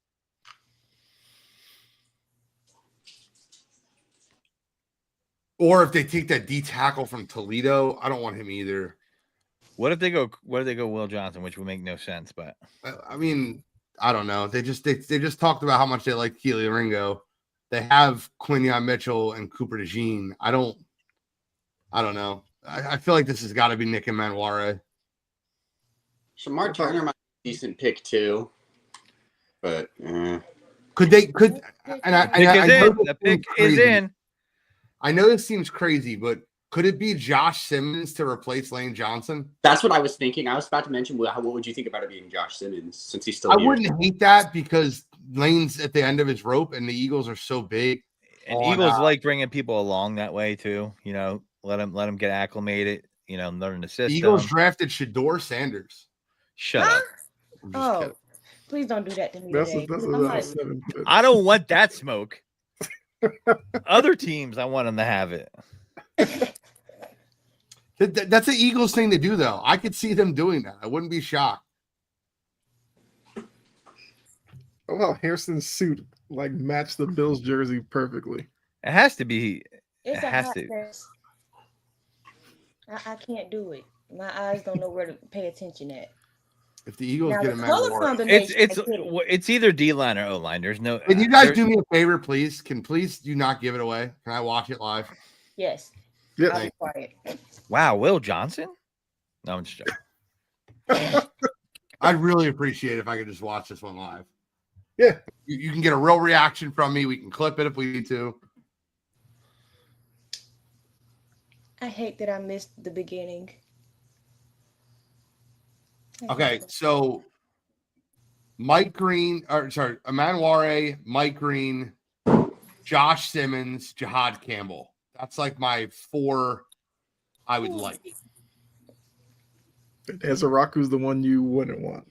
Or if they take that D tackle from Toledo, I don't want him either. What if they go Will Johnson, which would make no sense, but I mean, I don't know. They just talked about how much they like Keely Ringo. They have Quinion Mitchell and Cooper DeJean. I don't know. I feel like this has got to be Nick and Wire. Shamar Turner might be a decent pick too. But And I know this the seems pick is crazy. in. I know this seems crazy, but could it be Josh Simmons to replace Lane Johnson? that's what I was thinking. I was about to mention what would you think about it being Josh Simmons since he's still I here? wouldn't hate that because Lane's at the end of his rope and the Eagles are so big. And on, Eagles like bringing people along that way too. You know, let them get acclimated. You know, learn the system. Eagles drafted Shador Sanders. Shut up. I'm just Oh, kidding. please don't do that to me That's today. that's I'm like, 7 pick. I don't want that smoke. Other teams, I want them to have it. That's an Eagles thing to do, though. I could see them doing that. I wouldn't be shocked. Oh wow, Harrison's suit like matched the Bills jersey perfectly. It has to be. it's It a has hot to. press. I can't do it. My eyes don't know where to pay attention at. If the Eagles Now get the a color Wire. combination. It's I get it. it's either D line or O line. There's no. Can you guys there- do me a favor, please? Please do not give it away? Can I watch it live? Yes. Yeah, I'll be quiet. Wow, Will Johnson? No, I'm just joking. I'd really appreciate it if I could just watch this one live. yeah. You can get a real reaction from me. We can clip it if we need to. I hate that I missed the beginning. Okay, so Mike Green, Wire, Mike Green, Josh Simmons, Jihad Campbell. That's like my 4 I would like. Ezraku's the one you wouldn't want.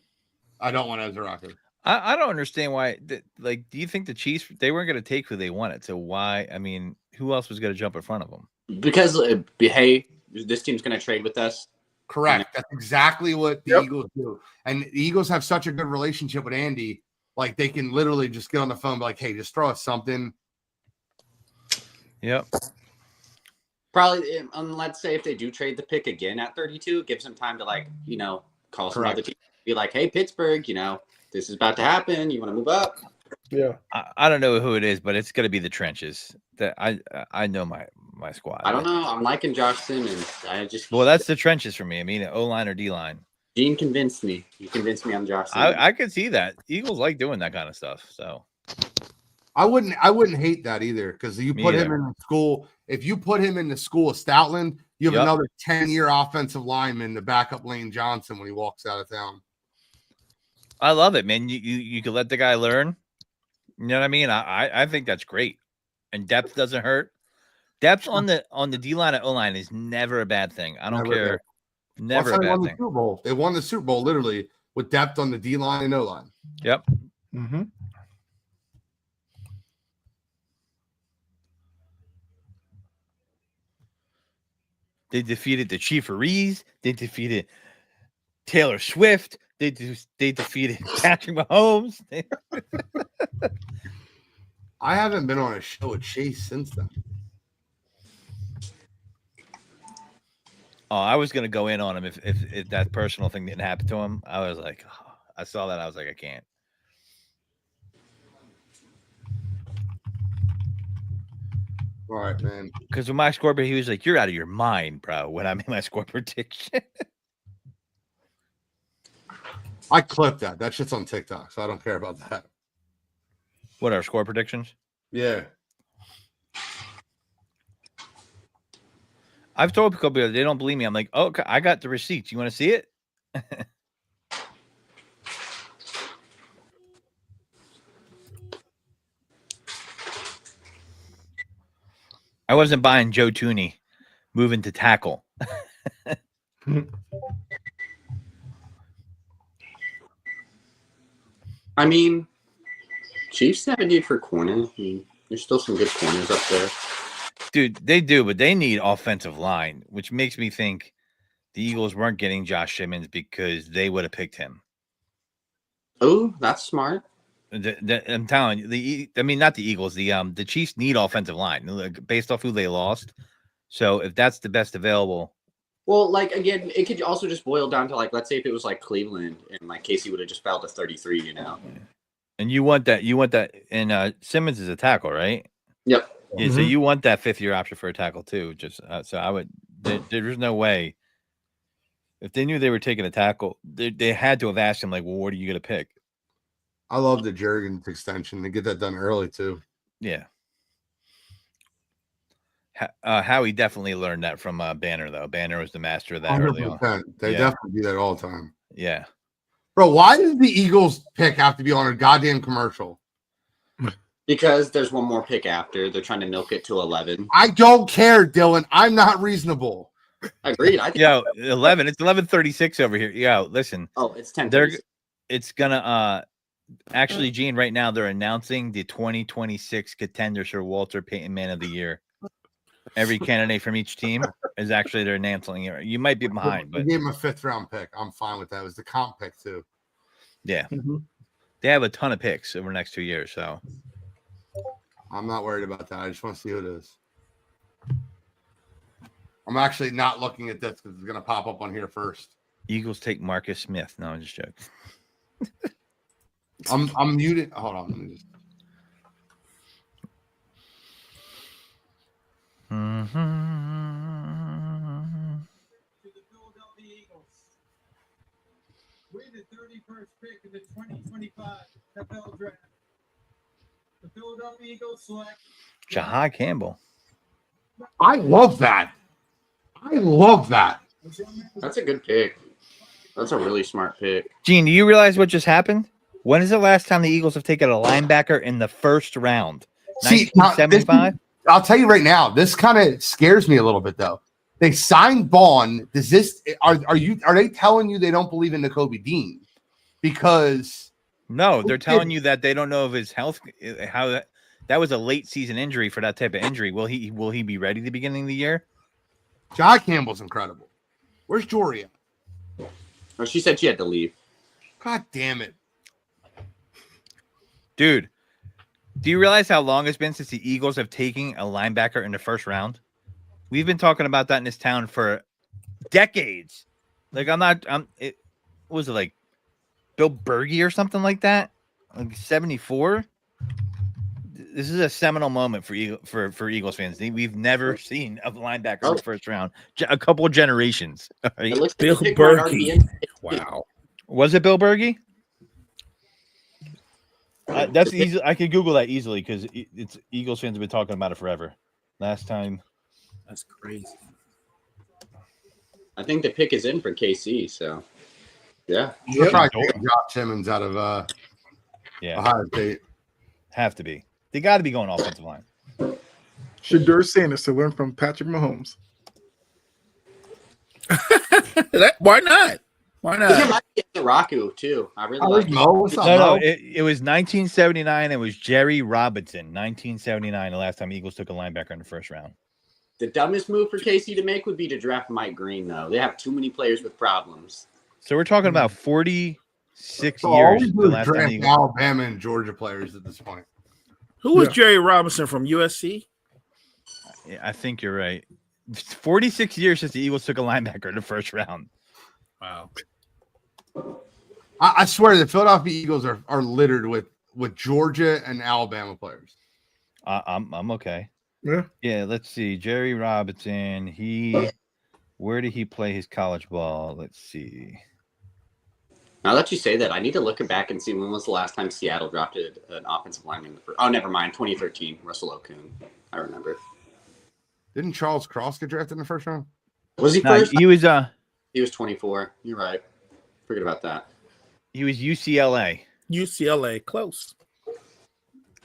I don't want Ezra. I don't understand why. Like, do you think the Chiefs they weren't going to take who they wanted? So why? I mean, who else was going to jump in front of them? Because hey, this team's going to trade with us. Correct. That's exactly what the Yep. Eagles do. And the Eagles have such a good relationship with Andy. Like, they can literally just get on the phone and be like, hey, just throw us something. Yep. Probably, let's say if they do trade the pick again at 32, give some time to call some Correct. other team. Be like, hey, Pittsburgh, this is about to happen. You want to move up? Yeah. I don't know who it is, but it's going to be the trenches. That I know my squad. I don't know. I'm liking Josh Simmons. Well, that's the trenches for me. I mean, O-line or D-line. Gene convinced me. You convinced me on Josh Simmons. I could see that. Eagles like doing that kind of stuff. So I wouldn't hate that either, because you put him in school. If you put him in the school of Stoutland, you have another 10-year offensive lineman to back up Lane Johnson when he walks out of town. I love it, man. You can let the guy learn. You know what I mean? I think that's great. And depth doesn't hurt. Depth on the D-line and O-line is never a bad thing. I don't care. Never a bad thing. Super Bowl. They won the Super Bowl literally with depth on the D-line and O-line. Yep. Mm-hmm. They defeated the Chieftains. They defeated Taylor Swift. They defeated Patrick Mahomes. I haven't been on a show with Chase since then. Oh, I was gonna go in on him if that personal thing didn't happen to him. I was like, oh, I saw that. I was like, I can't. All right, man. Because with my score, he was like, "You're out of your mind, bro." When I made my score prediction, I clipped that. That shit's on TikTok, so I don't care about that. What are score predictions? Yeah. I've told people they don't believe me. I'm like, oh, I got the receipts. You want to see it? I wasn't buying Joe Tooney moving to tackle. I mean, Chiefs have a need for corner. I mean, there's still some good corners up there. Dude, they do, but they need offensive line, which makes me think the Eagles weren't getting Josh Simmons because they would have picked him. Oh, that's smart. I'm telling you, not the Eagles. The Chiefs need offensive line based off who they lost. So if that's the best available, well, like again, it could also just boil down to like, let's say if it was like Cleveland and like Casey would have just fell to 33, you know. And you want that, and Simmons is a tackle, right? Yep. Yeah, so you want that 5th-year option for a tackle too. Just so I would. There's no way. If they knew they were taking a tackle, they had to have asked him like, "Well, what are you going to pick?" I love the Jurgens extension to get that done early too. Yeah. Howie definitely learned that from Banner, though. Banner was the master of that 100%. Early on. They definitely do that all the time. Yeah. Bro, why does the Eagles pick have to be on a goddamn commercial? Because there's one more pick after. They're trying to milk it to 11. I don't care, Dylan. I'm not reasonable. Agreed. 11. It's 11:36 over here. Yo, listen. Oh, it's 10. It's gonna actually, Gene. Right now, they're announcing the 2026 contenders for Walter Payton Man of the Year. Every candidate from each team is actually they're announcing it. You might be behind, but they gave him a 5th-round pick. I'm fine with that. It was the comp pick too. Yeah, they have a ton of picks over the next 2 years, so I'm not worried about that. I just want to see who it is. I'm actually not looking at this because it's gonna pop up on here first. Eagles take Marcus Smith. No, I'm just joking. I'm muted. Hold on. Let me just. Mm-hmm. To the Philadelphia Eagles. With the 31st pick of the 2025 NFL Draft. The Philadelphia Eagles select Jahai Campbell. I love that. That's a good pick. That's a really smart pick. Gene, do you realize what just happened? When is the last time the Eagles have taken a linebacker in the first round? 1975? I'll tell you right now, this kind of scares me a little bit though. They signed Vaughn. Does this are they telling you they don't believe in Nakobe Dean? Because no, they're telling you that they don't know of his health. How that was a late season injury for that type of injury. Will he be ready at the beginning of the year? Jahai Campbell's incredible. Where's Jory at? Oh, she said she had to leave. God damn it. Dude, do you realize how long it's been since the Eagles have taken a linebacker in the first round? We've been talking about that in this town for decades. Like what was it, like Bill Berge or something like that? Like 74? this is a seminal moment for Eagles fans. We've never seen a linebacker in the first round. A couple of generations. Right? It looks like Bill the pick might already be in. Berkey. Wow. Was it Bill Berkey? That's easy. I can Google that easily because it's Eagles fans have been talking about it forever. Last time. That's crazy. I think the pick is in for KC. So, yeah. They're probably taking Josh Simmons out of Ohio State. Have to be. They got to be going offensive line. Shedeur Sanders to learn from Patrick Mahomes. Why not? Why I think it not? might be Raku too. I really like Mo. What's up, Mo? No, it was 1979. It was Jerry Robinson. 1979, the last time Eagles took a linebacker in the first round. The dumbest move for KC to make would be to draft Mike Green, though. They have too many players with problems. So we're talking about 46 So all years. we The do is last time draft Eagles. Alabama and Georgia players at this point. Who was Jerry Robinson from USC? Yeah, I think you're right. 46 years since the Eagles took a linebacker in the first round. Wow. I swear the Philadelphia Eagles are littered with Georgia and Alabama players. I'm okay. Yeah. Yeah, let's see. Jerry Robinson, where did he play his college ball? Let's see. Now that you say that, I need to look back and see when was the last time Seattle drafted an offensive lineman in the first. Oh, never mind. 2013, Russell Okung. I remember. Didn't Charles Cross get drafted in the first round? Was he No, first? he was 24. You're right. Forget about that. he was UCLA. UCLA, close.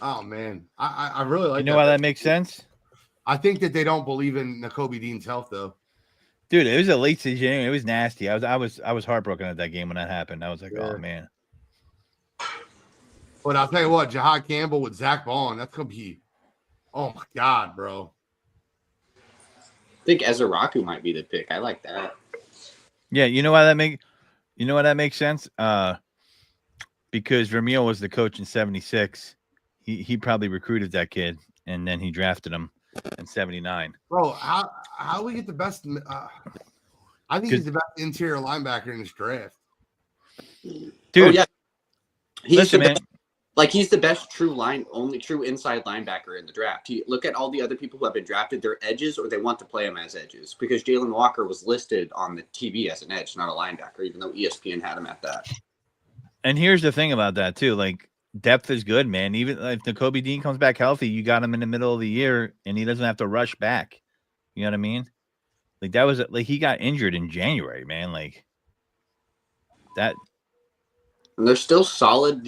Oh man, I really like. You know why that makes sense? I think that they don't believe in Nakobe Dean's health though. Dude, it was a late season. It was nasty. I was heartbroken at that game when that happened. I was like, oh man. But I'll tell you what, Jahad Campbell with Zach Bond, that's gonna be. Oh my god, bro. I think Ezra Raku might be the pick. I like that. Yeah, you know why that makes sense? Because Vermeil was the coach in 76. He probably recruited that kid and then he drafted him in 79. Bro, how we get the best? I think he's the best interior linebacker in this draft. Dude, oh, yeah. Listen, man. He's the best only true inside linebacker in the draft. Look at all the other people who have been drafted. They're edges or they want to play them as edges because Jalen Walker was listed on the TV as an edge, not a linebacker, even though ESPN had him at that. And here's the thing about that too. Like depth is good, man. Even if Nakobe Dean comes back healthy, you got him in the middle of the year and he doesn't have to rush back. You know what I mean? Like that was like he got injured in January, man. Like that. And they're still solid,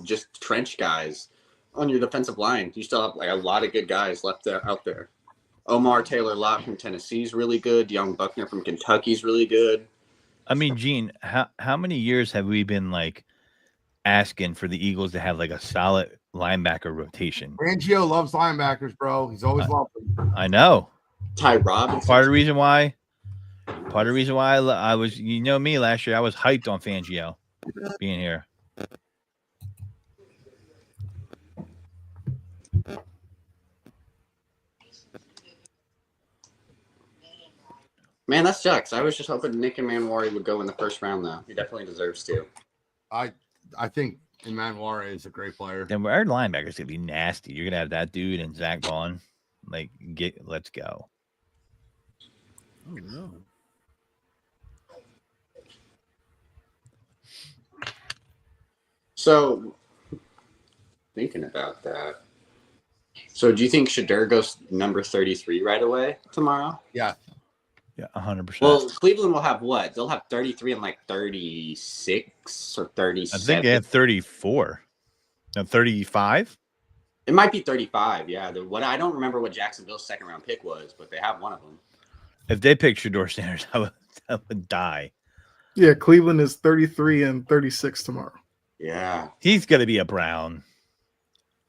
just trench guys on your defensive line. You still have a lot of good guys left out there. Omar Taylor-Lott from Tennessee is really good. Young Buckner from Kentucky is really good. I mean, Gene, how many years have we been asking for the Eagles to have a solid linebacker rotation? Fangio loves linebackers, bro. He's always loved them. I know. Ty Robinson. Part of the reason why I was, me last year, I was hyped on Fangio being here. Man, that sucks. I was just hoping Nick and Manwari would go in the first round, though. He definitely deserves to. I think Manwari is a great player. Then our linebackers gonna be nasty. You're gonna have that dude and Zach Bond. Let's go. Oh no. So, thinking about that. So, do you think Shedeur goes number 33 right away tomorrow? Yeah. Yeah, 100%. Well, Cleveland will have what? They'll have 33 and 36 or 37. I think they have 34. No, 35? It might be 35, yeah. I don't remember what Jacksonville's second round pick was, but they have one of them. If they pick Shedeur Sanders, I would die. Yeah, Cleveland is 33 and 36 tomorrow. Yeah. He's gonna be a Brown.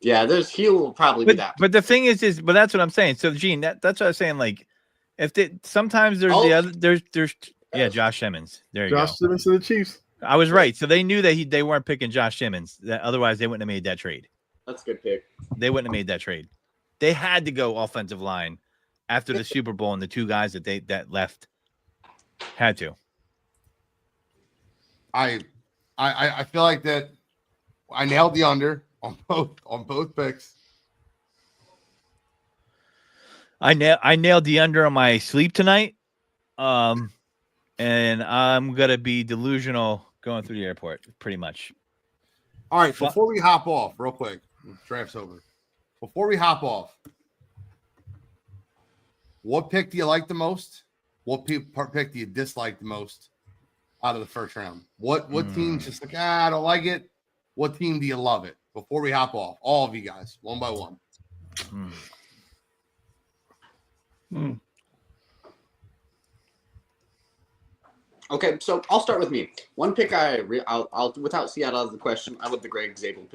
Yeah, he will probably be that. But the thing is that's what I'm saying. So Gene, that's what I was saying. Sometimes there's Josh Simmons. There you go. Josh Simmons to the Chiefs. I was right. So they knew that they weren't picking Josh Simmons. Otherwise, they wouldn't have made that trade. That's a good pick. They wouldn't have made that trade. They had to go offensive line after the Super Bowl and the two guys that left had to. I feel like that I nailed the under on both picks. I nailed the under on my sleep tonight. And I'm gonna be delusional going through the airport, pretty much. All right, before we hop off, real quick, draft's over. Before we hop off, what pick do you like the most? What pick do you dislike the most out of the first round? What team's just like, I don't like it? What team do you love it? Before we hop off, all of you guys, one by one. Okay, so I'll start with me. One pick I'll without Seattle out of the question, I love the Greg Zabel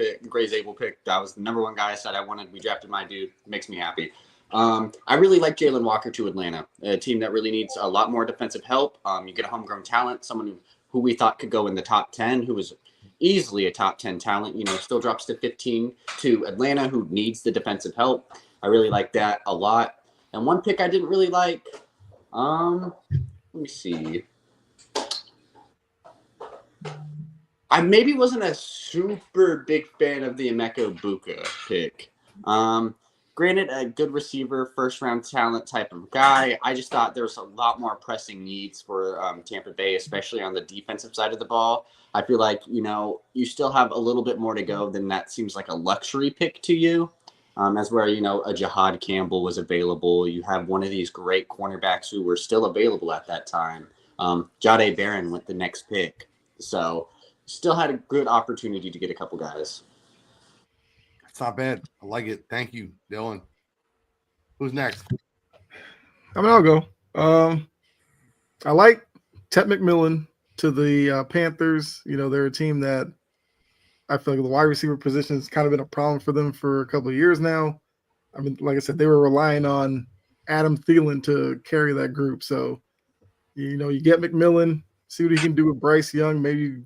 pick. That was the number one guy I said I wanted. We drafted my dude. Makes me happy. I really like Jalen Walker to Atlanta, a team that really needs a lot more defensive help. You get a homegrown talent, someone who we thought could go in the top 10, who was easily a top 10 talent, still drops to 15 to Atlanta, who needs the defensive help. I really like that a lot. And one pick I didn't really like, let me see. I maybe wasn't a super big fan of the Emeka Buka pick. Granted, a good receiver, first-round talent type of guy. I just thought there was a lot more pressing needs for Tampa Bay, especially on the defensive side of the ball. I feel like, you still have a little bit more to go than that seems like a luxury pick to you. As where, a Jahad Campbell was available. You have one of these great cornerbacks who were still available at that time. Jahdae Barron went the next pick. So still had a good opportunity to get a couple guys. It's not bad. I like it. Thank you, Dylan. Who's next? I'll go. I like Ted McMillan to the Panthers. They're a team that I feel like the wide receiver position has kind of been a problem for them for a couple of years now. I mean, like I said, they were relying on Adam Thielen to carry that group. So, you get McMillan, see what he can do with Bryce Young, maybe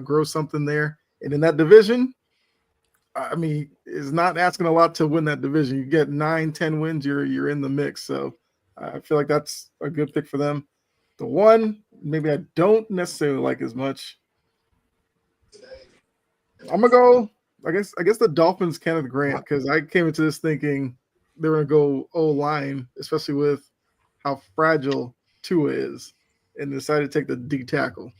grow something there. And in that division, I mean, it's not asking a lot to win that division. You get 9-10 wins, you're in the mix. So I feel like that's a good pick for them. The one maybe I don't necessarily like as much, I'm gonna go. I guess the Dolphins, Kenneth Grant, because I came into this thinking they were gonna go O-line, especially with how fragile Tua is, and decided to take the D tackle.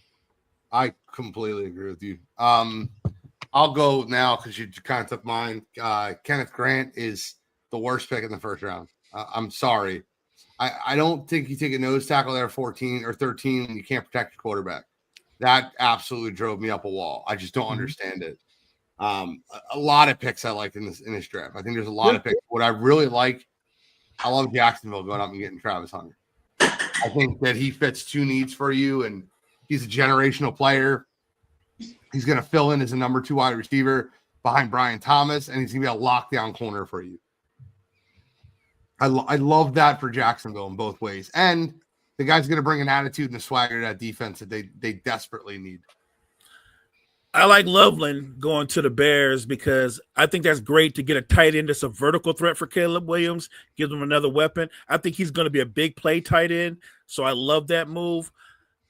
I completely agree with you. I'll go now because you kind of took mine. Kenneth Grant is the worst pick in the first round. I'm sorry. I don't think you take a nose tackle there 14 or 13 and you can't protect your quarterback. That absolutely drove me up a wall. I just don't understand it. A lot of picks I liked in this draft. I think there's a lot of picks. What I really like, I love Jacksonville going up and getting Travis Hunter. I think that he fits two needs for you, and he's a generational player. He's going to fill in as a number 2 wide receiver behind Brian Thomas, and he's going to be a lockdown corner for you. I love that for Jacksonville in both ways. And the guy's going to bring an attitude and a swagger to that defense that they desperately need. I like Loveland going to the Bears because I think that's great to get a tight end that's a vertical threat for Caleb Williams, give him another weapon. I think he's going to be a big play tight end, so I love that move.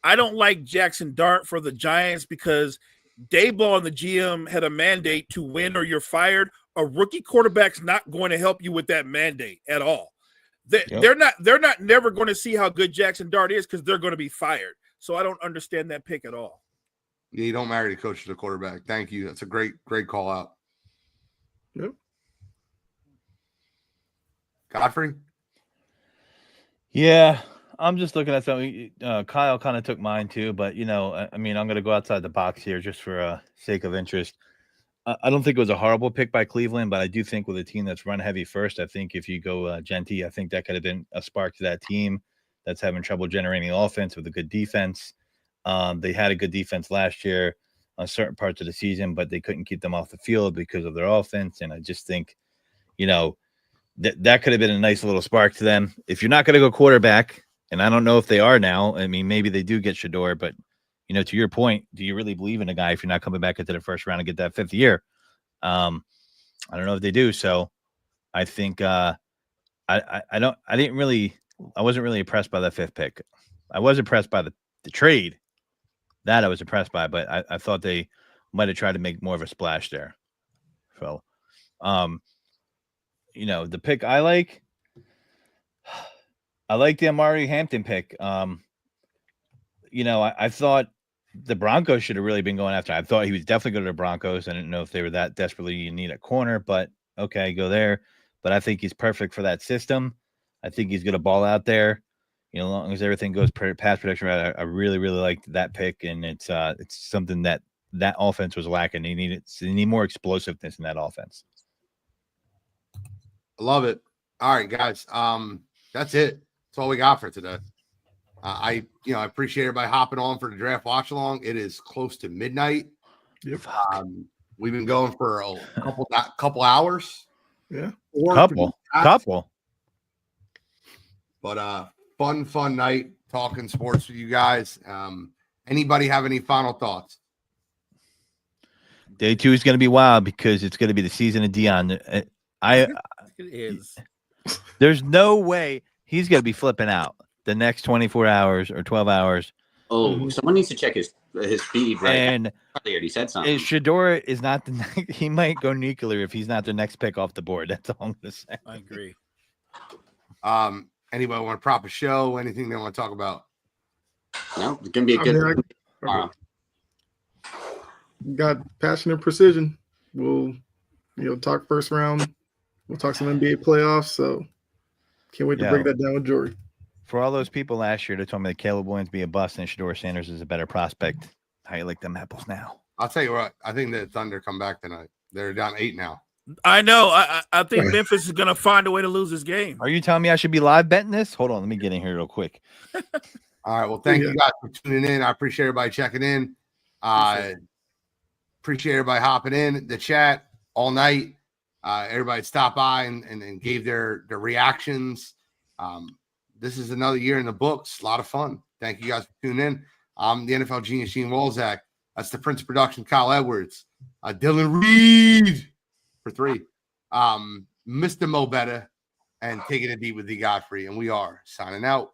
I don't like Jackson Dart for the Giants because Daboll and the GM had a mandate to win or you're fired. A rookie quarterback's not going to help you with that mandate at all. They're not never going to see how good Jackson Dart is because they're going to be fired. So I don't understand that pick at all. Yeah, you don't marry the coach to the quarterback. Thank you. That's a great call out. Yep. Godfrey? Yeah, I'm just looking at something. Kyle kind of took mine too, but I mean, I'm going to go outside the box here just for sake of interest. I don't think it was a horrible pick by Cleveland, but I do think with a team that's run heavy first, I think if you go Genty, I think that could have been a spark to that team that's having trouble generating offense with a good defense. They had a good defense last year on certain parts of the season, but they couldn't keep them off the field because of their offense. And I just think, that could have been a nice little spark to them. If you're not going to go quarterback, and I don't know if they are now, I mean, maybe they do get Shador, but to your point, do you really believe in a guy if you're not coming back into the first round and get that 5th year? I don't know if they do. So I think I wasn't really impressed by the 5th pick. I was impressed by the trade. That I was impressed by, but I thought they might have tried to make more of a splash there. So, the pick I like, I like the Amari Hampton pick. I thought the Broncos should have really been going after. I thought he was definitely going to the Broncos. I didn't know if they were that desperately in need a corner, but okay, go there. But I think he's perfect for that system. I think he's going to ball out there. As long as everything goes pass protection right, I really, really liked that pick, and it's something that offense was lacking. They need more explosiveness in that offense. I love it. All right, guys. That's it. That's all we got for today. I appreciate everybody hopping on for the draft watch along. It is close to midnight. Yep. We've been going for a couple hours. Yeah. Couple. But fun night talking sports with you guys. Anybody have any final thoughts? Day 2 is going to be wild because it's going to be the season of Dion. It is. There's no way he's going to be flipping out the next 24 hours or 12 hours. Oh, someone needs to check his feed, right? And probably already said something. Shedeur is not he might go nuclear if he's not the next pick off the board. That's all I'm going to say. I agree. Anybody want to prop a show? Anything they want to talk about? No, it's going to be a good got passion and precision. We'll talk first round. We'll talk some NBA playoffs. So can't wait to break that down with Jory. For all those people last year that told me that Caleb Williams be a bust and Shedeur Sanders is a better prospect, how you like them apples now? I'll tell you what. I think the Thunder come back tonight. They're down 8 now. I know. I think Memphis is going to find a way to lose this game. Are you telling me I should be live betting this? Hold on. Let me get in here real quick. All right. Well, thank you guys for tuning in. I appreciate everybody checking in. Appreciate everybody hopping in the chat all night. Everybody stopped by and gave their reactions. This is another year in the books. A lot of fun. Thank you guys for tuning in. I'm the NFL Genius Gene Wolzak. That's the Prince of Production, Kyle Edwards. Dylan Reed for 3. Mr. Mo Betta and taking it deep with the Godfrey. And we are signing out.